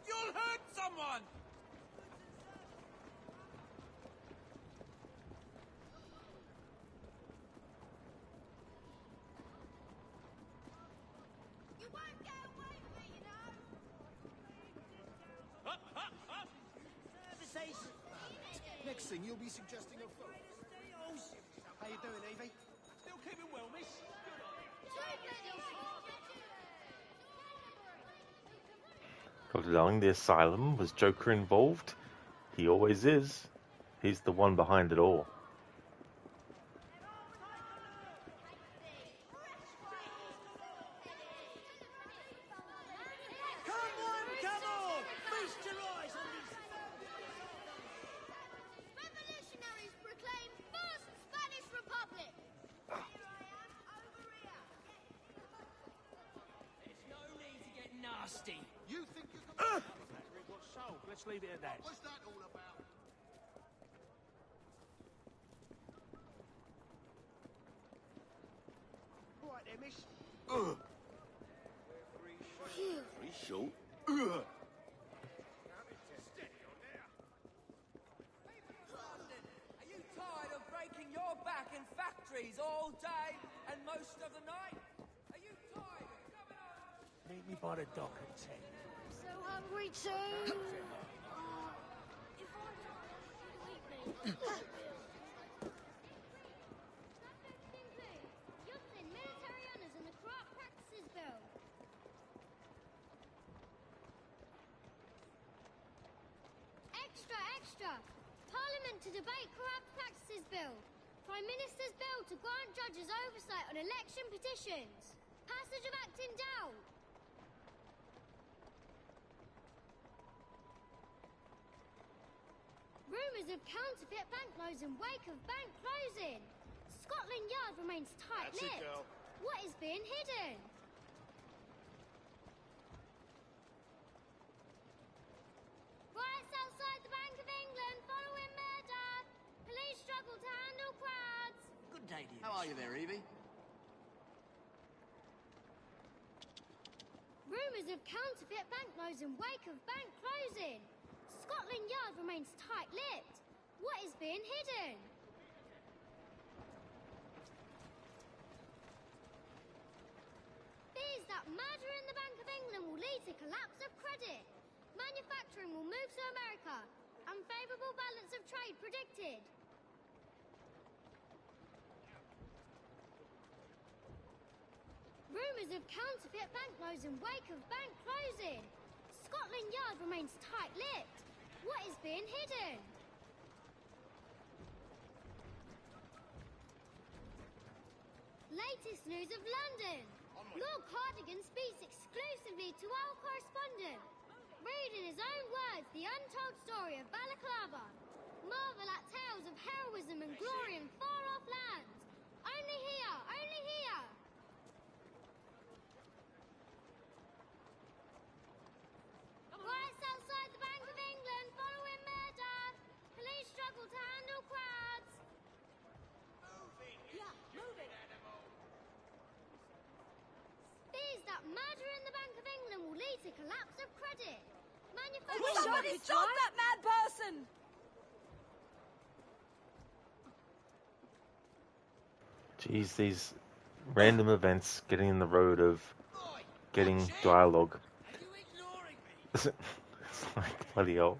You'll hurt someone! You won't get away with it, you know. Services. Next thing, you'll be suggesting a phone. How you doing, Evie? Still keeping well, miss? Dr. Darling, the asylum, was Joker involved? He always is. He's the one behind it all. Come on! Feast your eyes on these... Revolutionaries proclaim First Spanish Republic. There's no need to get nasty. You think you can... Got sold. Let's leave it at that. What's that all about? Right there, miss. Pretty short. London, are you tired of breaking your back in factories all day and most of the night? Are you tired of coming home? Meet me by the dock at 10. I'm so hungry too. If I die, you eat me. Justin, military honours and the corrupt practices bill. Extra, extra! Parliament to debate corrupt practices bill. Prime Minister's bill to grant judges oversight on election petitions. Passage of Act in doubt. Rumours of counterfeit banknotes in wake of bank closing. Scotland Yard remains tight-lipped. That's it, girl. What is being hidden? Riots outside the Bank of England following murder. Police struggle to handle crowds. Good day to you. How are you there, Evie? Rumours of counterfeit banknotes in wake of bank closing. Scotland Yard remains tight-lipped. What is being hidden? Fears that murder in the Bank of England will lead to collapse of credit. Manufacturing will move to America. Unfavourable balance of trade predicted. Rumours of counterfeit banknotes in wake of bank closing. Scotland Yard remains tight-lipped. What is being hidden? Latest news of London. Lord Cardigan speaks exclusively to our correspondent. Read in his own words the untold story of Balaclava. Marvel at tales of heroism and glory in far-off lands. Only here, only here. Riots outside the Bank of England following murder. Police struggle to handle crowds. Fears that murder in the Bank of England will lead to collapse of credit. Manufacturing... Stop that mad person! Geez, these random events getting in the road of getting dialogue. It's like, bloody hell.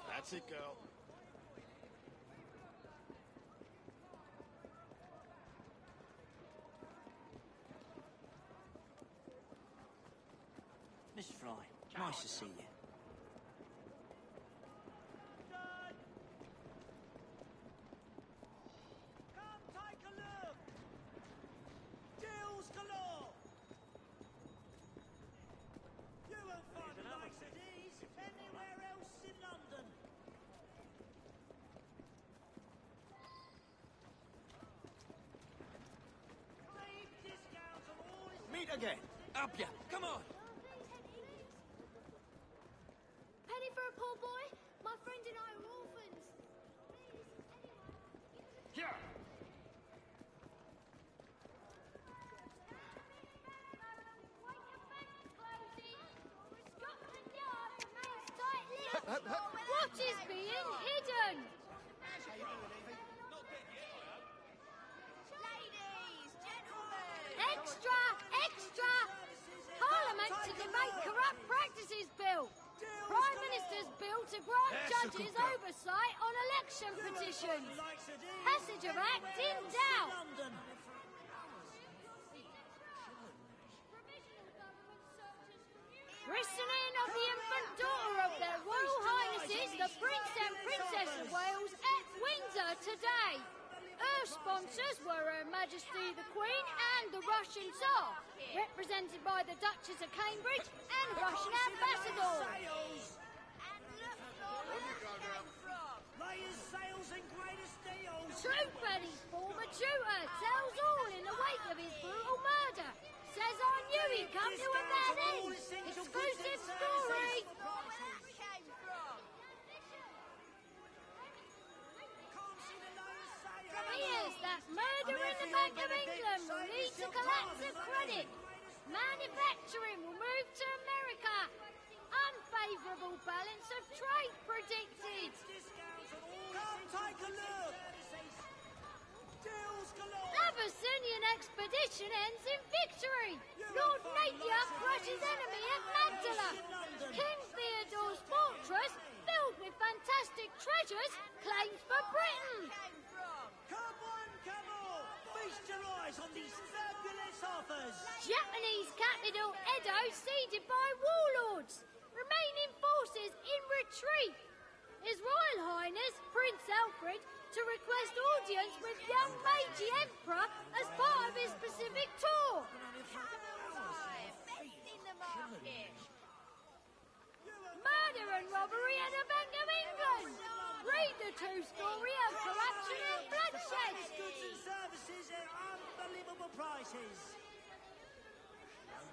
That's it, girl. Miss Fry, nice to see you. Come take a look. Deals galore. You won't find the likes of these anywhere else in London. again. Up ya. Come on. Penny for a poor boy? My friend and I are orphans. Here. What is being hidden? Extra! Extra! Parliament to debate corrupt practices bill. Prime Minister's bill to grant judges oversight on election petitions. Passage of Act in doubt. Christening of the infant daughter of their Royal Highnesses, the Prince and Princess of Wales, at Windsor today. Her sponsors were Her Majesty the Queen and the Russian Tsar, represented by the Duchess of Cambridge and Russian ambassador. Layers, sails and greatest deals. True Penny's former tutor tells all in the wake of his brutal murder. Says I knew he'd come to a bad end. Exclusive story. Fears that murder in the Bank of England will lead to collapse of credit. Manufacturing will move to America. Unfavourable balance of trade predicted. Come take a look. Deals galore. Abyssinian expedition ends in victory. Lord Napier crushes enemy at Magdala. King Theodore's fortress, filled with fantastic treasures, claims for Britain. Come on, come on. Feast your eyes on these fabulous offers. Japanese capital Edo sieged by warlords. Remaining forces in retreat. His Royal Highness Prince Alfred to request audience with young Meiji Emperor as part of his Pacific tour. Murder and robbery at the Bank of England. Read the true story of corruption and bloodshed. Goods and services at unbelievable prices.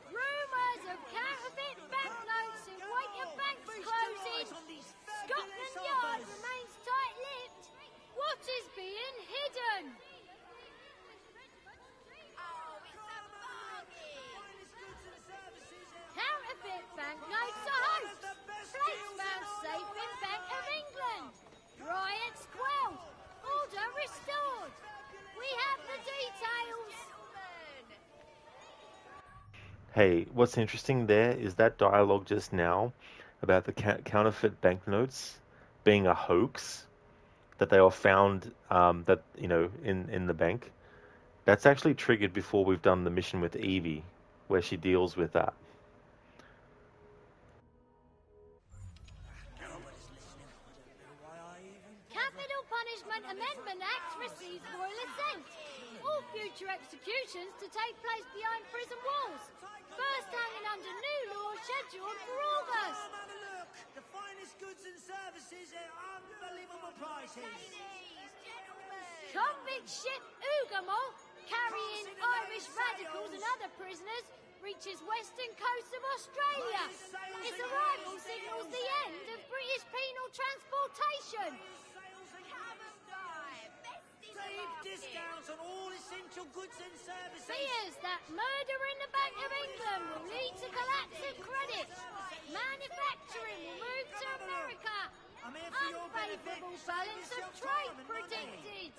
Rumours of counterfeit banknotes in wake of banks closing. Scotland Yard remains tight-lipped. What is being hidden? Counterfeit banknotes are hoax. Plates found safe in Bank of England. Riots quelled. Order restored. We have the details. Hey, what's interesting there is that dialogue just now about the counterfeit banknotes being a hoax that they are found that in the bank. That's actually triggered before we've done the mission with Evie, where she deals with that. Capital Punishment Amendment Act receives royal assent. All future executions to take place behind prison walls. First hanging under new law scheduled for August. Come have a look. The finest goods and services at unbelievable prices. Convict ship Ugamo, carrying Irish radicals and other prisoners, reaches western coast of Australia. Its arrival signals the end of British penal transportation. Deep discounts on all essential goods and services. Fears that murder in the Bank of England will lead to collapse of credit. Manufacturing will move to America. Unfavourable balance of trade predicted.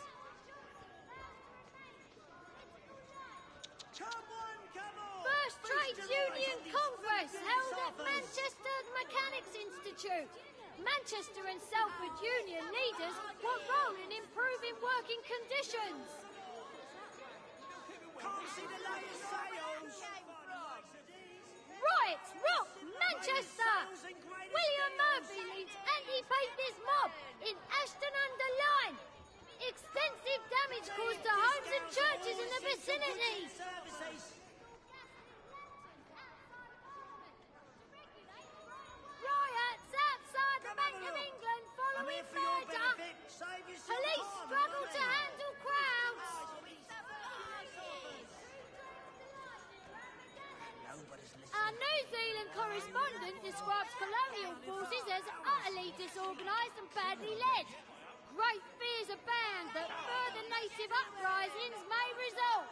Come on, come on. First Trades Union Congress held at Manchester Mechanics Institute. Manchester and Salford Union leaders were role in improving working conditions. Can't see the latest sales. Riots rock Manchester. William Murphy leads anti-papist mob in Ashton-under-Lyne. Extensive damage caused to homes and churches in the vicinity. Riots outside the Bank of England following murder. Police struggle to handle crowds. correspondent describes colonial forces as utterly disorganised and badly led. Great fears abound that further native uprisings may result.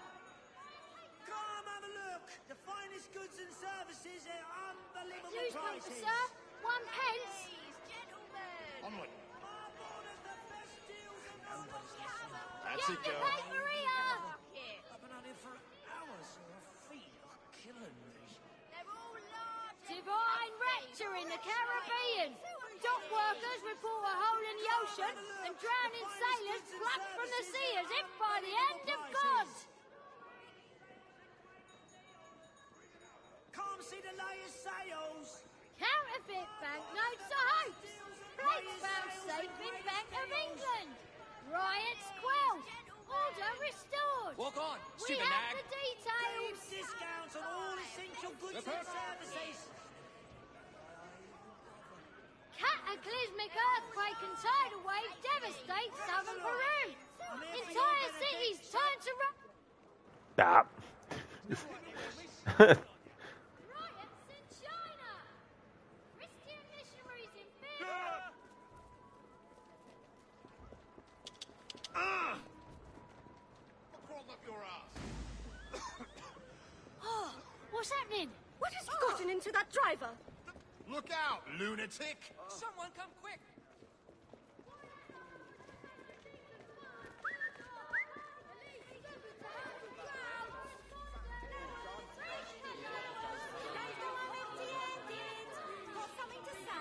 Come have a look. The finest goods and services at unbelievable Newspaper, prices. sir. 1 pence. I'm like, That's it, girl. Paper here. I've been on here for hours, so I feel like killing me. Divine rapture in the Caribbean. Dock workers report a hole in the ocean and drowning sailors plucked from the sea as if by the hand of God. Can't see the latest sales. Counterfeit banknotes are hoax. Plates found safe in Bank of England. Riots quelled. Order restored. Walk on, We stupid have nag. the details. Discounts on all essential goods and services. Cataclysmic earthquake and tidal wave devastate southern Peru. Entire cities turn to Stop. riots in China. Christian missionaries in fear. what crawled up your ass? Oh, what's happening? What has gotten into that driver? Look out, lunatic! Someone come quick!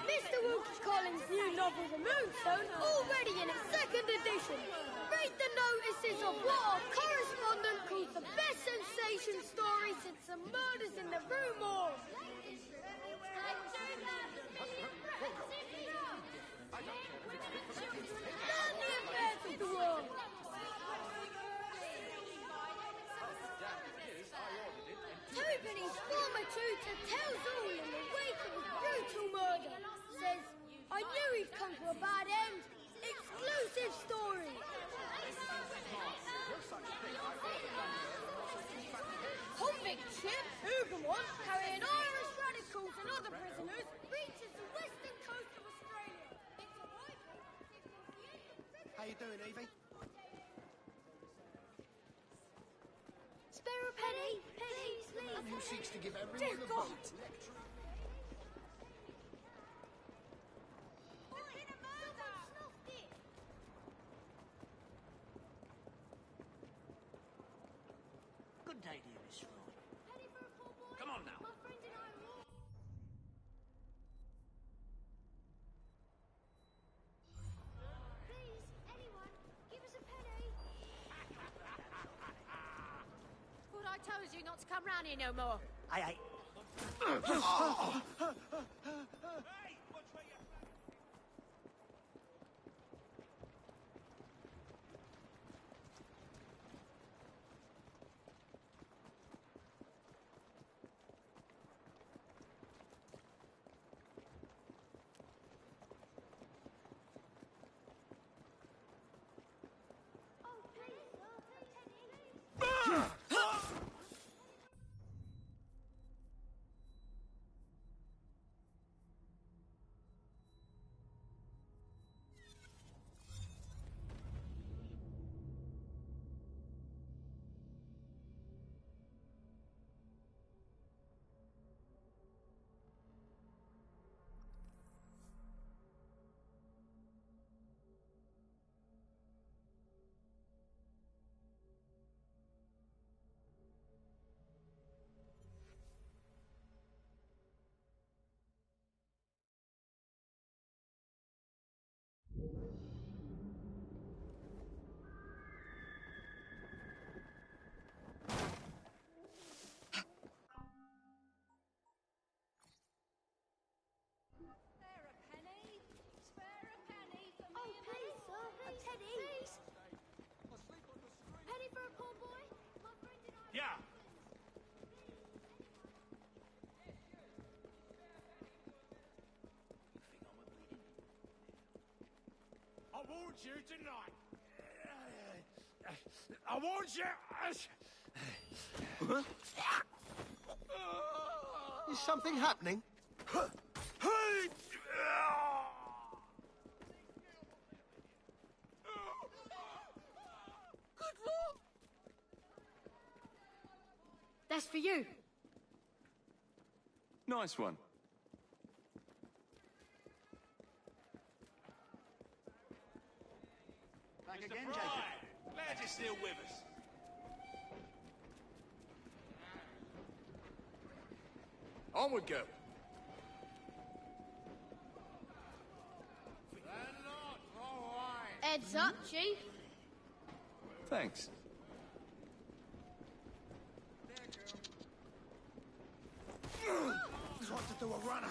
Mr. Wilkie Collins' new novel, The Moonstone, already in its 2nd edition. Read the notices of what our correspondent calls the best sensation story since the murders in the Rue Morgue. Learn the affairs of the world. Twopenny's former tutor tells all in the wake of his brutal murder. Says, I knew he'd come to a bad end. Exclusive story. Convict ship Hougoumont, carrying Irish radicals and other prisoners, reaches the western coast of Australia. Its arrival signals the end of How you doing, Evie? Spare a penny, please, please. And who seeks to give everyone Dear the God. vote? Good day to you, Miss Fry. Come on now. Please, anyone, give us a penny. Thought I told you not to come round here no more. Aye. Oh, please, sir, a penny. Yeah. I warned you tonight. I warned you. Is something happening? That's for you. Nice one. Back Mr. again, Fry, Jacob. glad you're still with us. Onward, go. Heads up, Chief. Thanks. Tried to do a runner.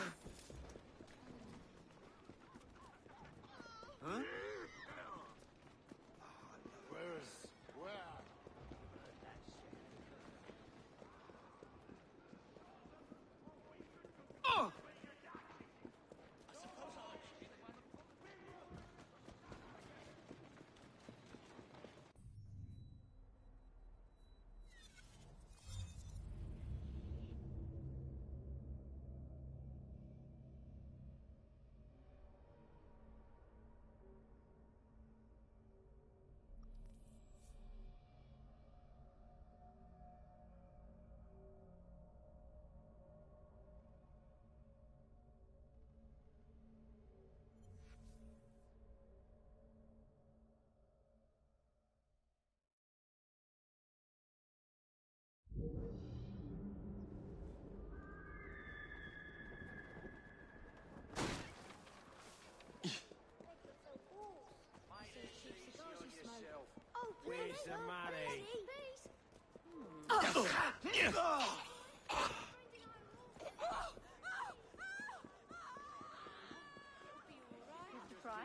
Huh? Where? Oh! Where's the money? Mr. Fry?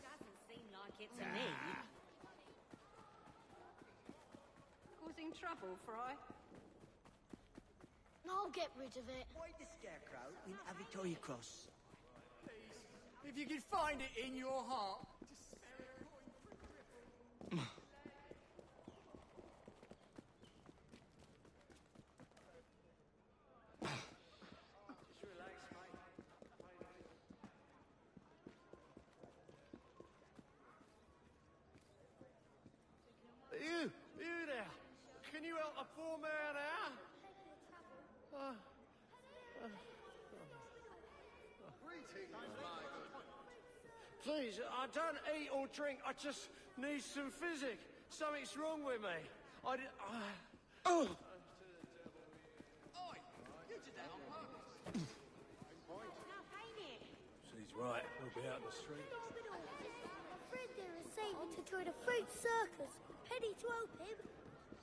Doesn't seem like it to me. Causing trouble, Fry? I'll get rid of it. Why the scarecrow in Avitoy Cross? If you can find it in your heart to spare a coin for a cripple. Just relax, mate. You there. Can you help a poor man out? Please, I don't eat or drink. I just need some physic. Something's wrong with me. Oh! She's right. We'll be out in the street. My friend there is saving to join a fruit circus. Penny to help him.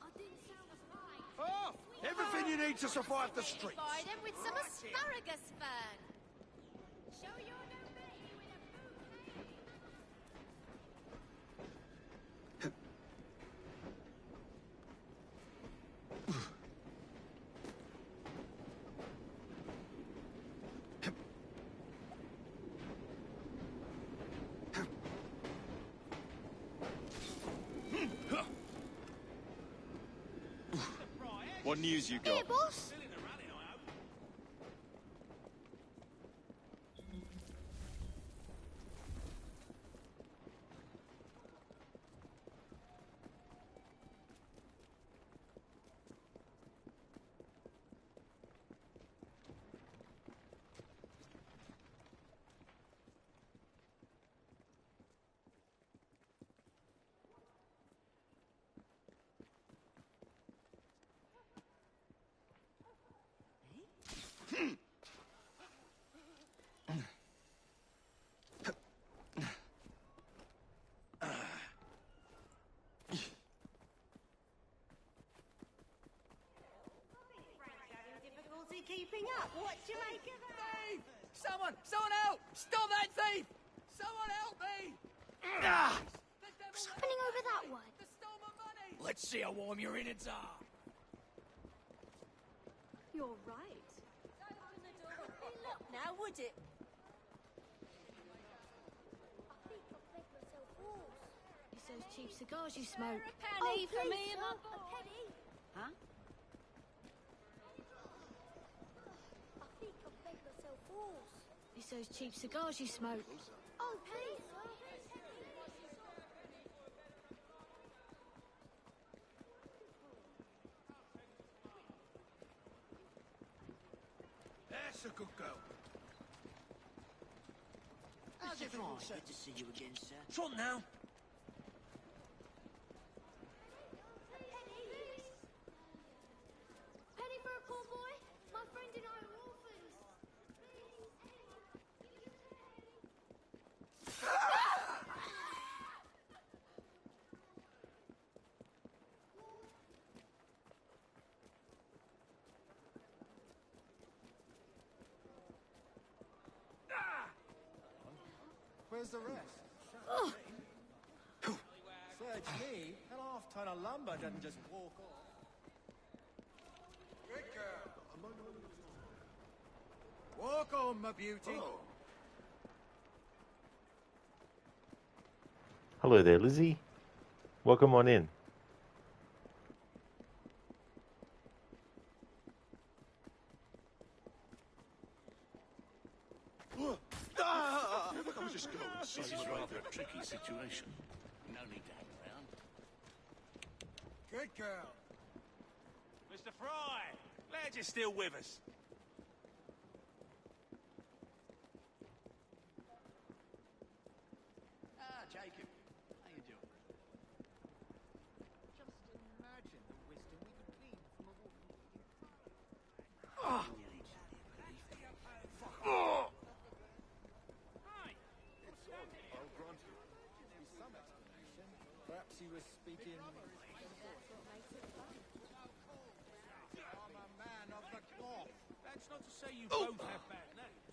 I didn't sound right. Oh! Everything you need to survive the streets. Buy them with some asparagus fern. Show your nobility with a What news you got? Here, boss. Keeping up. What do you make of that? Thief! Someone help! Stop that thief! Someone help me! Ah! What's happening over that way? They stole my money! Let's see how warm your innards are. You're right. Open the door. Look now, would it? I think I'll make myself walls. It's those cheap cigars you smoke. A penny for me and my A boy. penny. Huh? I think I'll make myself walls. It's those cheap cigars you smoke. Oh, please, sir. everyone good to see you again, sir? Trot now. Penny for a poor boy? My friend and I are orphans. Where's the rest? Search me, and half ton of lumber doesn't just walk off. Good girl. Walk on, my beauty. Hello there, Lizzie. Welcome on in. I'm just going to say it's rather a tricky situation. No need to hang around. Good girl. Mr. Fry, glad you're still with us. Jacob. How you doing? Just imagine the wisdom we could glean from a walking I'll grant you. some explanation. Perhaps he was speaking. I'm a man of the cloth. That's not to say you both have bad names.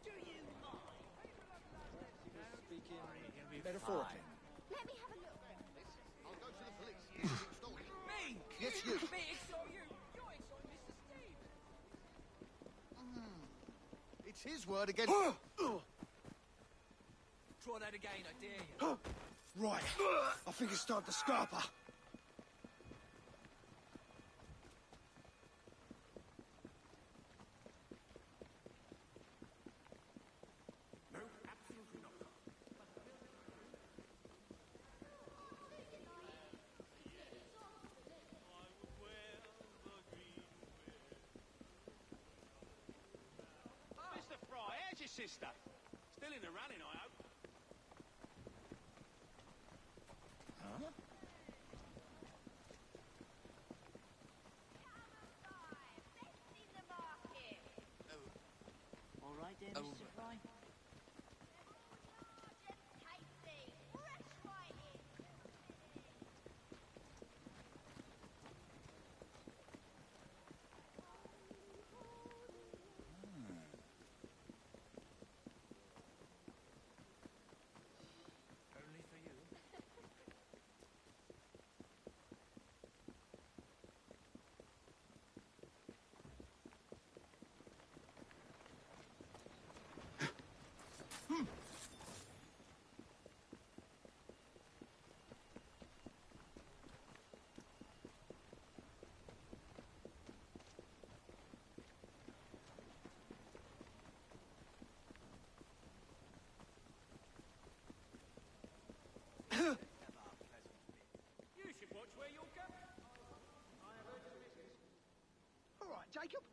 Do you mind? Speaking metaphorically. Let me have a look. I'll go to the police. Me? Yes, you. Me, it's all you. You're inside Mr. Steve. It's his word against. Try that again, I dare you. Right. I think it's time to scrapper. No, absolutely not. Mr. Fry, how's your sister? Still in the running, I hope. Huh? All right there, Mr. Fry? Only for you. You should watch where you're going. All right, Jacob.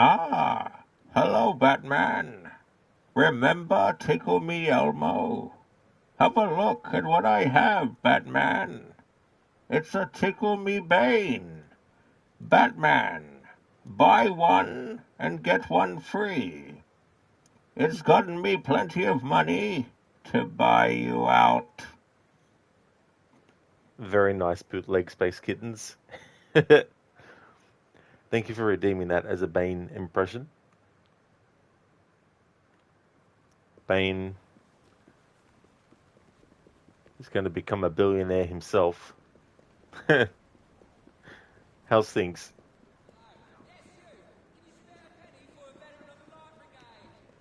Ah, hello, Batman. Remember Tickle Me Elmo? Have a look at what I have, Batman. It's a Tickle Me Bane. Batman, buy one and get one free. It's gotten me plenty of money to buy you out. Very nice bootleg Space Kittens. Thank you for redeeming that as a Bane impression. Bane is going to become a billionaire himself. How's things?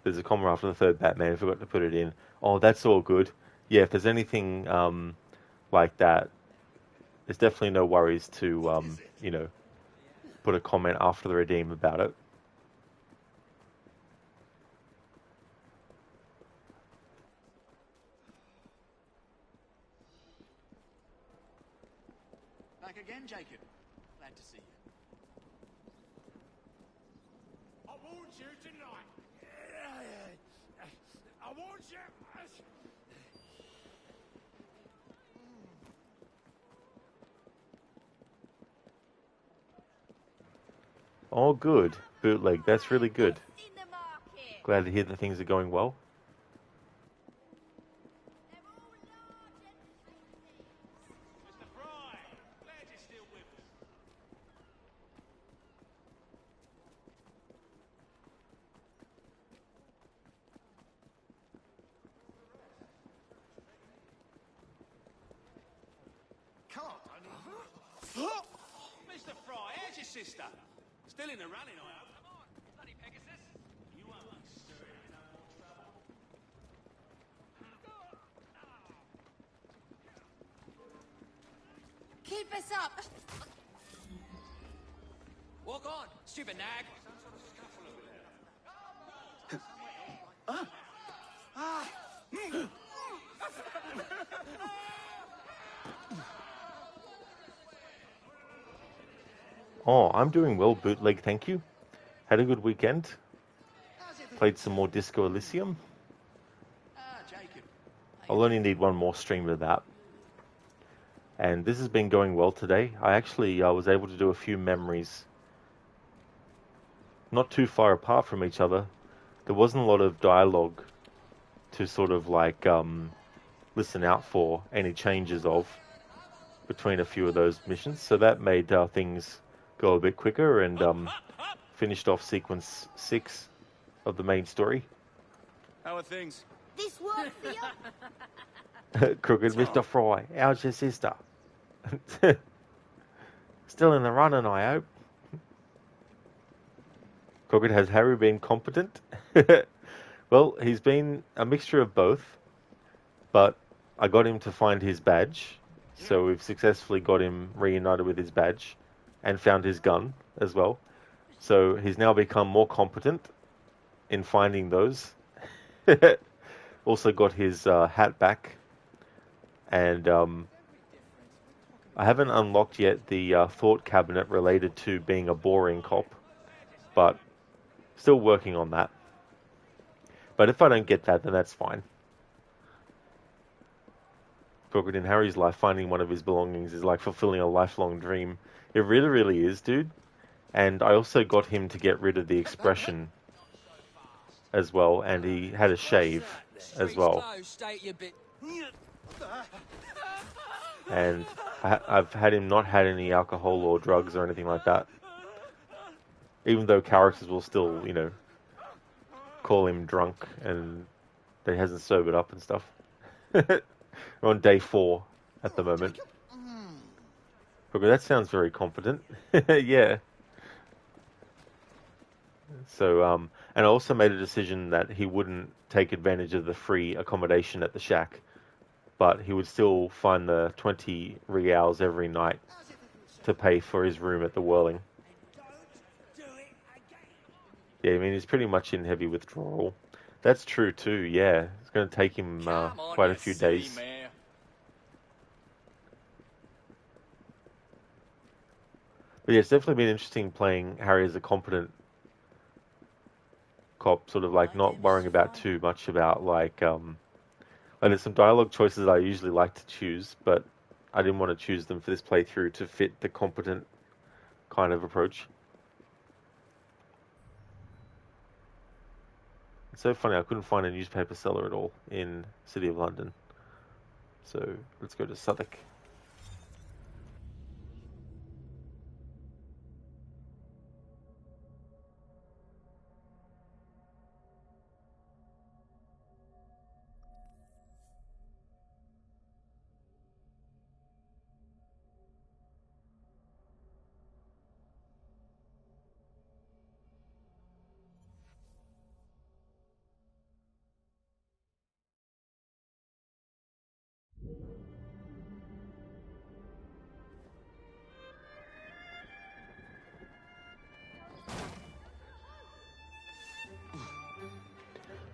There's a comma after the third Batman. I forgot to put it in. Oh, that's all good. Yeah, if there's anything like that, there's definitely no worries to put a comment after the redeem about it. Back again, Jacob. Glad to see you. I warned you, didn't I? I warned you. Oh, good. Bootleg. That's really good. Glad to hear that things are going well. Mr. Fry, how's your sister? Still in the running, I hope. Come on, bloody Pegasus. You won't be stirring in no more trouble. Keep us up! Walk on, stupid nag. Oh, I'm doing well, Bootleg, thank you. Had a good weekend. Played some more Disco Elysium. Jacob. I'll only need one more stream of that. And this has been going well today. I actually was able to do a few memories not too far apart from each other. There wasn't a lot of dialogue to sort of like listen out for any changes of between a few of those missions. So that made things go a bit quicker and finished off sequence 6 of the main story. How are things? This work for you? Crooked Mr. Fry, how's your sister? Still in the running, I hope. Crooked, has Harry been competent? Well, he's been a mixture of both, but I got him to find his badge, so we've successfully got him reunited with his badge and found his gun as well. So he's now become more competent in finding those. Also got his hat back, and I haven't unlocked yet the thought cabinet related to being a boring cop, but still working on that. But if I don't get that, then that's fine. Crooked, in Harry's life, finding one of his belongings is like fulfilling a lifelong dream. It really, really is, dude. And I also got him to get rid of the expression as well, and he had a shave as well. And I've had him not had any alcohol or drugs or anything like that. Even though characters will still, you know, call him drunk and that he hasn't sobered up and stuff. We're on day 4 at the moment. Okay, that sounds very competent. Yeah. So, and I also made a decision that he wouldn't take advantage of the free accommodation at the shack, but he would still find the 20 reals every night to pay for his room at the Whirling. Yeah, I mean, he's pretty much in heavy withdrawal. That's true too, yeah. It's going to take him quite a few days. But yeah, it's definitely been interesting playing Harry as a competent cop, sort of like not worrying about too much about like there's some dialogue choices I usually like to choose, but I didn't want to choose them for this playthrough to fit the competent kind of approach. It's so funny, I couldn't find a newspaper seller at all in City of London. So let's go to Southwark.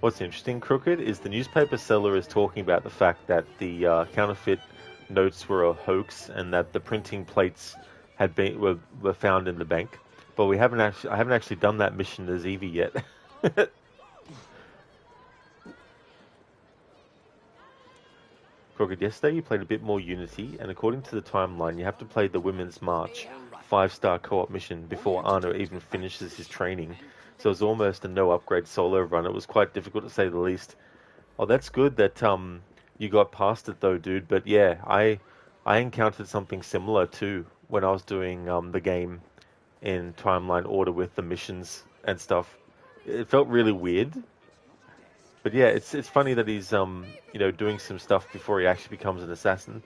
What's interesting, Crooked, is the newspaper seller is talking about the fact that the counterfeit notes were a hoax and that the printing plates had been were found in the bank. But I haven't actually done that mission as Evie yet. Crooked, yesterday you played a bit more Unity, and according to the timeline, you have to play the Women's March 5-star co-op mission before Arno even finishes his training. So it was almost a no-upgrade solo run. It was quite difficult to say the least. Oh, that's good that you got past it though, dude. But yeah, I encountered something similar too when I was doing the game in timeline order with the missions and stuff. It felt really weird. But yeah, it's funny that he's doing some stuff before he actually becomes an assassin.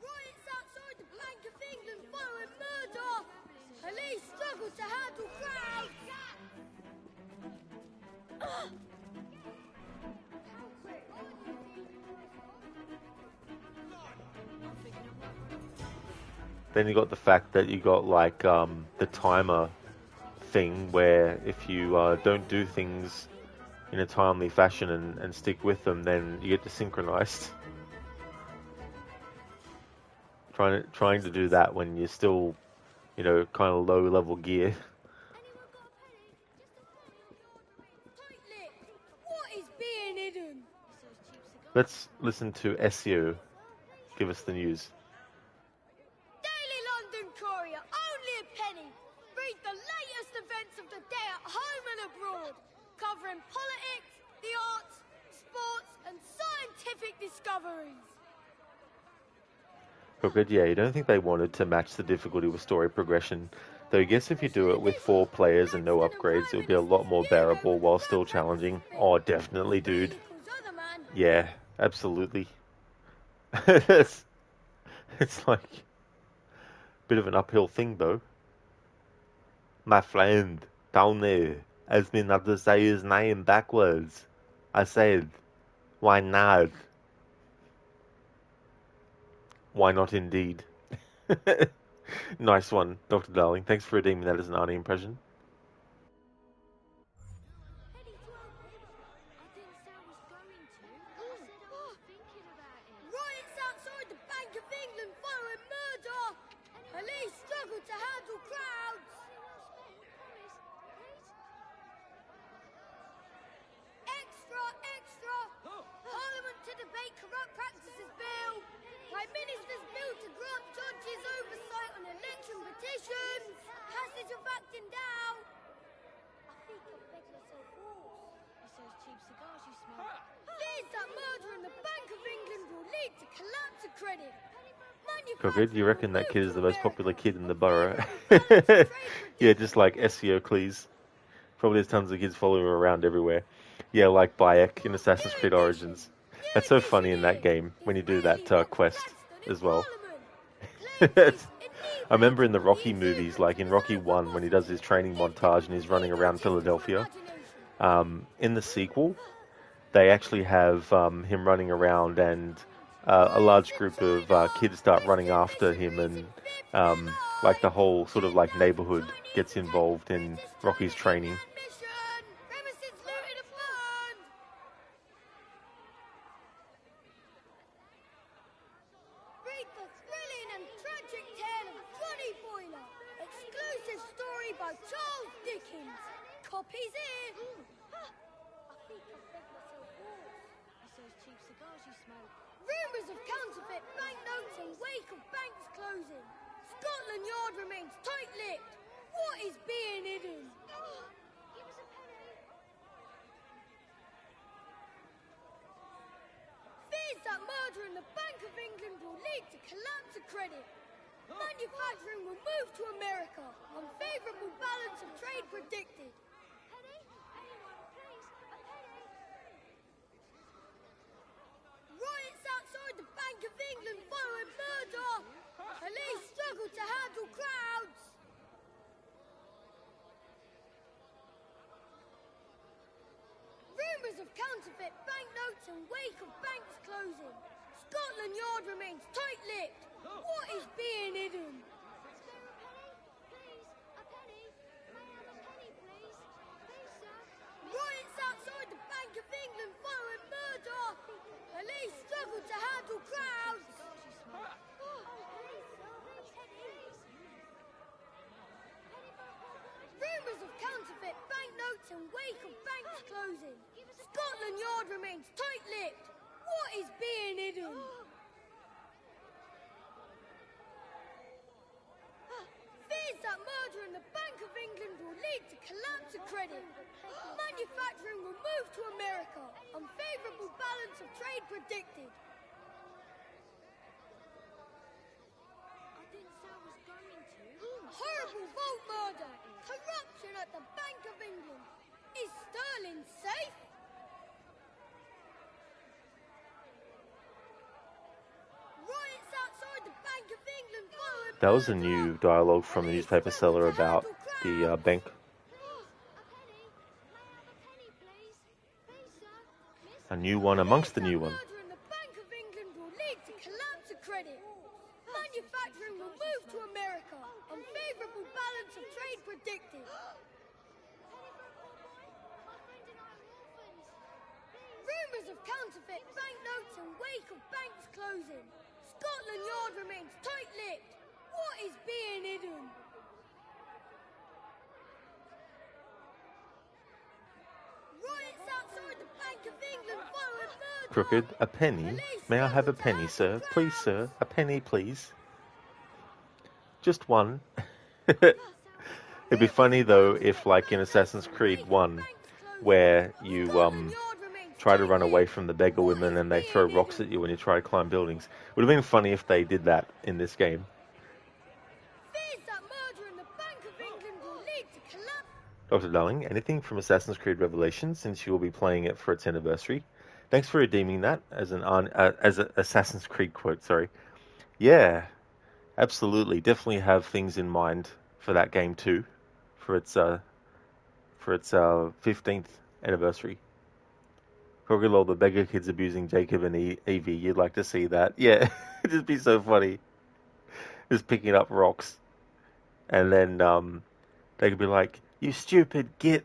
Riots outside the Bank of England following murder. Police struggle to handle crowds. Then you got the fact that you got like the timer thing where if you don't do things in a timely fashion and stick with them, then you get desynchronized. Trying to do that when you're still, kind of low level gear. What is being hidden? Let's listen to SEO give us the news. Daily London Courier, only a penny. Read the latest events of the day at home and abroad, covering politics, the arts, sports, and scientific discoveries. But yeah, you don't think they wanted to match the difficulty with story progression. Though I guess if you do it with 4 players and no upgrades, it would be a lot more bearable while still challenging. Oh, definitely, dude. Yeah, absolutely. it's like a bit of an uphill thing, though. My friend down there asked me not to say his name backwards. I said, why not? Why not indeed? Nice one, Dr. Darling. Thanks for redeeming that as an Arnie impression. Riots outside the Bank of England following murder. Police struggle to handle crowds. Extra, extra! Parliament to debate corrupt practices bill. Prime Minister's bill to grant judges oversight on election petitions. Passage of acting down. I think I've begged myself horse. It's those cheap cigars you smoke. Fears that murder in the Bank of England will lead to collapse of credit. Crooked, you reckon that kid is the most popular kid in the borough? Yeah, just like SEO Probably there's tons of kids following him around everywhere. Yeah, like Bayek in Assassin's Creed Origins. That's so funny in that game when you do that quest as well. I remember in the Rocky movies, like in Rocky 1, when he does his training montage and he's running around Philadelphia. In the sequel, they actually have him running around and a large group of kids start running after him and like the whole sort of like neighborhood gets involved in Rocky's training. Read the thrilling and tragic tale of Johnny Boiler. Exclusive story by Charles Dickens. Copies here. I think I've begged myself horse. It's those cheap cigars you smoke. Rumours of counterfeit banknotes in wake of banks closing. Scotland Yard remains tight-lipped. What is being hidden? Fears that murder in the Bank of England will lead to collapse of credit. Manufacturing will move to America. Unfavourable balance of trade predicted. Riots outside the Bank of England following murder. Police struggle to handle crowds. Rumours of counterfeit banknotes in wake of banks closing. Scotland Yard remains tight-lipped. What is being hidden? wake of banks closing, Scotland Yard remains tight-lipped. What is being hidden? Fears that murder in the Bank of England will lead to collapse of credit. Manufacturing will move to America. Unfavourable balance of trade predicted. Horrible vault murder. Corruption at the Bank of England. Is sterling safe? Riots outside the Bank of England following That was a new dialogue from the newspaper seller about the bank. A new one amongst the new one. The Bank of England will lead to collapse of credit. Manufacturing will move to America. Unfavourable balance of trade predicted. Rumours of counterfeit banknotes in wake of banks closing. Scotland Yard remains tight-lipped. What is being hidden? Riots outside the Bank of England following murder. Crooked, a penny? May I have a penny, sir? Please, sir, a penny, please. Just one. It'd be funny though if, like in Assassin's Creed 1, where you try to run away from the beggar women and they throw rocks at you when you try to climb buildings. It would have been funny if they did that in this game. Fears that murder in the Bank of England will lead to collapse. Dr. Darling, anything from Assassin's Creed Revelations, since you will be playing it for its anniversary? Thanks for redeeming that as an Assassin's Creed quote. Sorry. Yeah, absolutely. Definitely have things in mind for that game too, for its 15th anniversary. Crocodile, the beggar kids abusing Jacob and Evie. You'd like to see that? Yeah, it'd just be so funny. Just picking up rocks, and then they could be like, "You stupid git."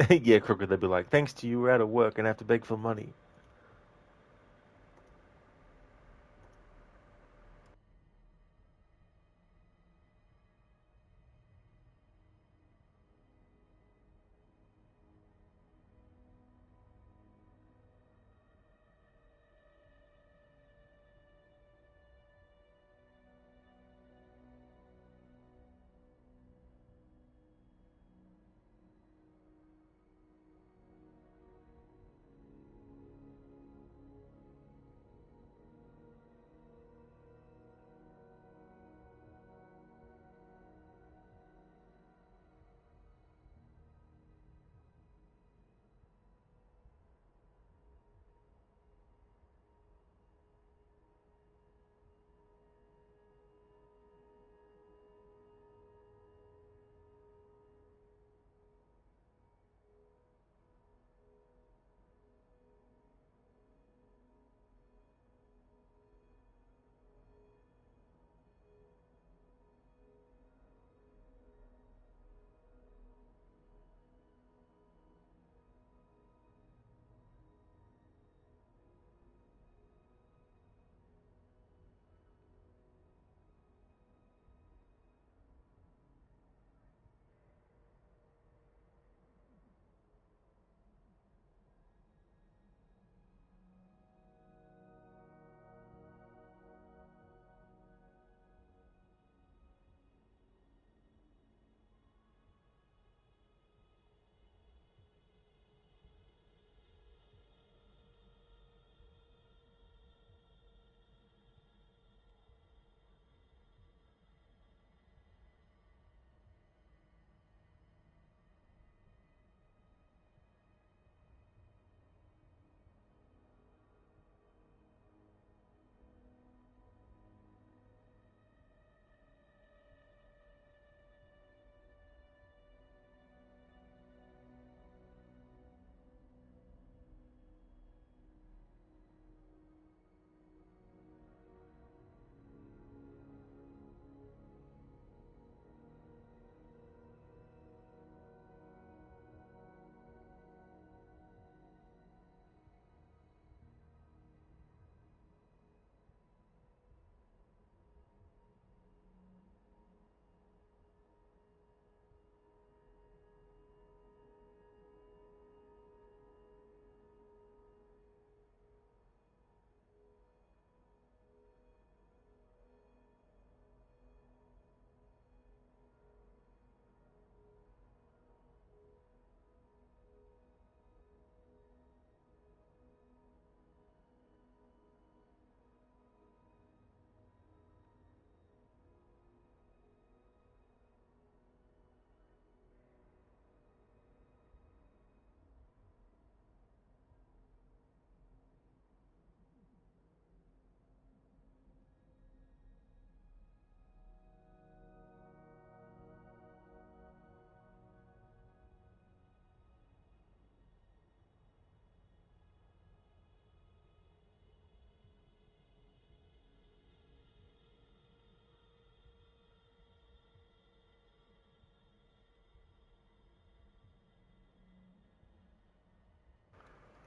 Yeah, Crooked, they'd be like, "Thanks to you, we're out of work and have to beg for money."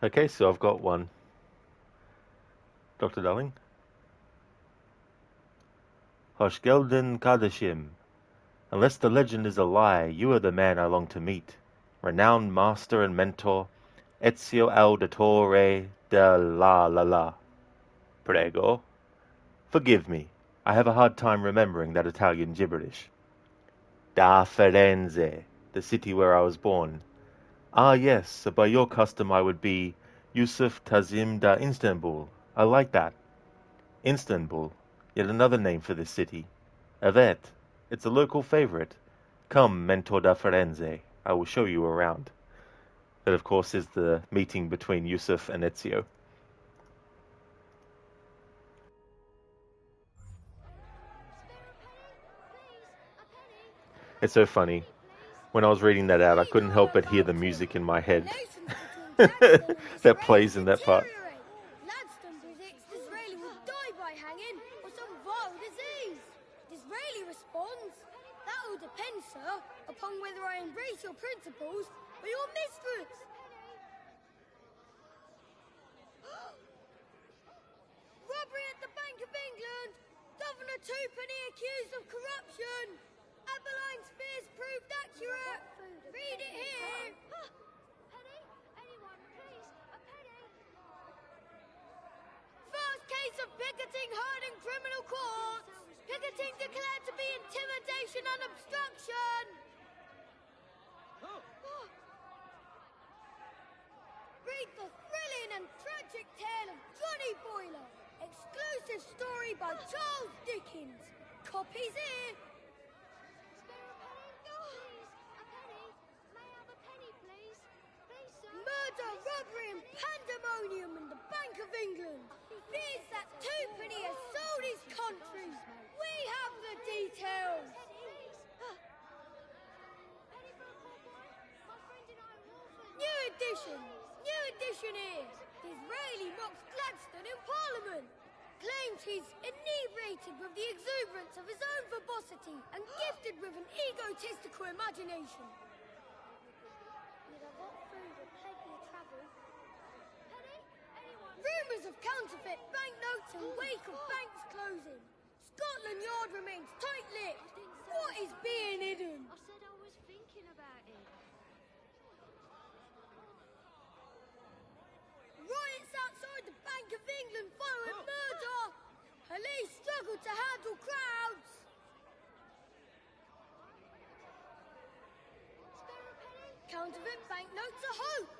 Okay, so I've got one. Dr. Darling? Hoshgelden Kadashim. Unless the legend is a lie, you are the man I long to meet. Renowned master and mentor, Ezio Auditore de la. Prego. Forgive me. I have a hard time remembering that Italian gibberish. Da Firenze, the city where I was born. Ah, yes, by your custom I would be Yusuf Tazim da Istanbul. I like that. Istanbul, yet another name for this city. Evet, it's a local favorite. Come, Mentor da Firenze, I will show you around. That, of course, is the meeting between Yusuf and Ezio. It's so funny. When I was reading that out, I couldn't help but hear the music in my head that plays in that part. Gladstone predicts Disraeli will die by hanging or some vile disease. Disraeli responds, that will depend, sir, upon whether I embrace your principles or your mistress. Robbery at the Bank of England. Governor Twopenny accused of corruption. Abeline's fears proved accurate. Read it here. Penny? Anyone, please? A penny? First case of picketing heard in criminal courts. Picketing declared to be intimidation and obstruction. Read the thrilling and tragic tale of Johnny Boiler. Exclusive story by Charles Dickens. Copies here. Murder, robbery and pandemonium in the Bank of England. Fears that Twopenny has sold his country. We have the details. New edition here. Disraeli mocks Gladstone in Parliament. Claims he's inebriated with the exuberance of his own verbosity and gifted with an egotistical imagination. Rumours of counterfeit banknotes in wake of banks closing. Scotland Yard remains tight-lipped. What is being hidden? I said I was thinking about it. Riots outside the Bank of England following murder. Police struggle to handle crowds. Counterfeit banknotes are hoax.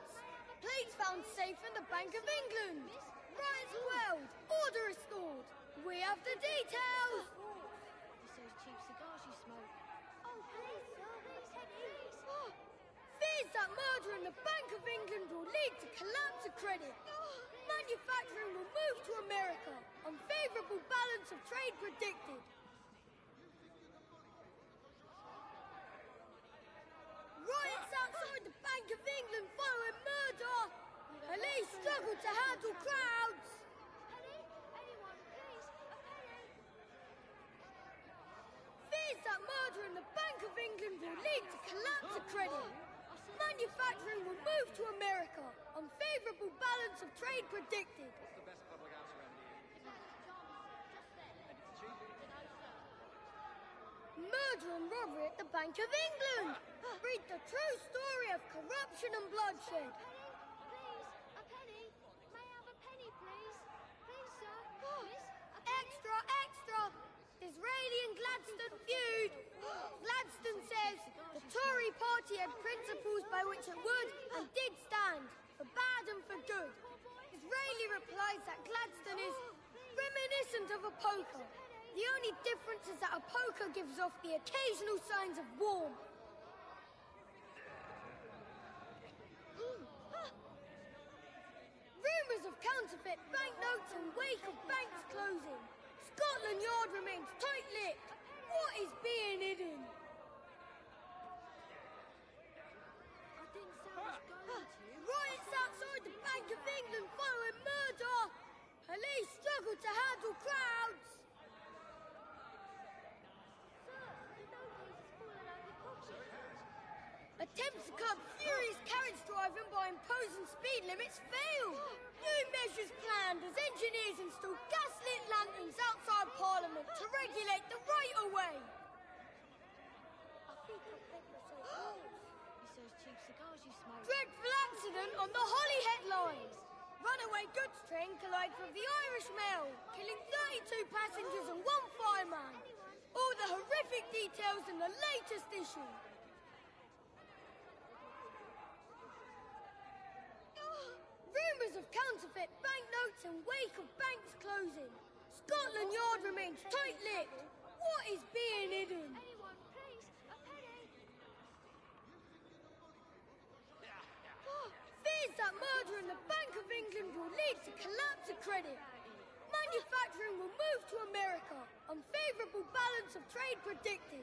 Plates found safe in the Bank of England. Riots quelled. Order restored. We have the details. It's those cheap cigars you smoke. Oh, please, sir, please. Fears that murder in the Bank of England will lead to collapse of credit. Manufacturing will move to America. Unfavourable balance of trade predicted. Riots outside the Bank of England following murder. Police struggle to handle crowds. Anyone, please, a penny. Fears that murder in the Bank of England will lead to collapse of credit. Manufacturing will move to America. Unfavourable balance of trade predicted. What's the best public house around here? Murder and robbery at the Bank of England. Read the true story of corruption and bloodshed. Please, a penny. May I have a penny, please? Please, sir. Extra, extra. Disraeli and Gladstone feud. Gladstone says the Tory party had principles by which it would and did stand, for bad and for good. Disraeli replies that Gladstone is reminiscent of a poker. The only difference is that a poker gives off the occasional signs of warmth. Rumours of counterfeit banknotes in wake of banks closing. Scotland Yard remains tight-lipped. What is being hidden? Riots outside the Bank of England following murder. Police struggle to handle crowds. Attempts to curb furious carriage drivers driving by imposing speed limits failed. New measures planned as engineers install gaslit lanterns outside Parliament to regulate the right-of-way. Dreadful accident on the Holyhead lines. Runaway goods train collides with the Irish Mail, killing 32 passengers and 1 fireman. All the horrific details in the latest issue. Rumours of counterfeit banknotes in wake of banks closing. Scotland Yard remains tight-lipped. What is being hidden? Fears that murder in the Bank of England will lead to collapse of credit. Manufacturing will move to America. Unfavourable balance of trade predicted.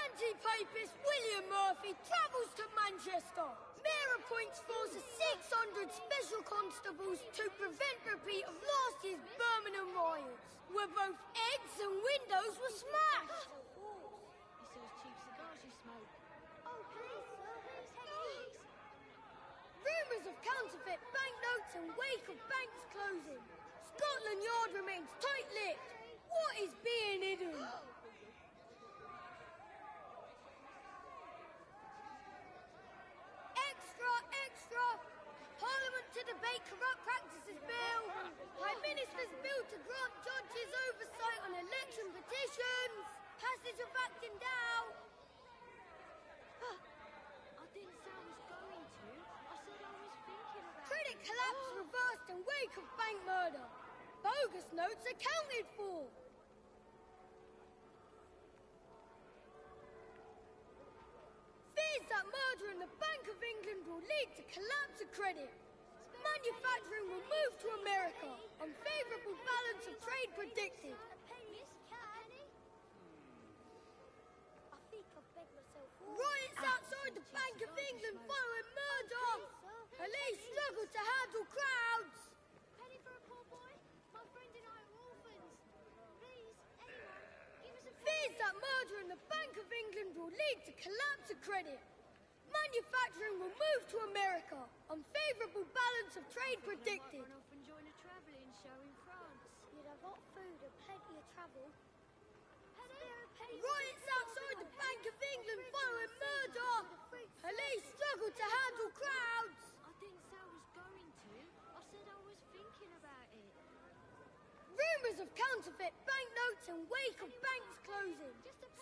Anti-papist William Murphy travels to Manchester. Mayor appoints force of 600 special constables to prevent repeat of last year's Birmingham riots, where both eggs and windows were smashed. Rumours of counterfeit banknotes in wake of banks closing. Scotland Yard remains tight-lipped. What is being hidden? Extra, extra! Parliament to debate corrupt practices bill. Prime Minister's bill to grant judges oversight on election petitions. Passage of Act in doubt. Credit collapse reversed in wake of bank murder. Bogus notes accounted for. Fears that murder in the Bank of England will lead to collapse of credit. Manufacturing will move to America. Unfavourable balance of trade predicted. Riots outside the Bank of England following murder. Police struggle to handle crowds. Penny for a poor boy? My friend and I are orphans. Please, anyone, give us a Fears that murder in the Bank of England will lead to collapse of credit. Manufacturing will move to America. Unfavourable balance of trade predicted. often join a travelling show in France. You'd have hot food and plenty of travel. Riots outside the Bank of England following murder. Police struggle to handle crowds. I didn't say I was going to. I said I was thinking about it. Rumours of counterfeit banknotes in wake of banks closing.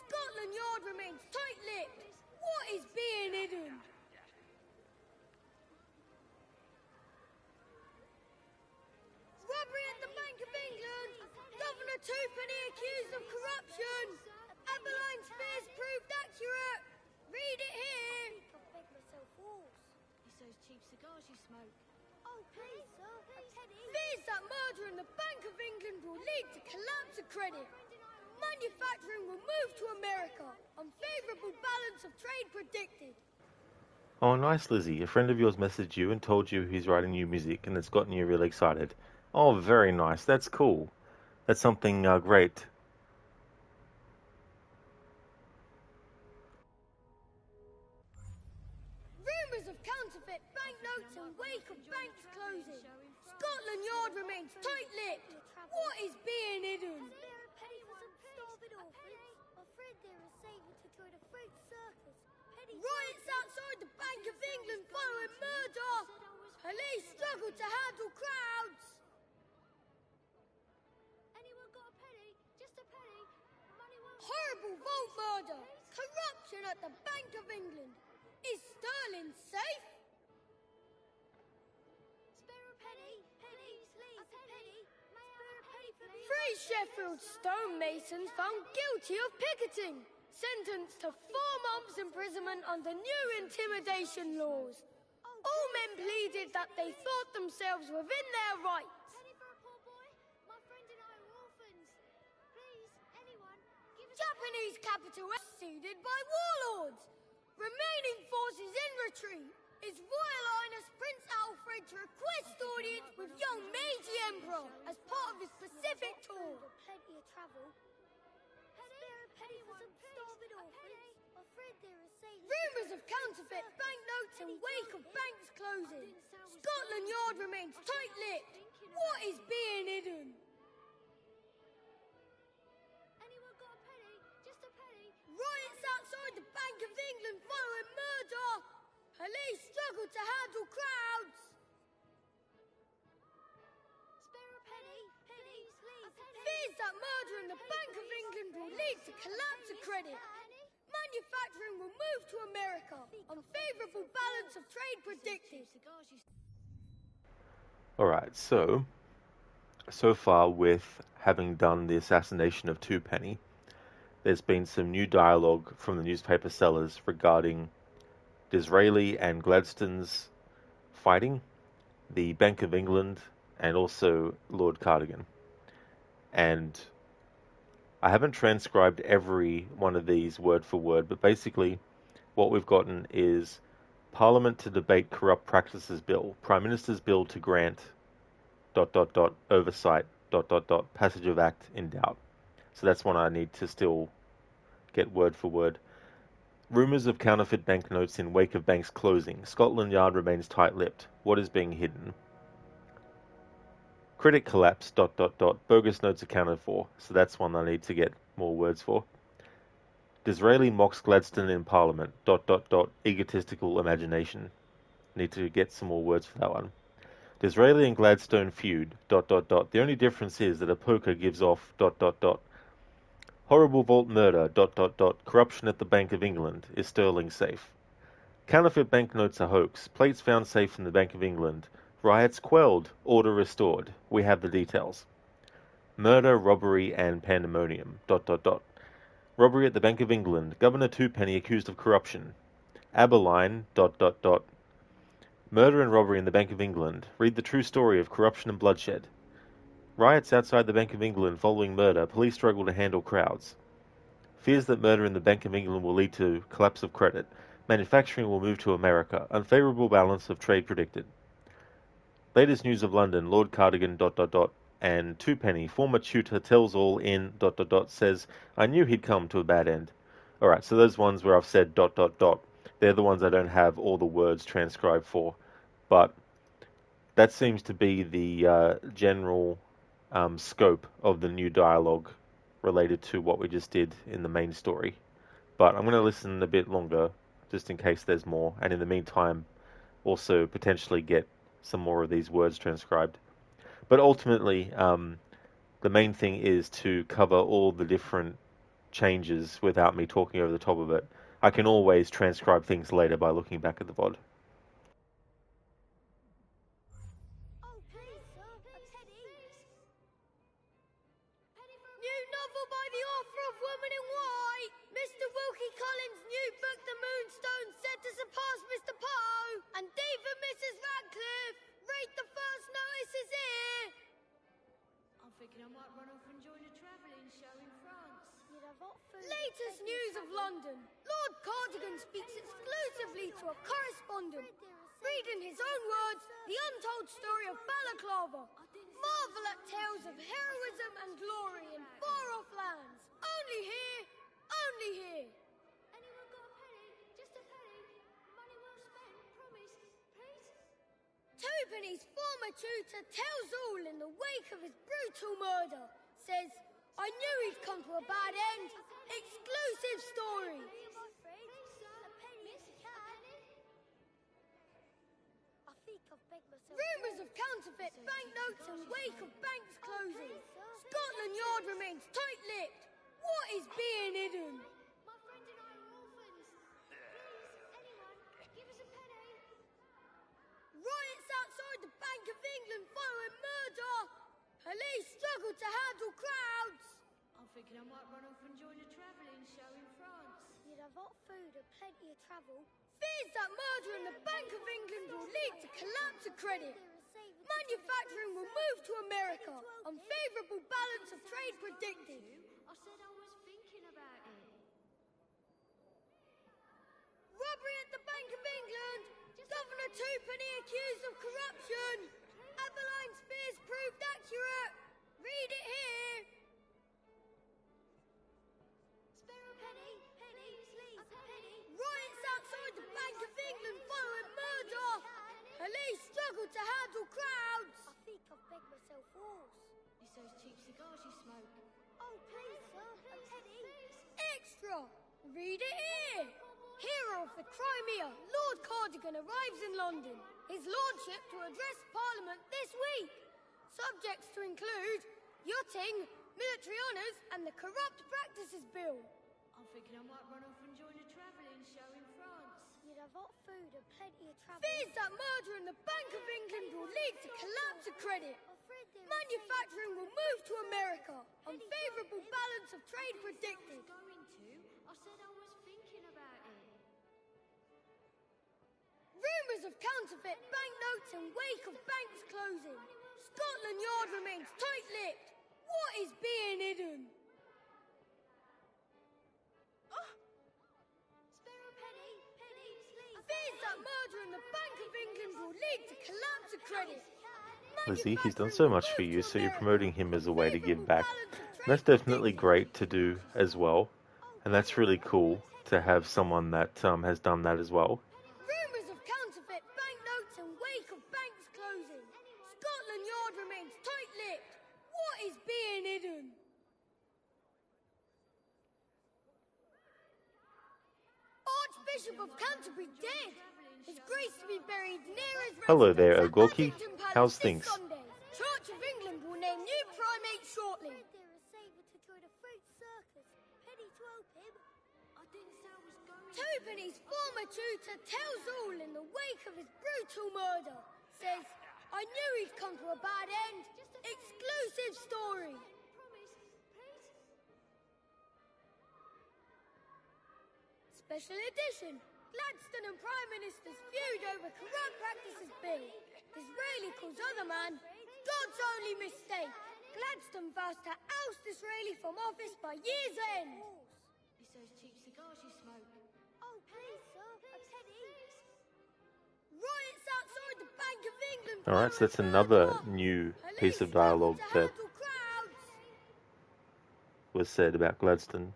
Scotland Yard remains tight-lipped. What is being hidden? Robbery at the Bank of England. Governor Twopenny accused of corruption. Ebeline's fears proved accurate. Read it here. I'll beg myself horse. It's those cheap cigars you smoke. Oh, please, sir, please. Fears that murder in the Bank of England will lead to collapse of credit. Manufacturing will move to America. Unfavourable balance of trade predicted. Oh, nice, Lizzie. A friend of yours messaged you and told you he's writing new music and it's gotten you really excited. Oh, very nice. That's cool. That's something great. Rumours of counterfeit banknotes in wake of banks closing. Scotland Yard remains tight-lipped. What is being hidden? Penny for some starving orphans. My friend there is saving to join a French circus. Riots outside the Bank of England following murder. Police struggle to handle crowds. Anyone got a penny? Just a penny. Money won't... Horrible vault murder. Corruption at the Bank of England. Is sterling safe? Spare a penny. Please, a penny. May I have a penny for me? 3 Sheffield stonemasons found guilty of picketing. Sentenced to 4 months imprisonment under new intimidation laws. All men pleaded that they thought themselves within their rights. Penny for a poor boy? My friend and I are orphans. Please, anyone, give us Japanese capital ceded by warlords. Remaining forces in retreat. Is Royal Highness Prince Alfred to request audience with young Meiji Emperor as part of his Pacific tour. plenty of travel. Rumours of counterfeit banknotes in wake of banks closing. Scotland Yard remains tight-lipped. What is being hidden? Anyone got a penny? Just a penny. Riots outside the Bank of England following murder. Police struggle to handle crowds. Spare a penny? Pennies, please. Fears that murder in the Bank of England will lead to collapse of credit. Manufacturing will move to America. Unfavourable balance of trade predicted. Alright, so far with having done the assassination of Twopenny, there's been some new dialogue from the newspaper sellers regarding Disraeli and Gladstone's fighting, the Bank of England, and also Lord Cardigan. And I haven't transcribed every one of these word for word, but basically what we've gotten is Parliament to debate corrupt practices bill, Prime Minister's bill to grant ... oversight ... passage of act in doubt. So that's one I need to still get word for word. Rumours of counterfeit banknotes in wake of banks closing. Scotland Yard remains tight-lipped. What is being hidden? Credit collapse ... bogus notes accounted for. So that's one I need to get more words for. Disraeli mocks Gladstone in Parliament ... egotistical imagination. Need to get some more words for that one. Disraeli and Gladstone feud ... The only difference is that a poker gives off ... Horrible vault murder ... Corruption at the Bank of England. Is Sterling safe? Counterfeit banknotes are hoax. Plates found safe in the Bank of England. Riots quelled. Order restored. We have the details. Murder, robbery, and pandemonium ... Robbery at the Bank of England. Governor Twopenny accused of corruption. Aberline ... Murder and robbery in the Bank of England. Read the true story of corruption and bloodshed. Riots outside the Bank of England following murder. Police struggle to handle crowds. Fears that murder in the Bank of England will lead to collapse of credit. Manufacturing will move to America. Unfavourable balance of trade predicted. Latest news of London. Lord Cardigan ... and Twopenny, former tutor, tells all in ... says, I knew he'd come to a bad end. Alright, so those ones where I've said ... they're the ones I don't have all the words transcribed for. But that seems to be the general scope of the new dialogue related to what we just did in the main story. But I'm going to listen a bit longer, just in case there's more, and in the meantime, also potentially get some more of these words transcribed. But ultimately, the main thing is to cover all the different changes without me talking over the top of it. I can always transcribe things later by looking back at the VOD. New novel by the author of Woman in White. Mr. Wilkie Collins' new book, The Moonstone, set to surpass Mr. Poe. And Dave and Mrs. Radcliffe. Read the first notices here. I'm thinking I might run off and join a travelling show in France. Latest news of London. Lord Cardigan speaks exclusively to a correspondent. Read in his own words the untold story of Balaclava. Marvel at tales of heroism and glory in far-off lands. Only here, only here. Anyone got a penny? Just a penny. Money well spent, promise. Please? Twopenny's former tutor tells all in the wake of his brutal murder. Says, I knew he'd come to a bad end. Exclusive story. Rumours of counterfeit banknotes in wake of banks closing. Scotland Yard remains tight-lipped. What is being hidden? My friend and I are orphans. Please, anyone, give us a penny. Riots outside the Bank of England following murder. Police struggle to handle crowds. I'm thinking I might run off and join a travelling show in France. You'd have hot food and plenty of travel. Fears that murder in the Bank of England will lead to collapse of credit. Manufacturing will move to America. Unfavourable balance of trade predicted. I said I was thinking about it. Robbery at the Bank of England. Governor Twopenny accused of corruption. Abeline's fears proved accurate. Read it here. Police struggle to handle crowds. I think I've begged myself horse. It's those cheap cigars you smoke. Oh, please, sir, a penny. Extra! Read it here! Hero of the Crimea, Lord Cardigan arrives in London. His lordship to address Parliament this week. Subjects to include yachting, military honours and the Corrupt Practices Bill. I'm thinking I might run off and join a travelling show in France. You'd have hot food and plenty of travel. Fears that murder in the Bank of England will lead to collapse of credit. Manufacturing will move to America. Unfavourable balance of trade predicted. I said I was thinking about it. Rumours of counterfeit banknotes in wake of banks closing. Scotland Yard remains tight-lipped. What is being hidden? Spare a penny, please. Fears that murder in the Bank of England will lead to collapse of credit. Lizzie, he's done so much for you, so you're promoting him as a way to give back. And that's definitely great to do as well. And that's really cool to have someone that has done that as well. Rumours of counterfeit banknotes in wake of banks closing. Scotland Yard remains tight-lipped. What is being hidden? Archbishop of Canterbury dead. His grace to be buried near his Hello residence there, at Ogorki. Paddington Palace How's this things? Sunday. Church of England will name new primate shortly. Two pennies former tutor tells all in the wake of his brutal murder. Says, I knew he'd come to a bad end. Exclusive story. Special edition. Gladstone and Prime Minister's feud over corrupt practices bill. Disraeli calls other man God's only mistake. Gladstone vows to oust Disraeli from office by year's end. It's those cheap cigars you smoke. Oh, please, sir, a penny. Riots outside the Bank of England. Alright, so that's another new piece of dialogue that was said about Gladstone.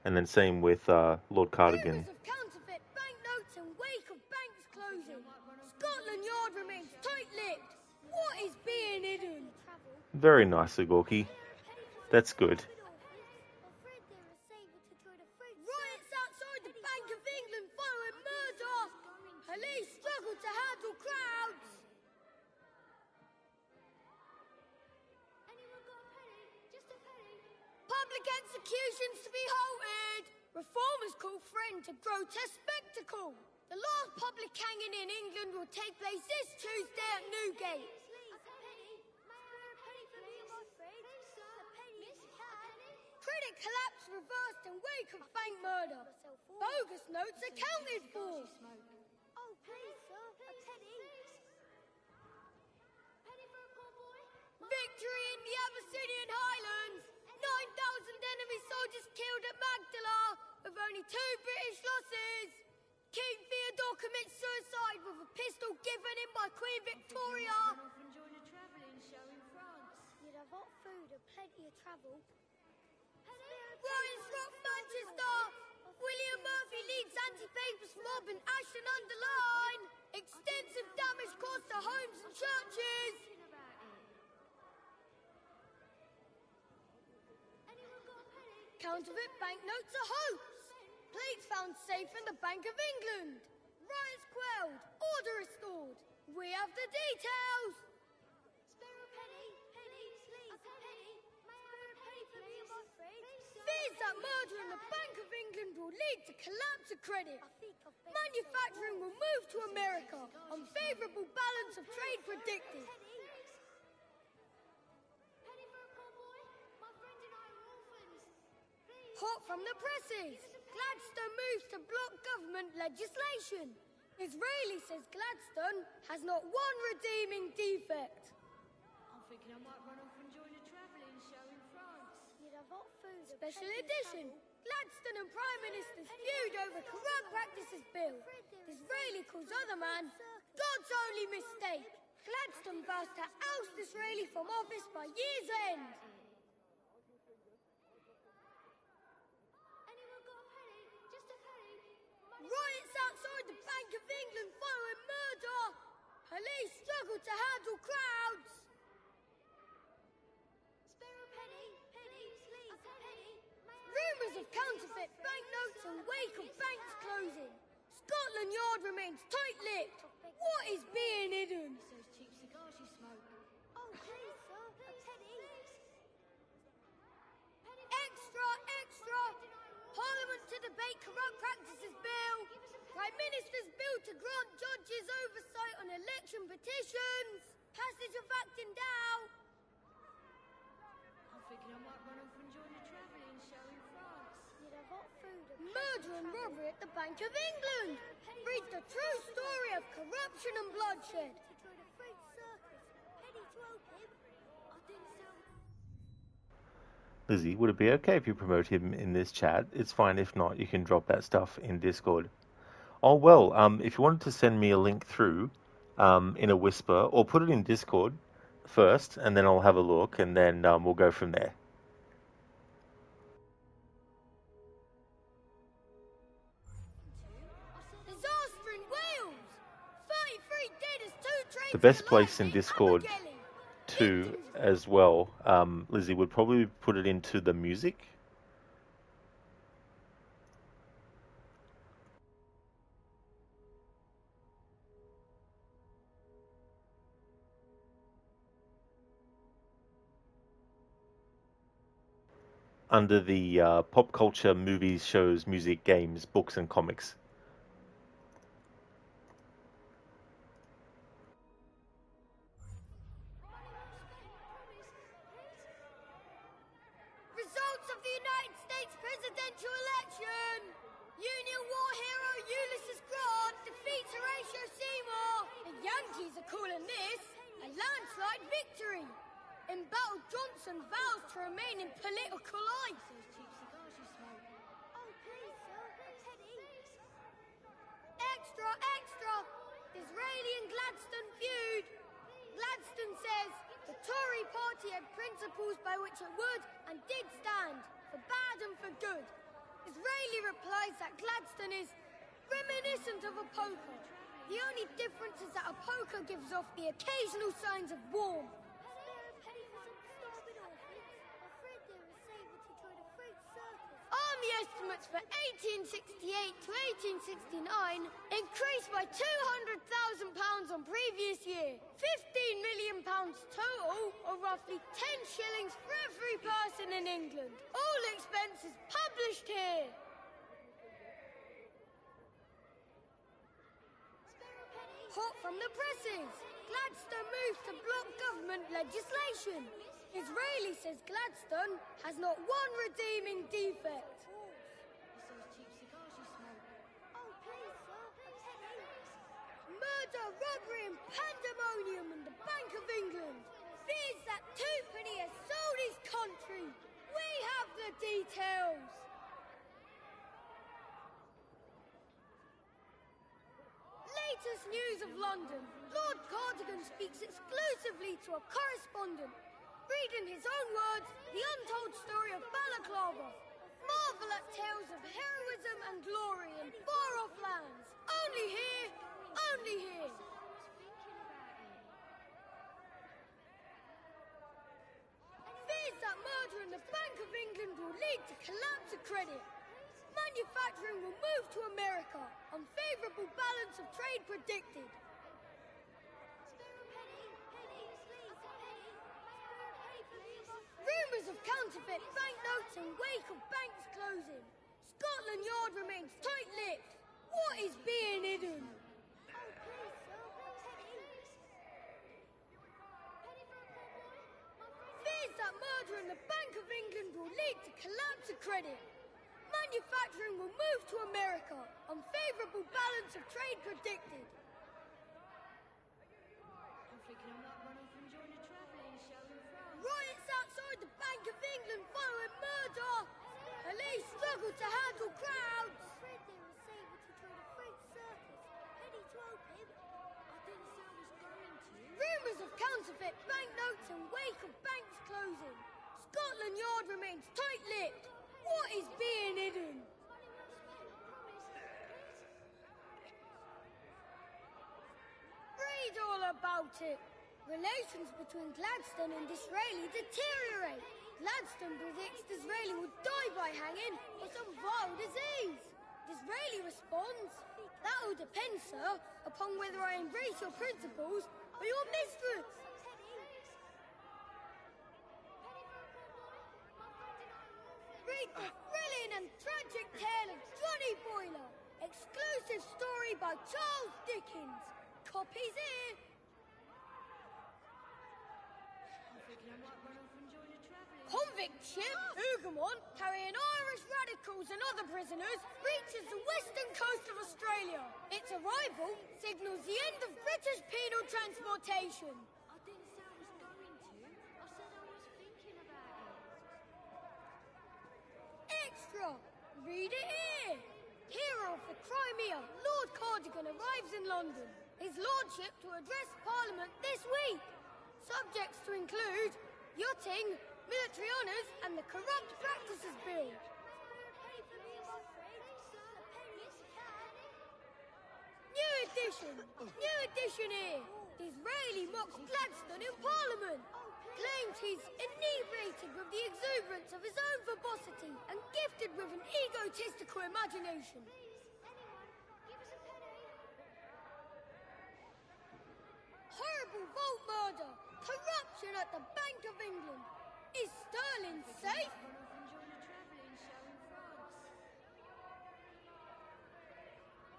And then same with Lord Cardigan. Counterfeit banknotes in wake of banks closing. Scotland Yard remains tight-lipped. What is being hidden? Very nice, Ogorki. That's good. Riots outside the Bank of England following murder. Police struggle to handle crowds. Anyone got a penny? Just a penny. Public executions to be halted. Reformers call friend to grotesque spectacle. The last public hanging in England will take place this Tuesday at Newgate. Credit collapse reversed in wake of bank murder. Bogus notes accounted for. Oh, please, sir, a penny. Penny for a poor boy. Victory in the Abyssinian Highlands. 9,000 enemy soldiers killed at Magdala, with only 2 British losses. King Theodore commits suicide with a pistol given him by Queen Victoria. Run off and join a travelling show in France. You'd have hot food and plenty of travel. Riots rock Manchester. William Murphy leads anti-papist mob in Ashton-under-Lyne. Extensive damage caused to homes and churches. Counterfeit banknotes are hoax. Plates found safe in the Bank of England. Riots quelled. Order restored. We have the details. Spare a penny, please. A penny. Spare a penny, please. Fears that murder in the Bank of England will lead to collapse of credit. Manufacturing will move to America. Unfavourable balance of trade predicted. Penny for a poor boy. My friend and I are orphans. Please. Hot from the presses. Gladstone moves to block government legislation. Disraeli says Gladstone has not one redeeming defect. I'm thinking I might run off and join a travelling show in France. You'd have hot food. Special edition. Gladstone and Prime Minister's feud over corrupt practices bill. Disraeli calls other man God's only mistake. Gladstone vows to oust Disraeli from office by year's end. Anyone got a penny? Just a penny. Riots outside the Bank of England following murder. Police struggle to handle crowds. Spare a penny, penny, please, a penny. Rumours of counterfeit banknotes and wake of banks closing. Scotland Yard remains tight-lipped. What is being hidden? Those cheap cigars you smoke. Oh, please, sir, a penny. Extra, extra! Parliament to debate corrupt practices bill. Prime Minister's bill to grant judges oversight on election petitions. Passage of Act in doubt. I'm thinking I might run off and join the travelling show in France. You'd have hot food. Murder and robbery at the Bank of England. Read the true story of corruption and bloodshed. To join a fruit circus. Penny to open. I didn't sound... Lizzie, would it be okay if you promote him in this chat? It's fine if not, you can drop that stuff in Discord. Oh, well, if you wanted to send me a link through in a whisper, or put it in Discord first, and then I'll have a look, and then we'll go from there. Disaster in Wales. 33 dead as 2 trains. The best place in Discord too, as well, Lizzie, would probably put it into the music. Under the pop culture, movies, shows, music, games, books, and comics. Results of the United States presidential election. Union war hero Ulysses Grant defeats Horatio Seymour. The Yankees are calling this a landslide victory. In battle, Johnson vows to remain in political life. Those cheap cigars you smoke. Oh, please, sir, a penny. Extra, extra! Disraeli and Gladstone feud. Gladstone says the Tory party had principles by which it would and did stand, for bad and for good. Disraeli replies that Gladstone is reminiscent of a poker. The only difference is that a poker gives off the occasional signs of warmth. Army estimates for 1868 to 1869 increased by £200,000 on previous year. £15 million total, or roughly 10 shillings for every person in England. All expenses published here. Hot from the presses. Gladstone moves to block government legislation. Disraeli says Gladstone has not one redeeming defect. It's those cheap cigars you smoke. Oh, please, sir, a penny. Murder, robbery and pandemonium in the Bank of England. Fears that Twopenny has sold his country. We have the details. Latest news of London. Lord Cardigan speaks exclusively to a correspondent. Read in his own words the untold story of Balaclava. Marvel at tales of heroism and glory in far-off lands. Only here, only here. Fears that murder in the Bank of England will lead to collapse of credit. Manufacturing will move to America. Unfavourable balance of trade predicted. Rumours of counterfeit banknotes in wake of banks closing. Scotland Yard remains tight-lipped. What is being hidden? Fears that murder in the Bank of England will lead to collapse of credit. Manufacturing will move to America. Unfavourable balance of trade predicted. I'm thinking I might run off and join a travelling show in France. Riots outside the Bank of England following murder. Police struggle to handle crowds. Afraid they were able to join a fruit circus. Penny to open. I didn't say I was going to. Rumours of counterfeit banknotes in wake of banks closing. Scotland Yard remains tight-lipped. What is being hidden? Read all about it. Relations between Gladstone and Disraeli deteriorate. Gladstone predicts Disraeli will die by hanging or some vile disease. Disraeli responds, "That will depend, sir, upon whether I embrace your principles or your mistress." Read the thrilling and tragic tale of Johnny Boiler. Exclusive story by Charles Dickens. Copies here. Convict ship Hougoumont, carrying Irish radicals and other prisoners, reaches the western coast of Australia. Its arrival signals the end of British penal transportation. I didn't say I was going to. I said I was thinking about it. Extra! Read it here. Hero of the Crimea, Lord Cardigan arrives in London. His lordship to address Parliament this week. Subjects to include yachting, military honours and the Corrupt Practices Bill. New edition here. Disraeli mocks Gladstone in Parliament. Claims he's inebriated with the exuberance of his own verbosity and gifted with an egotistical imagination. Horrible vault murder. Corruption at the Bank of England. Is sterling safe?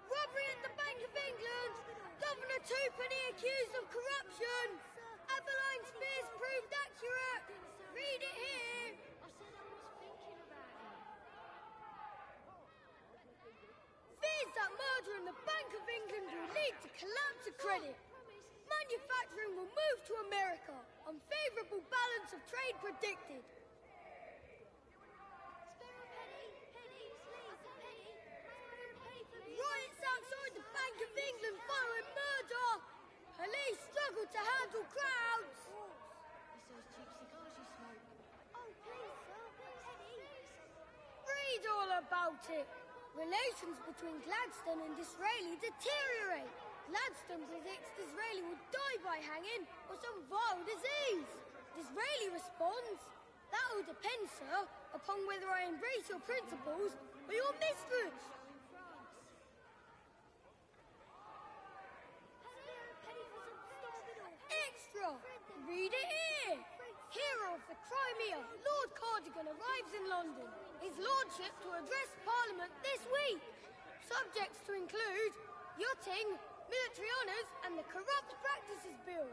Robbery at the Bank of England. Governor Twopenny accused of corruption. Adeline Spears proved accurate. Read it here. Fears that murder in the Bank of England will lead to collapse of credit. Manufacturing will move to America. Unfavourable balance of trade predicted. Riots outside the Bank of England following murder. Police struggle to handle crowds. Read all about it. Relations between Gladstone and Disraeli deteriorate. Gladstone predicts Disraeli will die by hanging or some vile disease. Disraeli responds, "That will depend, sir, upon whether I embrace your principles or your mistress." Extra! Read it here. Hero of the Crimea, Lord Cardigan arrives in London. His lordship to address Parliament this week. Subjects to include yachting, military honours and the Corrupt Practices Bill.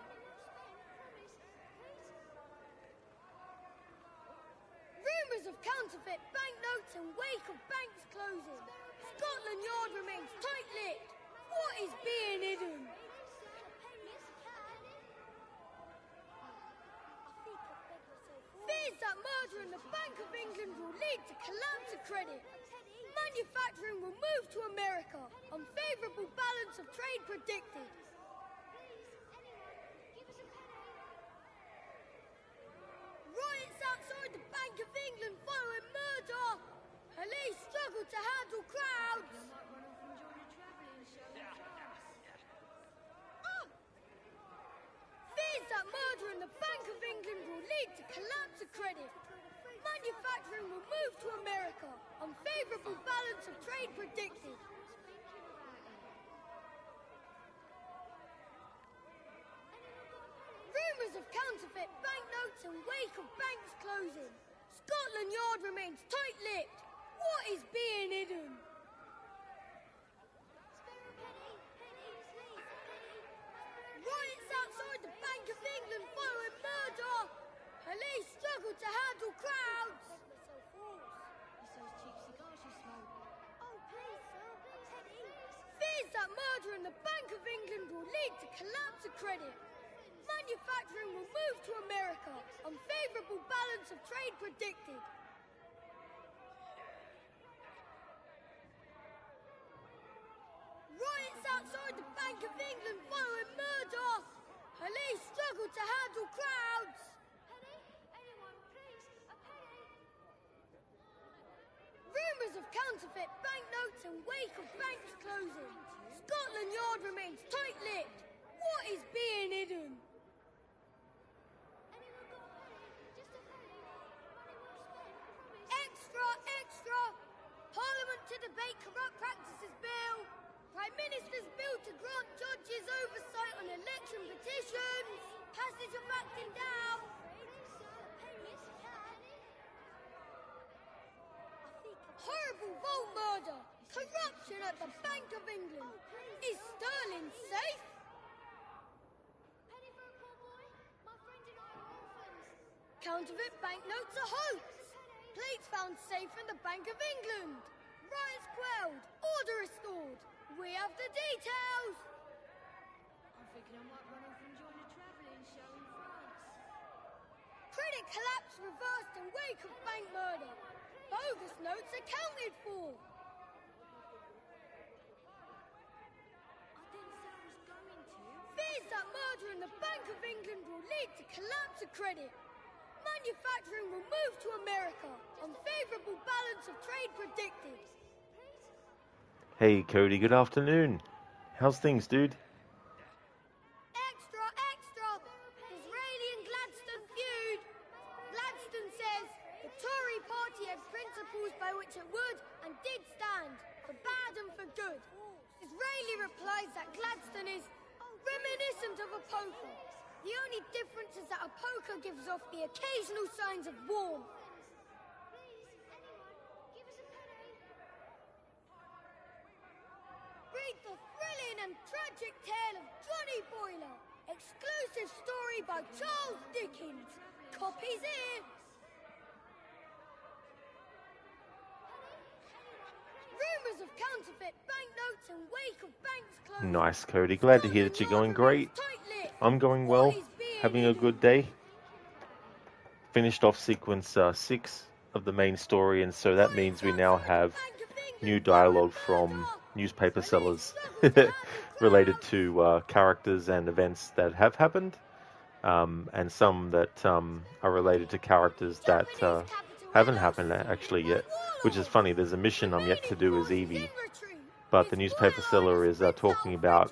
Rumours of counterfeit banknotes in wake of banks closing. Scotland Yard remains tight-lipped. What is being hidden? Fears that murder in the Bank of England will lead to collapse of credit. Manufacturing will move to America. Unfavourable balance of trade predicted. Riots outside the Bank of England following murder. Police struggle to handle crowds. Fears that murder in the Bank of England will lead to collapse of credit. Manufacturing will move to America. Unfavourable balance of trade predicted. Rumours of counterfeit banknotes in wake of banks closing. Scotland Yard remains tight-lipped. What is being hidden? Riots outside the Bank of England following murder. Police struggle to handle crowds. Fears that murder in the Bank of England will lead to collapse of credit. Manufacturing will move to America. Unfavourable balance of trade predicted. Riots outside the Bank of England following murder. Police struggle to handle crowds. Rumours of counterfeit banknotes in wake of banks closing. Scotland Yard remains tight-lipped. What is being hidden? Extra, extra! Parliament to debate corrupt practices bill. Prime Minister's bill to grant judges oversight on election petitions. Passage of acting down. Horrible vault murder. Corruption at the Bank of England. Is sterling safe? Counterfeit banknotes are hoax. Plates found safe in the Bank of England. Riots quelled. Order restored. We have the details. I'm thinking I might run off and join a travelling show in France. Credit collapse reversed in wake of bank murder. Bogus notes accounted for. Fears that murder in the Bank of England will lead to collapse of credit. Manufacturing will move to America. Unfavourable balance of trade predicted. Hey Cody, good afternoon. How's things, dude? Extra, extra! Disraeli and Gladstone feud. Gladstone says the Tory party had principles by which it would and did stand, for bad and for good. Disraeli replies that Gladstone is reminiscent of a poker. The only difference is that a poker gives off the occasional signs of warmth. Read the thrilling and tragic tale of Johnny Boiler. Exclusive story by Charles Dickens. Copies here. Rumours of counterfeit banknotes in wake of banks closing. Nice, Cody. Glad to hear that you're going great. I'm going well. Having a good day. Finished off sequence 6 of the main story, and so that means we now have new dialogue from newspaper sellers related to characters and events that have happened, and some that are related to characters that haven't happened actually yet, which is funny. There's a mission I'm yet to do as Evie, but the newspaper seller is talking about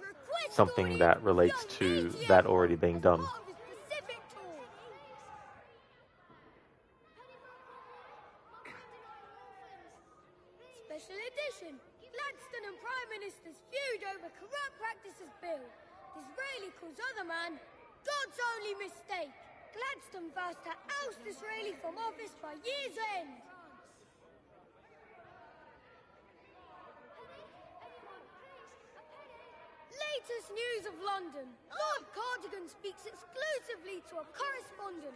something that relates to that already being done. Special edition. Gladstone and Prime Minister's feud over corrupt practices bill. Disraeli calls other man God's only mistake. Gladstone vows to oust Disraeli from office by year's end. Latest news of London. Lord Cardigan speaks exclusively to a correspondent.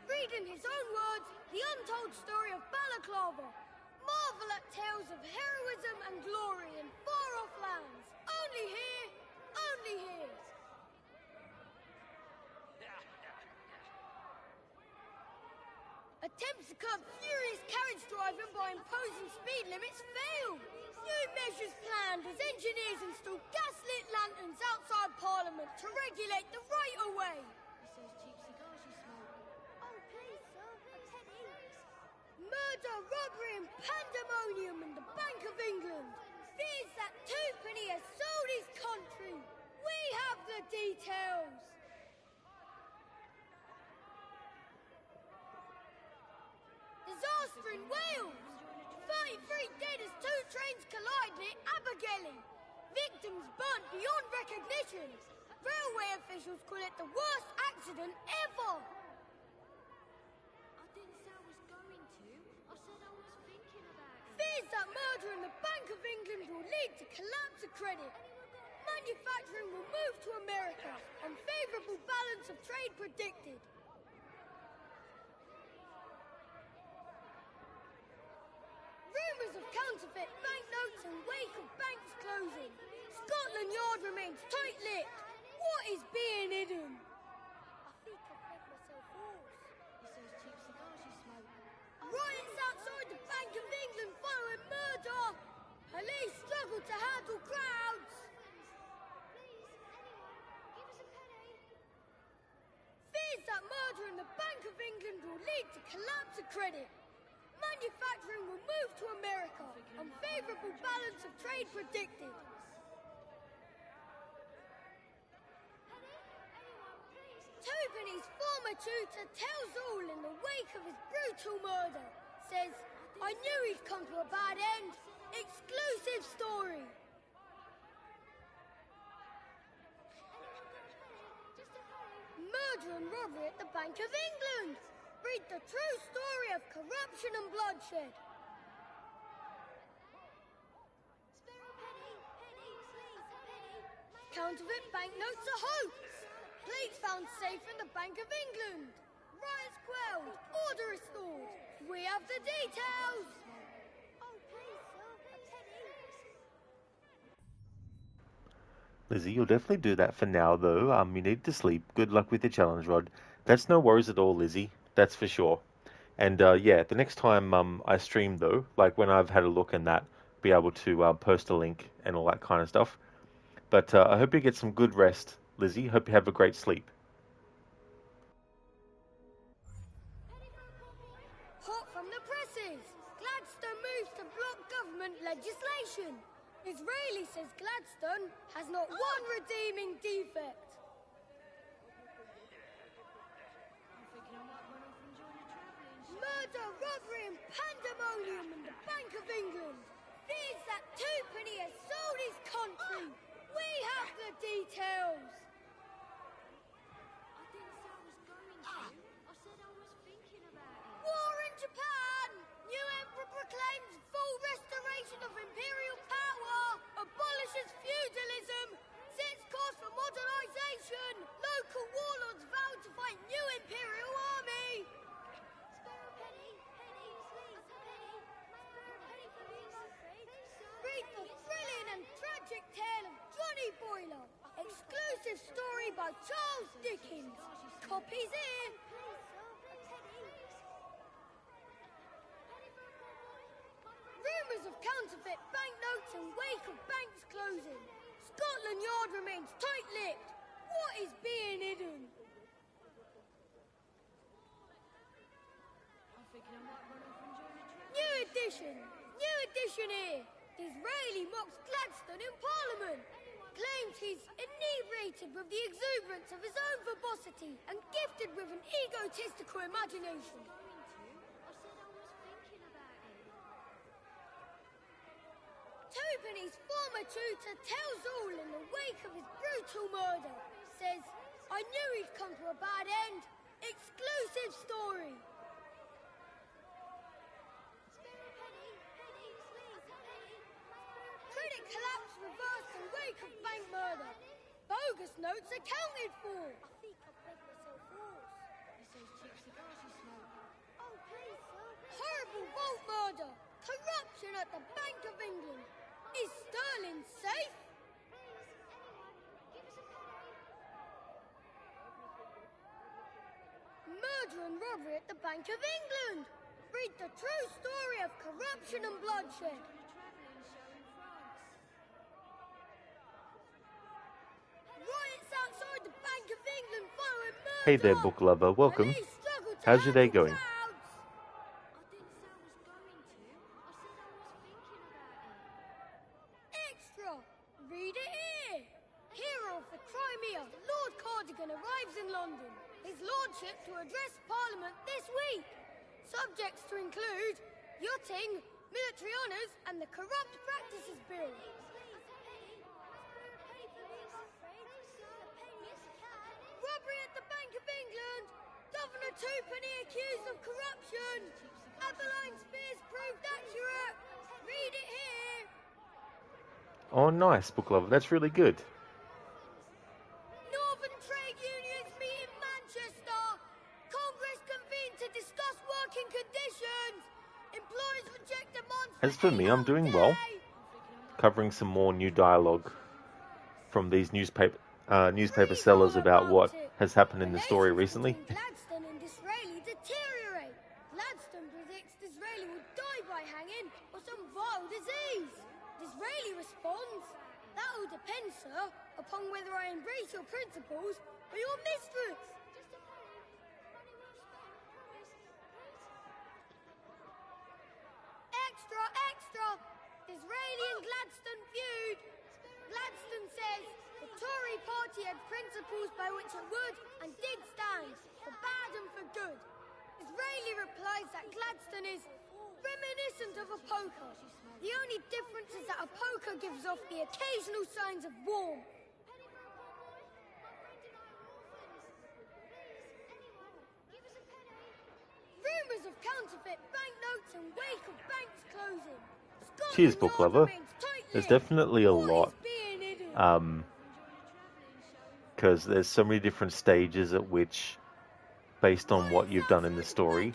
Read in his own words the untold story of Balaclava. Marvel at tales of heroism and glory in far-off lands. Only here, only here. Attempts to curb furious carriage driving by imposing speed limits failed. New measures planned as engineers install gaslit lanterns outside Parliament to regulate the right-of-way. Murder, robbery and pandemonium in the Bank of England. Fears that Twopenny has sold his country. We have the details. Disaster in Wales. 33 dead as 2 trains collide near Abergele. Victims burnt beyond recognition. Railway officials call it the worst accident ever. Fears that murder in the Bank of England will lead to collapse of credit. Manufacturing will move to America. Unfavourable balance of trade predicted. Rumours of counterfeit banknotes in wake of banks closing. Scotland Yard remains tight-lipped. What is being hidden? Riots outside the Bank of England following murder. Police struggle to handle crowds. Fears that murder in the Bank of England will lead to collapse of credit. Manufacturing will move to America. Unfavourable balance of trade predicted. Penny's former tutor tells all in the wake of his brutal murder. Says, I knew he'd come to a bad end. Exclusive story. Murder and robbery at the Bank of England. Read the true story of corruption and bloodshed. Counterfeit banknotes are hoax. Plates found safe in the Bank of England. Riots quelled. Order restored. We have the details. Lizzie, you'll definitely do that for now, though. You need to sleep. Good luck with your challenge, Rod. That's no worries at all, Lizzie. That's for sure. And yeah, the next time I stream, though, like when I've had a look and that, be able to post a link and all that kind of stuff. But I hope you get some good rest, Lizzie. Hope you have a great sleep. Hot from the presses. Gladstone moves to block government legislation. Israeli says Gladstone has not one redeeming defect. Murder, robbery and pandemonium in the Bank of England. Fears that Twopenny has sold his country. We have the details. War in Japan. New emperor proclaims full restoration of imperial power. Abolishes feudalism. Sets course for modernization. Local warlords vow to fight new imperial army. Read the thrilling and tragic tale of Johnny Boiler. Exclusive story by Charles Dickens. Copies here. Rumours of counterfeit banknotes in wake of banks closing. Scotland Yard remains tight-lipped. What is being hidden? New edition here. Disraeli mocks Gladstone in Parliament. Claims he's inebriated with the exuberance of his own verbosity and gifted with an egotistical imagination. Twopenny's former tutor tells all in the wake of his brutal murder. Says, I knew he'd come to a bad end. Exclusive story. Credit collapse reversed in wake of bank murder. Bogus notes accounted for. Horrible vault murder. Corruption at the Bank of England. Is sterling safe? Murder and robbery at the Bank of England. Read the true story of corruption and bloodshed. Riots outside the Bank of England following murder. Hey there, book lover. Welcome. How's your day going? Extra! Read it here! Hero of the Crimea, Lord Cardigan arrives in London. His lordship to address Parliament this week. Subjects to include yachting, military honours and the Corrupt Practices Bill. Robbery at the Bank of England. Governor Twopenny accused of corruption. Abeline Spears proved accurate. Read it here. Oh, nice, book lover. That's really good. Northern trade unions meet in Manchester. Congress convened to discuss working conditions. Employers reject demands. As for me, I'm doing well. Covering some more new dialogue from these newspaper sellers about what has happened in the story recently. Gladstone and Disraeli deteriorate. Gladstone predicts Disraeli will die by hanging or some vile disease. Disraeli responds, that will depend, sir, upon whether I embrace your principles or your mistress. Extra! Disraeli and Gladstone feud. Gladstone says, The Tory party had principles by which it would and did stand, for bad and for good. Disraeli replies that Gladstone is reminiscent of a poker. The only difference is that a poker gives off the occasional signs of warmth. Rumours of counterfeit banknotes and wake of banks closing. Cheers, Scotland book Yard lover. remains There's tight-lipped. definitely a What lot. is being hidden? Because there's so many different stages at which, based on what you've done in the story,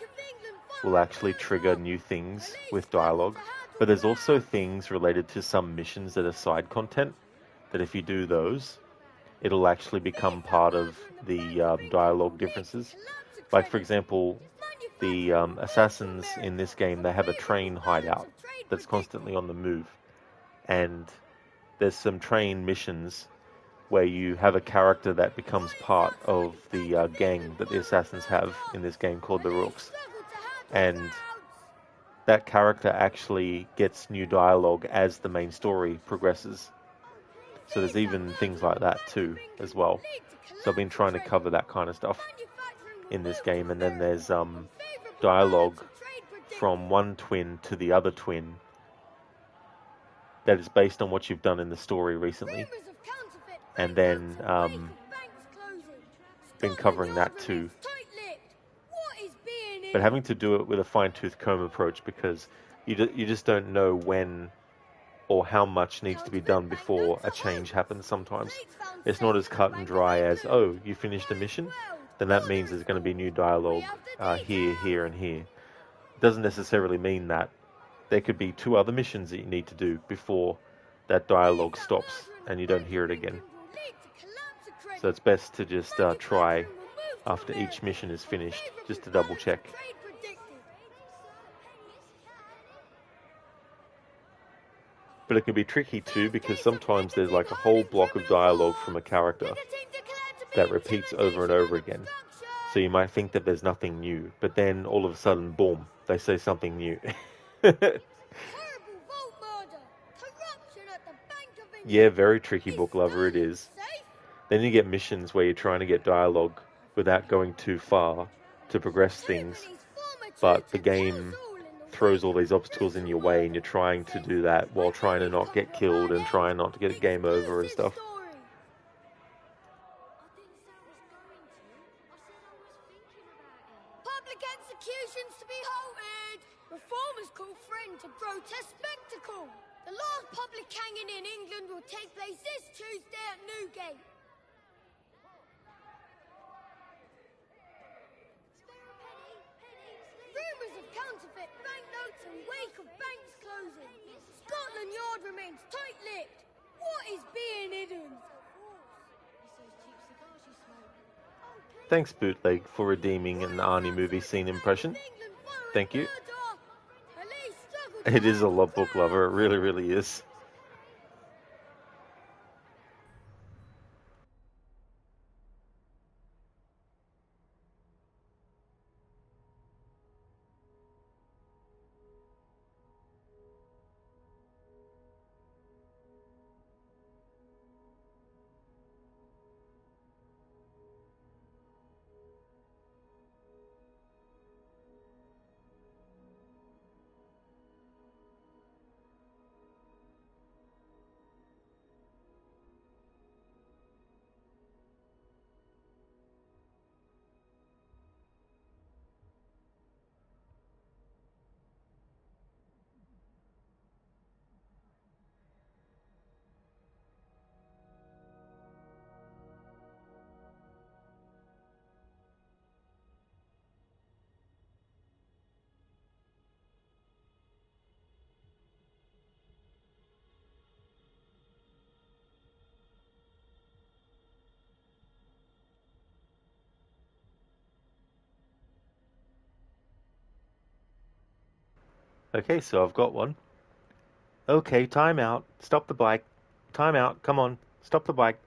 will actually trigger new things with dialogue. But there's also things related to some missions that are side content, that if you do those, it'll actually become part of the dialogue differences. Like, for example, the assassins in this game, they have a train hideout that's constantly on the move. And there's some train missions where you have a character that becomes part of the gang that the assassins have in this game called the Rooks. And that character actually gets new dialogue as the main story progresses. So there's even things like that too, as well. So I've been trying to cover that kind of stuff in this game. And then there's dialogue from one twin to the other twin that is based on what you've done in the story recently. And then been covering that too. But having to do it with a fine-tooth comb approach, because you just don't know when or how much needs to be done before a change happens sometimes. It's not as cut and dry as, oh, you finished a mission? Then that means there's going to be new dialogue here, here, and here. It doesn't necessarily mean that. There could be 2 other missions that you need to do before that dialogue stops and you don't hear it again. So it's best to just try after each mission is finished, just to double check. But it can be tricky too, because sometimes there's like a whole block of dialogue from a character that repeats over and over again. So you might think that there's nothing new, but then all of a sudden, boom, they say something new. Yeah, very tricky, book lover, it is. Then you get missions where you're trying to get dialogue without going too far to progress things, but the game throws all these obstacles in your way and you're trying to do that while trying to not get killed and trying not to get a game over and stuff. Public executions to be halted! Reformers call friend to grotesque spectacle! The last public hanging in England will take place this Tuesday at Newgate. Rumours of counterfeit banknotes and wake of banks closing. Scotland Yard remains tight-lipped. What is being hidden? Thanks, Bootleg, for redeeming an Arnie movie scene impression. Thank you. It is a lot, book lover. It really, really is. Okay, so I've got one. Okay, time out. Stop the bike. Time out. Come on. Stop the bike.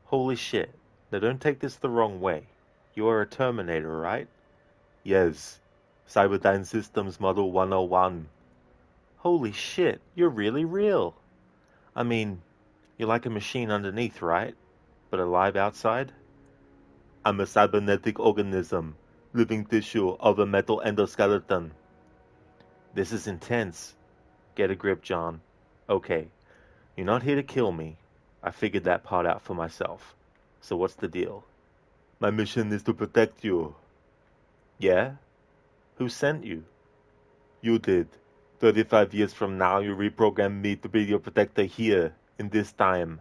Holy shit. Now don't take this the wrong way. You are a Terminator, right? Yes. Cyberdyne Systems Model 101. Holy shit, you're really real. I mean, You're like a machine underneath, right? But alive outside? I'm a cybernetic organism, living tissue of a metal endoskeleton. This is intense. Get a grip, John. Okay, you're not here to kill me. I figured that part out for myself. So what's the deal? My mission is to protect you. Yeah? Who sent you? You did. 35 years from now, you reprogram me to be your protector here, in this time.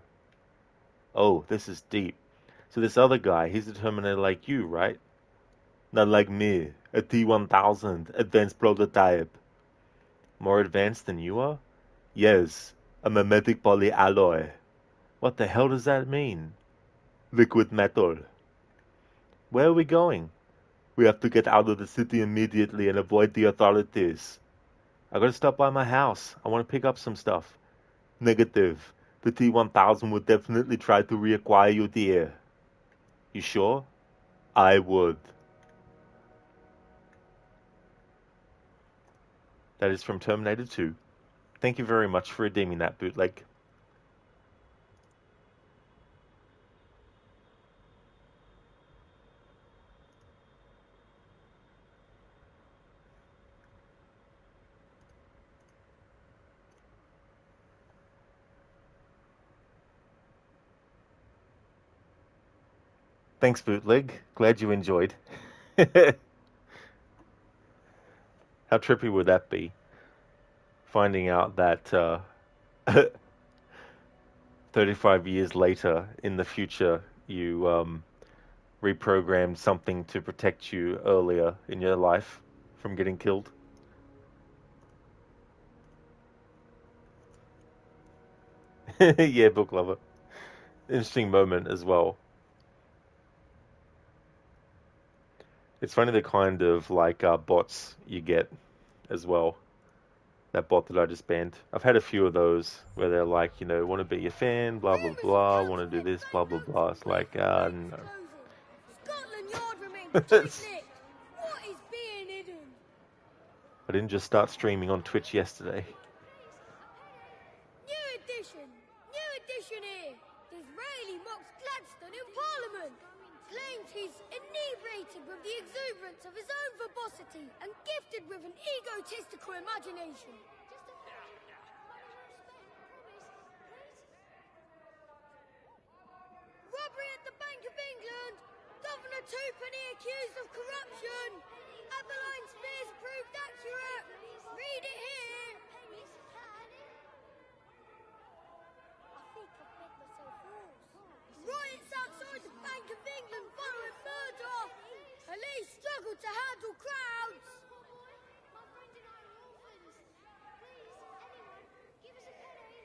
Oh, this is deep. So this other guy, he's a Terminator like you, right? Not like me, a T-1000, advanced prototype. More advanced than you are? Yes, a mimetic polyalloy. What the hell does that mean? Liquid metal. Where are we going? We have to get out of the city immediately and avoid the authorities. I gotta stop by my house. I want to pick up some stuff. Negative. The T-1000 would definitely try to reacquire you, dear. You sure? I would. That is from Terminator 2. Thank you very much for redeeming that bootleg. Thanks, bootleg. Glad you enjoyed. How trippy would that be? Finding out that 35 years later in the future, you reprogrammed something to protect you earlier in your life from getting killed. Yeah, book lover. Interesting moment as well. It's funny the kind of like bots you get as well. That bot that I just banned. I've had a few of those where they're like, you know, want to be your fan, blah blah blah, want to do this, blah blah blah. It's like, no. Scotland Yard remains tight-knit. What is being hidden? I didn't just start streaming on Twitch yesterday. New edition here. Disraeli mocks Gladstone in Parliament. Claims he's inebriated with the exuberance of his own verbosity and gifted with an egotistical imagination. Robbery at the Bank of England. Governor Twopenny accused of corruption. Adeline Spears proved accurate. Read it here. Riots outside the Bank of England following murder. Police struggle to handle crowds.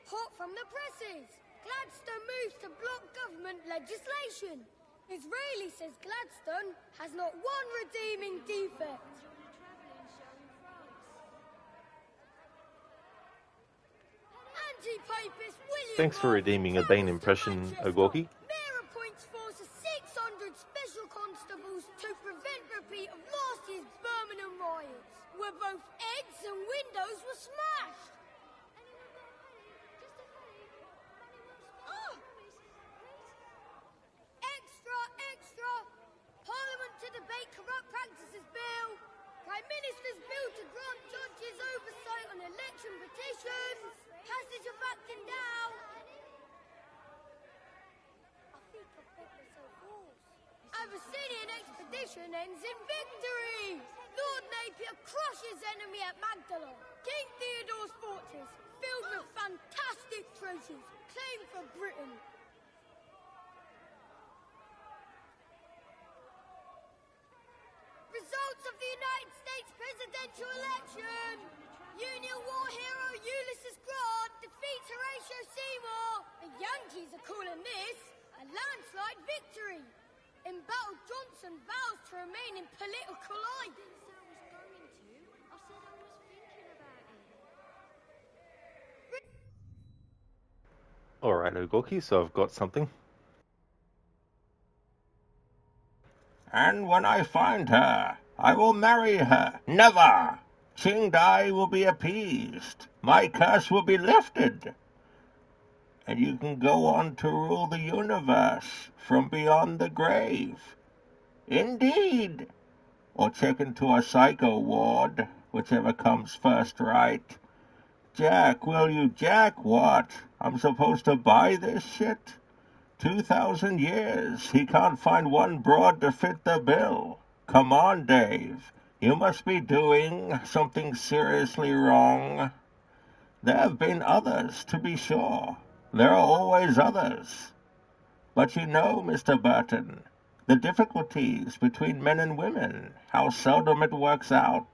Hot from the presses. Gladstone moves to block government legislation. Disraeli says Gladstone has not one redeeming defect. Anti-papist William Thanks for redeeming a Bane impression, Ogorki. Mayor appoints force of 600 special constables to prevent repeat of last year's Birmingham riots, where both eggs and windows were smashed. Extra! Parliament to debate corrupt practices bill. Prime Minister's bill to grant judges oversight on election petitions. Passage of acting down. Abyssinian expedition ends in victory. Lord Napier crushes enemy at Magdala. King Theodore's fortress, filled with fantastic treasures, claimed for Britain. Results of the United States presidential election. Union war hero Ulysses Grant defeats Horatio Seymour. The Yankees are calling this a landslide victory. In battle, Johnson vows to remain in political life. Alright, Ogorki, so I've got something. And when I find her, I will marry her. Never! Qing Dai will be appeased. My curse will be lifted. and you can go on to rule the universe from beyond the grave. Indeed. Or check into a psycho ward, whichever comes first, right? Jack, will you, Jack? What? I'm supposed to buy this shit? 2,000 years. He can't find one broad to fit the bill. Come on, Dave. You must be doing something seriously wrong. There have been others, to be sure. There are always others. But you know, Mr. Burton, the difficulties between men and women, how seldom it works out.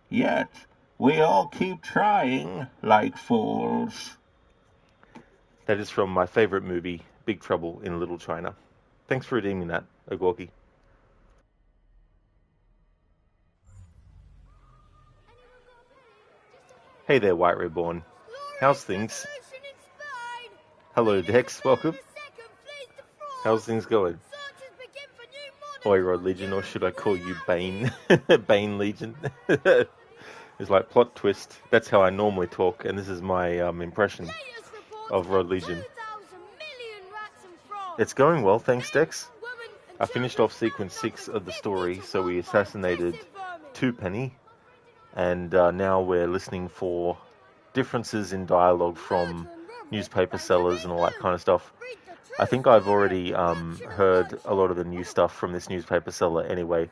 Yet, we all keep trying like fools. That is from my favorite movie, Big Trouble in Little China. Thanks for redeeming that, Ogorki. Hey there, White Reborn. How's things? Hello, Dex. Welcome. How's things going? Oi, Rod Legion, or should I call you Bane? Bane Legion. It's like plot twist. That's how I normally talk, and this is my impression of Rod Legion. It's going well, thanks, Dex. I finished off sequence 6 of the story, so we assassinated Twopenny, and now we're listening for differences in dialogue from newspaper sellers and all that kind of stuff. I think I've already heard a lot of the new stuff from this newspaper seller anyway.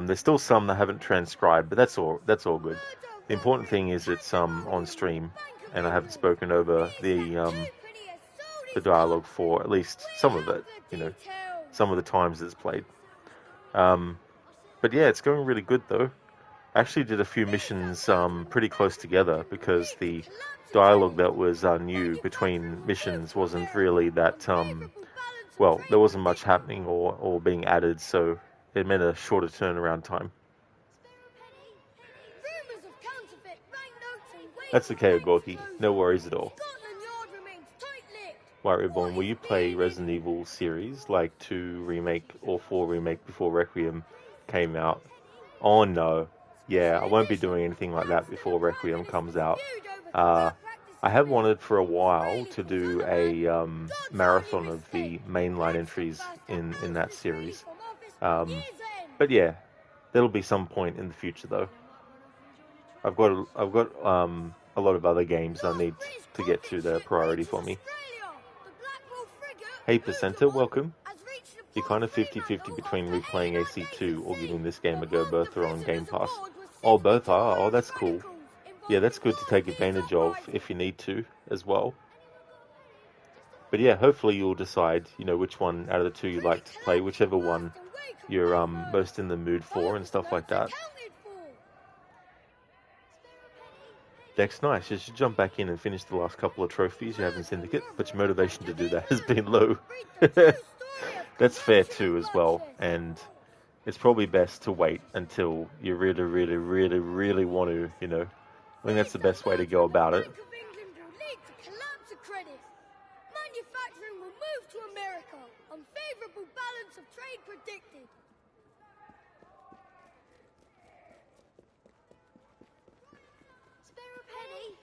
There's still some that haven't transcribed, but that's all good. The important thing is it's on stream, and I haven't spoken over the dialogue for at least some of it, some of the times it's played. But yeah, it's going really good though. I actually did a few missions pretty close together because the dialogue that was new between missions wasn't really that, well, there wasn't much happening or being added, so it meant a shorter turnaround time. That's okay, Ogorki. No worries at all. White Reborn, will you play Resident Evil series, like 2 Remake or 4 Remake before Requiem came out? Oh no. Yeah, I won't be doing anything like that before Requiem comes out. I have wanted for a while to do a marathon of the mainline entries in that series. But yeah, there'll be some point in the future though. I've got a lot of other games I need to get to that are priority for me. Hey Percenter, welcome. You're kind of 50-50 between replaying AC2 or giving this game a go. Both are on Game Pass. Oh, both are? Oh, that's cool. Yeah, that's good to take advantage of if you need to as well. But yeah, hopefully you'll decide, which one out of the two you like to play, whichever one you're most in the mood for and stuff like that. Dex, nice. You should jump back in and finish the last couple of trophies you have in Syndicate, but your motivation to do that has been low. That's fair too as well, and it's probably best to wait until you really, really, really, really want to, I think that's the best way to go about it. Manufacturing will move to America. Unfavorable balance of trade predicted. Spare a penny.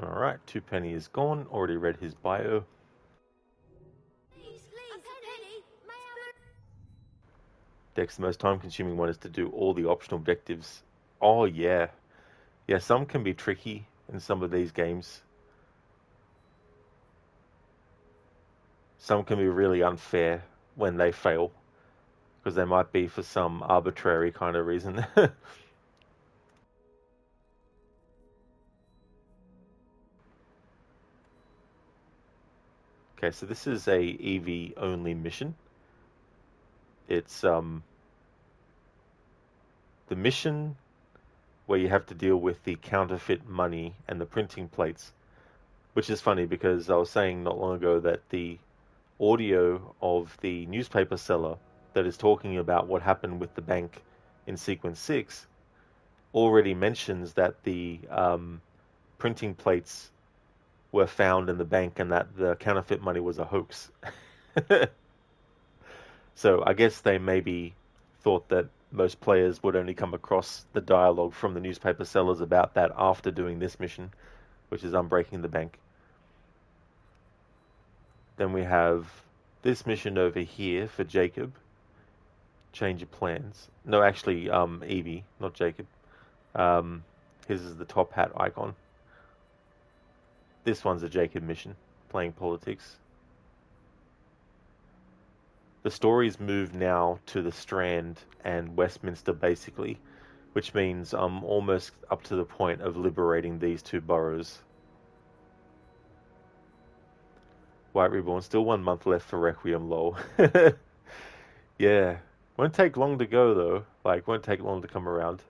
Alright, Twopenny is gone. Already read his bio. Dex, the most time-consuming one is to do all the optional objectives. Oh, yeah. Yeah, some can be tricky in some of these games. Some can be really unfair when they fail, because they might be for some arbitrary kind of reason. Okay, so this is a Evie only mission. It's the mission where you have to deal with the counterfeit money and the printing plates, which is funny because I was saying not long ago that the audio of the newspaper seller that is talking about what happened with the bank in Sequence 6 already mentions that the printing plates were found in the bank and that the counterfeit money was a hoax. So I guess they maybe thought that most players would only come across the dialogue from the newspaper sellers about that after doing this mission, which is unbreaking the bank. Then we have this mission over here for Jacob. Change of plans. No, actually, Evie, not Jacob. His is the top hat icon. This one's a Jacob mission, playing politics. The stories move now to the Strand and Westminster, basically, which means I'm almost up to the point of liberating these two boroughs. White Reborn, still 1 month left for Requiem, lol. Yeah, won't take long to go though. Like, won't take long to come around.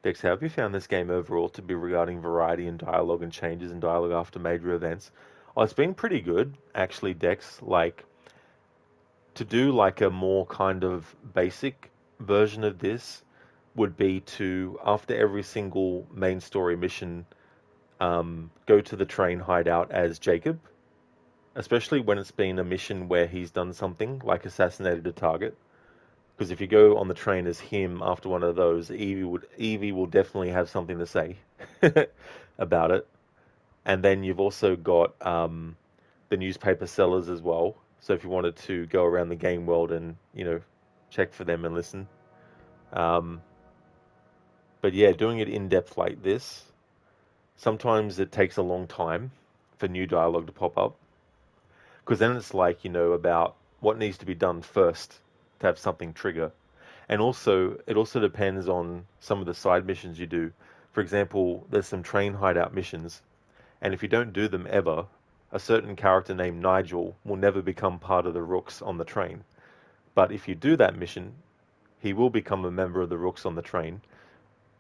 Dex, how have you found this game overall to be regarding variety in dialogue and changes in dialogue after major events? Oh, it's been pretty good, actually, Dex. Like, to do like a more kind of basic version of this would be to, after every single main story mission, go to the train hideout as Jacob, especially when it's been a mission where he's done something like assassinated a target. Because if you go on the train as him after one of those, Evie will definitely have something to say about it. And then you've also got the newspaper sellers as well. So if you wanted to go around the game world and check for them and listen. But yeah, doing it in depth like this, sometimes it takes a long time for new dialogue to pop up. Because then it's like, about what needs to be done first to have something trigger. And also, it also depends on some of the side missions you do. For example, there's some train hideout missions, and if you don't do them ever, a certain character named Nigel will never become part of the Rooks on the train. But if you do that mission, he will become a member of the Rooks on the train,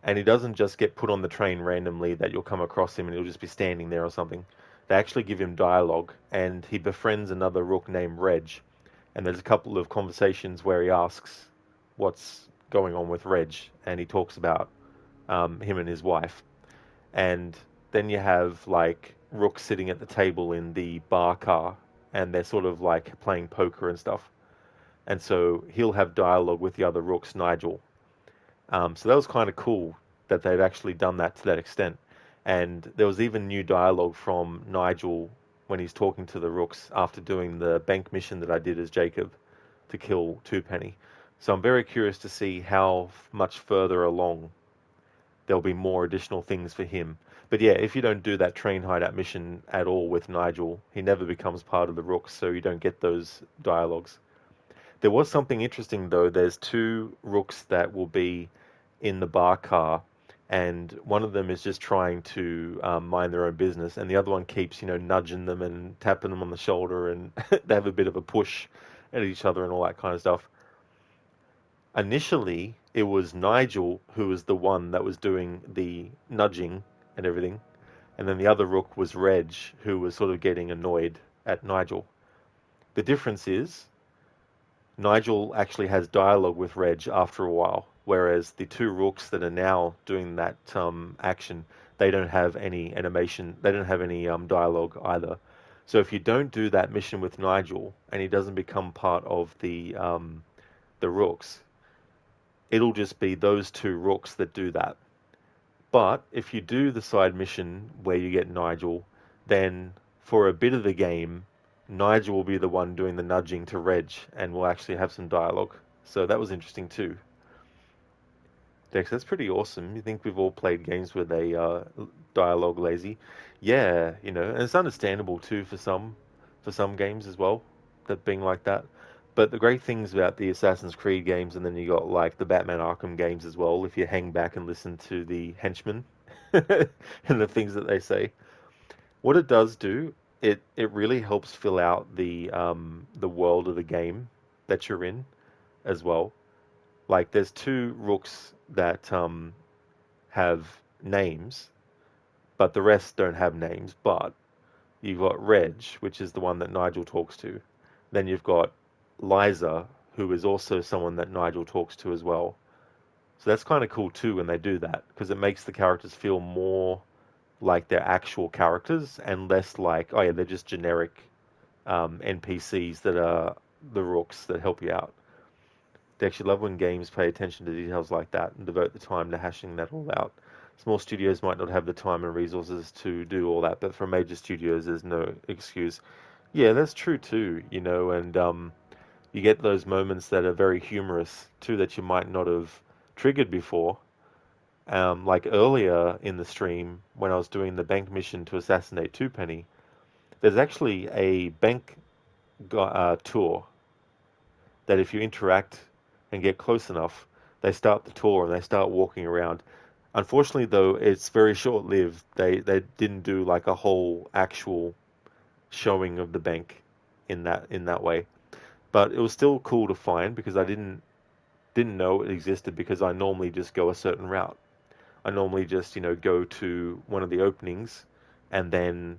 and he doesn't just get put on the train randomly that you'll come across him and he'll just be standing there or something. They actually give him dialogue, and he befriends another Rook named Reg, and there's a couple of conversations where he asks what's going on with Reg, and he talks about him and his wife. And then you have like Rook sitting at the table in the bar car, and they're sort of like playing poker and stuff. And so he'll have dialogue with the other Rooks, Nigel. So that was kind of cool that they've actually done that to that extent. And there was even new dialogue from Nigel when he's talking to the Rooks after doing the bank mission that I did as Jacob to kill Twopenny. So I'm very curious to see how much further along there'll be more additional things for him. But yeah, if you don't do that train hideout mission at all with Nigel, he never becomes part of the Rooks, so you don't get those dialogues. There was something interesting though. There's two Rooks that will be in the bar car, and one of them is just trying to mind their own business, and the other one keeps, nudging them and tapping them on the shoulder, and they have a bit of a push at each other and all that kind of stuff. Initially, it was Nigel who was the one that was doing the nudging and everything, and then the other Rook was Reg, who was sort of getting annoyed at Nigel. The difference is Nigel actually has dialogue with Reg after a while, whereas the two Rooks that are now doing that action, they don't have any animation, they don't have any dialogue either. So if you don't do that mission with Nigel and he doesn't become part of the Rooks, it'll just be those two Rooks that do that. But if you do the side mission where you get Nigel, then for a bit of the game, Nigel will be the one doing the nudging to Reg, and we'll actually have some dialogue. So that was interesting too. Dex, that's pretty awesome. You think we've all played games where they dialogue lazy? Yeah, and it's understandable too for some games as well, that being like that. But the great things about the Assassin's Creed games, and then you got like the Batman Arkham games as well, if you hang back and listen to the henchmen and the things that they say, what it does do, it really helps fill out the world of the game that you're in as well. Like, there's two rooks that have names, but the rest don't have names. But you've got Reg, which is the one that Nigel talks to. Then you've got Liza, who is also someone that Nigel talks to as well. So that's kind of cool too when they do that, because it makes the characters feel more like they're actual characters and less like, oh yeah, they're just generic NPCs that are the rooks that help you out. They actually love when games pay attention to details like that and devote the time to hashing that all out. Small studios might not have the time and resources to do all that, but for major studios, there's no excuse. Yeah, that's true too, and you get those moments that are very humorous too that you might not have triggered before. Like earlier in the stream, when I was doing the bank mission to assassinate Twopenny, there's actually a bank tour that if you interact and get close enough, they start the tour and they start walking around. Unfortunately, though, it's very short-lived. They didn't do like a whole actual showing of the bank in that way, but it was still cool to find because I didn't know it existed because I normally just go a certain route. I normally just go to one of the openings and then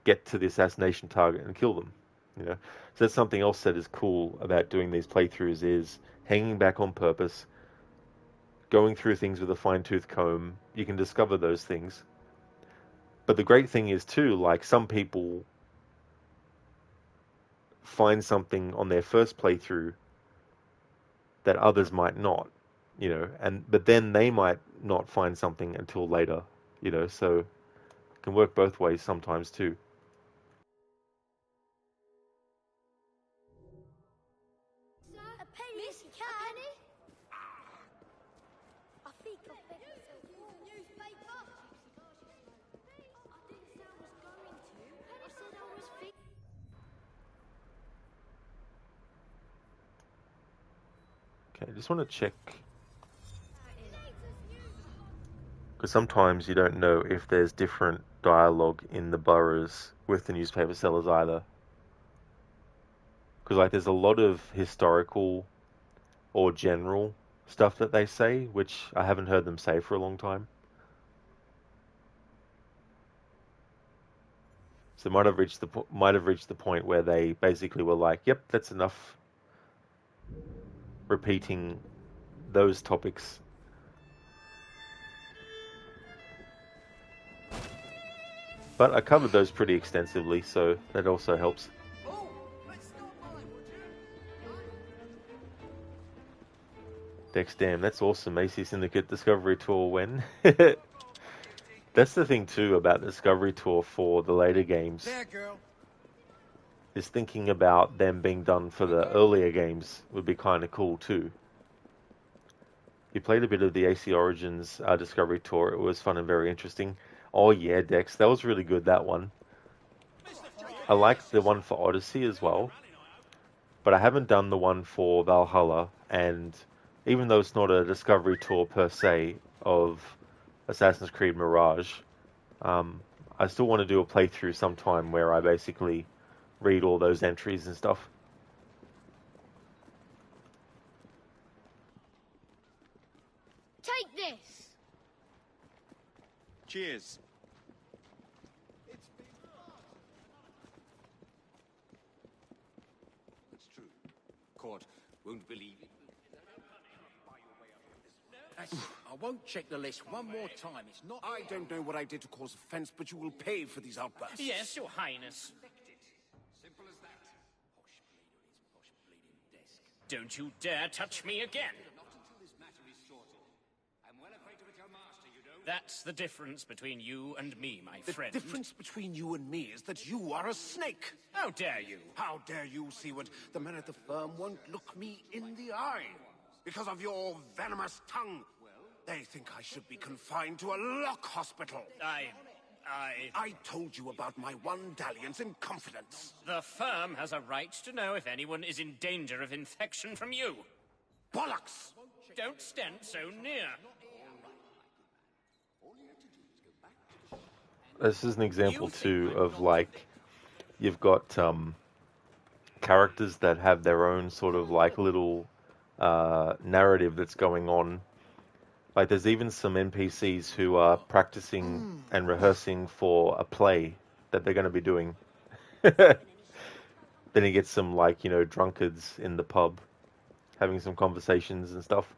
get to the assassination target and kill them. So that's something else that is cool about doing these playthroughs is hanging back on purpose, going through things with a fine-tooth comb. You can discover those things. But the great thing is too, like some people find something on their first playthrough that others might not, but then they might not find something until later, so it can work both ways sometimes too. A penny, Miss, a penny? I think I better use the newspaper. I didn't say I was going to. I said I was Okay, I just want to check, because sometimes you don't know if there's different dialogue in the boroughs with the newspaper sellers either. Because like there's a lot of historical or general stuff that they say, which I haven't heard them say for a long time. So might have reached the point where they basically were like, "Yep, that's enough." Repeating those topics. But I covered those pretty extensively, so that also helps. Dex, damn, that's awesome. AC Syndicate Discovery Tour when? That's the thing too about the Discovery Tour for the later games. There, girl. Is thinking about them being done for the earlier games would be kind of cool too. You played a bit of the AC Origins Discovery Tour. It was fun and very interesting. Oh yeah, Dex, that was really good, that one. I liked the one for Odyssey as well, but I haven't done the one for Valhalla, and even though it's not a Discovery Tour per se of Assassin's Creed Mirage, I still want to do a playthrough sometime where I basically read all those entries and stuff. Take this. Cheers. It's true. Court won't believe it. I won't check the list one more time. It's not. I don't know what I did to cause offense, but you will pay for these outbursts. Yes, Your Highness. Simple as that. Don't you dare touch me again. Not until this matter is sorted. I'm well acquainted with your master, you know. That's the difference between you and me, my friend. The difference between you and me is that you are a snake. How dare you? How dare you, Seaward? The men at the firm won't look me in the eye because of your venomous tongue. They think I should be confined to a lock hospital. I told you about my one dalliance in confidence. The firm has a right to know if anyone is in danger of infection from you. Bollocks! Don't stand so near. This is an example too of like you've got characters that have their own sort of like little narrative that's going on. Like, there's even some NPCs who are practicing and rehearsing for a play that they're going to be doing. Then you get some, like, you know, drunkards in the pub having some conversations and stuff.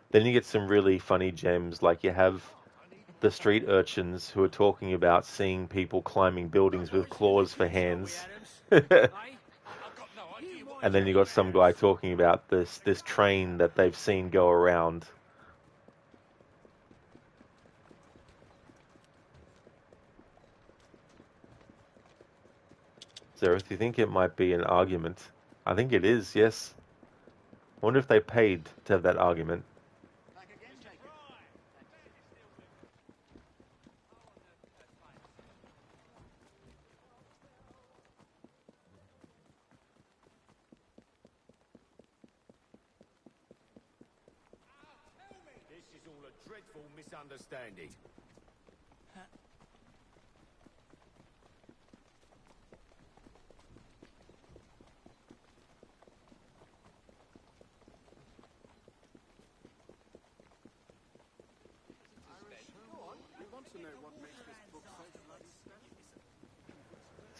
Then you get some really funny gems, like you have the street urchins who are talking about seeing people climbing buildings with claws for hands. And then you got some guy talking about this train that they've seen go around. Zereth, do you think it might be an argument? I think it is, yes. I wonder if they paid to have that argument. This is all a dreadful misunderstanding.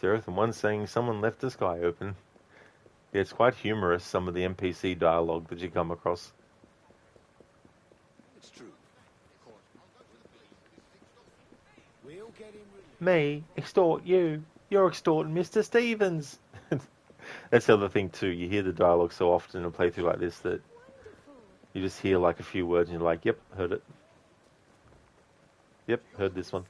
Zereth, and one saying someone left the sky open. Yeah, it's quite humorous, some of the NPC dialogue that you come across. It's true. We'll get him released. Me? Extort you? You're extorting Mr. Stevens! That's the other thing too, you hear the dialogue so often in a playthrough like this that you just hear like a few words and you're like, yep, heard it. Yep, heard this one.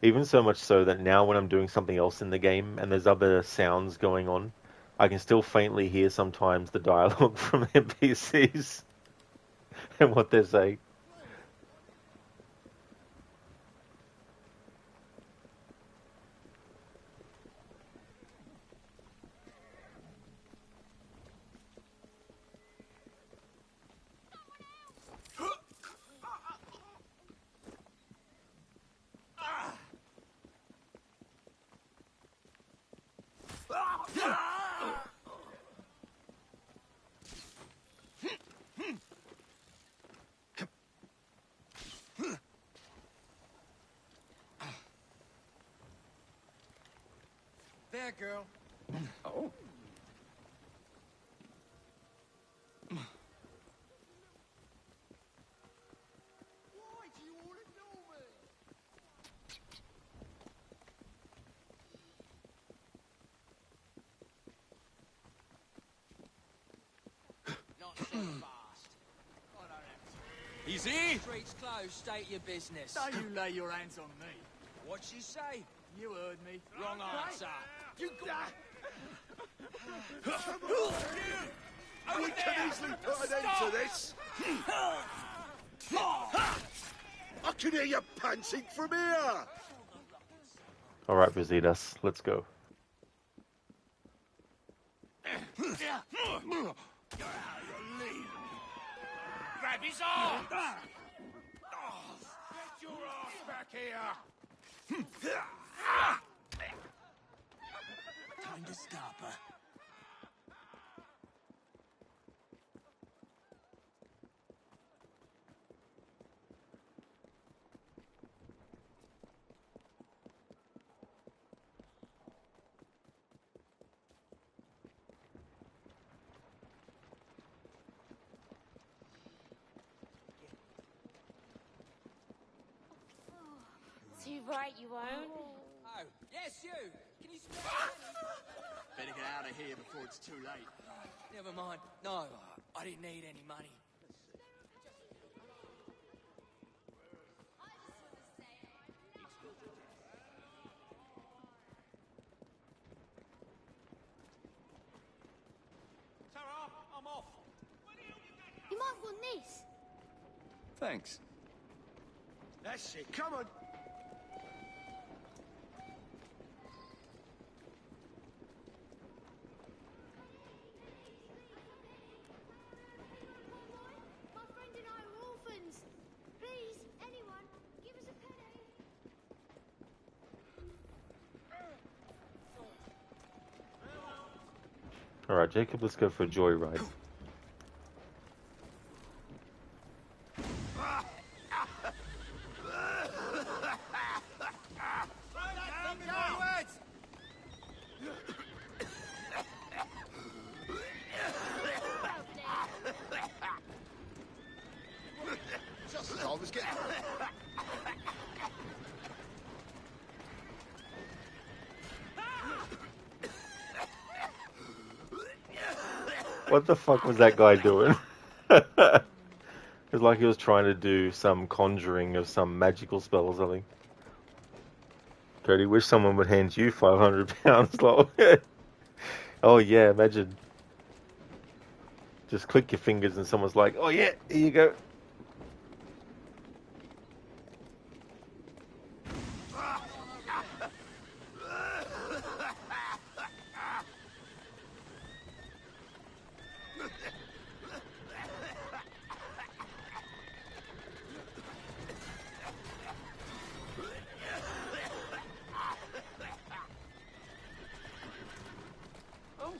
Even so much so that now when I'm doing something else in the game and there's other sounds going on, I can still faintly hear sometimes the dialogue from NPCs and what they're saying. There, girl. Oh. Not so fast. Easy! Streets closed, state your business. Don't you lay your hands on me. What'd she say? You heard me. Wrong answer. You got... We can easily put an end to this. I can hear you panting from here. Alright, Visitas, let's go. Grab his arm! Get your ass back here! Time to stop her. Too right, you won't. Oh, yes, you. Can you spare Better get out of here before it's too late. Never mind. No, I didn't need any money. Tara, I'm off. You might want this. Thanks. That's it, come on. My friend and I are orphans. Please, anyone, give us a penny. Alright, Jacob, let's go for a joyride. Just as I was getting... What the fuck was that guy doing? It was like he was trying to do some conjuring of some magical spell or something. Cody, wish someone would hand you £500, lol. Oh yeah, imagine. Just click your fingers and someone's like, oh yeah, here you go.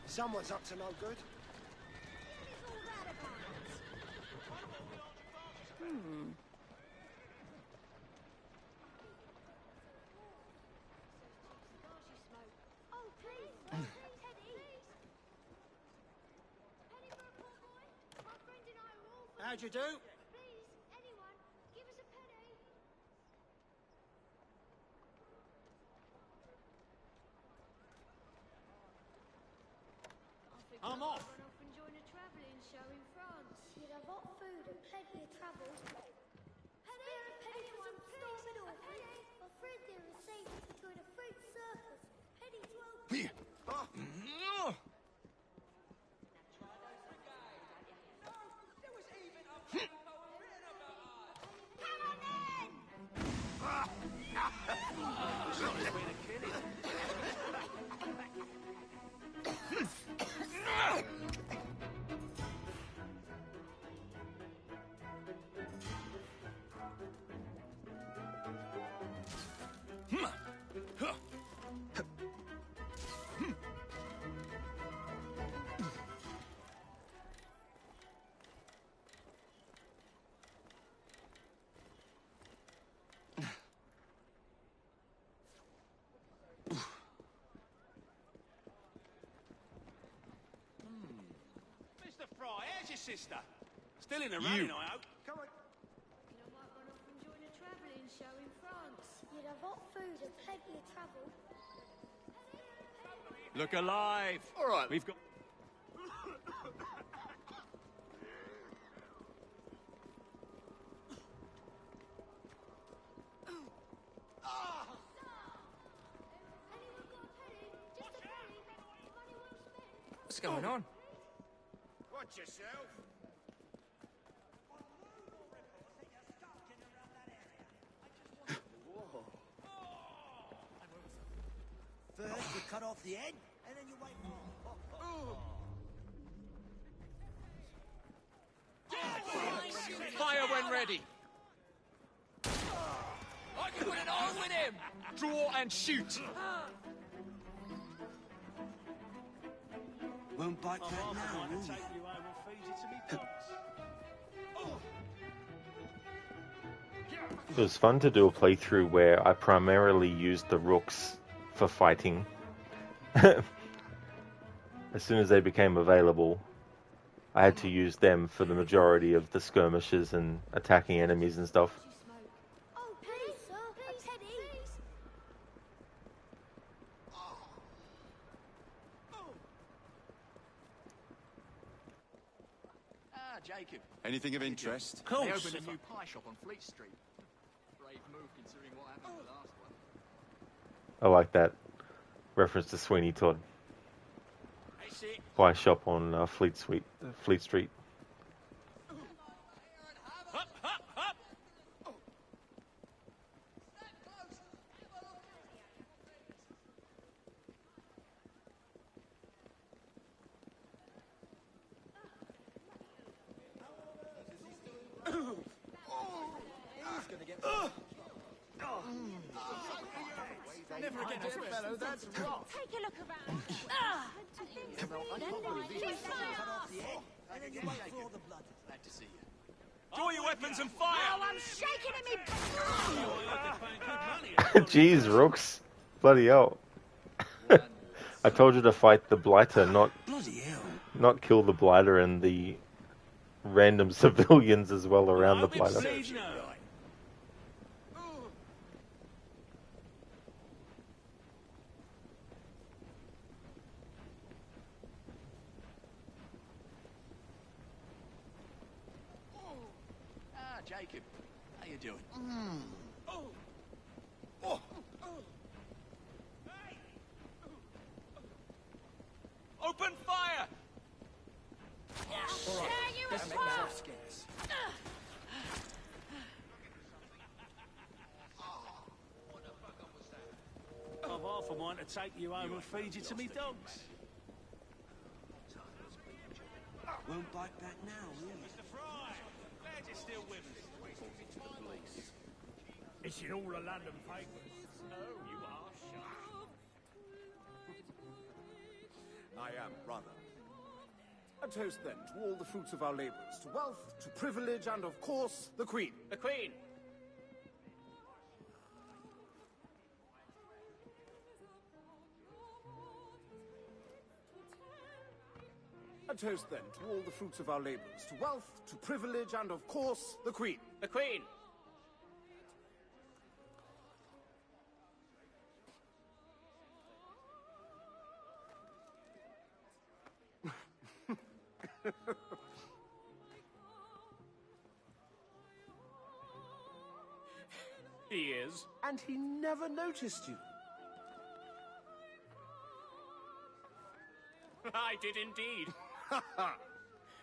Someone's up to no good. How'd you do? I'm off. Run off and join a travelling show in France. You'd have hot food and plenty of travel. Penny was storming off. My friend here has saved us to join a fruit circus. Penny 12. Mr. Fry, how's your sister? Still in the running, I hope. Come on. You might run off and join a travelling show in France. You'd have hot food and plenty of travel. Look alive. All right. We've got... What's going on? Watch yourself. First, you cut off the head, and then you wait for... Fire when ready. I can put it on with him. Draw and shoot. Won't bite that now, will Take you? you home and feed you to me dogs. It was fun to do a playthrough where I primarily used the rooks for fighting. As soon as they became available, I had to use them for the majority of the skirmishes and attacking enemies and stuff. Oh, please, sir, a penny. Ah, Jacob. Anything of interest? They opened a new pie shop on Fleet Street. Brave move considering what happened in the last one. I like that reference to Sweeney Todd. Pie shop on Fleet Street. Up, up, up! Never again, fellow, that's wrong. Take a look around. Glad to see you. Draw your weapons and fire! Oh, I'm shaking in me. Jeez, Rooks. Bloody hell. I told you to fight the blighter, not kill the blighter and the random civilians as well around the blighter. Jacob, how you doing? Open fire! All right, let's make myself scarce. I've half a mind to take you home and feed you to me dogs. Won't bite back now, will you? Mr. Fry, glad you're still with us. It's in all the London papers. Oh, you are sharp. I am, rather. A toast, then, to all the fruits of our labours, to wealth, to privilege, and, of course, the Queen. The Queen! A toast, then, to all the fruits of our labours, to wealth, to privilege, and, of course, the Queen. The Queen! He is. And he never noticed you. I did indeed.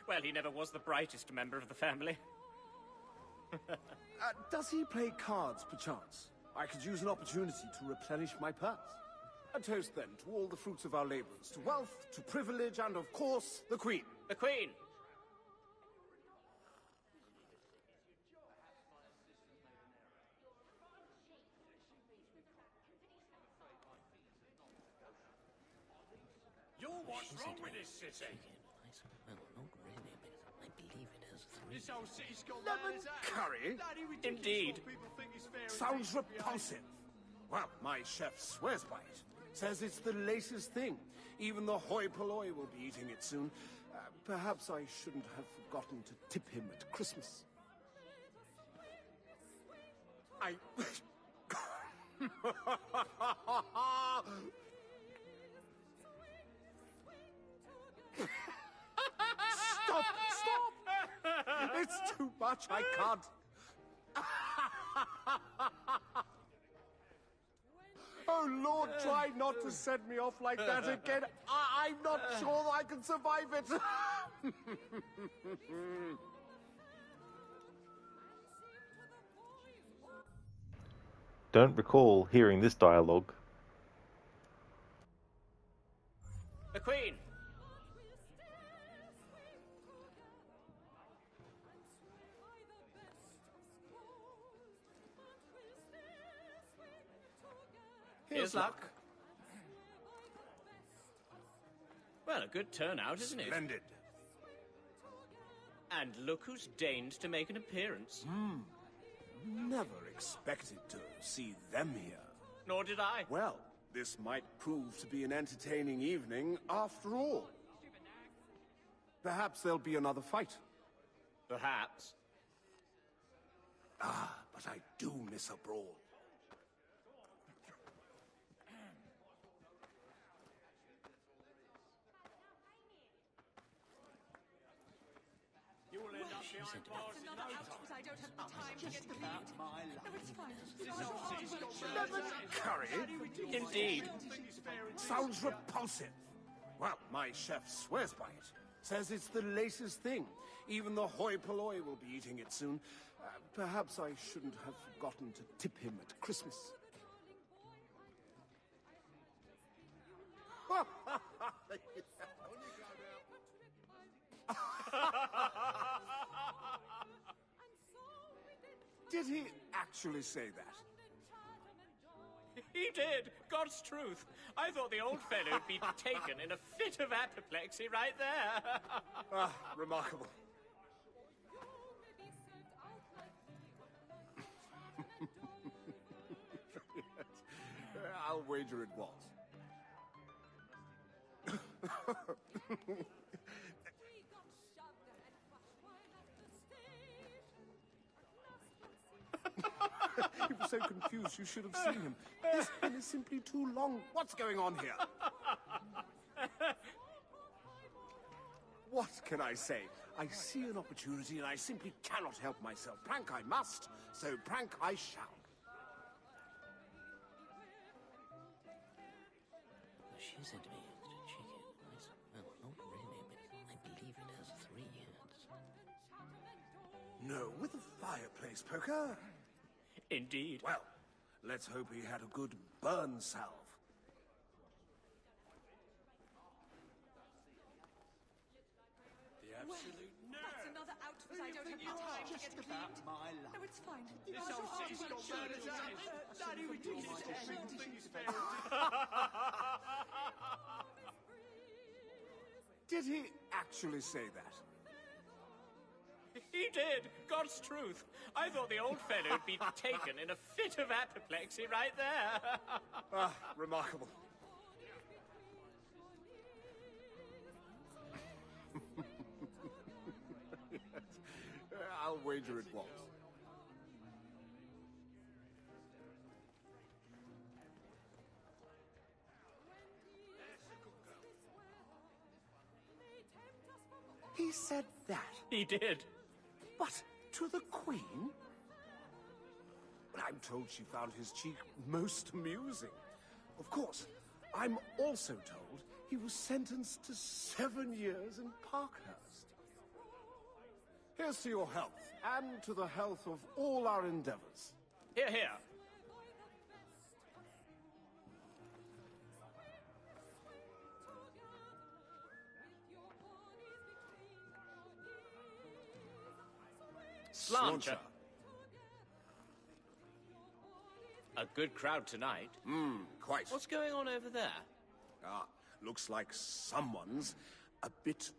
Well, he never was the brightest member of the family. Does he play cards, perchance? I could use an opportunity to replenish my purse. A toast, then, to all the fruits of our labours, to wealth, to privilege, and, of course, the Queen. The Queen! You're what's wrong with this city? Well, not really, but I believe it has three. This whole city's got Lemon curry? Indeed. Sounds repulsive. Well, my chef swears by it. Says it's the latest thing. Even the hoi polloi will be eating it soon. Perhaps I shouldn't have forgotten to tip him at Christmas. I... Stop! Stop! It's too much, I can't. Oh, Lord, try not to send me off like that again. I'm not sure I can survive it. Don't recall hearing this dialogue. The Queen! Here's luck. Well, a good turnout, isn't it? Splendid. And look who's deigned to make an appearance. Never expected to see them here. Nor did I. Well, this might prove to be an entertaining evening after all. Perhaps there'll be another fight. Perhaps. Ah, but I do miss a brawl. You'll end up behind bars in no time. I don't have the time to get clean. No, it's fine. Lemon curry? Indeed. Sounds repulsive. Well, my chef swears by it. Says it's the latest thing. Even the hoi polloi will be eating it soon. Perhaps I shouldn't have forgotten to tip him at Christmas. Did he actually say that? He did, God's truth. I thought the old fellow would be taken in a fit of apoplexy right there. Ah, remarkable. I'll wager it was. He was so confused, you should have seen him. This pen is simply too long. What's going on here? What can I say? I see an opportunity and I simply cannot help myself. Prank I must, so prank I shall. She said to me to check it. I said, well, not really, but I believe it has 3 heads. No, with a fireplace poker. Indeed. Well, let's hope he had a good burn salve. The absolute nerve. That's another outfit I don't have time to get cleaned. My luck. No, it's fine. This whole city's got murdered. Daddy, we do this to everything is fair. Did he actually say that? He did, God's truth. I thought the old fellow would be taken in a fit of apoplexy right there. Ah, remarkable. I'll wager it was. He said that. He did. But to the Queen? Well, I'm told she found his cheek most amusing. Of course, I'm also told he was sentenced to 7 years in Parkhurst. Here's to your health, and to the health of all our endeavors. Here, here. Slancher. A good crowd tonight. Quite. What's going on over there? Ah, looks like someone's a bit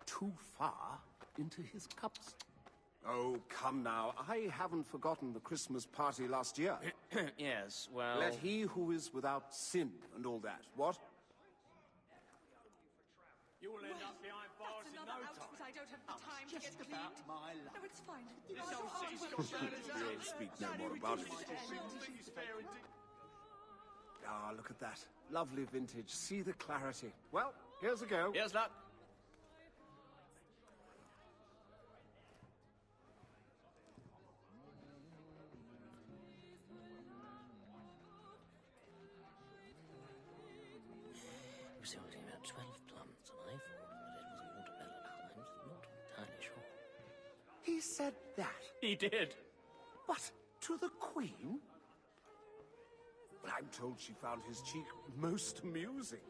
too far into his cups. Oh, come now. I haven't forgotten the Christmas party last year. Yes, well... Let he who is without sin and all that. What? You will end up behind bars That's in another no outfit time. I don't have the time to get cleaned. My luck. No, it's fine. This whole city's got murdered. We'll speak no more about it. Everything is fair indeed. Ah, look at that. Lovely vintage. See the clarity. Well, here's a go. Here's luck. It was only about 12 plums, and I thought that it was a watermelon. I'm not entirely sure. He said that. He did. But to the Queen? Well, I'm told she found his cheek most amusing.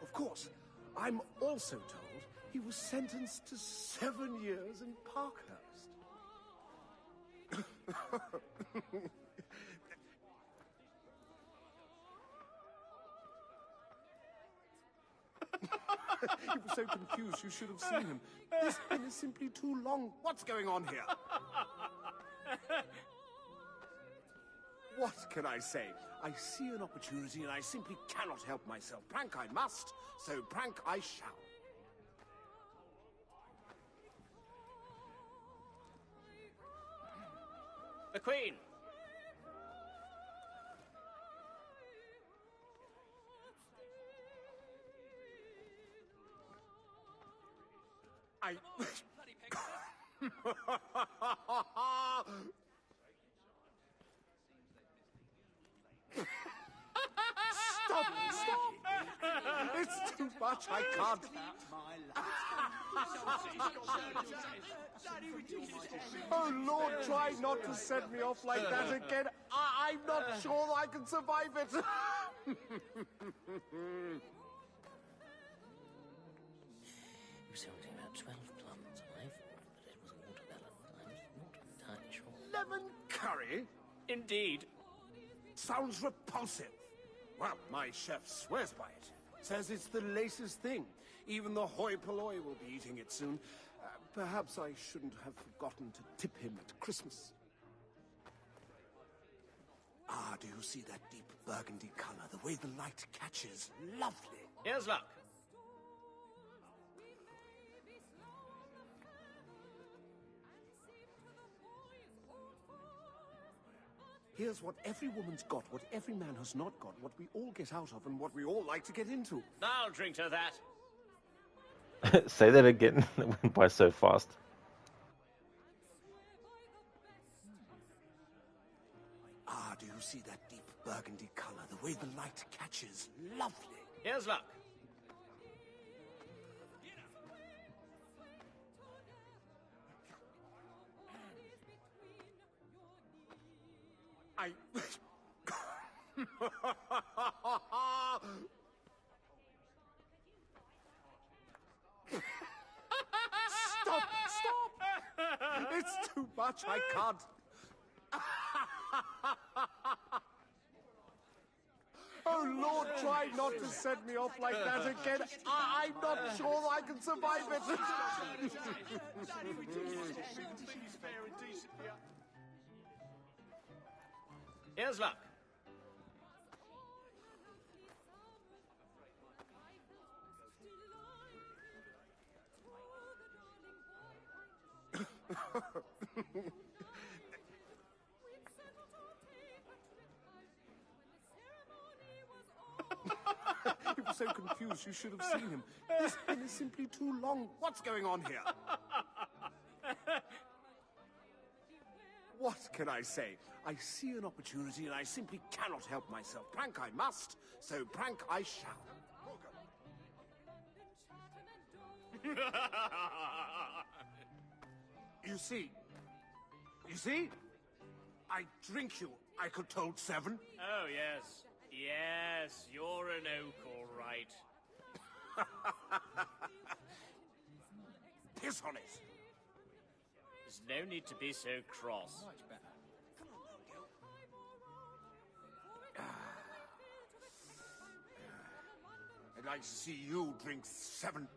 Of course, I'm also told he was sentenced to 7 years in Parkhurst. He was so confused, you should have seen him. This pen is simply too long. What's going on here? What can I say? I see an opportunity and I simply cannot help myself. Prank I must, so prank I shall. The Queen. I... Stop! It's too much, I can't. Oh, Lord, try not to set me off like that again. I'm not sure I can survive it. It was only about 12 plums, and I thought that it was a watermelon. I'm not entirely sure. Lemon curry? Indeed. Sounds repulsive. Well, my chef swears by it. Says it's the latest thing. Even the hoi polloi will be eating it soon. Perhaps I shouldn't have forgotten to tip him at Christmas. Ah, do you see that deep burgundy color? The way the light catches. Lovely. Here's luck. Here's what every woman's got, what every man has not got, what we all get out of, and what we all like to get into. I'll drink to that. Say that again. It went by so fast. Ah, do you see that deep burgundy color? The way the light catches. Lovely. Here's luck. I... Stop! It's too much, I can't. Oh, Lord, try not to send me off like that again. I'm not sure I can survive it. Here's luck. He was so confused, you should have seen him. This pin is simply too long. What's going on here? What can I say? I see an opportunity and I simply cannot help myself. Prank I must, so prank I shall. You see? I drink you. I could told 7. Oh, yes. Yes, you're an oak, all right. Piss on it. There's no need to be so cross. Much better. I'd like to see you drink 7.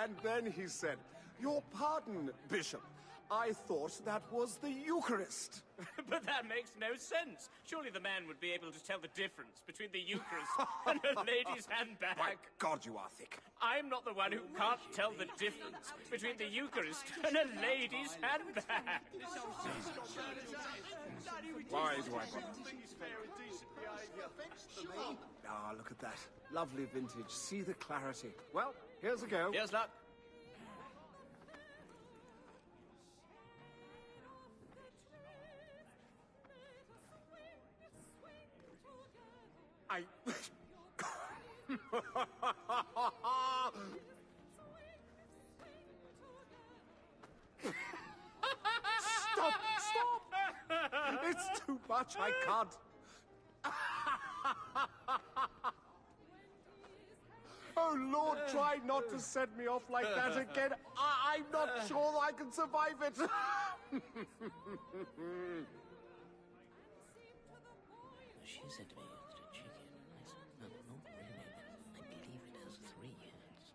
And then he said, "Your pardon, Bishop. I thought that was the Eucharist." But that makes no sense. Surely the man would be able to tell the difference between the Eucharist and a lady's handbag. My God, you are thick. I'm not the one who can't tell the difference between the Eucharist and a lady's handbag. Why do I bother? Ah, look at that. Lovely vintage. See the clarity. Well, here's a go. Here's luck. I... Stop! It's too much, I can't. Oh, Lord, try not to send me off like that again. I'm not sure I can survive it. She said to me it's a chicken. I said, no, not really, but I believe it has 3 heads.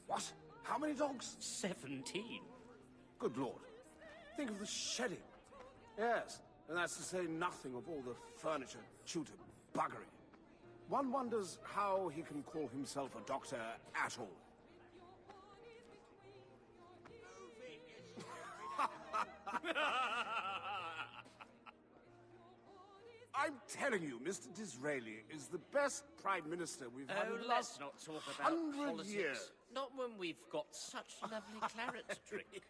What? How many dogs? 17. Good Lord. Think of the shedding. Yes, and that's to say nothing of all the furniture, tutor, buggery. One wonders how he can call himself a doctor at all. I'm telling you, Mr. Disraeli is the best Prime Minister we've had in the let's last not talk about 100 politics. years. Not when we've got such lovely claret to drink.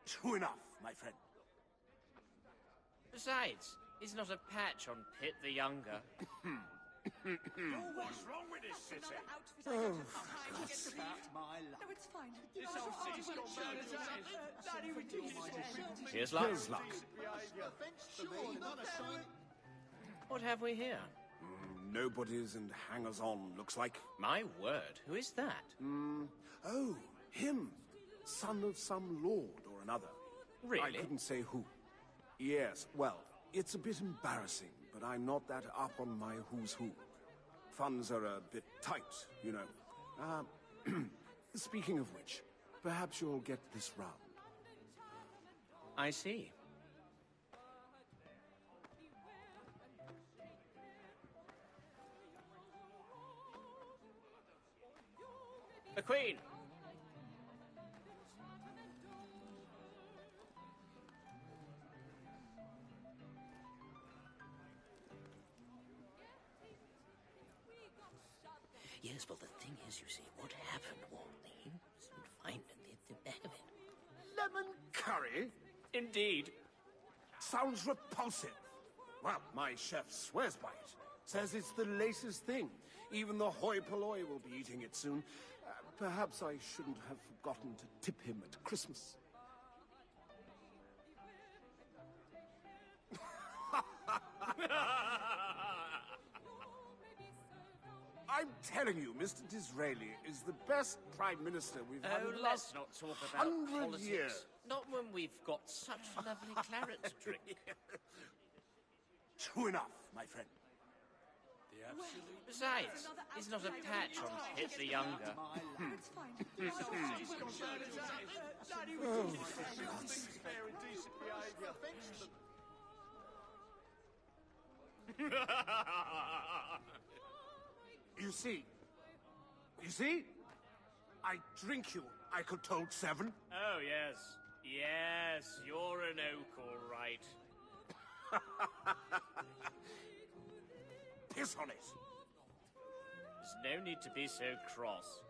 True enough, my friend. Besides, he's not a patch on Pitt the Younger. What's wrong with this city? Oh, for God's sake. My luck. No, it's fine. This whole city's gone mad. Here's luck. Here's luck. What have we here? Nobodies and hangers-on, looks like. My word, who is that? Oh, him. son of some lord or another. Really? I couldn't say who. Yes, well, it's a bit embarrassing, but I'm not that up on my who's who. Funds are a bit tight, you know. Speaking of which, perhaps you'll get this round. I see. The Queen! Yes, well, the thing is, you see, what happened, Wally, was fine at the back of it. Lemon curry? Indeed. Sounds repulsive. Well, my chef swears by it. Says it's the latest thing. Even the hoi polloi will be eating it soon. Perhaps I shouldn't have forgotten to tip him at Christmas. I'm telling you, Mr. Disraeli is the best prime minister we've had in the let's last not talk about 100 politics. years. Not when we've got such lovely claret to drink. True enough, my friend. Besides, he's not a patch on Pitt the Younger. You see? I drink you, I could told 7. Oh, yes. Yes, you're an oak, all right. Piss on it. There's no need to be so cross.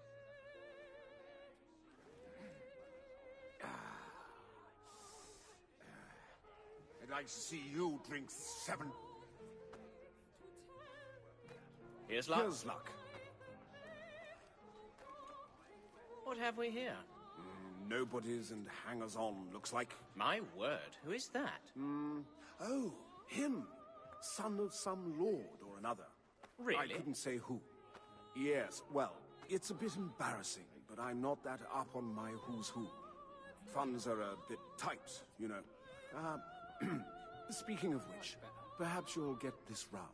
I'd like to see you drink 7. Here's luck. Here's luck. What have we here? Nobodies and hangers-on, looks like. My word, who is that? Oh, him. Son of some lord or another. Really? I couldn't say who. Yes, well, it's a bit embarrassing, but I'm not that up on my who's who. Funds are a bit tight, you know. Speaking of which, perhaps you'll get this round.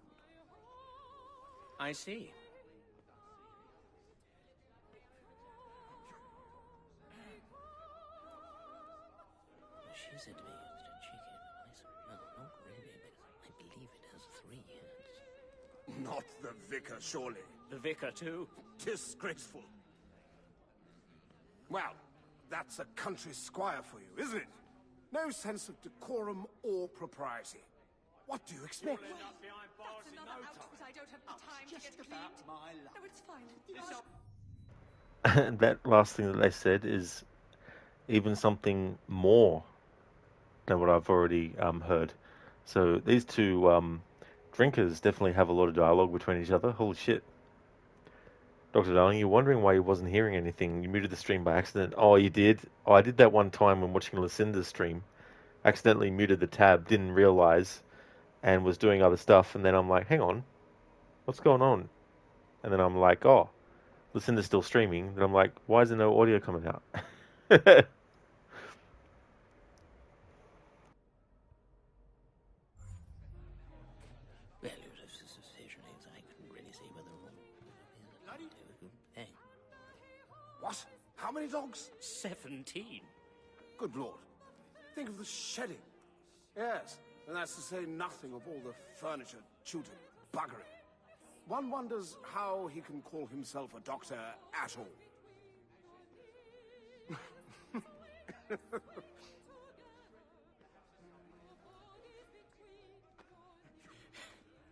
I see. She said to me it's a chicken. I said, well, not really, because I believe it has 3 heads. Not the vicar, surely. The vicar, too? Disgraceful. Well, that's a country squire for you, isn't it? No sense of decorum or propriety. What do you expect? That's another out because I don't have the time to get cleaned. No, it's fine. And that last thing that they said is even something more than what I've already heard. So these two drinkers definitely have a lot of dialogue between each other. Holy shit. Dr. Darling, you're wondering why you wasn't hearing anything. You muted the stream by accident. Oh, you did? Oh, I did that one time when watching Lucinda's stream. Accidentally muted the tab, didn't realize, and was doing other stuff. And then I'm like, hang on, what's going on? And then I'm like, oh, Lucinda's still streaming. Then I'm like, why is there no audio coming out? Well, it was a suspicion, I couldn't really see whether or not. Hey. What? How many dogs? 17. Good Lord. Think of the shedding. Yes, and that's to say nothing of all the furniture, tutor, buggery. One wonders how he can call himself a doctor at all.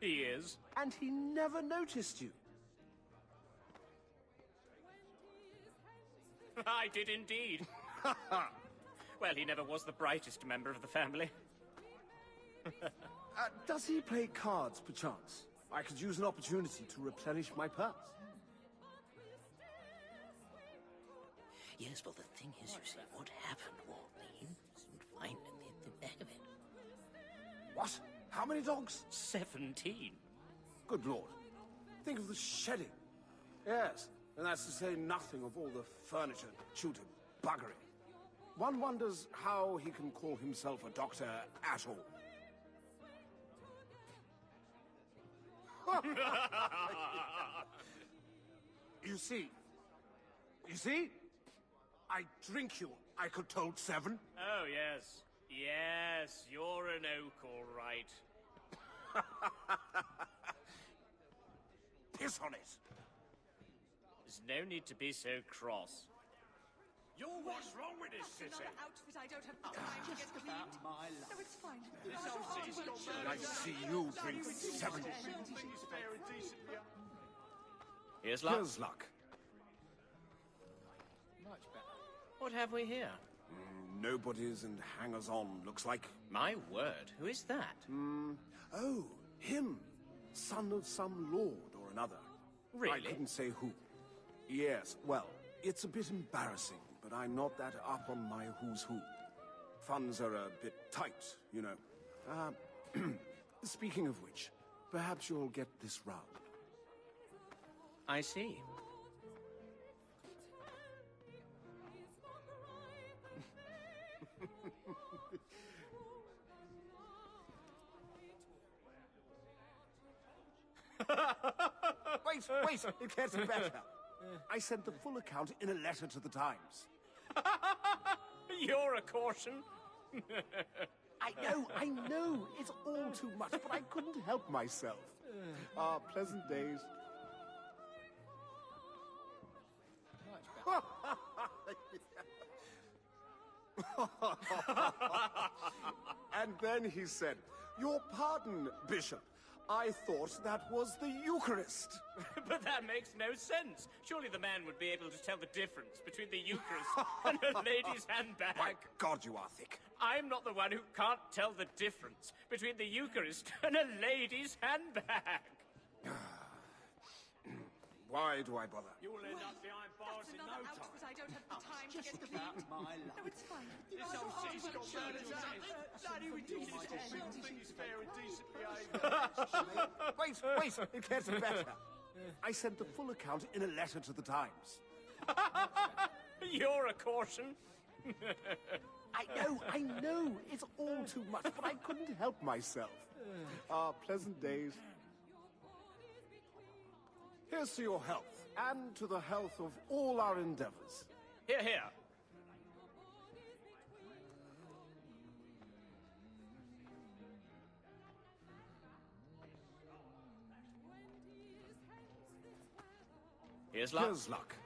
He is. And he never noticed you. I did indeed. Well, he never was the brightest member of the family. Does he play cards, perchance? I could use an opportunity to replenish my purse. Yes, well, the thing is, you see, what happened, Wally, seemed fine at the back of it. What? How many dogs? 17. Good Lord. Think of the shedding. Yes, and that's to say nothing of all the furniture, tutor, buggery. One wonders how he can call himself a doctor at all. You see? I drink you, I could told 7. Oh, yes. Yes, you're an oak, all right. Piss on it. There's no need to be so cross. You're what's wrong with this city? Another outfit I don't have the time to get cleaned. No, it's fine. This whole city's got I see you drink 7. Here's luck. Here's luck. Much better. What have we here? Nobodies and hangers-on, looks like. My word, who is that? Oh, him. Son of some lord or another. Really? I couldn't say who. Yes, well, it's a bit embarrassing, but I'm not that up on my who's who. Funds are a bit tight, you know. Speaking of which, perhaps you'll get this round. I see. Wait, it gets better. I sent the full account in a letter to the Times. You're a caution. I know, it's all too much, but I couldn't help myself. Pleasant days. And then he said, "Your pardon, Bishop. I thought that was the Eucharist." But that makes no sense. Surely the man would be able to tell the difference between the Eucharist and a lady's handbag. My God, you are thick. I'm not the one who can't tell the difference between the Eucharist and a lady's handbag. Why do I bother? You'll end up behind bars in no time. Outfit I don't have the time to get cleaned. No, it's fine. This whole city's got murders at it. Bloody ridiculous. People think it's fair and decent behaviour. Wait, it gets better. I sent the full account in a letter to the Times. You're a caution. I know, it's all too much, but I couldn't help myself. Pleasant days. Here's to your health, and to the health of all our endeavors. Here, here. Here's luck. Here's luck.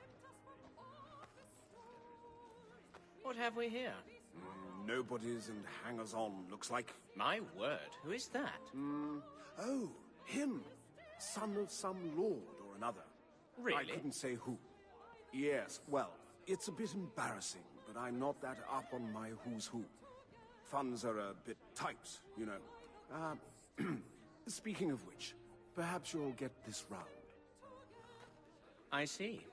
What have we here? Nobodies and hangers-on, looks like. My word, who is that? Oh, him. Son of some lord or another. Really? I couldn't say who. Yes, well, it's a bit embarrassing, but I'm not that up on my who's who. Funds are a bit tight, you know. Speaking of which, perhaps you'll get this round. I see.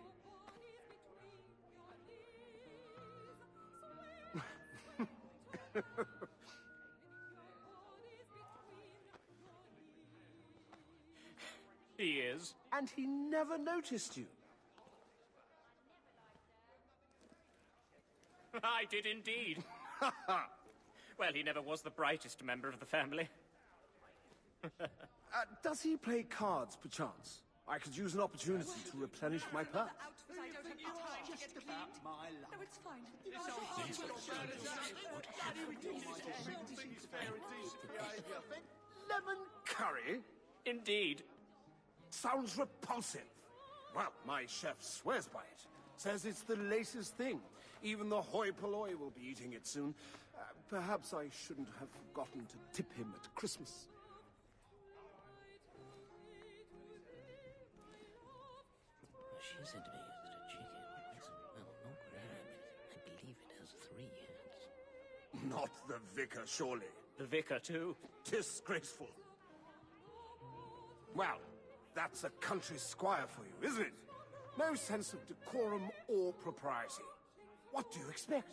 He is. And he never noticed you. I did indeed. Well, he never was the brightest member of the family. Does he play cards, perchance? I could use an opportunity to replenish my purse. Outfit I don't have the time to get cleaned. No, it's fine. This whole city's got murders at it. Bloody ridiculous. People think it's fair and decent behaviour. Lemon curry? Indeed. Sounds repulsive. Well, my chef swears by it. Says it's the latest thing. Even the hoi polloi will be eating it soon. Perhaps I shouldn't have forgotten to tip him at Christmas. She said to me that a chicken is, well, not really, but I believe it has 3 heads. Not the vicar, surely. The vicar, too. Disgraceful. Well, that's a country squire for you, isn't it? No sense of decorum or propriety. What do you expect?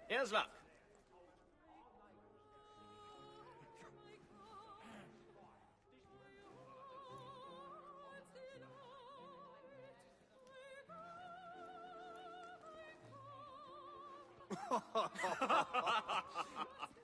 Here's luck.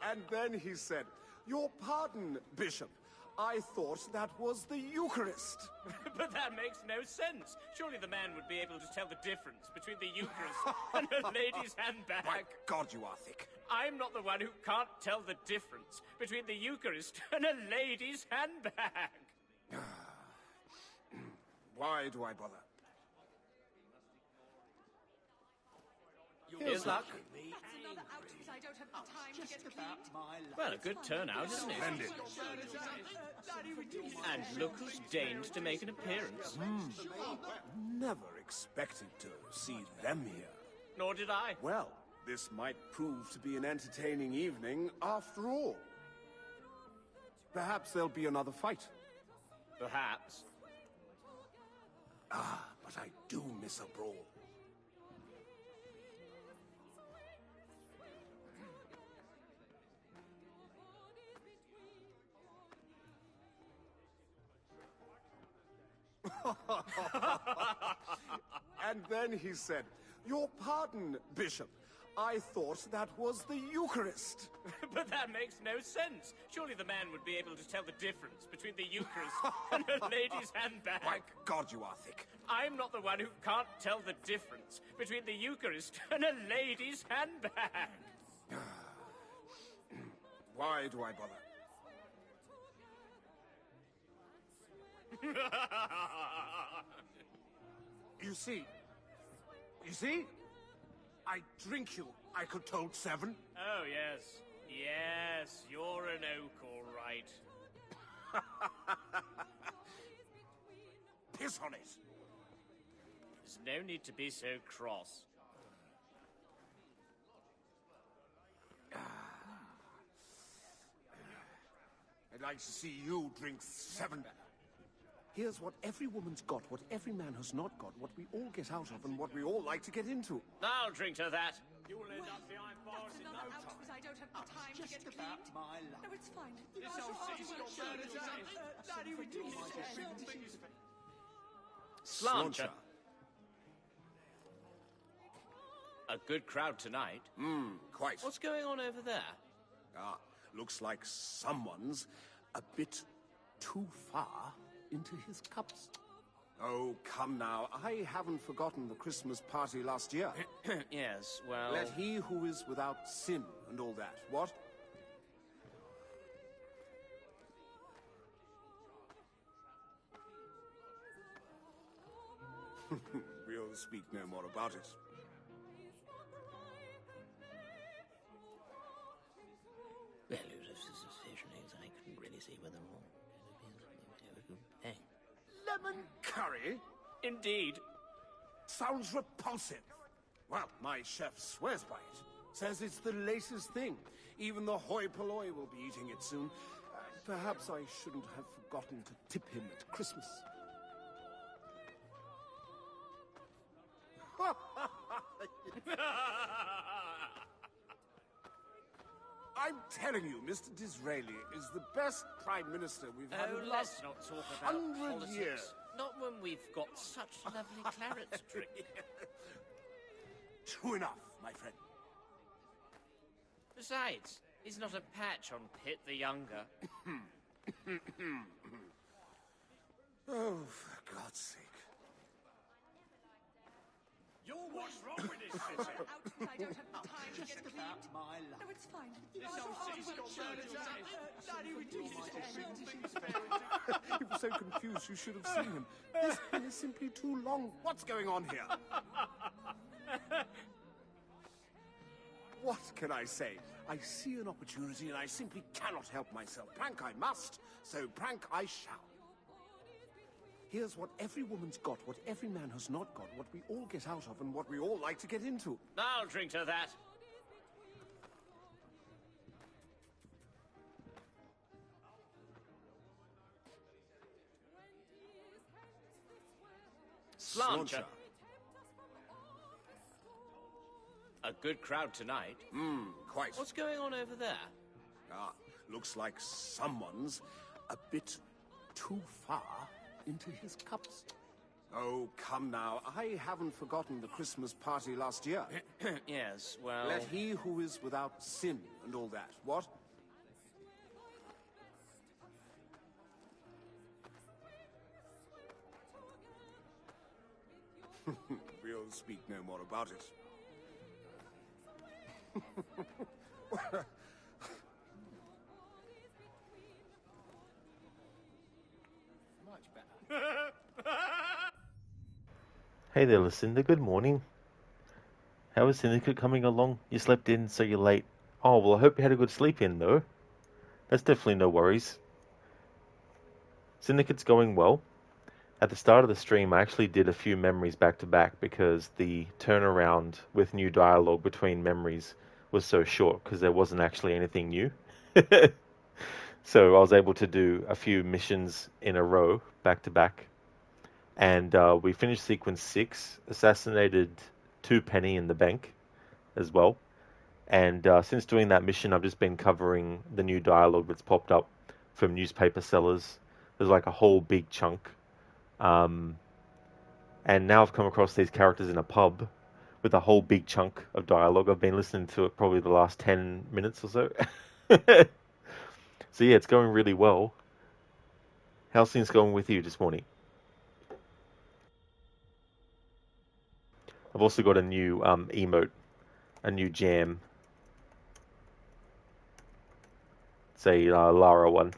And then he said, "Your pardon, Bishop. I thought that was the Eucharist." But that makes no sense. Surely the man would be able to tell the difference between the Eucharist and a lady's handbag. My God, you are thick. I'm not the one who can't tell the difference between the Eucharist and a lady's handbag. Why do I bother? Here's luck. That's another out because I don't have the time to get cleaned. Well, a good turnout, isn't it? Splendid. And look who's deigned to make an appearance. Never expected to see them here. Nor did I. Well, this might prove to be an entertaining evening after all. Perhaps there'll be another fight. Perhaps. Ah, but I do miss a brawl. And then he said, "Your pardon, Bishop. I thought that was the Eucharist." But that makes no sense. Surely the man would be able to tell the difference between the Eucharist and a lady's handbag. My God, you are thick. I'm not the one who can't tell the difference between the Eucharist and a lady's handbag. Why do I bother? You see? I drink you, I could told 7. Oh, yes. Yes, you're an oak, all right. Piss on it. There's no need to be so cross. I'd like to see you drink 7. Here's what every woman's got, what every man has not got, what we all get out of, and what we all like to get into. I'll drink to that. You'll end up behind bars in no Another out time. because I don't have the time to get Just about cleaned. my luck. No, it's fine. This whole city's got murders in it. Bloody ridiculous. Slancher. A good crowd tonight. Quite. What's going on over there? Ah, looks like someone's a bit too far into his cups. Oh, come now. I haven't forgotten the Christmas party last year. Yes, well... Let he who is without sin and all that. What? We'll speak no more about it. Well, it was occasionally I couldn't really see whether or Hey. Lemon curry? Indeed. Sounds repulsive. Well, my chef swears by it. Says it's the latest thing. Even the hoi polloi will be eating it soon. Perhaps I shouldn't have forgotten to tip him at Christmas. I'm telling you, Mr. Disraeli is the best Prime Minister we've had in the let's last not talk about 100 politics. years. Not when we've got such lovely claret to drink. True enough, my friend. Besides, he's not a patch on Pitt the Younger. Oh, for God's sake. You're what's wrong with this city. Out because I don't have the time to get cleaned. My luck. No, it's fine. This whole city's got murders in it. Bloody ridiculous. He was so confused you should have seen him. This pen is simply too long. What's going on here? What can I say? I see an opportunity and I simply cannot help myself. Prank I must, so prank I shall. Here's what every woman's got, what every man has not got, what we all get out of, and what we all like to get into. I'll drink to that. Slancher. A good crowd tonight. Quite. What's going on over there? Ah, looks like someone's a bit too far into his cups. Oh, come now. I haven't forgotten the Christmas party last year. Yes, well... Let he who is without sin and all that. What? We'll speak no more about it. Much better. Hey there, Lucinda. Good morning. How is Syndicate coming along? You slept in, so you're late. Oh, well, I hope you had a good sleep in, though. That's definitely no worries. Syndicate's going well. At the start of the stream, I actually did a few memories back to back because the turnaround with new dialogue between memories was so short because there wasn't actually anything new. So I was able to do a few missions in a row, back to back. And we finished sequence 6, assassinated 2 Penny in the bank as well. And since doing that mission, I've just been covering the new dialogue that's popped up from newspaper sellers. There's like a whole big chunk. And now I've come across these characters in a pub with a whole big chunk of dialogue. I've been listening to it probably the last 10 minutes or so. So yeah, it's going really well. How's things going with you this morning? I've also got a new emote, a new jam. It's a Lara one.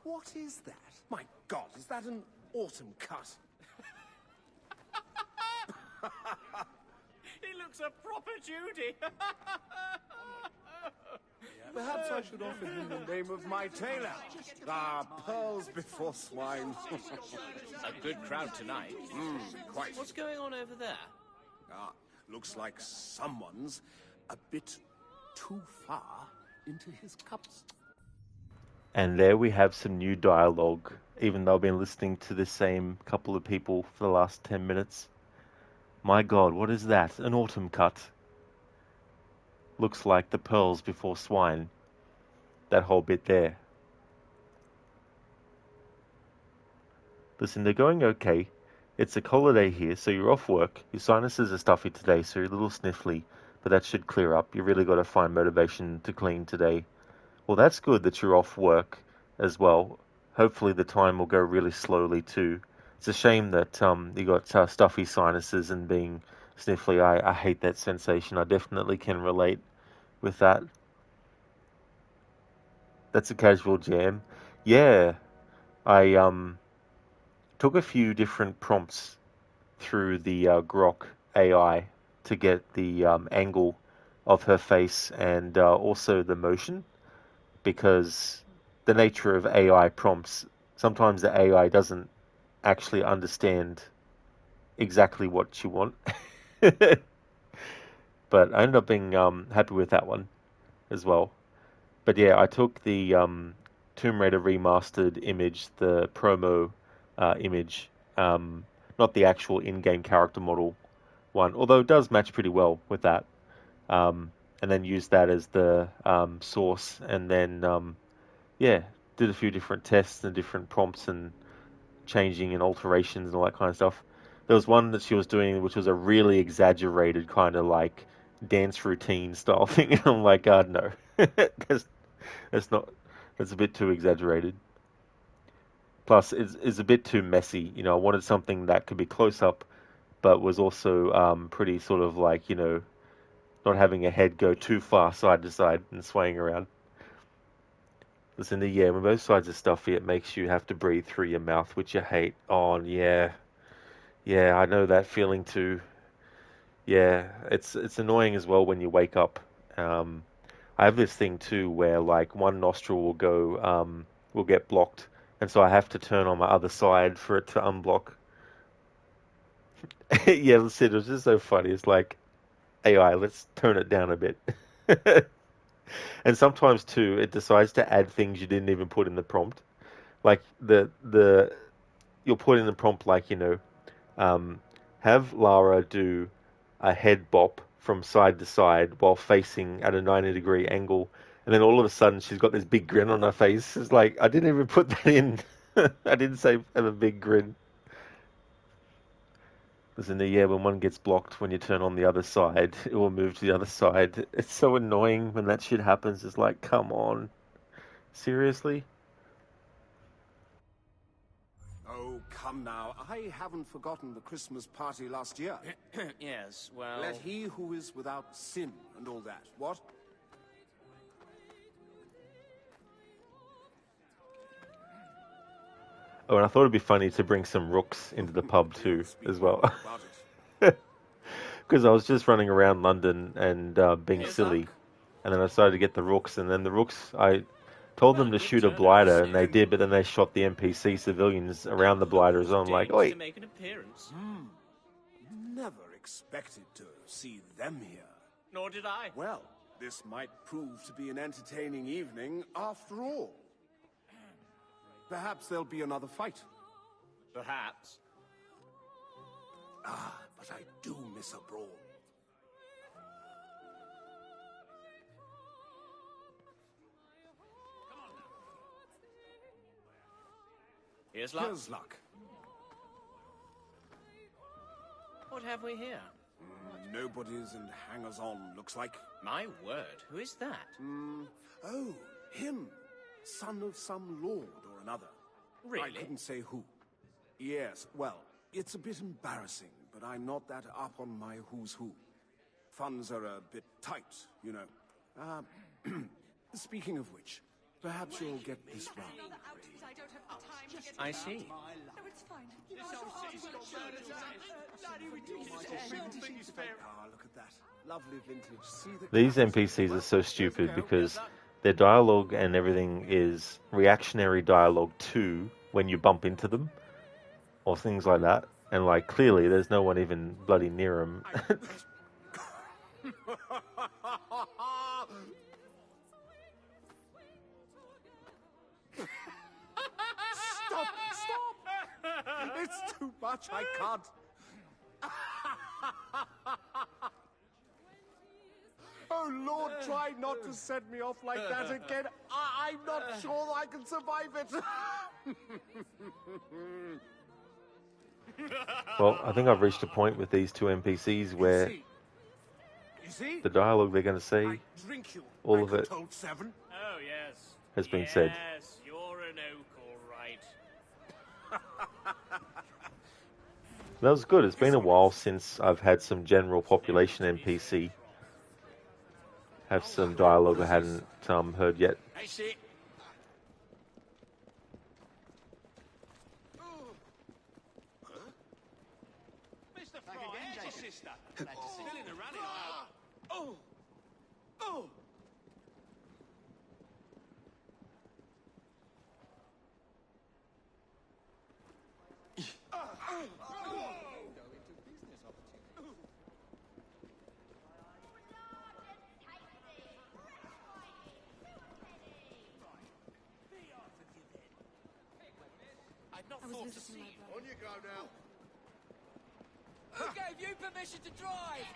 What is that? My God, is that an autumn cut? He looks a proper Judy. Perhaps I should offer him the name of my tailor. Ah, pearls before swine. A good crowd tonight. Quite. What's going on over there? Ah, looks like someone's a bit too far into his cups. And there we have some new dialogue, even though I've been listening to the same couple of people for the last 10 minutes. My God, what is that? An autumn cut. Looks like the pearls before swine. That whole bit there. Listen, they're going okay. It's a holiday here, so you're off work. Your sinuses are stuffy today, so you're a little sniffly, but that should clear up. You really got to find motivation to clean today. Well, that's good that you're off work as well. Hopefully the time will go really slowly too. It's a shame that you got stuffy sinuses and being sniffly. I hate that sensation. I definitely can relate with that. That's a casual jam. Yeah, I took a few different prompts through the Grok AI to get the angle of her face and also the motion, because the nature of AI prompts, sometimes the AI doesn't actually understand exactly what you want. But I ended up being happy with that one as well. But yeah, I took the Tomb Raider remastered image, the promo image, not the actual in-game character model one, although it does match pretty well with that. And then used that as the source, and then yeah, did a few different tests and different prompts and changing and alterations and all that kind of stuff. There was one that she was doing which was a really exaggerated kind of like dance routine style thing, and I'm like, God, no, that's not, that's a bit too exaggerated. Plus, it's a bit too messy. You know, I wanted something that could be close up, but was also pretty sort of like, you know, not having a head go too far side to side and swaying around. Listen, yeah, when both sides are stuffy, it makes you have to breathe through your mouth, which you hate. Oh, yeah. Yeah, I know that feeling too. Yeah, it's annoying as well when you wake up. I have this thing too where like one nostril will get blocked, and so I have to turn on my other side for it to unblock. Yeah, listen, it was just so funny. It's like, AI, let's turn it down a bit. And sometimes too, it decides to add things you didn't even put in the prompt. Like you'll put in the prompt like, you know, have Lara do a head bop from side to side while facing at a 90-degree angle. And then all of a sudden, she's got this big grin on her face. It's like, I didn't even put that in. I didn't say have a big grin. Because in the yeah, when one gets blocked, when you turn on the other side, it will move to the other side. It's so annoying when that shit happens. It's like, come on. Seriously? Oh, come now. I haven't forgotten the Christmas party last year. Yes, well... Let he who is without sin and all that. What? Oh, and I thought it'd be funny to bring some rooks into the pub too, as well. Because I was just running around London and being silly. And then I decided to get the rooks, and then the rooks, I told them to shoot a blighter, and they did, but then they shot the NPC civilians around the blighter, so I'm like, oi! to make an appearance. Never expected to see them here. Nor did I. Well, this might prove to be an entertaining evening after all. Perhaps there'll be another fight. Perhaps. Ah, but I do miss a brawl. Here's luck. Here's luck. What have we here? Nobodies and hangers-on, looks like. My word, who is that? Oh, him. Son of some lord or another. Really? I couldn't say who. Yes, well, it's a bit embarrassing, but I'm not that up on my who's who. Funds are a bit tight, you know. Speaking of which, perhaps you'll get this round. I see. No, it's fine. Ah, look at that. Lovely vintage. See the These NPCs are so stupid because their dialogue and everything is reactionary dialogue to when you bump into them, or things like that. And like, clearly there's no one even bloody near them. Stop! It's too much, I can't. Oh, Lord, try not to set me off like that again. I'm not sure I can survive it. Well, I think I've reached a point with these two NPCs where the dialogue they're going to say, all of it Oh, yes. has been said. Yes, you're an oak, all right. That was good. It's been a while since I've had some general population NPC have some dialogue I hadn't heard yet. I see. Mr. Fry, here's your sister. Still in the running, I hope. Oh! I'd not I was thought to visiting see my you. brother. On you go now. Who gave you permission to drive?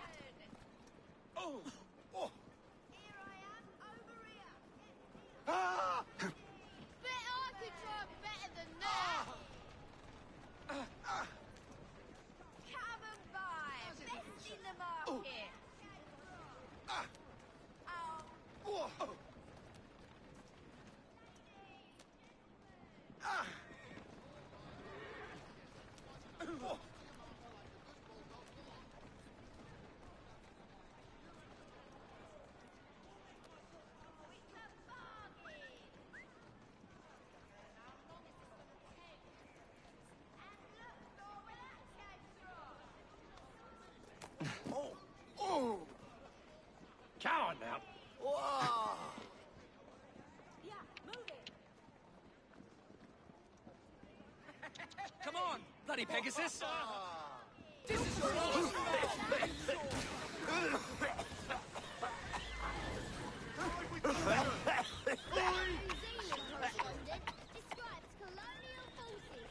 Oh! Bet I could drive better than that. Come and buy. Best in the market. Come on now. Come on, bloody Pegasus. This is your last Describes colonial forces.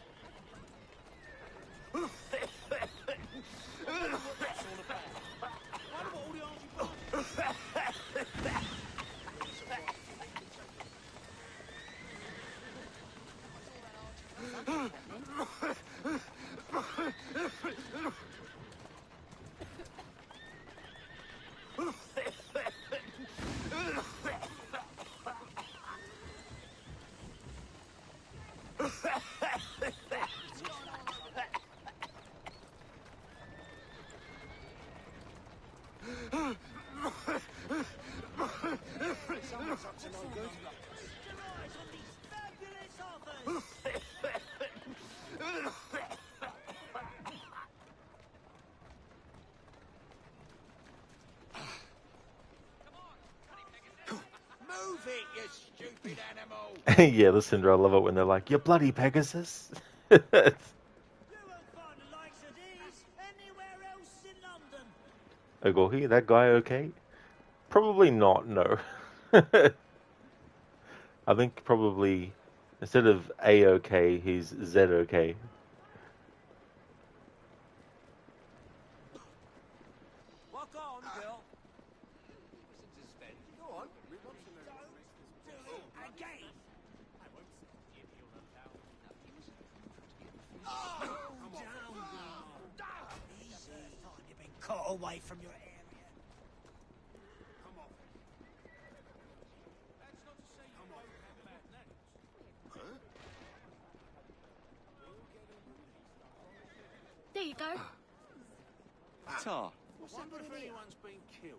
Wonder what all the Someone's up to no good. Move it, you stupid animal! Yeah, listen, I love it when they're like, "You bloody Pegasus." Ogohi, that guy okay? Probably not, no. I think probably instead of A-okay, he's Z-okay. Walk on, girl. Go on. We want to know. Don't do it again. Oh, down. Easy. Time you've been caught away from your area. Come on. That's not to say you won't have bad names. Huh? There you go. Tar. Wonder if anyone's been killed.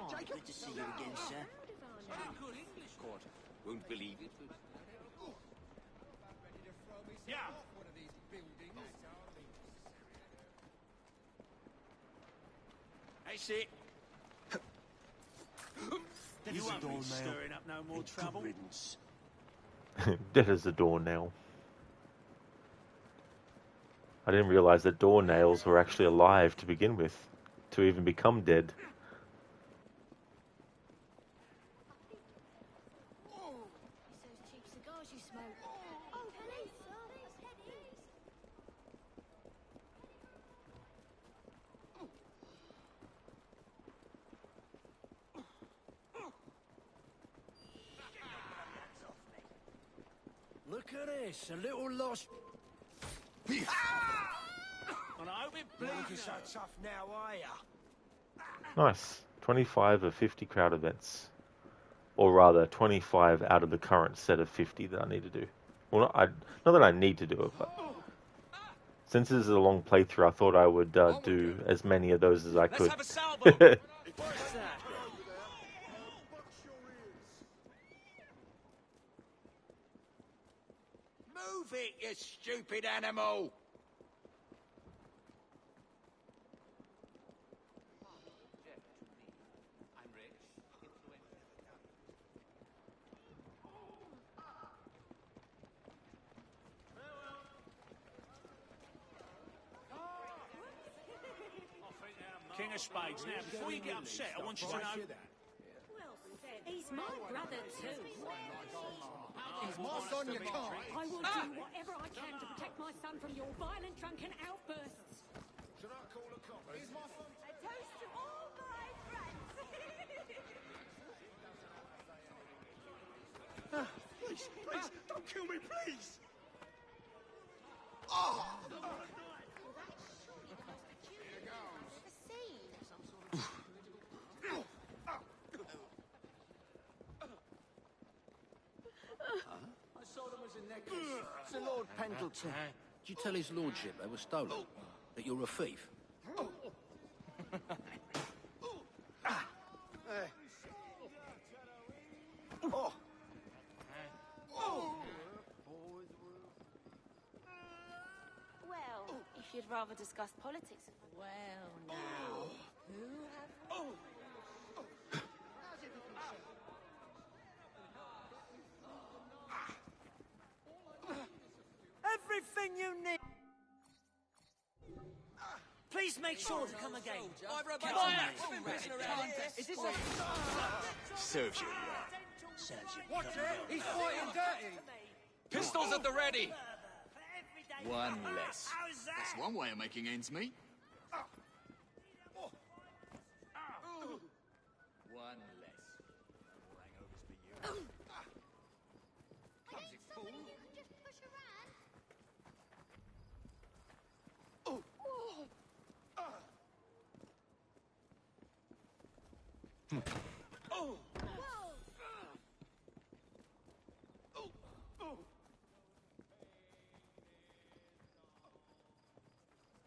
Jacob? Good to see you again, sir. Good English. Court won't believe it. Yeah. That's it. You won't be stirring up no more trouble. Dead as a doornail. I didn't realize that doornails were actually alive to begin with, to even become dead. It's those cheap cigars you smoke. Oh, pennies. Pennies. Look at this, a little lost. And I hope it bleeds. Looking so tough now, are ya? Nice. 25 of 50 crowd events. Or rather, 25 out of the current set of 50 that I need to do. Well, not that I need to do it, but since this is a long playthrough, I thought I would do as many of those as I could. Let's have a salvo. What's that? Move it, you stupid animal! King of Spades. Now, before you get upset, I want you to know. He's my brother too. He's my son, you can't. I will do whatever I can to protect my son from your violent drunken outbursts. Should I call a cop? He's my son. A toast to all my friends. Please, don't kill me, please! Oh! I sold him as a necklace. Sir Lord Pendleton. Did you tell his lordship they were stolen? That you're a thief? Well, if you'd rather discuss politics. Well, now. Who have... Everything you need. Please make sure to come again. Is this a... Serves you right. Serves you. Watch it! He's fighting dirty. Pistols at the ready! One less. That's one way of making ends meet. One less. More hangovers for you. Ain't somebody you can just push around?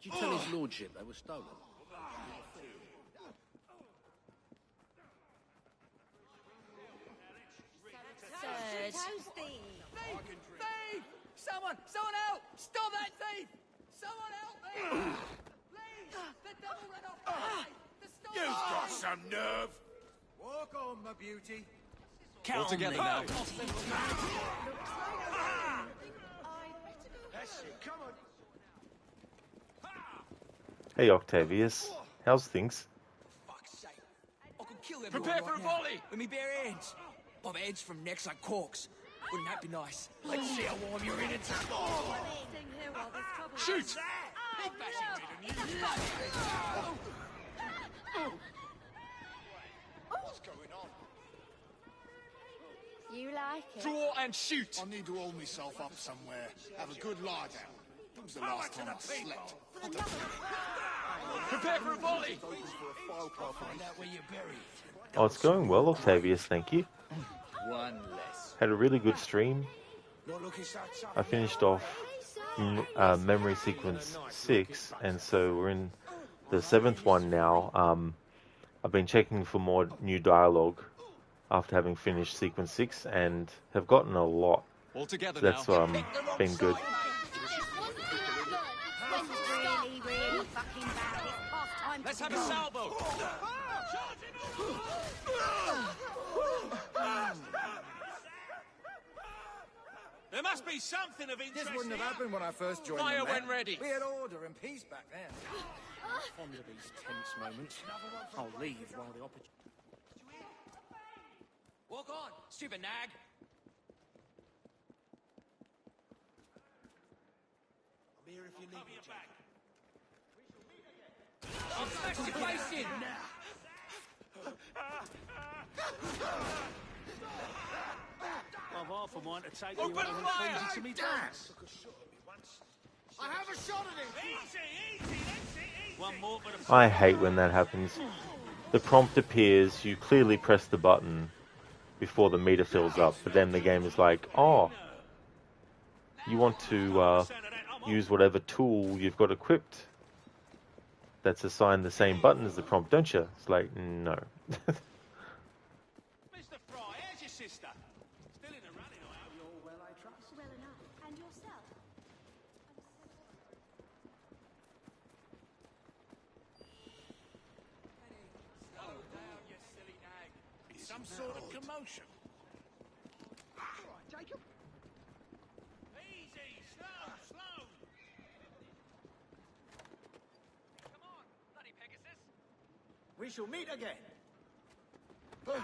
Did you tell his lordship they were stolen? Toasty! Thief! Someone help! Stop that thief! Someone help me! Please! The devil ran off the way! The storm! You've got some nerve! Walk on, my beauty. All together now. Hey Octavius, how's things? Fuck's sake. I could kill everyone Prepare for a volley! With me bare hands. Bob heads from necks like corks. Wouldn't that be nice? Let's see how warm you're in it. Shoot! Big bashing What's going on? You like it? Draw and shoot! I need to hold myself up somewhere. Have a good lie down. When was the last time I slept? I don't Prepare for a volley! Find out where you're buried. Oh, it's going well, Octavius, thank you. One less. Had a really good stream. Not looking so tough. I finished off memory sequence 6, and so we're in the 7th one now. I've been checking for more new dialogue after having finished sequence 6, and have gotten a lot. All together So that's now. been good. Really fucking bad. It's past time Let's to have a go. salvo! There must be something of interest. This wouldn't have happened when I first joined Fire the Met. when ready. We had order and peace back then. Fond of these tense moments. I'll leave while the opportunity... Walk on, stupid nag. I'm here if you need me, Jacob. I'll smash the place in. I've half a mind to take you Open out and fire! feed you to me dogs. Took a shot at me once. I have a shot at him! Easy, that's it, easy. One more for the... I hate when that happens. The prompt appears, you clearly press the button before the meter fills up, but then the game is like, oh, you want to use whatever tool you've got equipped that's assigned the same button as the prompt, don't you? It's like, no. Mr. Fry, how's your sister? Still in the running, I hope. You're well, I trust. Well enough. And yourself? Slow down, you silly nag. Some sort of commotion. Jacob? Easy, slow. Come on, bloody Pegasus. We shall meet again. You're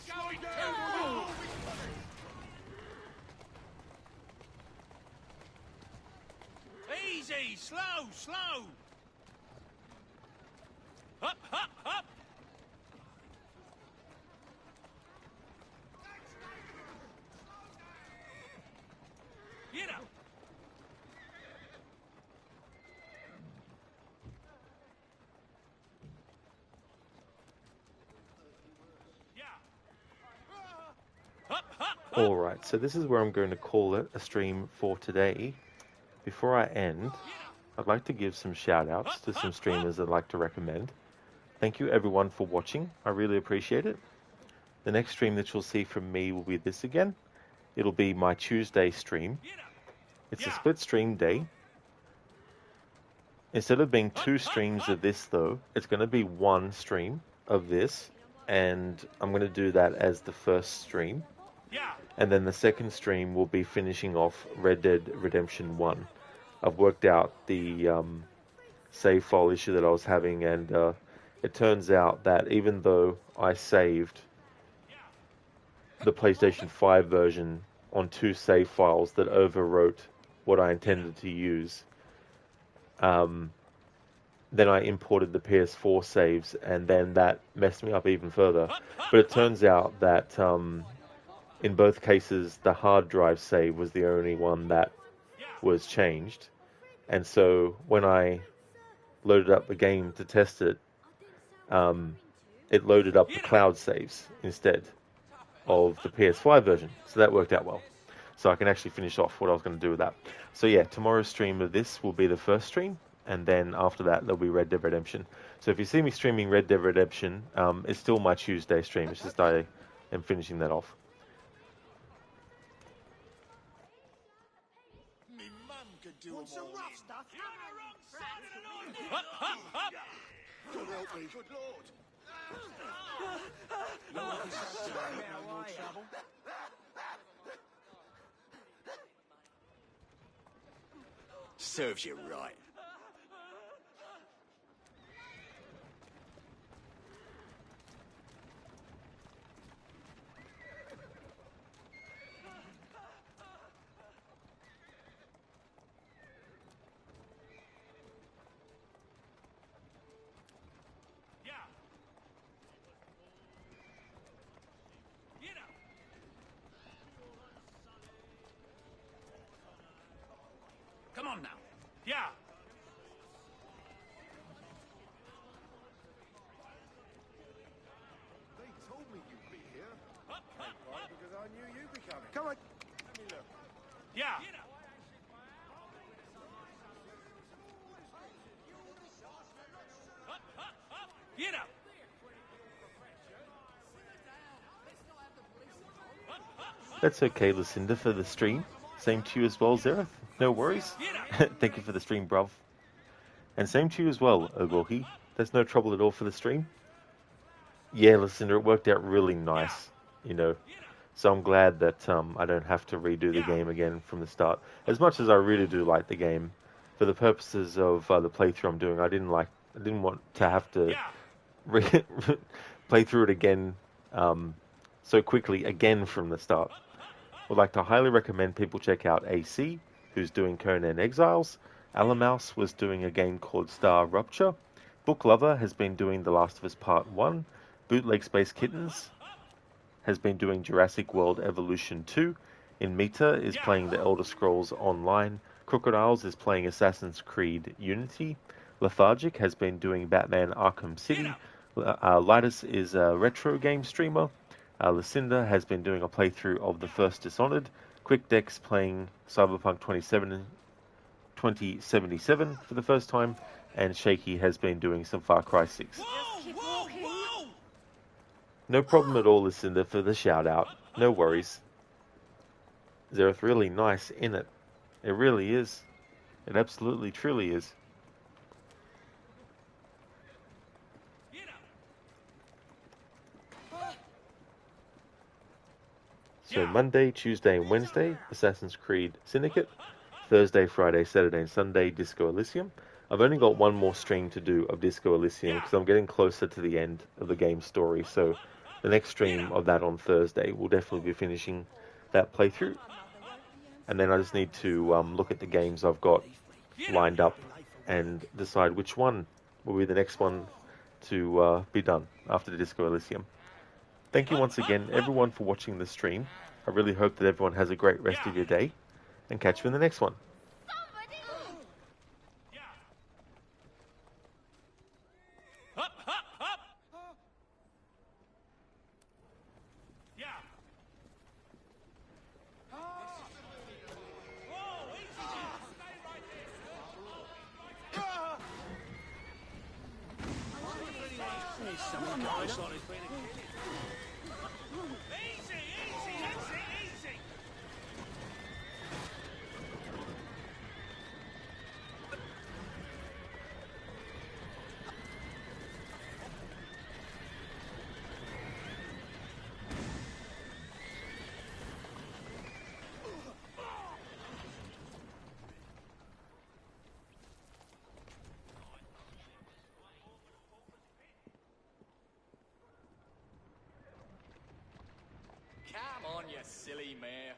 going too far. Easy, slow. Up. Get up. Alright, so this is where I'm going to call it a stream for today. Before I end, I'd like to give some shout outs to some streamers I'd like to recommend. Thank you everyone for watching, I really appreciate it. The next stream that you'll see from me will be this again. It'll be my Tuesday stream. It's a split stream day. Instead of being 2 streams of this though, it's going to be 1 stream of this, and I'm going to do that as the first stream. And then the second stream will be finishing off Red Dead Redemption 1. I've worked out the save file issue that I was having, and it turns out that even though I saved the PlayStation 5 version on 2 save files that overwrote what I intended to use, then I imported the PS4 saves, and then that messed me up even further. But it turns out that in both cases, the hard drive save was the only one that was changed. And so when I loaded up the game to test it, it loaded up the cloud saves instead of the PS5 version. So that worked out well. so I can actually finish off what I was going to do with that. So yeah, tomorrow's stream of this will be the first stream, and then after that there'll be Red Dead Redemption. So if you see me streaming Red Dead Redemption, it's still my Tuesday stream. It's just I am finishing that off. Me mum could do Want some rough stuff? Up, up, up! God help me, good lord. Serves you right. Come on now. Yeah. They told me you'd be here. Because I knew you'd be coming. Come on. Let me look. Yeah. Get up. That's okay, Lucinda, for the stream. Same to you as well, Zereth. No worries. Thank you for the stream, bruv. And same to you as well, Ogorki. There's no trouble at all for the stream. Yeah, Lucinda, it worked out really nice, you know. So I'm glad that I don't have to redo the game again from the start. As much as I really do like the game, for the purposes of the playthrough I'm doing, I didn't want to have to play through it again so quickly again from the start. Would like to highly recommend people check out AC, who's doing Conan Exiles. Alamouse was doing a game called Star Rupture. Book Lover has been doing The Last of Us Part 1. Bootleg Space Kittens has been doing Jurassic World Evolution 2. Inmita is playing The Elder Scrolls Online. Crocodiles is playing Assassin's Creed Unity. Lethargic has been doing Batman Arkham City. Lightus is a retro game streamer. Lucinda has been doing a playthrough of The First Dishonored. QuickDeck's playing Cyberpunk 2077 for the first time. And Shaky has been doing some Far Cry 6. No problem at all, Lucinda, for the shout out. No worries. Zereth, really nice in it. It really is. It absolutely, truly is. So Monday, Tuesday, and Wednesday, Assassin's Creed Syndicate. Thursday, Friday, Saturday, and Sunday, Disco Elysium. I've only got one more stream to do of Disco Elysium because I'm getting closer to the end of the game story. So the next stream of that on Thursday will definitely be finishing that playthrough. And then I just need to look at the games I've got lined up and decide which one will be the next one to be done after the Disco Elysium. Thank you once again, everyone, for watching the stream. I really hope that everyone has a great rest of your day, and catch you in the next one. Come on, you silly mare.